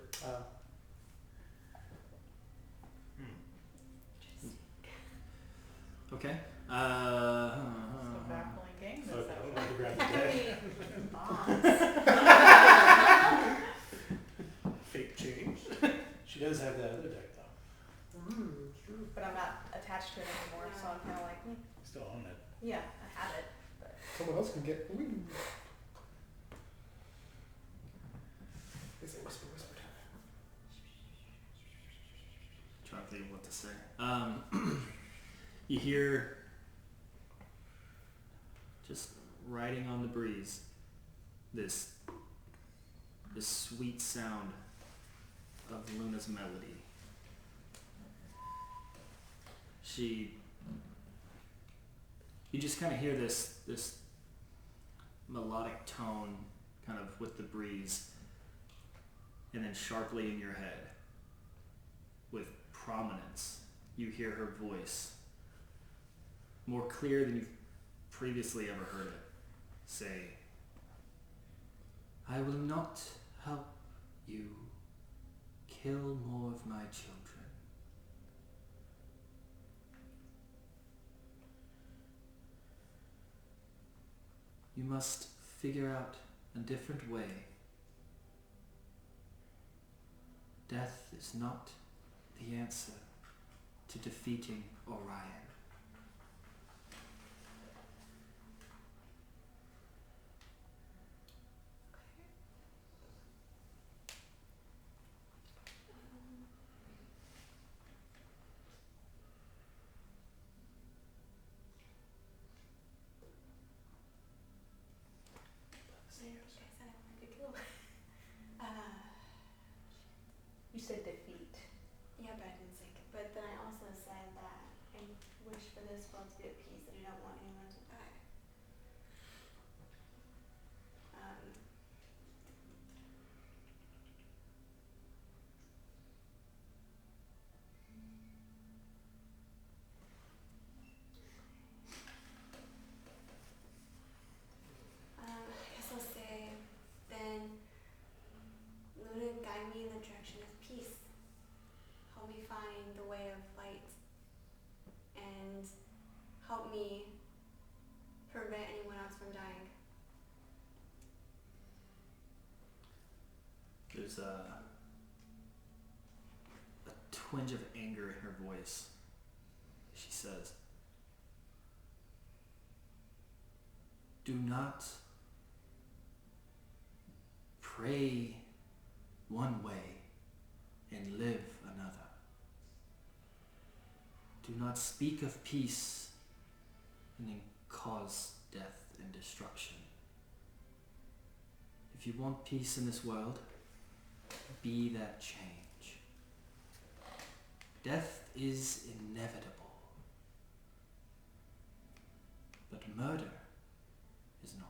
Okay. So baffling game this Okay, session. I'll have to grab the deck. Fake change. She does have that other deck though. True. But I'm not attached to it anymore, so I'm kind of like, Still own it. yeah, I have it. But Someone else can get. Woo. It's a whisper time. Trying to think of what to say. You hear just riding on the breeze this sweet sound of Luna's melody. You just kind of hear this melodic tone kind of with the breeze, and then sharply in your head with prominence you hear her voice, more clear than you've previously ever heard it, say, "I will not help you kill more of my children. You must figure out a different way. Death is not the answer to defeating Orion. you said defeat. Yeah, but I didn't say it. But then I also said that I wish for this world to be at peace and I don't want anyone to die. I guess I'll say, then Luna, guide me in the direction of peace. Help me find the way of light. And help me prevent anyone else from dying. There's a twinge of anger in her voice. She says, "Do not pray one way and live another. Do not speak of peace and then cause death and destruction. If you want peace in this world, be that change. Death is inevitable, but murder is not."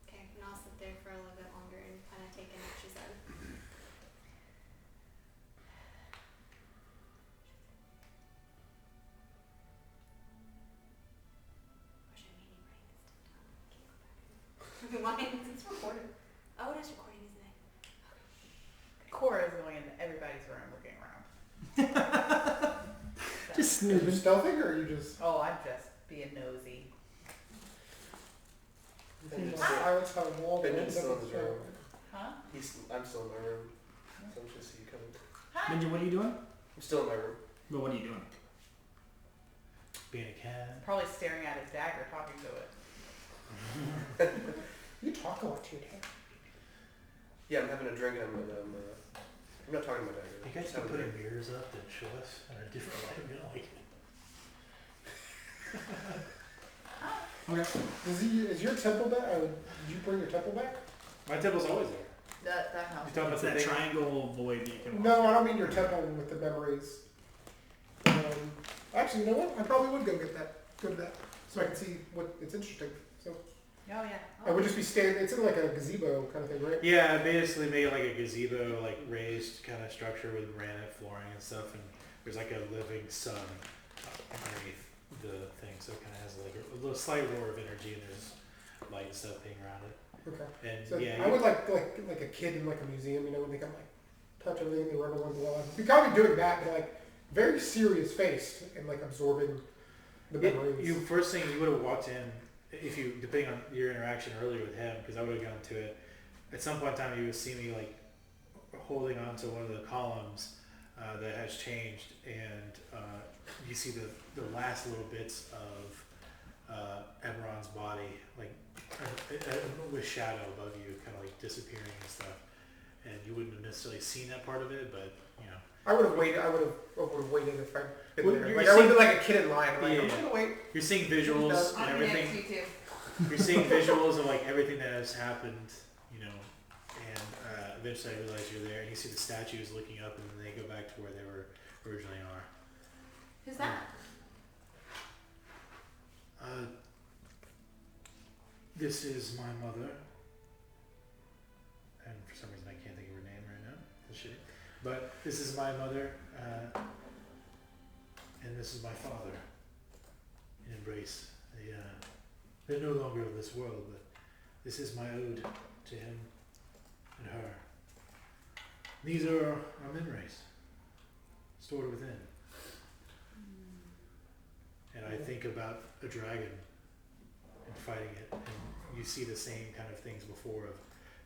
Okay, and I'll sit there for a little bit longer and kind of take in what she said. Wish I made you write this stuff down. Can't go back. Why? It's recorded. Oh, it is recording, isn't it? Cora is going into everybody's room looking around. Just Are you stealthing or are you just Oh, I'm just being nosy. silence how the wall Benjamin's goes? still in his room. Huh? I'm still in my room. So I'm just see you coming. Hi. Ninja, what are you doing? I'm still in my room. Well, what are you doing? Being a cat. Probably staring at his dagger, talking to it. You talk a lot to your dad. Yeah, I'm having a drink and I'm not talking about that. You guys can put our mirrors up that show us in a different light. We don't like it. Okay. Is your temple back? Did you bring your temple back? My temple's always there. That house. You talking about It's the that big triangle void that you can walk No, I don't mean your temple with the memories. Actually, you know what? I probably would go to that. so I can see what it's interesting. So Oh yeah. I would just be standing. It's in like a gazebo kind of thing, right? Yeah, I basically made like a gazebo, like raised kind of structure with granite flooring and stuff, and there's like a living sun underneath the thing, so it kind of has like a little slight roar of energy, and there's light and stuff being around it. Okay. And So yeah, I would like a kid in like a museum, you know, when they can like touch everything, they run along the wall. You're kind of doing that, but like very serious faced and like absorbing the memories. You first thing you would have walked in, if you depending on your interaction earlier with him, because I would have gone to it. At some point in time, you would see me like holding on to one of the columns that has changed, and you see the last little bits of Eberron's body, like with shadow above you, kind of like disappearing and stuff. And you wouldn't have necessarily seen that part of it, but you know. I would have waited. I would have waited if I'd been Well, there. you're Like I would have seeing- been like a kid in line. Like, Yeah, I'm just gonna wait. You're seeing visuals I'll and be next everything. to you too. You're seeing visuals of like everything that has happened, you know, and eventually I realize you're there, and you see the statues looking up, and then they go back to where they were originally are. Who's that? This is my mother, and for some reason I can't think of her name right now. That's shitty. But this is my mother, and this is my father. In embrace. They're no longer of this world, but this is my ode to him and her. These are our memories, stored within. And I think about a dragon and fighting it, and you see the same kind of things before of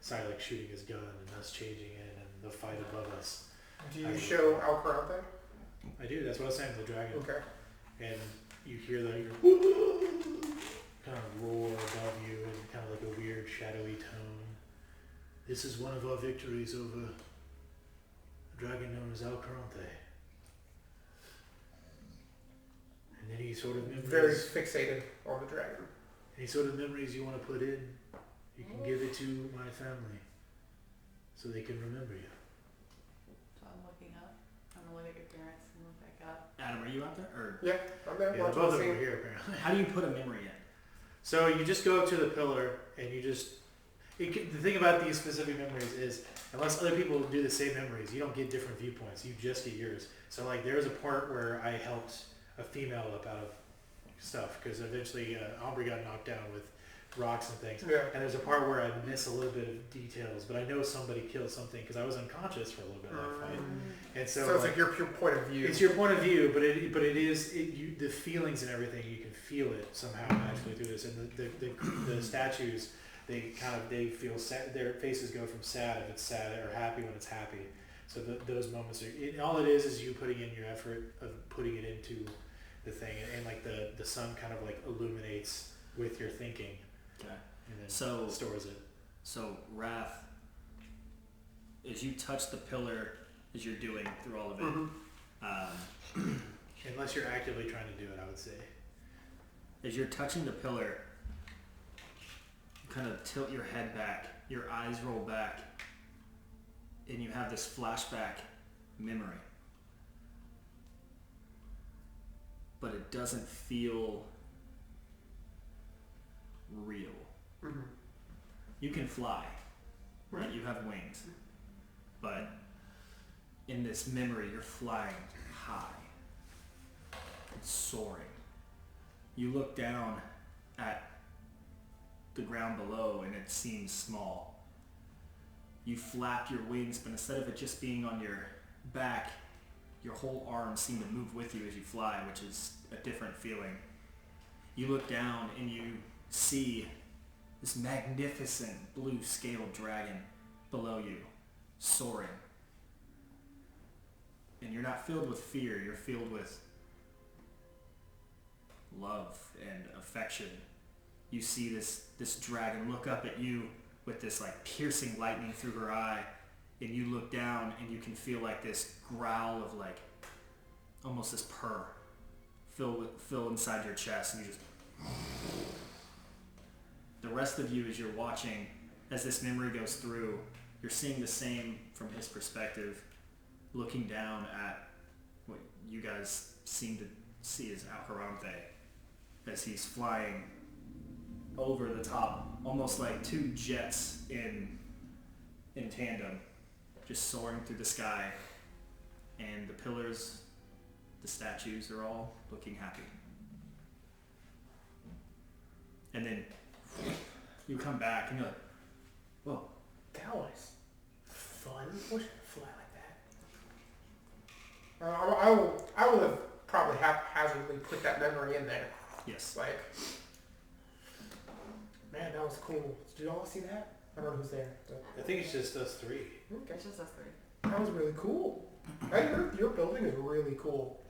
Silex shooting his gun and us changing it and the fight above us. Do you show Alcarante? I do, that's what I was saying, the dragon. Okay. And you hear the kind of roar above you and kind of like a weird shadowy tone. This is one of our victories over a dragon known as Alcarante. And any sort of memories, Very fixated on the dragon. any sort of memories you want to put in, you can give it to my family so they can remember you. So I'm looking up. I'm gonna look at your parents and look back up. Adam, are you out there? Or Yeah, I'm there Yeah, watching both the of them are scene. here apparently. how do you put a memory in? So you just go up to the pillar and you just, the thing about these specific memories is unless other people do the same memories, you don't get different viewpoints, you just get yours. So like there's a part where I helped a female up out of stuff because eventually Aubrey got knocked down with rocks and things. Yeah. And there's a part where I miss a little bit of details, but I know somebody killed something because I was unconscious for a little bit of that fight. And so, So it's like your pure point of view. it's your point of view, but it is the feelings and everything, you can feel it somehow naturally through this. And the statues, they feel sad. Their faces go from sad if it's sad or happy when it's happy. So those moments are all it is you putting in your effort of putting it into the thing, and like the sun kind of like illuminates with your thinking. Okay. And then So stores it. So Wrath, as you touch the pillar, as you're doing through all of it, Unless you're actively trying to do it, I would say. as you're touching the pillar, you kind of tilt your head back, your eyes roll back, and you have this flashback memory. But it doesn't feel real. Mm-hmm. You can fly, right? You have wings. But in this memory, you're flying high, soaring. You look down at the ground below and it seems small. You flap your wings, but instead of it just being on your back, your whole arms seem to move with you as you fly, which is a different feeling. You look down and you see this magnificent blue scaled dragon below you, soaring. And you're not filled with fear, you're filled with love and affection. You see this dragon look up at you with this like piercing lightning through her eye, and you look down and you can feel like this growl of like almost this purr fill inside your chest, and you just the rest of you, as you're watching as this memory goes through, you're seeing the same from his perspective, looking down at what you guys seem to see as Alcarante. as he's flying over the top, almost like two jets in tandem, just soaring through the sky, and the pillars, the statues are all looking happy. And then you come back and you're like, whoa. That was fun. Wish I could fly like that. I will have probably haphazardly put that memory in there. Yes. Like, man, that was cool. Did y'all see that? I don't know who's there. But. I think it's just us three. Okay. It's just us three. That was really cool. Your building is really cool.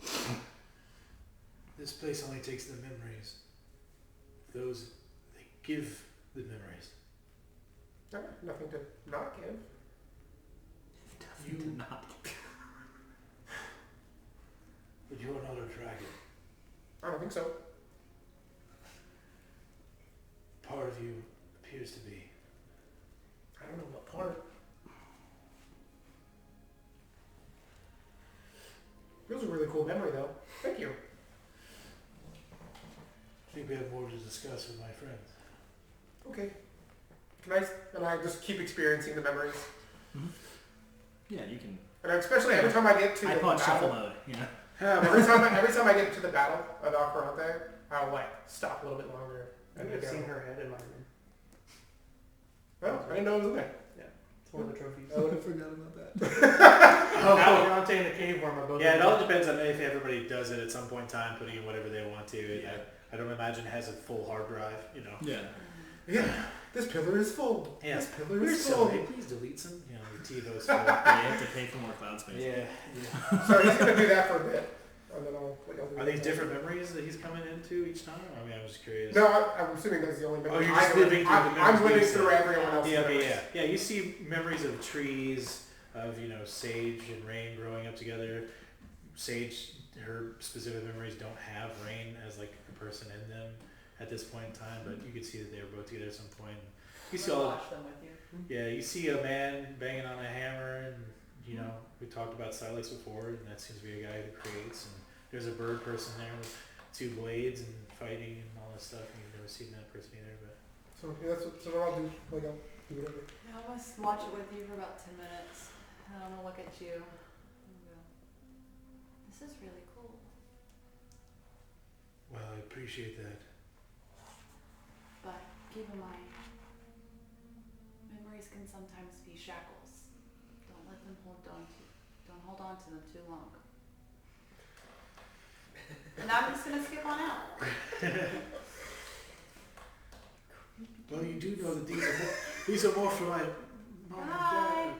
This place only takes the memories. Those, they give the memories. Nothing to not give. You did not. But you're not a dragon. I don't think so. Part of you appears to be. I don't know what part. It was a really cool memory, though. Thank you. I think we have more to discuss with my friends. Okay. And I just keep experiencing the memories. Mm-hmm. Yeah, you can. And especially every time I get to the iPod shuffle battle. mode, you know. Every time I get to the battle of Alcarante, I'll like stop a little bit longer. I've And seen her head in my room. Well, I didn't know it was in there. It's one of the trophies. I would have forgot about that. Alcarante and the cave worm are both. Yeah, it all depends on if everybody does it at some point in time, putting in whatever they want to. Yeah. I don't imagine it has a full hard drive, you know. Yeah. Yeah, this pillar is full. Yeah. This pillar We're is full. sorry, please delete some. You know, your TiVo's full. Yeah, you have to pay for more cloud space. Yeah. So he's gonna do that for a bit, and then I'll do Are that. these different memories that he's coming into each time? I mean, I'm just curious. No, I'm assuming that's the only memory. Oh, you're just living through the I'm living memories through that- everyone else's Yeah, memories. okay, yeah. You see memories of trees, of, you know, sage and rain growing up together. Sage, her specific memories don't have rain as like a person in them at this point in time, but you could see that they were both together at some point. You see all, Watch them with you. yeah, you see a man banging on a hammer, and you know, we talked about Silex before, and that seems to be a guy who creates, and there's a bird person there with two blades and fighting and all this stuff, and you've never seen that person either, but So yeah, that's what I'll do. Like I'll do whatever. I'll just watch it with you for about 10 minutes. And I'm gonna look at you and go, this is really cool. Well, I appreciate that. But keep in mind, memories can sometimes be shackles. Don't let them hold on to them too long. And I'm just gonna skip on out. Well, you do know that these are more for my mom and dad.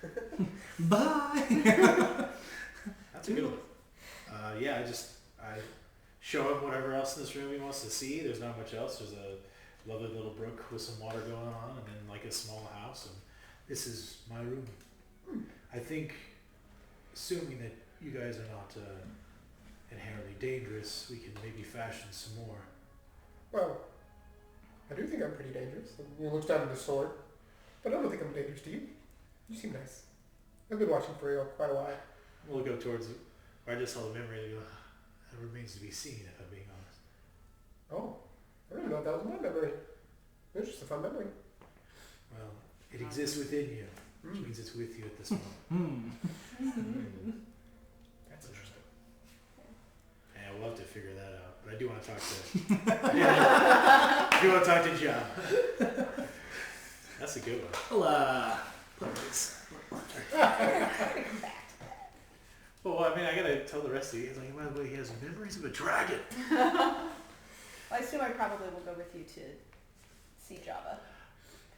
Okay. Bye. that's a good one. Yeah, I show him whatever else in this room he wants to see. There's not much else. There's a lovely little brook with some water going on, and then like a small house, and this is my room. I think, assuming that you guys are not inherently dangerous, we can maybe fashion some more. Well, I do think I'm pretty dangerous. And he looks down at his sword, but I don't think I'm dangerous to you. You seem nice. I've been watching for you quite a while. We'll go towards it. I just saw the memory and go, that remains to be seen, if I'm being honest. Oh, I don't even know if that was my memory. It was just a fun memory. Well, it exists within you, which means it's with you at this moment. That's interesting. Yeah, we'll have to figure that out. But I do want to talk to I do want to talk to John. That's a good one. Well, please. Well, I mean, I gotta tell the rest of you. He's like, by the way, he has memories of a dragon. I assume I probably will go with you to see Java.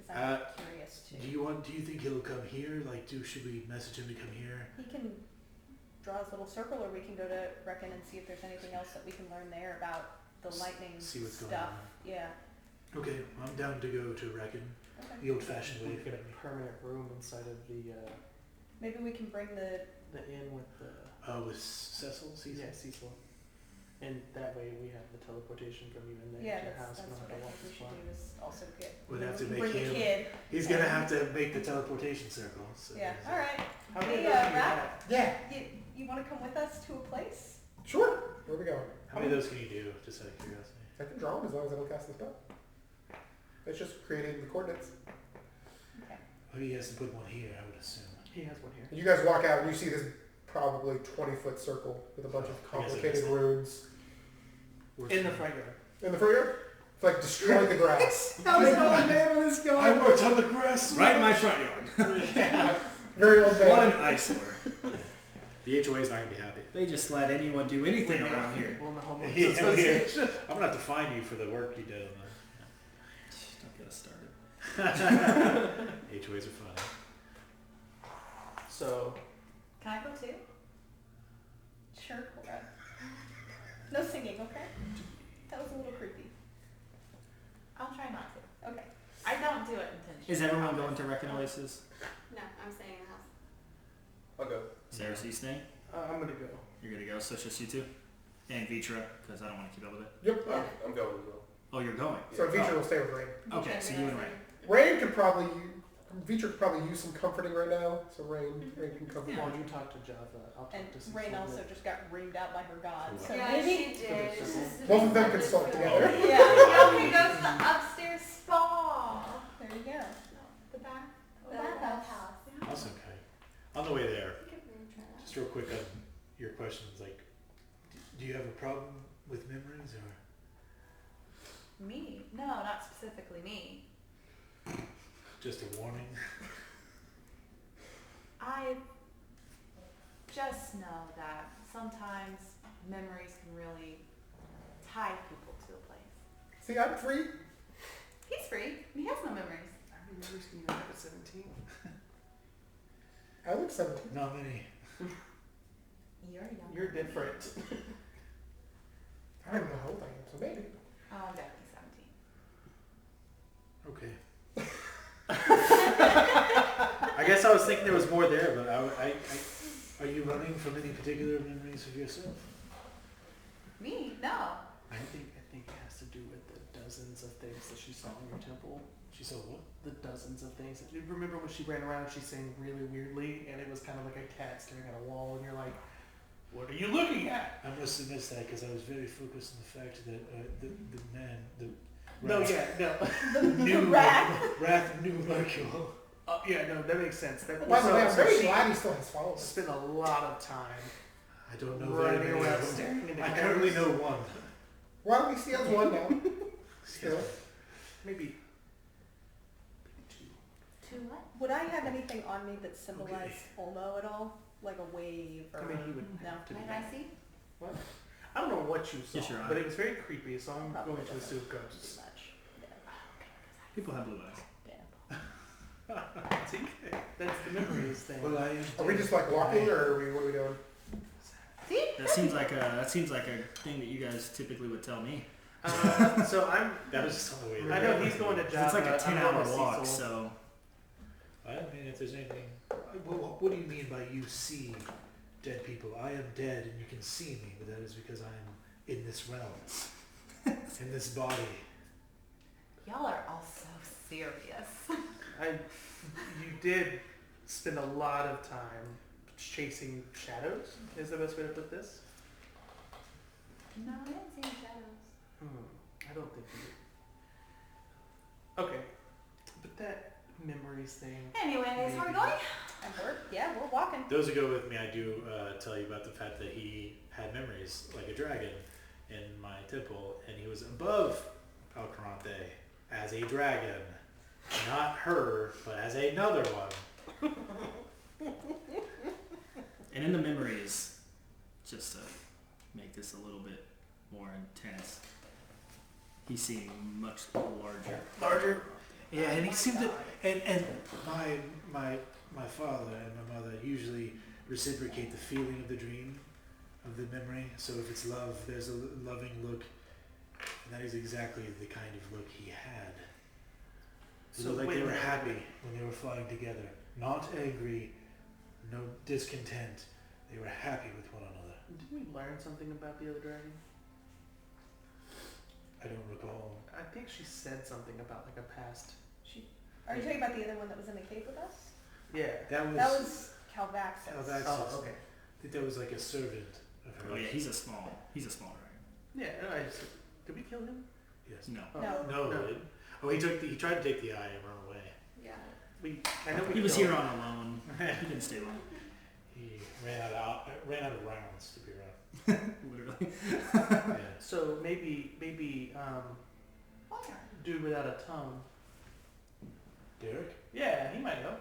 Because I'm curious too. Do you think he'll come here? Like, should we message him to come here? He can draw his little circle, or we can go to Reckon and see if there's anything else that we can learn there about the lightning See what's stuff. going on. Yeah. Okay, well, I'm down to go to Reckon, Okay. the old-fashioned way. We get a permanent room inside of the Maybe we can bring the inn with the With Cecil, Cecil. Cecil, and that way we have the teleportation from you in there to your house. that's We don't what have I to walk think we as should far. do is also get. We'd have to we can make bring him- the kid. He's gonna have to make the teleportation circle. So Yeah. All right. How Hey, many does he Rat? have? Yeah, You want to come with us to a place? sure. Where are we going? How many of those can you do, just out of curiosity? I can draw them as long as I don't cast the spell. It's just creating the coordinates. Oh, he has to put one here, I would assume. He has one here. You guys walk out and you see this probably 20-foot circle with a bunch of I guess it complicated is. runes. In the front yard. In the front yard? It's like destroying the grass. How's the old man with this going? I worked on the grass. Right in my front yard. Very old What man. an eyesore. The HOA is not going to be happy. They just let anyone do anything around here. Well, in the homeowners Yeah, association. I'm going to have to fine you for the work you did on Don't get us started. the... HOAs are funny. So, Can I go too? Sure. Okay. No singing, okay? That was a little creepy. I'll try not to. Okay. I don't do it intentionally. Is everyone going to Recognises? No, I'm staying in the house. I'll go. Sarah, so you staying? I'm gonna go. You're going to go, so it's just you two? And Vitra, because I don't want to keep up with it. Yep. I'm going as well. Oh, you're going? So Vitra will stay with Rain. Okay, so you and Ray. Rain could probably, Vitra could probably use some comforting right now. So Rain can comfort. While you talk to Java, I'll talk And to some Rain people also that- just got reamed out by her god. So Yeah, maybe. she did. This is Both of them really consult good. together. Yeah. Y'all can go to the upstairs spa. There you go. The back. The bathhouse. Awesome, Kai. On the way there, You could really try that. just real quick on your questions, like, do you have a problem with memories, or Me? No, not specifically me. just a warning? I just know that sometimes memories can really tie people to a place. See, I'm free. He's free. He has no memories. I remember seeing you at 17. I look 17. Not many. You're young. You're different. I don't know how old I am, so maybe. Oh, I'm definitely 17. Okay. I guess I was thinking there was more there, but are you running from any particular memories of yourself? Me? No. I think it has to do with the dozens of things that she saw in your temple. She saw what? The dozens of things. You remember when she ran around, she sang really weirdly, and it was kind of like a cat staring at a wall, and you're like, "What are you looking at?" I must have missed that because I was very focused on the fact that the man, the No, Wrath- yeah, no. new Wrath. Wrath of New Mercure. Yeah, no, that makes sense. That, By the way, I'm very she glad he still has followers. spent a lot of time I don't know very running many around of them. staring into I currently cameras. know one. Well, at least he has one now. Still. Maybe two. To what? Would I have anything on me that symbolized Olmo at all? Like a wave or I mean, he would no? have to What be. did I see? What? I don't know what you saw, Yes, Your Honor. but it was very creepy, so I'm Probably going to doesn't assume do ghosts. much. People have blue eyes. See? That's the memories thing. Well, I am. Are we just like walking, or are we? What are we doing? See? That seems like a thing that you guys typically would tell me. So I'm. That was just on the way there. I know he's going to Java. It's like a I'm 10-hour going to walk, Cecil. so I don't mean if there's anything. What do you mean by you see dead people? I am dead and you can see me, but that is because I am in this realm, in this body. Y'all are all so serious. You did spend a lot of time chasing shadows. Is the best way to put this? No, I didn't see any shadows. I don't think you did. Okay, but that memories thing. Anyways, how are we going? And we're walking. Those who go with me, I do tell you about the fact that he had memories like a dragon in my temple, and he was above Alcarante as a dragon. Not her, but as another one. and in the memories, just to make this a little bit more intense, he seemed much larger. Larger? Yeah, and he seemed to, and my father and my mother usually reciprocate the feeling of the dream, of the memory. So if it's love, there's a loving look, and that is exactly the kind of look he had. It So looked like wait they a were minute. happy when they were flying together, not angry, no discontent. They were happy with one another. Did we learn something about the other dragon? I don't recall. I think she said something about like a past. Are you talking about the other one that was in the cave with us? Yeah. That was That was Calvaxos. Calvaxos. Oh, okay. I think that was like a servant. I've Oh heard. yeah, he's a small dragon. Yeah, I just did we kill him? Yes. No. Oh, No. No. No. It- Oh, he tried to take the eye and run away. Yeah. I know we He was killed here him. on a loan. He didn't stay long. He ran out of rounds to be around. Literally. Yeah. So maybe dude without a tongue. Derek? Yeah, he might know.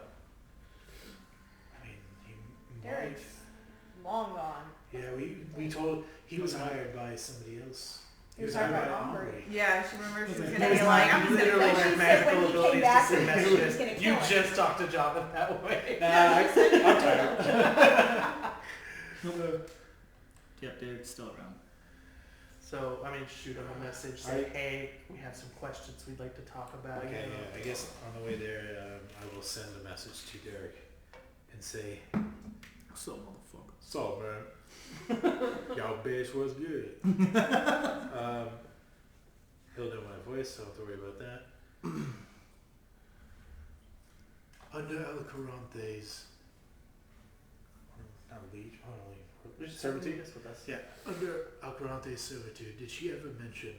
I mean, he Derek's long gone. might. Yeah, we told he was hired by somebody else. He was hired by Omri. Yeah, she remembers she was He gonna He's be like, not I'm just literally gonna she have said magical when he came abilities back to send that he was messages. gonna You kill him. just talked to Java that way. I'm tired. Yep, Derek's still around. So I mean, shoot him a message. Say, hey, we have some questions we'd like to talk about. Okay, you know. yeah. I guess on the way there, I will send a message to Derek and say, What's up, motherfucker? "What's up, man? Y'all bitch was good." He'll know my voice, so I don't have to worry about that. Under Alcarante's not leech, Servitude is with us. Yeah, under Alcarante's servitude, did she ever mention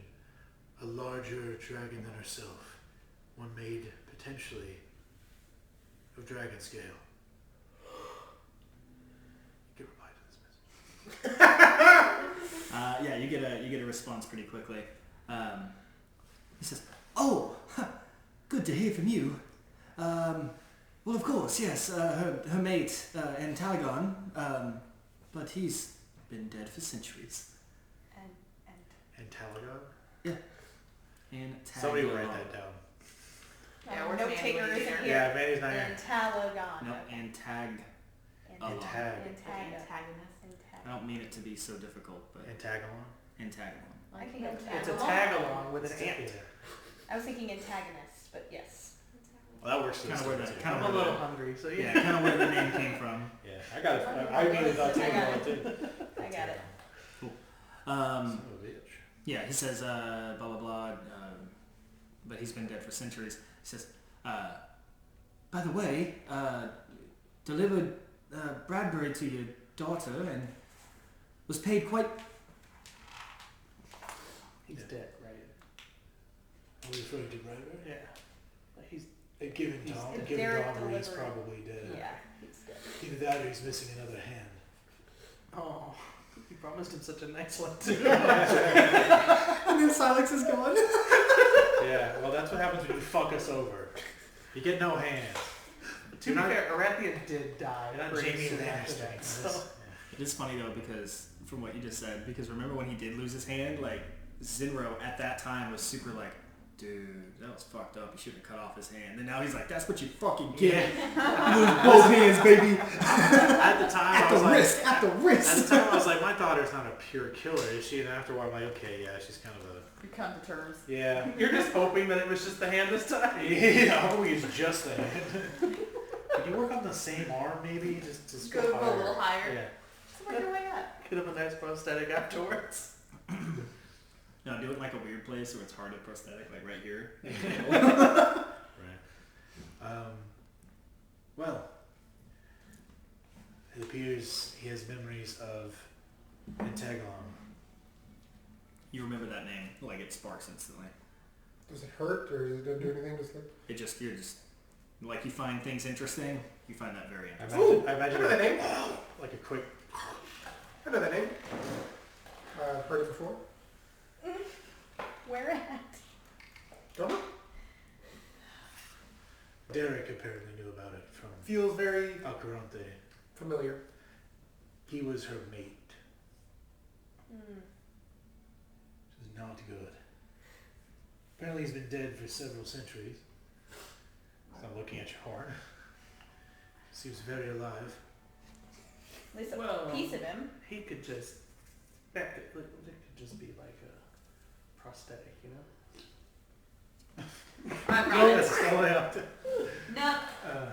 a larger dragon than herself? One made potentially of dragon scale. You can reply to this message. Yeah, you get a response pretty quickly. He says, "Oh, good to hear from you. Well, of course, yes. Her mate, Antalagon, but he's been dead for centuries." And Talagon? Antalagon. Somebody will write that down. Yeah, where's Note Manny taker when he's isn't here? here. Yeah, Manny's not here. Antalagon. No, antag. Antag. Antagonist. I don't mean it to be so difficult, but Antagon? antagon. I think It's a tag along with an ant. Yeah. I was thinking antagonist, but yes. Well, that works for Kind this of where one, that too. kind I'm of a where little the, hungry, so yeah, yeah. kind of where the name came from. Yeah, I got it. I immediately thought I got Talagon too. I got it. Um, Son of a bitch. yeah, he says blah blah blah, but he's been dead for centuries. He says, by the way, delivered Bradbury to your daughter and was paid quite. He's dead, right? Are we referring to Bradbury? Yeah. He's Given He's Tom, dead. given Derek Dahmer, he's delivered. probably dead. Yeah, he's dead. Either that or he's missing another hand. oh, you promised him such a nice one too. And then Silex is gone. Yeah, well, that's what happens when you fuck us over. You get no hands. To be fair, Arathia did die. You're not pretty Jamie soon after Lannister. that, So. so- It is funny though because from what you just said, because remember when he did lose his hand, like Zinro at that time was super like, dude, that was fucked up. You should have cut off his hand. And now he's like, that's what you fucking get. Lose both hands, baby. At the time, At I the was like, wrist, at the wrist. at the time, I was like, my daughter's not a pure killer, is she? And after a while, I'm like, okay, yeah, she's kind of a, We come to terms. yeah. You're just hoping that it was just the hand this time. Yeah, I'm gonna use just the hand. Could you work on the same arm, maybe? Just Go a little higher. Yeah. Just work your way up. Get him a nice prosthetic afterwards. No, do it in like a weird place where it's hard to prosthetic, like right here. Right. Well, it appears he has memories of Antagon. You remember that name, like it sparks instantly. Does it hurt or does it don't do anything? Just like It just, you're just, like you find things interesting, you find that very I interesting. imagine, I know that name. like a quick. I know that name. Heard it before. Where at? Don't know. Derek apparently knew about it from Feels very Alcarante. familiar. He was her mate. Hmm. Which is not good. Apparently he's been dead for several centuries. So I'm looking at your horn. Seems very alive. At least a Well, piece of him. He could just. It could just be like a prosthetic, you know? I'm Oh, right. that's all I have to. No, Uh,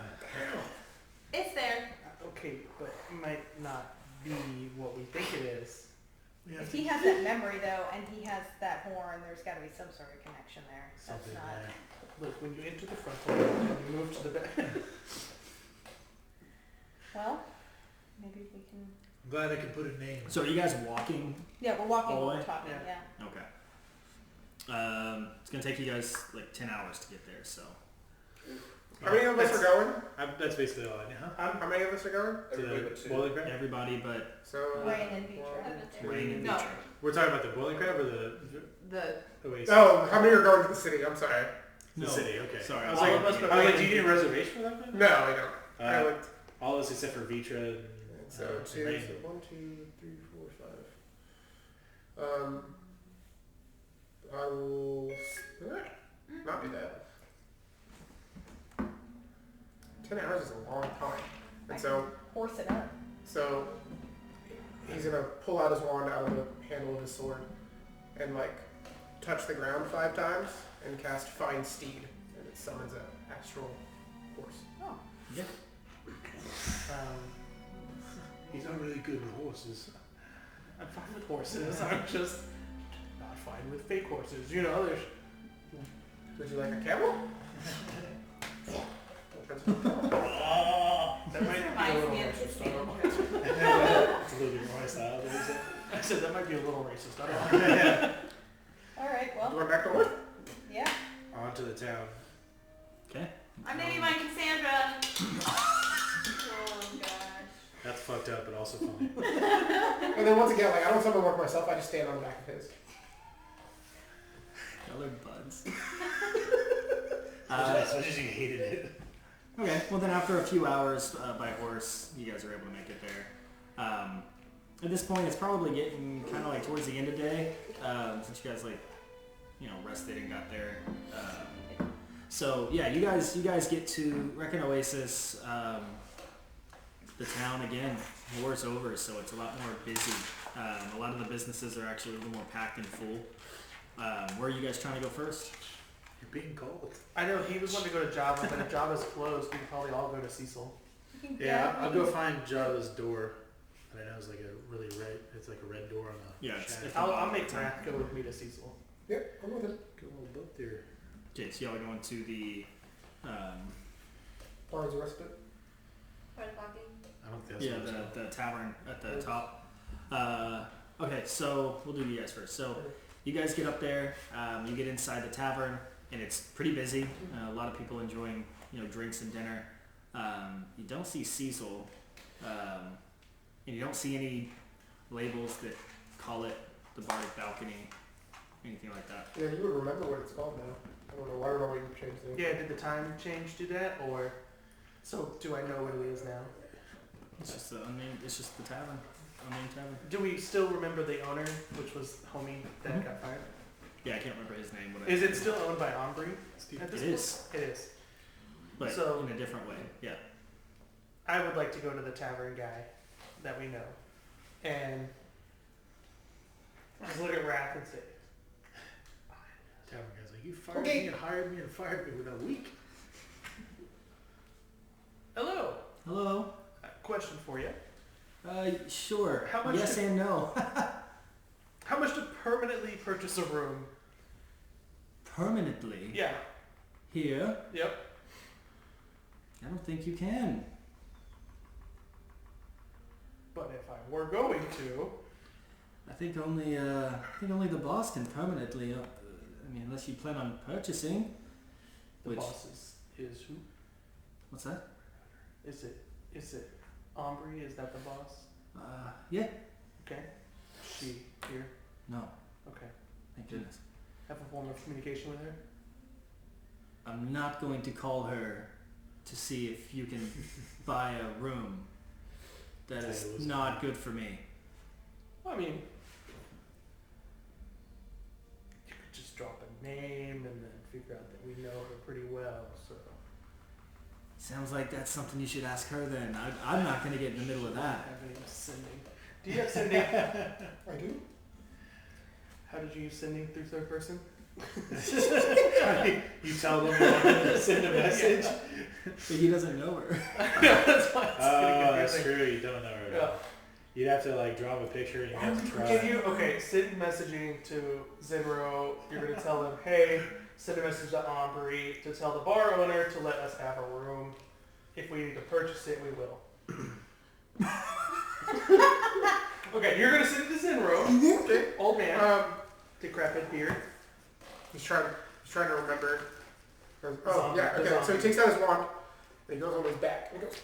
it's there. Okay, but it might not be what we think it is. we have If to he has that memory though, and he has that horn, there's got to be some sort of connection there. That's something not. there. Look, when you enter the frontal lobe and you move to the back. Well, maybe we can. I'm glad I could put a name. So are you guys walking? Yeah, we're walking All the while we're way? talking. Yeah. Yeah. Okay. It's gonna take you guys like 10 hours to get there. So How many of us are going? That's basically all I know. How many of us are going? To Everybody the but two. boiling crab? everybody but So Rain and Beecher. Rain and No. Beecher. We're talking about the boiling crab or the The oasis? Oh, how many are going to the city? I'm sorry. The city, okay. Sorry. I was All like, of us but do you need a reservation for that? No, I don't. I Uh, looked. all of us except for Vitra and So and two, Rain. so 1, 2, 3, 4, 5. I will not do that. 10 hours is a long time. And so horse it up. he's gonna pull out his wand out of the handle of his sword and like touch the ground 5 times and cast Find Steed, and it summons an astral horse. Oh. Yeah. He's not really good with horses. I'm fine with horses. I'm just not fine with fake horses. You know, there's. Would you like a camel? That might be a little racist. I don't know. It's a little bit more my style, but is it? I said that might be a little racist. I don't know. All right. Well. Going back to work? Yeah. On to the town. Okay. I'm naming mine Cassandra. Oh gosh. That's fucked up, but also funny. And then once again, like I don't summon work myself. I just stand on the back of his. Y'all are buds. As much as you hated it. Okay, well then after a few hours by horse, you guys are able to make it there. At this point, it's probably getting kind of like towards the end of the day, since you guys like, rested and got there. So yeah, you guys get to Reckon Oasis, the town again. War's over, so it's a lot more busy. A lot of the businesses are actually a little more packed and full. Where are you guys trying to go first? You're being cold. I know he was wanting to go to Java, but if Java's closed, we can probably all go to Cecil. Yeah, I'll go find Java's door. I know it's like a really red. It's like a red door on the. Yeah, it's- shack. it's- I'll make Wrath go with me to Cecil. Yep, I'm with it. Go on both there. Okay, so y'all are going to the Barnes Respite. Part of walking. I don't think that's yeah, what it's the tavern at the top. Okay, so we'll do you guys first. So you guys get up there, you get inside the tavern, and it's pretty busy. A lot of people enjoying, drinks and dinner. You don't see Cecil, and you don't see any labels that call it the Bardic Balcony, anything like that. Yeah, you would remember what it's called now. I don't know what you changed it. Yeah, did the time change do that, or so do I know what it is now? It's just the unnamed. It's just the tavern, unnamed tavern. Do we still remember the owner, which was homie that Mhm. got fired? Yeah, I can't remember his name. Is it still owned by Ombre? Steve. At this It point? is, It is. but So- in a different way. Yeah. I would like to go to the tavern guy that we know, and just look at Wrath and say, Tavern guy's like, you fired Okay. me and hired me and fired me within a week. "Hello, Hello. question for you. Sure. How much Yes did- and no. How much to permanently purchase a room?" Permanently Yeah. here. Yep. I don't think you can. But if I were going to, I think only the boss can permanently. Unless you plan on purchasing. the Which- boss is who? What's that? Is it Ombre? Is that the boss? Yeah. Okay. She here. No. Okay. Thank goodness. Have a form of communication with her. I'm not going to call her to see if you can buy a room. That Tell is you what's not good for me. Well, I mean, you could just drop a name and then figure out that we know her pretty well. So Sounds like that's something you should ask her then. I'm not going to get in the middle of that. have any sending? Do you have sending? I do. How did you use sending through third person? You tell them you want them to send a message. But he doesn't know her. That's why it's Oh, getting that's confusing. true. You don't know her. Yeah. You'd have to like draw him a picture and you have to try. Can you send messaging to Zenro? You're gonna tell them, hey, send a message to Ombre to tell the bar owner to let us have a room. If we need to purchase it, we will. Okay, you're gonna sit in the Zen room. Okay. Old man. Decrepit beard. He's trying to remember. Oh, Zombie- yeah, the okay. So he zombie. takes out his wand, and he goes on his back. And he goes,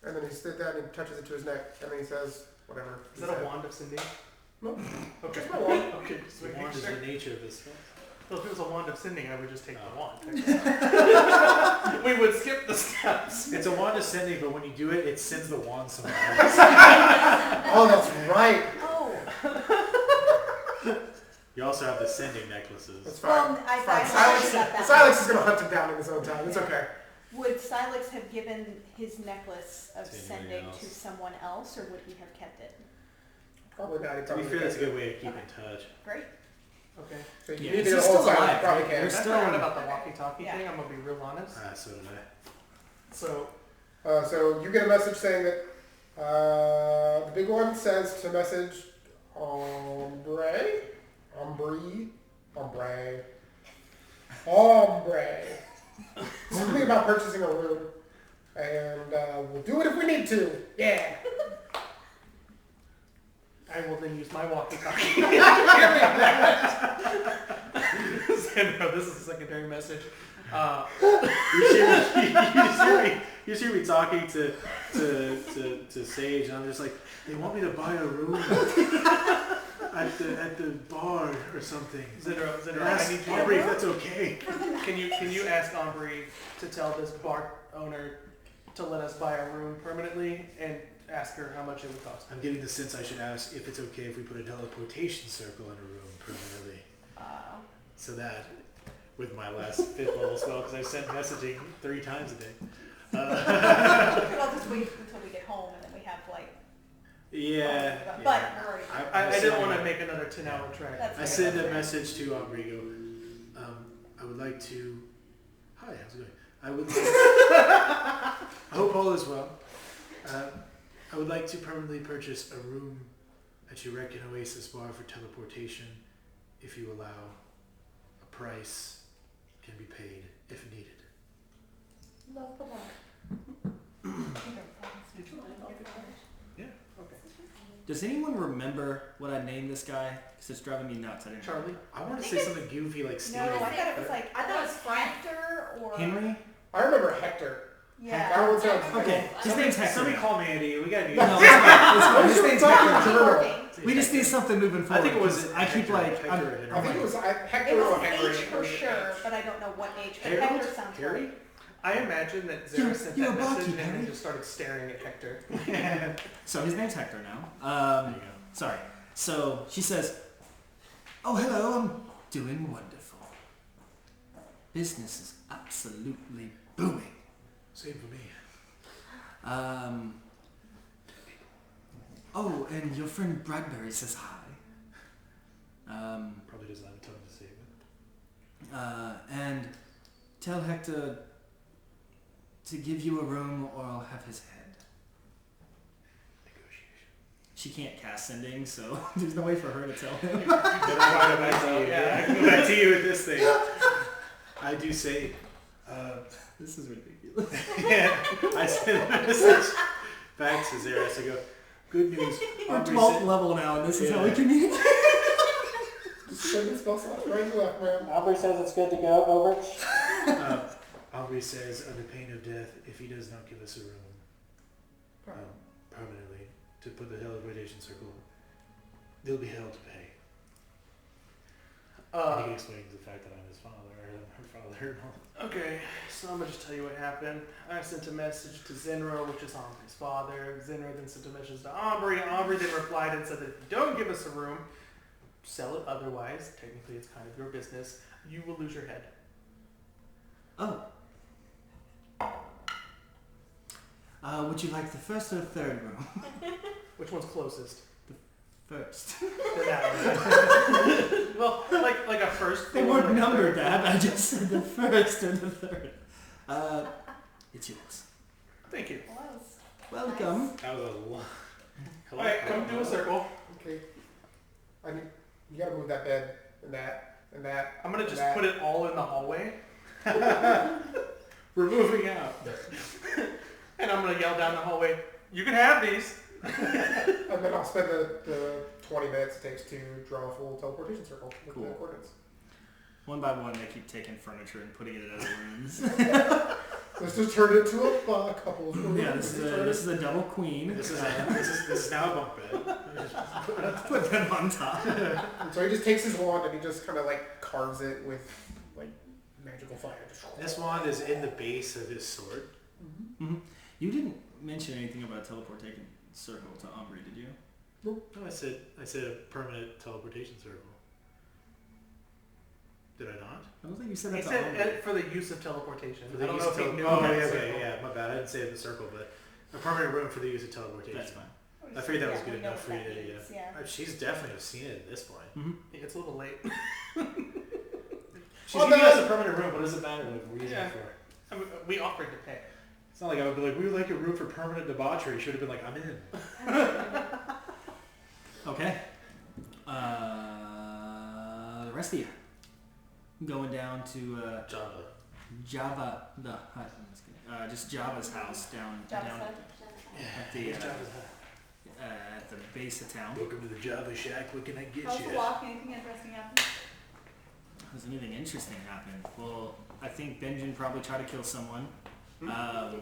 and then he sits down and touches it to his neck, and then he says, whatever. Is that a wand of sending? No. Okay. Just my wand. Okay, just The making wand is sure. the nature of this. Well, if it was a wand of sending, I would just take Oh. the wand. We would skip the steps. It's a wand ascending, but when you do it, it sends the wand somewhere else. Oh, that's right. Oh. You also have the sending necklaces. That's fine. Well, I It's fine. thought you got that. Silex is going to hunt him down in his own time. It's okay. Would Silex have given his necklace of To anybody sending else. to someone else, or would he have kept it? Probably not. He To be probably fair, that's a can't. good way to keep in touch. Great. Okay. So you Yeah, need to he's get a still whole Silex. alive, Probably right? can't. There's That's still- not about the walkie-talkie Yeah. thing. I'm gonna be real honest. So did I. So So you get a message saying that the big one says to message Ombre. Something about purchasing a room. And we'll do it if we need to. Yeah. I will then use my walkie-talkie. Hear me that. Sandra, this is a secondary message. You see me talking to Sage, and I'm just like, they want me to buy a room at the bar or something. Zendra, Ask I need you. Aubrey if that's okay. Can you ask Aubrey to tell this bar owner to let us buy a room permanently and ask her how much it would cost? I'm getting the sense I should ask if it's okay if we put a teleportation circle in a room permanently. So that, with my last fifth level spell, because I sent messaging 3 times a day. I'll just wait until we get home, and then we have like. Yeah. But yeah. we're already. I didn't want to make another 10-hour trek. That's I sent a message to Ombrigo. I would like to. Hi, how's it going? I would. I hope all is well. I would like to permanently purchase a room at your Wreck and Oasis bar for teleportation, if you allow. A price can be paid if needed. Love the water. Yeah. Okay. Does anyone remember what I named this guy? Because it's driving me nuts. I didn't. Charlie? I want to say something goofy like No, Steve. I thought it was like, I thought it was Hector or. Henry? I remember Hector. Yeah. That one sounds Okay, his name's Hector. Somebody call me Andy. We got to No, it's fine. It's fine. His Who's name's talking Hector. to her? Working. We just need something moving forward. I think it was. 'cause I keep Hector, like. Hector I'm, and I think it was Hector It or was Henry. H for sure, but I don't know what H. But Harold? Hector sounds Harry? right. I imagine that Zara sent you're that a message Bucky, and then Harry. just started staring at Hector. so his name's Hector now. There you go. Sorry. So she says, "Oh, hello. I'm doing wonderful. Business is absolutely booming. Same for me. Oh, and your friend Bradbury says hi. Probably doesn't have a tongue to say it. And tell Hector to give you a room or I'll have his head." Negotiation. She can't cast sending, so there's no way for her to tell him. Then I go back to you. Yeah, I can go back to you with this thing. I do say, This is ridiculous. yeah, I send a message back to Zeros. I go, good news. We're Aubrey 12th said- level now, and this is how we Yeah. communicate. Just send the spell slot right and left, man. Aubrey says it's good to go. Over. Aubrey says, under pain of death, if he does not give us a room permanently to put the teleportation circle, they'll be held to pay. And he explains the fact that I'm his father, or I'm her father. And all. Okay, so I'm gonna just tell you what happened. I sent a message to Zenro, which is Aubrey's father. Zenro then sent a message to Aubrey. Aubrey then replied and said that if you don't give us a room, sell it otherwise. Technically, it's kind of your business. You will lose your head. Oh. Would you like the first or the third room? Which one's closest? First. To that one. Well, like a first. They floor, weren't like a numbered third that. I just said the first and the third. It's yours. floor. Thank you. Welcome. That was a lot. All right, come do a circle. Okay. You gotta move that bed and that and that. I'm gonna just and put it all in the hallway, We're moving out. and I'm gonna yell down the hallway. You can have these. And then I'll spend the 20 minutes it takes to draw a full teleportation circle with Cool. the coordinates. One by one, they keep taking furniture and putting it in other rooms. Let's just turn it into a couple's room. Yeah, this is a double queen. This is now a bunk bed. Put them on top. And so he just takes his wand and he just kind of like carves it with like magical fire. This wand is in the base of his sword. Mm-hmm. You didn't mention anything about teleportation circle to Omri, did you? No, I said a permanent teleportation circle. Did I not? I don't think you said He that to said Omri. for the use of teleportation. For the I don't use know of if he knew teleportation. about Okay, circle. yeah, my bad. I didn't say the circle, but a permanent room for the use of teleportation. That's fine. I figured that was Yeah, good we know enough for what you that to. means, yeah. She's definitely seen it at this point. Mm-hmm. Yeah, it's a little late. She's giving us a permanent room. What does it matter what we're using Yeah. it for? I mean, we offered to pay. It's not like I would be like, we would like a room for permanent debauchery. She would have been like, I'm in. Okay. The rest of you going down to Java the hut. I'm just kidding. Just Java's house down Java's down hut? at the at the base of town. Welcome to the Java Shack. What can I get How's you? the walk? Anything interesting happen? Has anything interesting happened? Well, I think Benjamin probably tried to kill someone. Yeah,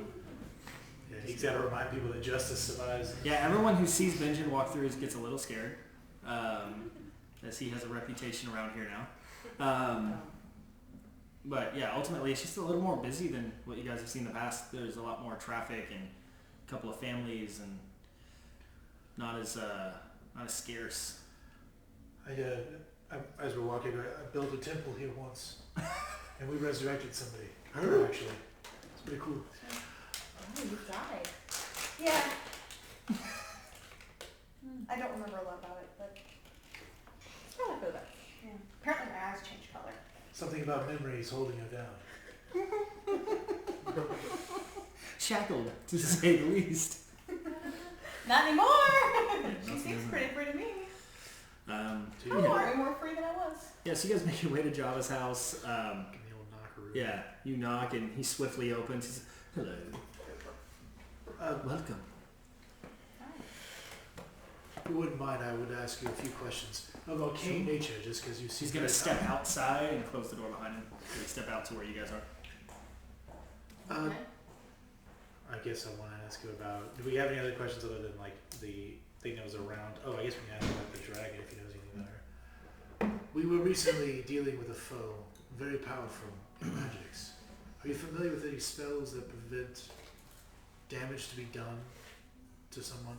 he's got to remind people that justice survives. Yeah, everyone who sees Benjamin walk through gets a little scared, as he has a reputation around here now. But yeah, ultimately it's just a little more busy than what you guys have seen in the past. There's a lot more traffic and a couple of families and not as scarce. As we're walking, I built a temple here once, and we resurrected somebody. Her, actually. It's pretty cool. Oh, you died. Yeah. I don't remember a lot about it, but I like that. Yeah. Apparently my eyes changed color. Something about memories holding her down. Shackled, to say the least. Not anymore! She nothing seems isn't. pretty free to me. Um, I'm way more free than I was. yeah, so you guys make your way to Java's house. Give me a old knockaroo. Yeah, you knock and he swiftly opens. He says, "Hello, welcome." If you wouldn't mind, I would ask you a few questions of arcane nature, just because you seem He's gonna very step calm. outside and close the door behind him. He's gonna step out to where you guys are. Uh, I guess I want to ask you about. Do we have any other questions other than like the thing that was around? Oh, I guess we can ask about the dragon if he knows anything about her. We were recently dealing with a foe, very powerful in magics. Are you familiar with any spells that prevent damage to be done to someone?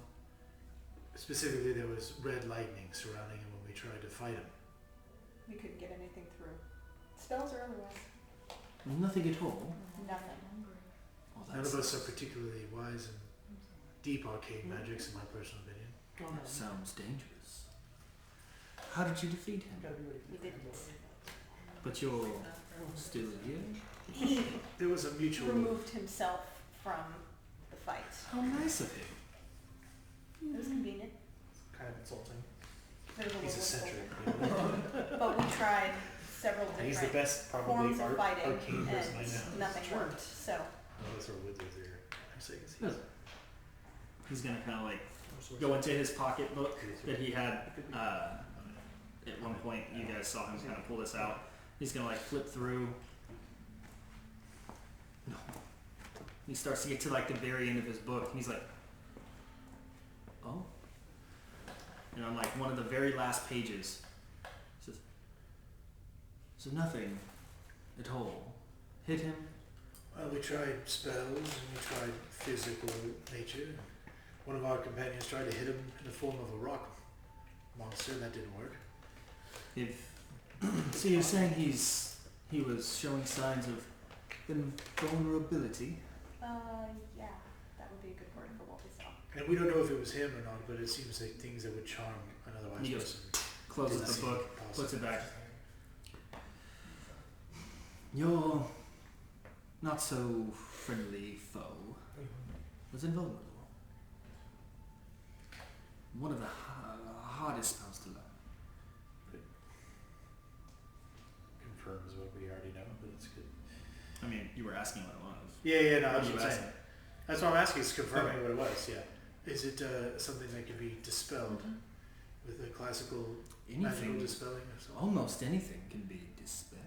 Specifically, there was red lightning surrounding him when we tried to fight him. We couldn't get anything through. Spells or otherwise? Nothing at all. Nothing. Well, None of us are particularly wise in deep arcane magics, in my personal opinion. sounds dangerous. How did you defeat him? We didn't. But you're still here. There was a He mutual. removed himself from the fight. How nice of him. It was convenient. Kind of insulting. It was a He's little eccentric. insulting. But we tried several He's the different best, probably forms of fighting, arcane person I know. and nothing worked. So Oh, that's what Wood's here. I'm saying it's Yes. He's gonna kind of like go into his pocketbook that he had at one point. You guys saw him kind of pull this out. He's gonna like flip through. No. He starts to get to like the very end of his book, and he's like, "Oh." And on like one of the very last pages, it says, "So nothing at all hit him." Well, we tried spells and we tried physical nature. One of our companions tried to hit him in the form of a rock monster, and that didn't work. If so, you're saying he was showing signs of invulnerability. yeah, that would be a good word for what we saw. And we don't know if it was him or not, but it seems like things that would charm an otherwise He goes, person. Closes didn't the seem book, possible. puts it back. Your not so friendly foe was invulnerable. One of the hardest spells to learn. Confirms what we already know, but it's good. I mean, you were asking what it was. Yeah, no, What that's you what I'm asking? saying. That's what I'm asking, is confirming Okay. what it was, yeah. Is it something that can be dispelled with a classical magical Anything, dispelling or something? almost anything can be dispelled,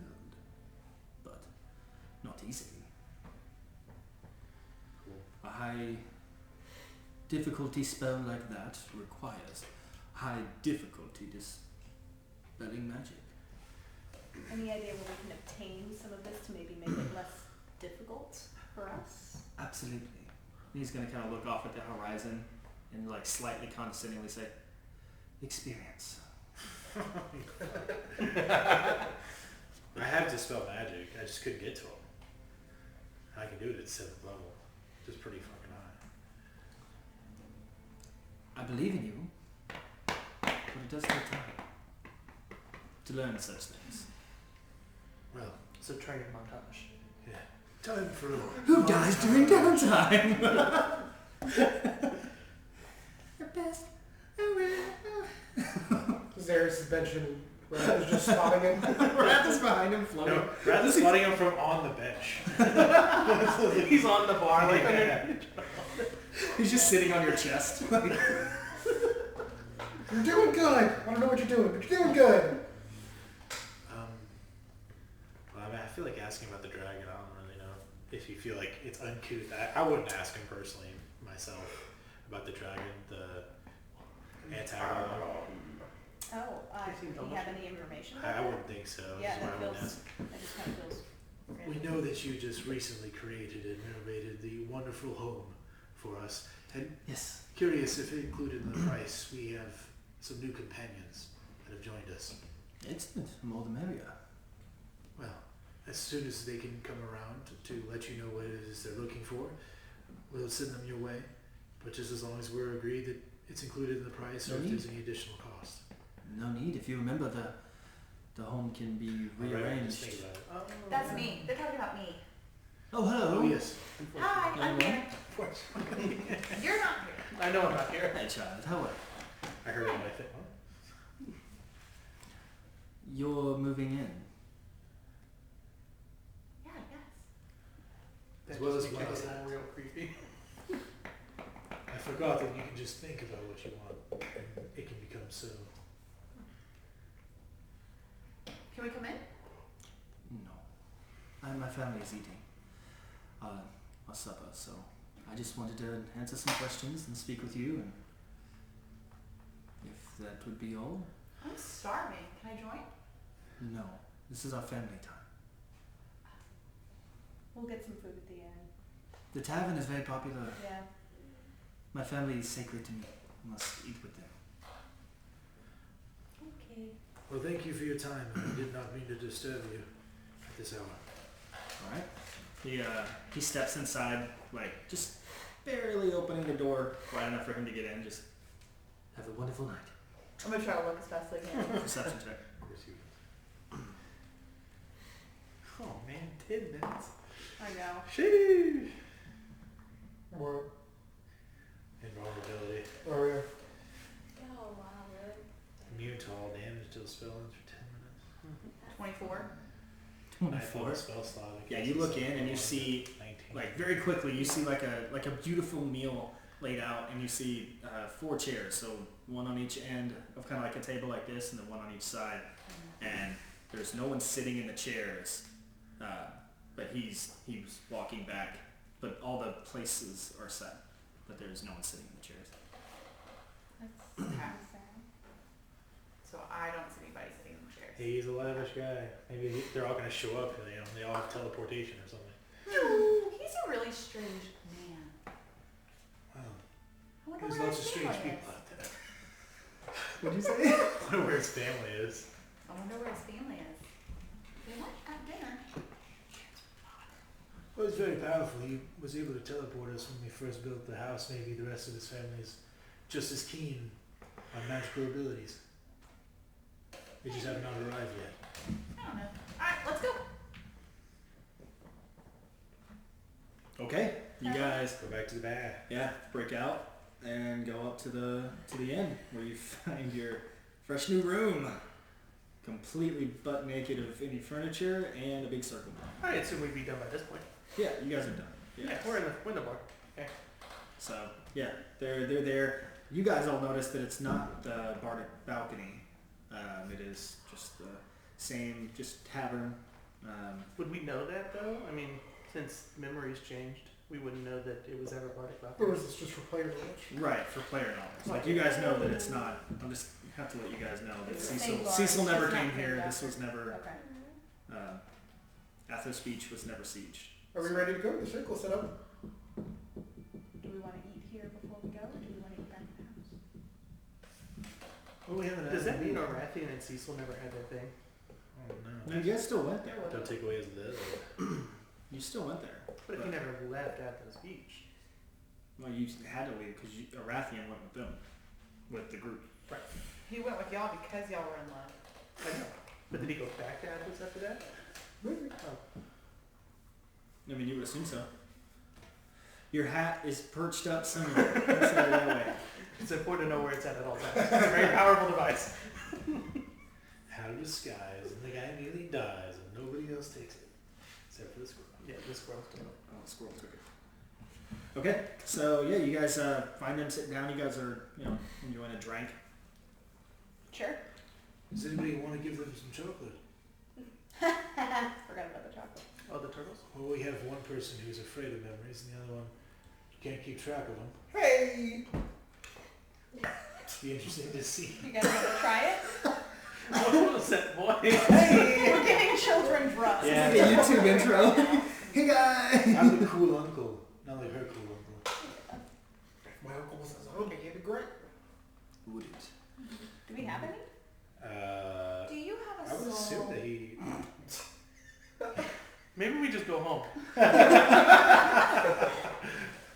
but not easily. Cool. A high difficulty spell like that requires high difficulty dispelling magic. Any idea where we can obtain some of this to maybe make it less difficult for us? Absolutely. He's gonna kind of look off at the horizon and like slightly condescendingly say, "Experience." I have dispel magic. I just couldn't get to him. I can do it at 7th level, which is pretty fucking high. I believe in you, but it does take time to learn such things. Well, So training montage. yeah. Time for Who dies during downtime? Your best. Zaris is benching. Wrath is just spotting him. Wrath is behind him floating. No, rather spotting him from on the bench. He's on the bar like Yeah. He's just sitting on your chest. You're doing good. I don't know what you're doing, but you're doing good. Well, I mean, I feel like asking about the dragon. I don't really know if you feel like it's uncouth. I wouldn't ask him personally myself about the dragon, the antagon. Oh, do we have any information about I that? wouldn't think so. Yeah, That's why I that wouldn't feels, ask. that just kind of feels We random. know that you just recently created and renovated the wonderful home for us. And Yes. curious if included in the price, we have some new companions that have joined us. Excellent. More the merrier. Well, as soon as they can come around to let you know what it is they're looking for, we'll send them your way. But just as long as we're agreed that it's included in the price, or if there's any additional cost. No need. If you remember, the home can be All right, just rearranged. think about it. That's me. They're talking about me. Oh, hello. Oh yes. Hi, I'm here. You're not here. I know I'm not here. Hey, child. How are you? I heard it when I think. Huh? You're moving in. Yeah, yes. That As well just as makes it well. a little real creepy. I forgot that you can just think about what you want, and it can become so. Can we come in? No. My family is eating our supper, so I just wanted to answer some questions and speak with you, and if that would be all. I'm starving. Can I join? No. This is our family time. We'll get some food at the end. The tavern is very popular. Yeah. My family is sacred to me. I must eat with them. Okay. Well, thank you for your time. I did not mean to disturb you at this hour. All right. He steps inside, like just barely opening the door wide enough for him to get in. Just have a wonderful night. I'm gonna try to look as fast as I can. Perception check. Of course you. Oh man, 10 minutes. I know. Sheesh. More. Invulnerability. Oh yeah. Oh wow, really? Immune to all damage till spell ends for 10 minutes. 24. I thought a spell slot. I Yeah, guess you it's look in and you see 19. like very quickly you see like a beautiful meal laid out, and you see 4 chairs, so one on each end of kind of like a table like this, and then one on each side. And there's no one sitting in the chairs, but he's walking back. But all the places are set, but there's no one sitting in the chairs. That's kind of sad. So I don't see anybody sitting in the chairs. He's a lavish guy. Maybe they're all gonna show up. You know, they all have teleportation or something. No, he's a really strange man. Wow. I wonder There's where lots of his strange family people is. out there. What'd you say? I wonder where his family is. I wonder where his family is. They might have dinner. Well, it's very powerful. He was able to teleport us when we first built the house. Maybe the rest of his family is just as keen on magical abilities. They just have not arrived yet. I don't know. Alright, let's go. Okay, you guys Go back to the bar. break out and go up to the inn where you find your fresh new room, completely butt naked of any furniture and a big circle. I assume we'd be done by this point. Yeah, you guys are done. Yeah, we're in the bar. Okay. So yeah, they're there. You guys all notice that it's not the bardic balcony. It is just the same, just tavern. Would we know that though? I mean, since memories changed, we wouldn't know that it was ever Bardic Or Balcony. is this just for player knowledge? Right, for player knowledge. Like you guys know that it's not. I'll just have to let you guys know that It's the same bar, Cecil never it's not came here. named This after. was never. Okay. Athos Beach was never sieged. Are we ready to go? The circle set up. Do we want to eat here before we go, or do we want to eat back in the house? Well, we haven't. Does that mean mean? Arathian and Cecil never had their thing? Oh no. You guys still went there. Don't take away his dead. You still went there. But if he never left Athos Beach. Well, you had to leave because Arathian went with them, with the group. He went with y'all because y'all were in love. I know. But did he go back to Athos after that? Maybe. I mean, you would assume so. Your hat is perched up somewhere. Let's say it that way. It's important to know where it's at all times. It's a very powerful device. How to disguise, and the guy immediately dies, and nobody else takes it, except for the squirrel. Yeah, this squirrel's doing it. Oh, the squirrel took it. Okay, so yeah, you guys find them sitting down. You guys are, enjoying a drink. Sure. Does anybody want to give them some chocolate? Forgot about the chocolate. Oh, the turtles? Well, we have one person who's afraid of memories, and the other one, you can't keep track of them. Hey! It'd be interesting to see. You guys want to try it? What was that voice? We're giving children drugs. Yeah, the YouTube intro. Hey guys. I'm the cool uncle, not like her cool uncle. If my uncle was a zombie, he'd be great. Wouldn't. Do we have any? Do you have a I would soul? assume that he. Maybe we just go home.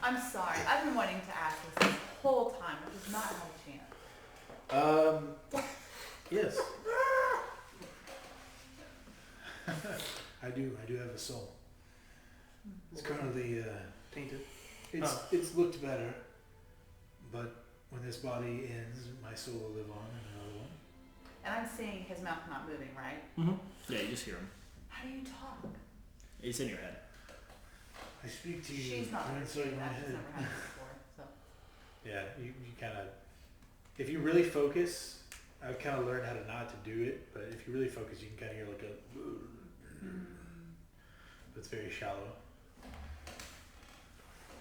I'm sorry. I've been wanting to ask this whole time. I just not had a chance. Yes. I do have a soul. It's currently, Tainted. it's looked better, but when this body ends, my soul will live on in another one. And I'm seeing his mouth not moving, right? Mm-hmm. Yeah, you just hear him. How do you talk? It's in your head. I speak to you She's not inside understanding my that. It's head. never happened before. So. Yeah, you kind of, if you really focus, I've kind of learned how to not to do it, but if you really focus, you can kind of hear like a, it's very shallow.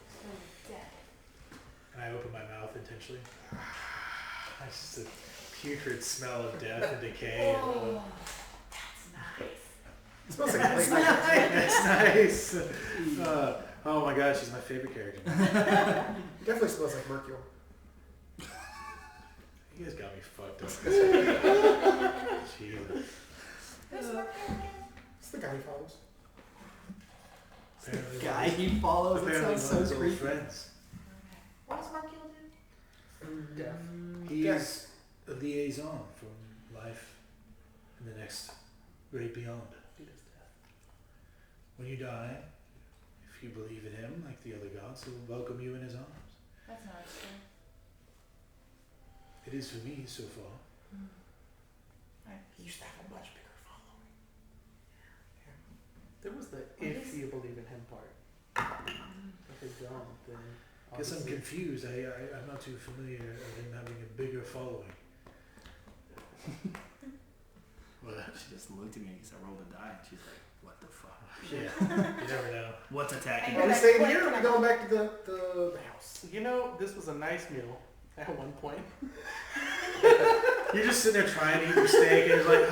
So dead. And I open my mouth intentionally. It's just a putrid smell of death and decay. Oh, that's nice. It smells like That's late night. That's nice. Oh my gosh, she's my favorite character. Definitely smells like Mercule. You guys got me fucked up. Jesus. Who's Mercury again? It's the guy he follows. Apparently Guy he follows. It apparently sounds one of so his old creepy. friends. What does Mercury do? Death. He Yes. is a liaison from life and the next great beyond. He does death. When you die, if you believe in him like the other gods, he'll welcome you in his arms. That's not true. It is for me so far. He used to have a much bigger following. There was the What if is- you believe in him part. If they don't, then I guess I'm obviously- confused. I'm not too familiar of him having a bigger following. Well, she just looked at me because I rolled a die. And she's like, "What the fuck? Yeah, you never know. What's attacking?" Are we staying here or are we going back to the house? You know, this was a nice meal at one point. You're just sitting there trying to eat your steak, and you're like,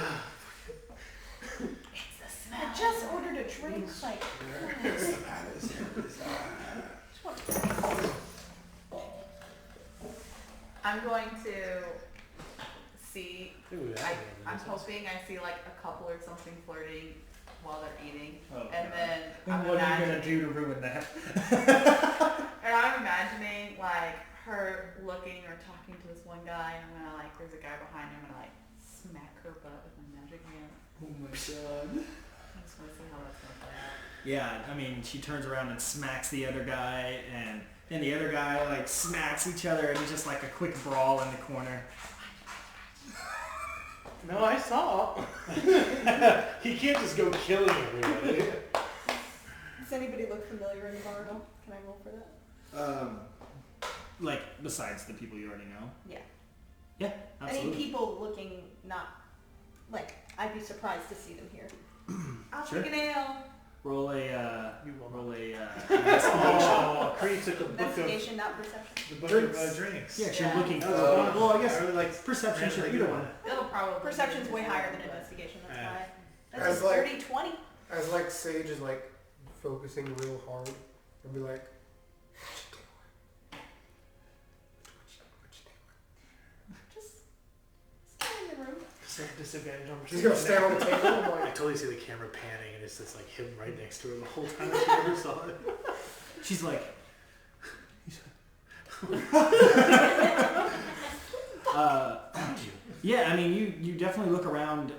It's the smell. I just ordered a drink. Like, I'm going to see. ooh, I'm hoping I see like a couple or something flirting while they're eating, Oh, and God. then And I'm what are you imagining. gonna do to ruin that? And I'm imagining like her looking or talking to this one guy, and I'm gonna like, there's a guy behind him, and like smack her butt with my magic hand. Oh my god. I just wanna see how that's gonna play out. Yeah, I mean, she turns around and smacks the other guy, and then the other guy like smacks each other, and it's just like a quick brawl in the corner. No, I saw. He can't just go killing everybody. Does anybody look familiar in the bar at all? Can I roll for that? Like, besides the people you already know? Yeah. Yeah, I absolutely. mean, people looking not like I'd be surprised to see them here. I'll Sure. take an ale. Roll a, You will roll not. a, investigation. Oh, Cree took the book of Investigation, not perception. drinks. Yeah, 'cause you're Yeah. looking That for, was fun. well, I guess I really liked perception, sure, like either that. one. It'll probably Perception's way higher than investigation. That's Yeah. why. As That's a like- 30-20. As like Sage is like focusing real hard, and be like, Just stand in the room. Disadvantage on she's gonna stand on the table. I'm I like, totally see the camera panning and it's just like him right next to her the whole time. She never saw it. She's like, yeah, I mean, you definitely look around.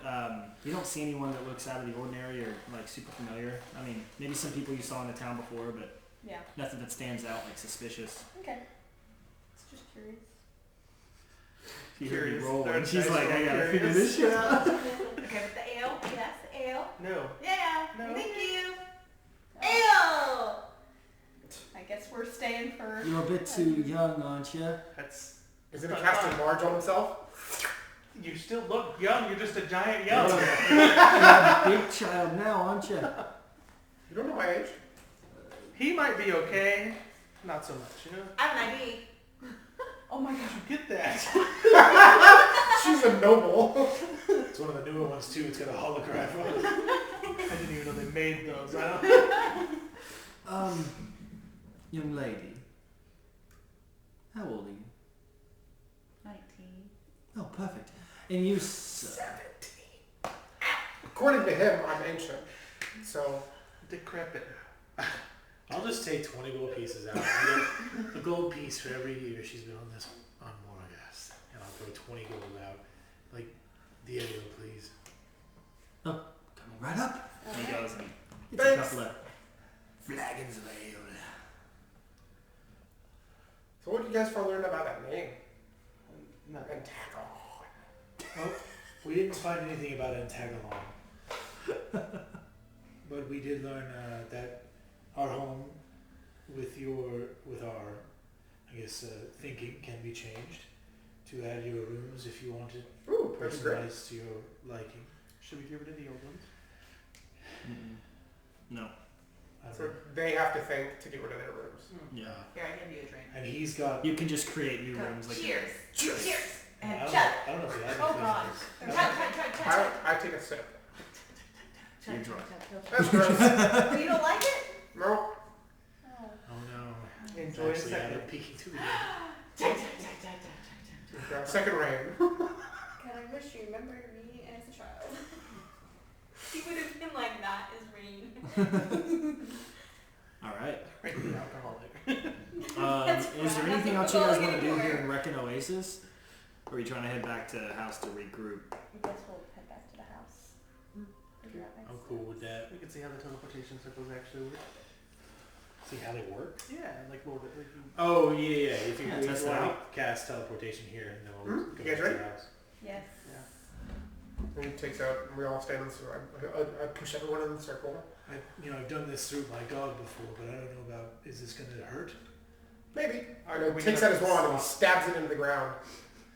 You don't see anyone that looks out of the ordinary or like super familiar. I mean, maybe some people you saw in the town before, but Yeah. nothing that stands out like suspicious. Okay. It's just curious. You hear me Curious. roll, Third and she's dice like, roll, I gotta figure curious. this shit out. Okay, with the ale? Yes, the ale. No. Yeah, No. thank you. Ale! I guess we're staying for... You're a bit too young, aren't you? That's. is it a casting large on himself? You still look young. You're just a giant young. You're a big child now, aren't you? You don't know my age. He might be okay. Not so much, you know. I have an ID. Oh my gosh. You get that? She's a noble. It's one of the newer ones too. It's got a holograph on it. I didn't even know they made those. I don't. Young lady, how old are you? 19. Oh, perfect. And you, sir? According to him, I'm ancient. So Decrepit. I'll just take 20 gold pieces out. I get a gold piece for every year she's been on Morrowgast. And I'll throw 20 gold out. Like, the ale, please. Coming right up. And he goes and gets a Thanks. couple of flagons of ale. So what did you guys learn about that name? No. Antagon. We didn't find anything about Antagalon. But we did learn that our home with our, I guess, thinking can be changed to add your rooms if you want it Ooh, that'd be great. personalized to your liking. Should we get rid of the old ones? No. I don't So know. they have to think to get rid of their rooms. Yeah. Here, I give you a drink. And he's got. You can just create new rooms. Like Cheers. Cheers. I And don't, chug. I don't know if he has Oh anything god. else. Chug. I take a sip. You're drunk. That's gross. You don't like it? No. Oh. Oh no. Enjoy a Actually, second. I'm peeking too. Second rain. God, I wish you remembered me as a child. He would have been like that as Rain. All right. Right, the alcoholic. Is there anything else you guys want to do here in Reckon Oasis? Or are you trying to head back to the house to regroup? I guess we'll head back to the house. Figure out next I'm cool with that. We can see how the teleportation circles actually work. See how they work? Yeah, like Lord, like you. Oh yeah. If you, Yeah, if test you it want out. to cast teleportation here, then we'll Hmm? go You guys back to ready? the house. Yes. And he takes out, and we all stand in the circle. I push everyone in the circle. I've done this through my god before, but I don't know about. Is this gonna hurt? Maybe. I know, know. we Takes can out his wand and he swap. stabs it into the ground.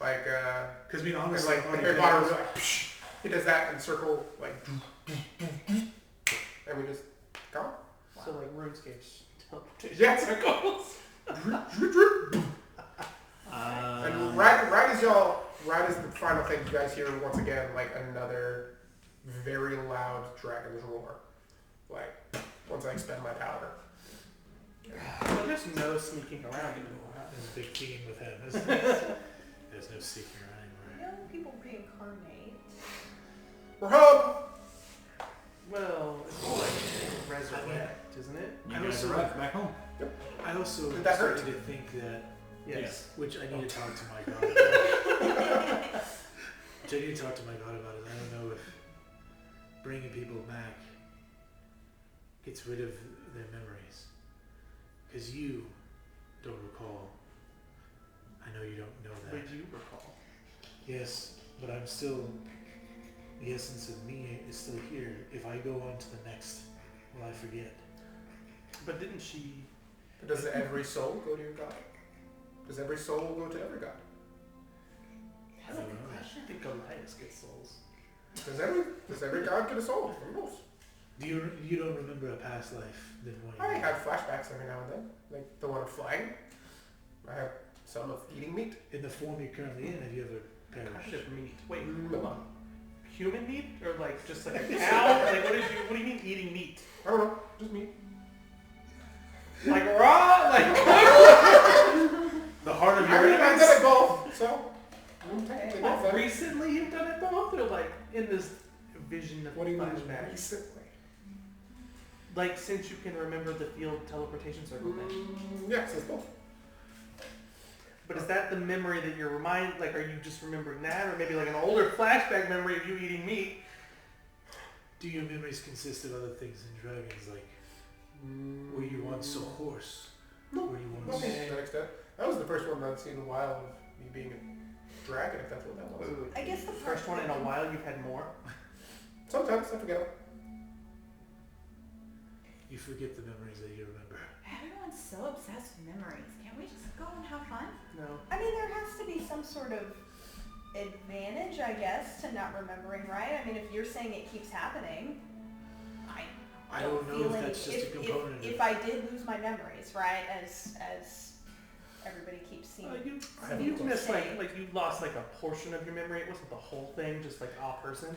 Like, Because being and honest, like already Harry did Potter it. was like, psh, he does that and circle, like, and we just go. So like RuneScape's teleportation Yes. circles. And right as the final thing, you guys hear once again, like, another very loud dragon's roar. Like, once I expend my powder. So there's no sneaking around anymore. There's a big theme with him. Isn't there? There's no secret anywhere. No, people reincarnate. We're home! Well, it's more like resurrect, isn't it? You I guys also- arrive back home. I also Did that hurt? started to think that, Yes. which I need to talk to my god about. Which I need to talk to my god about it. I don't know if bringing people back gets rid of their memories. Because you don't recall. I know you don't know that. But you recall. Yes, but I'm still, the essence of me is still here. If I go on to the next, will I forget? But didn't she? Does every soul go to your god? Does every soul go to every god? That's a good question. I think Goliath gets souls. Does every god get a soul? Who knows? You don't remember a past life, then one. I have flashbacks every now and then, like the one of flying. I have some of eating meat. In the form you're currently in, have you ever Kind perished? of meat. Wait, Mm. hold on. Human meat or like just like a cow? Like what do you mean eating meat? I don't know, just meat. Like raw? Like The heart of I your mean, I've enemies? done it both, so technically both. like recently you've done it both or like in this vision of What do you mean flashback? recently? Like since you can remember the field teleportation circle thing. Yes, it's both. But is that the memory that you're like are you just remembering that or maybe like an older flashback memory of you eating meat? Do your memories consist of other things than dragons, like were you once a horse? No, Were you once... nothing to that extent. That was the first one I'd seen in a while of me being a dragon, if that's what that was. I guess the part First one in a while you've had more? Sometimes I forget them. You forget the memories that you remember. Everyone's so obsessed with memories. Can't we just go and have fun? No. I mean, there has to be some sort of advantage, I guess, to not remembering, right? I mean, if you're saying it keeps happening, I don't know if that's just a component if of... I did lose my memories, right, as everybody keeps seeing. You missed like you lost like a portion of your memory. It wasn't the whole thing, just like a person.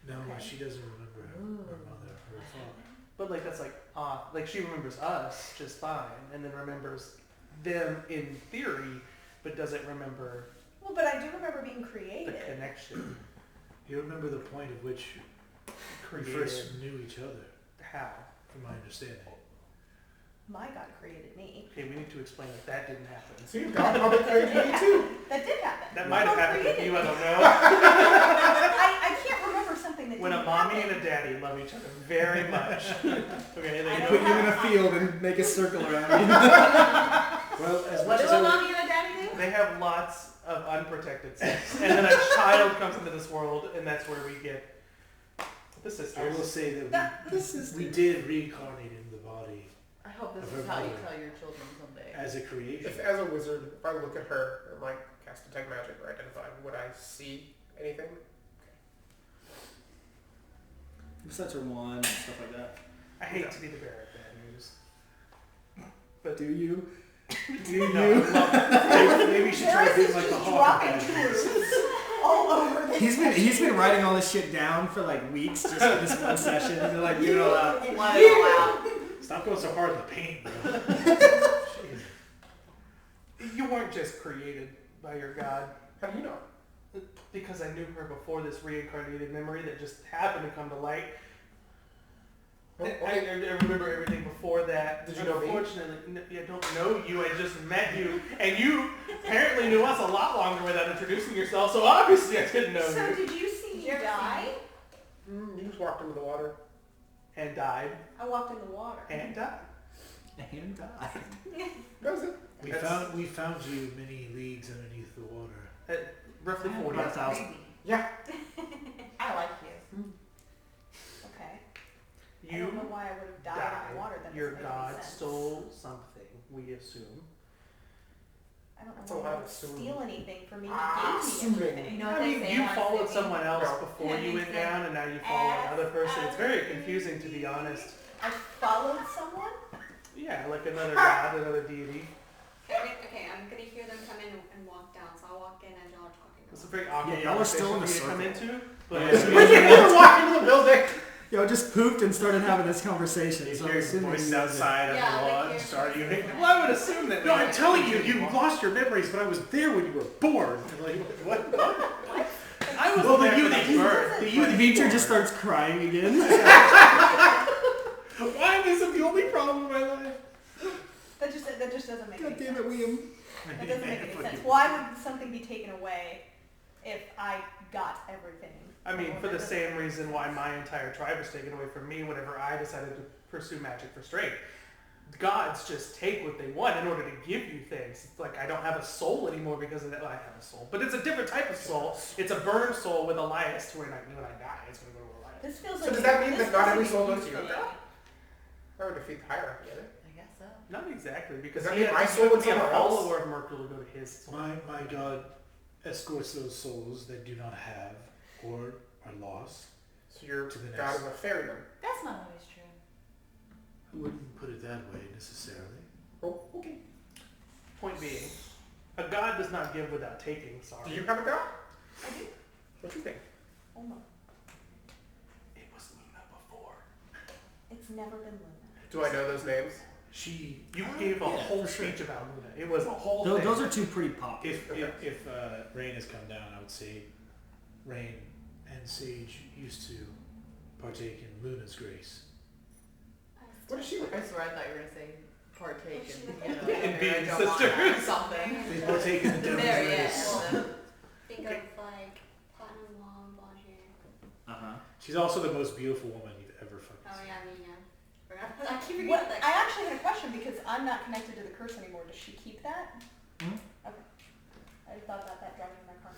No, Okay. she doesn't remember her mother or her father. But like that's like she remembers us just fine, and then remembers them in theory, but doesn't remember Well, but I do remember being the created. connection. You remember the point at which you Created first knew each other, how? from my understanding. My God created me. Okay, we need to explain that didn't happen. See, God probably created me too. That did happen. That might have God happened with created you. I me. don't know. I can't remember something that When a didn't mommy happen. and a daddy love each other very much. Okay, I they don't Put you in a have- field and make a circle around you. Well, as What much do as a I would, mommy and a daddy do? They have lots of unprotected sex, and then a child comes into this world, and that's where we get the I will sisters. say that we did reincarnate in the body I hope this Of is her how you mother. tell your children someday. as a creation. If as a wizard, if I look at her and like cast detect magic or identify, would I see anything? Besides her wand and stuff like that. I hate to be the bearer of bad news. But do you? No, I love it. Maybe you should try being like the hawk. dropping truths all over this. He's been writing all this shit down for like weeks just for this one session. And they're like, you know, Let it all out. Stop going so hard in the paint, bro. You weren't just created by your god. How do you know? Because I knew her before this reincarnated memory that just happened to come to light. Oh, I okay. remember everything before that. Did you know me? Unfortunately, I don't know you. I just met you, and you apparently knew us a lot longer without introducing yourself. So obviously, I didn't know So you. did you see me die? You just walked into the water. And died. I walked in the water. And died. and die. That was it. We That's- found you many leagues underneath the water. At roughly 40. About 1,000. Yeah. I like you. Okay. I You don't know why I would have died in died. the water. That Your doesn't make any god sense. stole something, we assume. I don't That's know a why lot I would of assuming. steal anything from me. He Ah, gave me assuming. everything. You know what I they mean, say you about followed sleeping? someone else No. before you went Anything. down, and now you follow another person. It's very confusing, to be honest. I followed someone? Yeah, like another god, another deity. Okay, I'm gonna hear them come in and walk down, so I'll walk in as y'all are talking. It's a very awkward Yeah, y'all are still in conversation the for you to come circle. into, but Yeah. Never walked into the building. Yo, just pooped and started having this conversation. you So hear I'm assuming voices you guys are- outside of Yeah, the like law and here. start you. Well, I would assume that. No, I'm telling you, you lost your memories, but I was there when you were born. I'm like, what? I was Well, there the you for that the you- birth. The youth teacher just starts crying again. Why is this the only problem in my life? That just doesn't make God any damn sense. it, William. That doesn't make any sense. Why would something be taken away if I got everything? I mean, for the same reason why my entire tribe was taken away from me whenever I decided to pursue magic for straight. Gods just take what they want in order to give you things. It's like I don't have a soul anymore because of that. Well, I have a soul, but it's a different type of soul. It's a burned soul with Elias to where when I die, it's going to go to Elias. This feels So like does that mean this that not feels every like soul a goes to your huge god? thing. That would defeat the hierarchy of it. I guess so. Not exactly, because Does that he mean had my to soul would be a somewhere else? follower of Merkel to go to his soul. My God escorts those souls that do not have or are lost. So your To the God next. is a ferryman. That's not always true. I wouldn't put it that way necessarily. Oh, okay. Point being, a god does not give without taking, sorry. Do you have a God? I do. What do you think? Hold on. It was Luna before. It's never been Luna. Do I know those names? You gave a whole speech about Luna. It was a whole thing. Those are two pretty popular. If Rain has come down, I would say Rain and Sage used to partake in Luna's grace. What is she like? I swear I thought you were going to say partake in, in, you know, in being marijuana or sisters. something. They partake in the devil's There, grace. yeah. Think of like platinum long blonde hair. She's also the most beautiful woman you've ever fucking Oh seen. yeah, me yeah. I keep forgetting What, that. I actually had a question because I'm not connected to the curse anymore. Does she keep that? Hmm? Okay. I thought about that driving my car.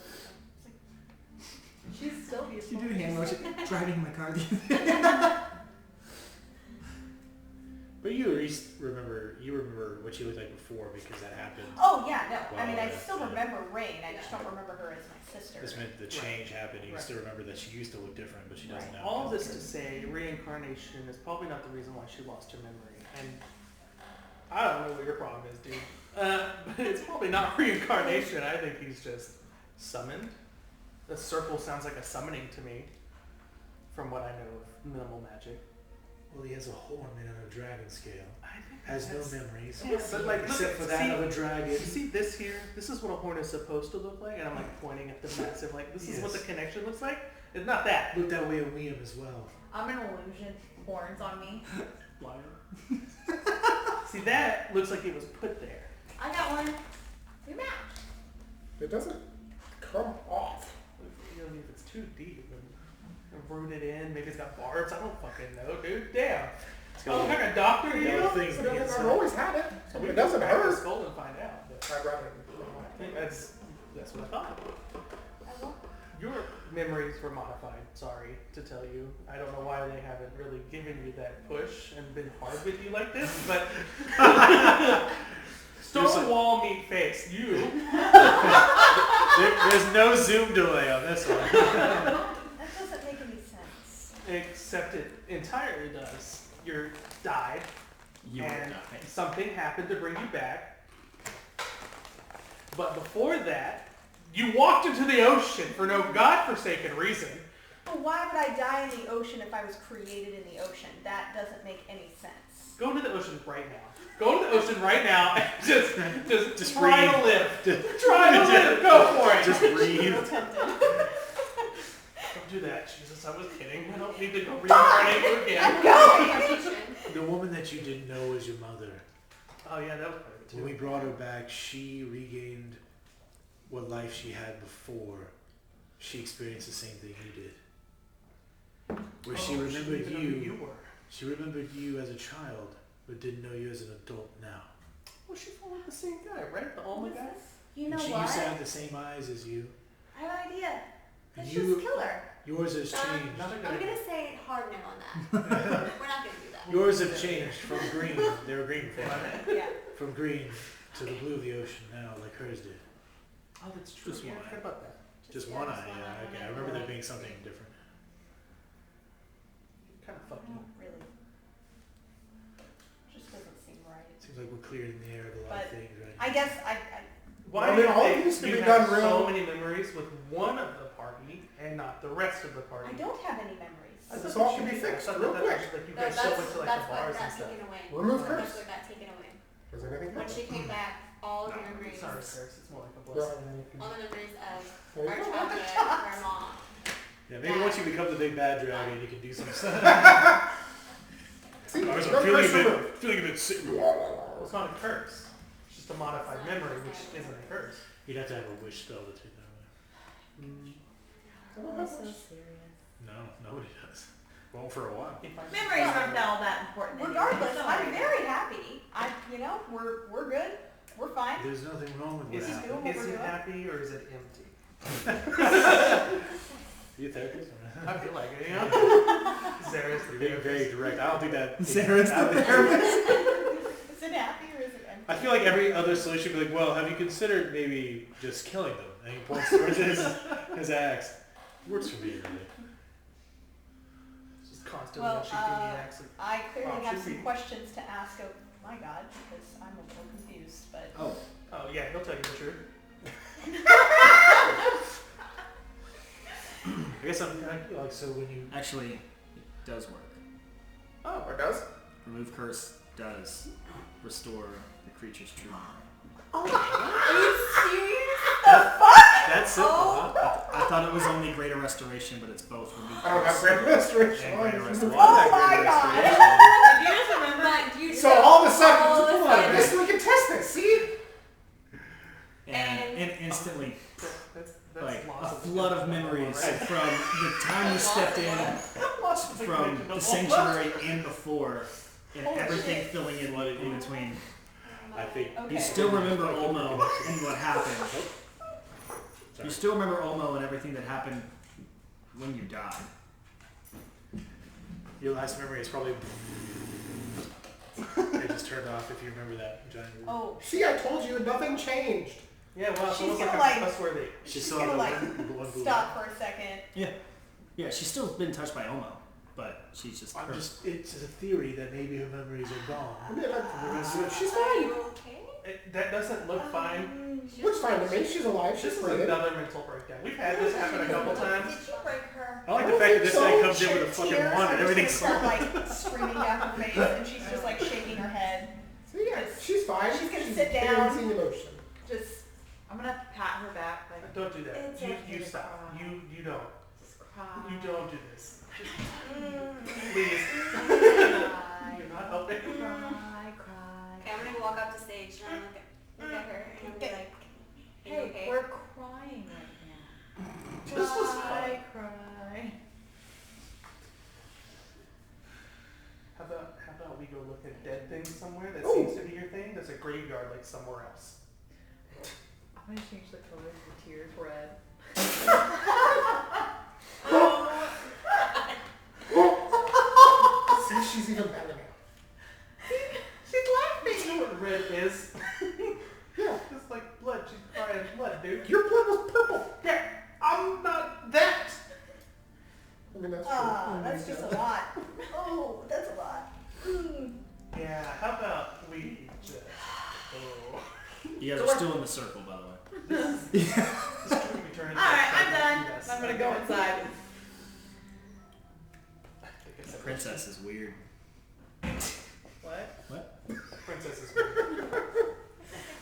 She's still beautiful. You do hand motion driving my car. But you at least remember what she looked like before because that happened. Oh yeah, no. I mean, I Wow, still yeah. remember Rain. I just don't remember her as my sister. This meant the change happened. You Right. still remember that she used to look different, but she doesn't now. All this to say, reincarnation is probably not the reason why she lost her memory. And I don't know what your problem is, dude. But it's probably not reincarnation. I think he's just summoned. The circle sounds like a summoning to me, from what I know of minimal magic. Well, he has a horn made out of dragon scale. I think Has no that's- memories. Yeah, but like, look except at- for that see- of a dragon. You see this here? This is what a horn is supposed to look like, and I'm like pointing at the massive, like, this is what the Yes. connection looks like? It's not that. Look that way at Liam as well. I'm an illusion. Horns on me. See, that looks like it was put there. I got one. We match. It doesn't come off. You know, if it's too deep and rooted in, maybe it's got barbs. I don't fucking know, dude. Damn. Oh, I'm like a doctor, you know? Things on the I've inside. always had it. So we It doesn't can crack the hurt. skull and find out. But I'd rather. I think that's what I thought. I want. Your memories were modified, sorry to tell you. I don't know why they haven't really given you that push and been hard with you like this, but Stonewall meat face, you. There's no zoom delay on this one. That doesn't make any sense. Except it entirely does. You're died, You were and dying. something happened to bring you back. But before that, you walked into the ocean for no godforsaken reason. But why would I die in the ocean if I was created in the ocean? That doesn't make any sense. Go into the ocean right now. Go into the ocean right now and just try breathe. to live. Try to live. Go for it. Just breathe. Don't do that, Jesus. I was kidding. I don't need to go reincarnate you again. Reincarnation. The woman that you didn't know was your mother. Oh yeah, that was part of it too. When we brought her back, she regained what life she had before. She experienced the same thing you did. Where she remembered didn't know who you were. She remembered you as a child, but didn't know you as an adult now. Well, she followed the same guy, right? The Alma guy. You know And she what? used to have the same eyes as you. I have an idea. Let's You- just kill her. Yours has changed. Another I'm guy. gonna say hard no on that. We're not gonna do that. Yours have changed from green. They were green before. Yeah. From green to the blue of the ocean now, like hers did. Oh, that's true. Just Yeah, one I forgot about that. Just Yeah, one just eye, one yeah. eye, Okay, I one remember eye. there being something different. Kind of fucked up. Really. Just doesn't seem right. Seems like we're clearing the air of a lot of But things right I guess I Why I do mean, you all think these can you be have done so real- many memories with one of the party and not the rest of the party? don't have any memories. I This thought all that can you be did. I fixed thought real that quick. was like you No, guys still went to like that's the what bars and got stuff. taken away. Remove That's curse. what got taken away. Does anything When happen? she came back, all the No, memories, it's not a curse. It's more like a Yeah, blessing. all the memories of there you our go. childhood, our mom. Yeah, maybe once you become the big bad dragon, you can do some stuff. See, I was no feeling curse a removed. bit, feeling a bit sick. Well, it's not a curse. It's just a modified memory, which isn't a curse. You'd have to have a wish spell to take that away. Oh, so serious. No, nobody does. Won't for a while. If I- Memories aren't all that important. Regardless, I'm very happy. We're good. We're fine. There's nothing wrong with what Is, happened. doing what is we're it doing. happy or is it empty? You a therapist? I feel like it, you know? Sarah's the You're being very therapist. direct. I don't think that. Sarah's the therapist. Is it happy or I feel like every other solution would be like, well, have you considered maybe just killing them? And he points towards his axe. Works for me, really. Just constantly Well, shooting the axe. I clearly have should some we- questions to ask of my god because I'm a little confused. But Oh, Oh yeah, he'll tell you the truth. I guess I'm like, so when you actually, it does work. Oh, it does? Remove curse does restore the creature's true memory. are you serious? that's simple, Oh. huh? I thought it was only greater restoration, but it's both remove I don't have curse great restoration. and greater Oh restoration. my god! Did you just remember? Do you So all of a sudden, all of a hold on, sudden- this, we can test this, see? And instantly, That's like a lots of flood of memories from the time you stepped in, from the sanctuary and before, and Holy everything shit. filling in between. I think Okay. You still remember Olmo and what happened. You still remember Olmo and everything that happened when you died. your last memory is probably it just turned off if you remember that giant. Oh, See, I told you, nothing changed. Yeah, well, it's She's almost gonna, like like, a trustworthy. She's still gonna, like, one blue stop for a second. Yeah, she's still been touched by Olmo, but she's just. I'm just. It's a theory that maybe her memories are I gone. mean, she's Are fine. you okay? That doesn't look fine. Looks fine to me. She's alive. She's This is breathing. another mental breakdown. We've had this happen a couple times. Did you break her? I like I the don't fact that think this guy so. comes in with a fucking Tears wand are and just everything's gonna start like streaming down her face, and she's just like shaking her head. So yeah, she's fine. She's gonna sit down. experiencing emotion. Just, I'm gonna pat her back, like, Don't do that. It's You okay to stop. cry. You don't. just cry. You don't do this. Just Mm. please. Cry. You're not helping. Cry, cry. Okay, I'm gonna walk up to stage and I'm look at her and I'm be like, are you Hey, okay? we're crying right now. This was Cry, cry. How about we go look at dead things somewhere? That Ooh. seems to be your thing. There's a graveyard like somewhere else. I'm gonna change the color of the tears red. See, she's even better now. She's laughing. You know what red is? Yeah. It's like blood. She's crying blood, dude. Your blood was purple. Yeah, I'm not that. I mean, that's true. That's just a lot. Oh, that's a lot. Mm. Yeah, how about we just oh. You guys are still in the circle, by the way. This trip we turn into Alright, I'm a done. yes. I'm gonna go inside. I think I said Princess is weird. What? Princess is weird.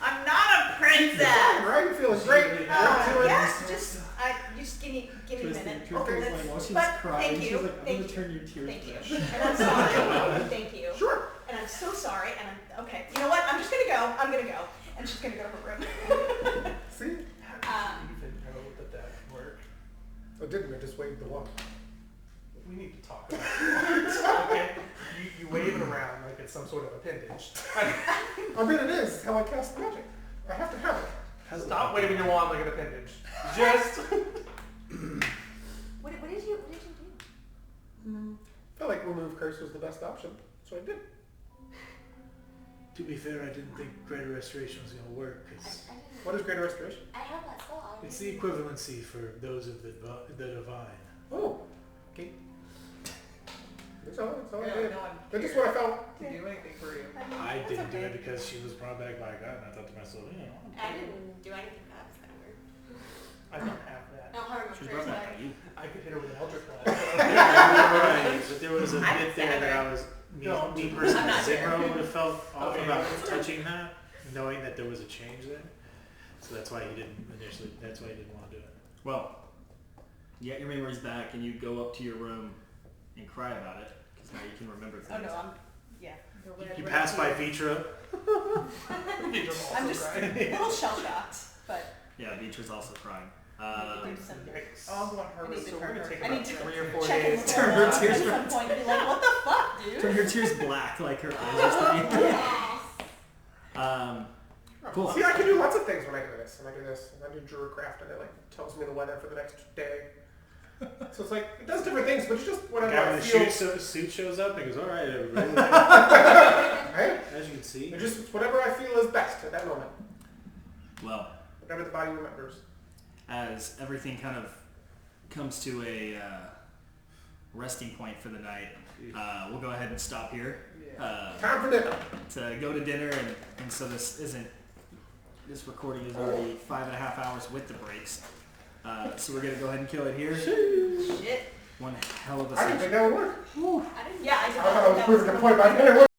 I'm not a princess! Right? You're feeling great. Yes, just give me a minute. Okay. But thank you. Thank you. turn your tears Thank you. red. And I'm sorry. Thank you. Sure. And I'm so sorry. And I'm okay. You know what? I'm just gonna go. I'm gonna go. And she's gonna go to her room. See? How did you even know that worked? I didn't. I just waved the wand. We need to talk about it. Okay? You wave it around like it's some sort of appendage. I mean, it is how I cast magic. I have to have it. Stop waving your wand like an appendage. Just. What did you do? I felt like remove curse was the best option, so I did. To be fair, I didn't think Greater Restoration was going to work I because didn't. What is greater restoration? I have that spell already. it's the equivalency for those of the divine. Oh. Okay. That's all I Yeah, did. no one That's just what I felt. to do anything for you. I That's didn't do okay. it because she was brought back by God, and I thought to myself, I didn't do anything. That was kind of weird. I don't have that. I don't have She was enough brought prayers. back by you. I could hit her with an eldritch blast. right, but there was a I bit there that I was No, me personally, I'm not Zero would have felt off Okay. about touching that, knowing that there was a change there. So that's why he didn't initially. That's why he didn't want to do it. Well, you get your memories back and you go up to your room and cry about it because now you can remember Oh things. no, the red, You red pass by tears. Vitra. I'm just a little shell shocked, but Yeah, Beatrice also crying. there's some. Yikes. Oh, I'm on her I need list, to so we're turn gonna her. take I about need to 3 or 4 check in days. with Turn her her at tears some red. point and be like, what the fuck, dude? Turn your tears black like her eyes used to be. Cool. See, I can do lots of things when I do this. And I do this, and I do Druidcraft, and it like tells me the weather for the next day. So it's like, it does different things, but it's just The whatever guy I with feel. the suit shows up and he goes, "All right, everybody." Right? as you can see, It's just whatever I feel is best at that moment. Well, Whatever the body remembers. as everything kind of comes to a resting point for the night, we'll go ahead and stop here Time for dinner. to go to dinner, and so this recording is already 5.5 hours with the breaks. So we're gonna go ahead and kill it here. Shit. One hell of a I didn't think that would work. Yeah, I did I thought I was that proving the point by dinner.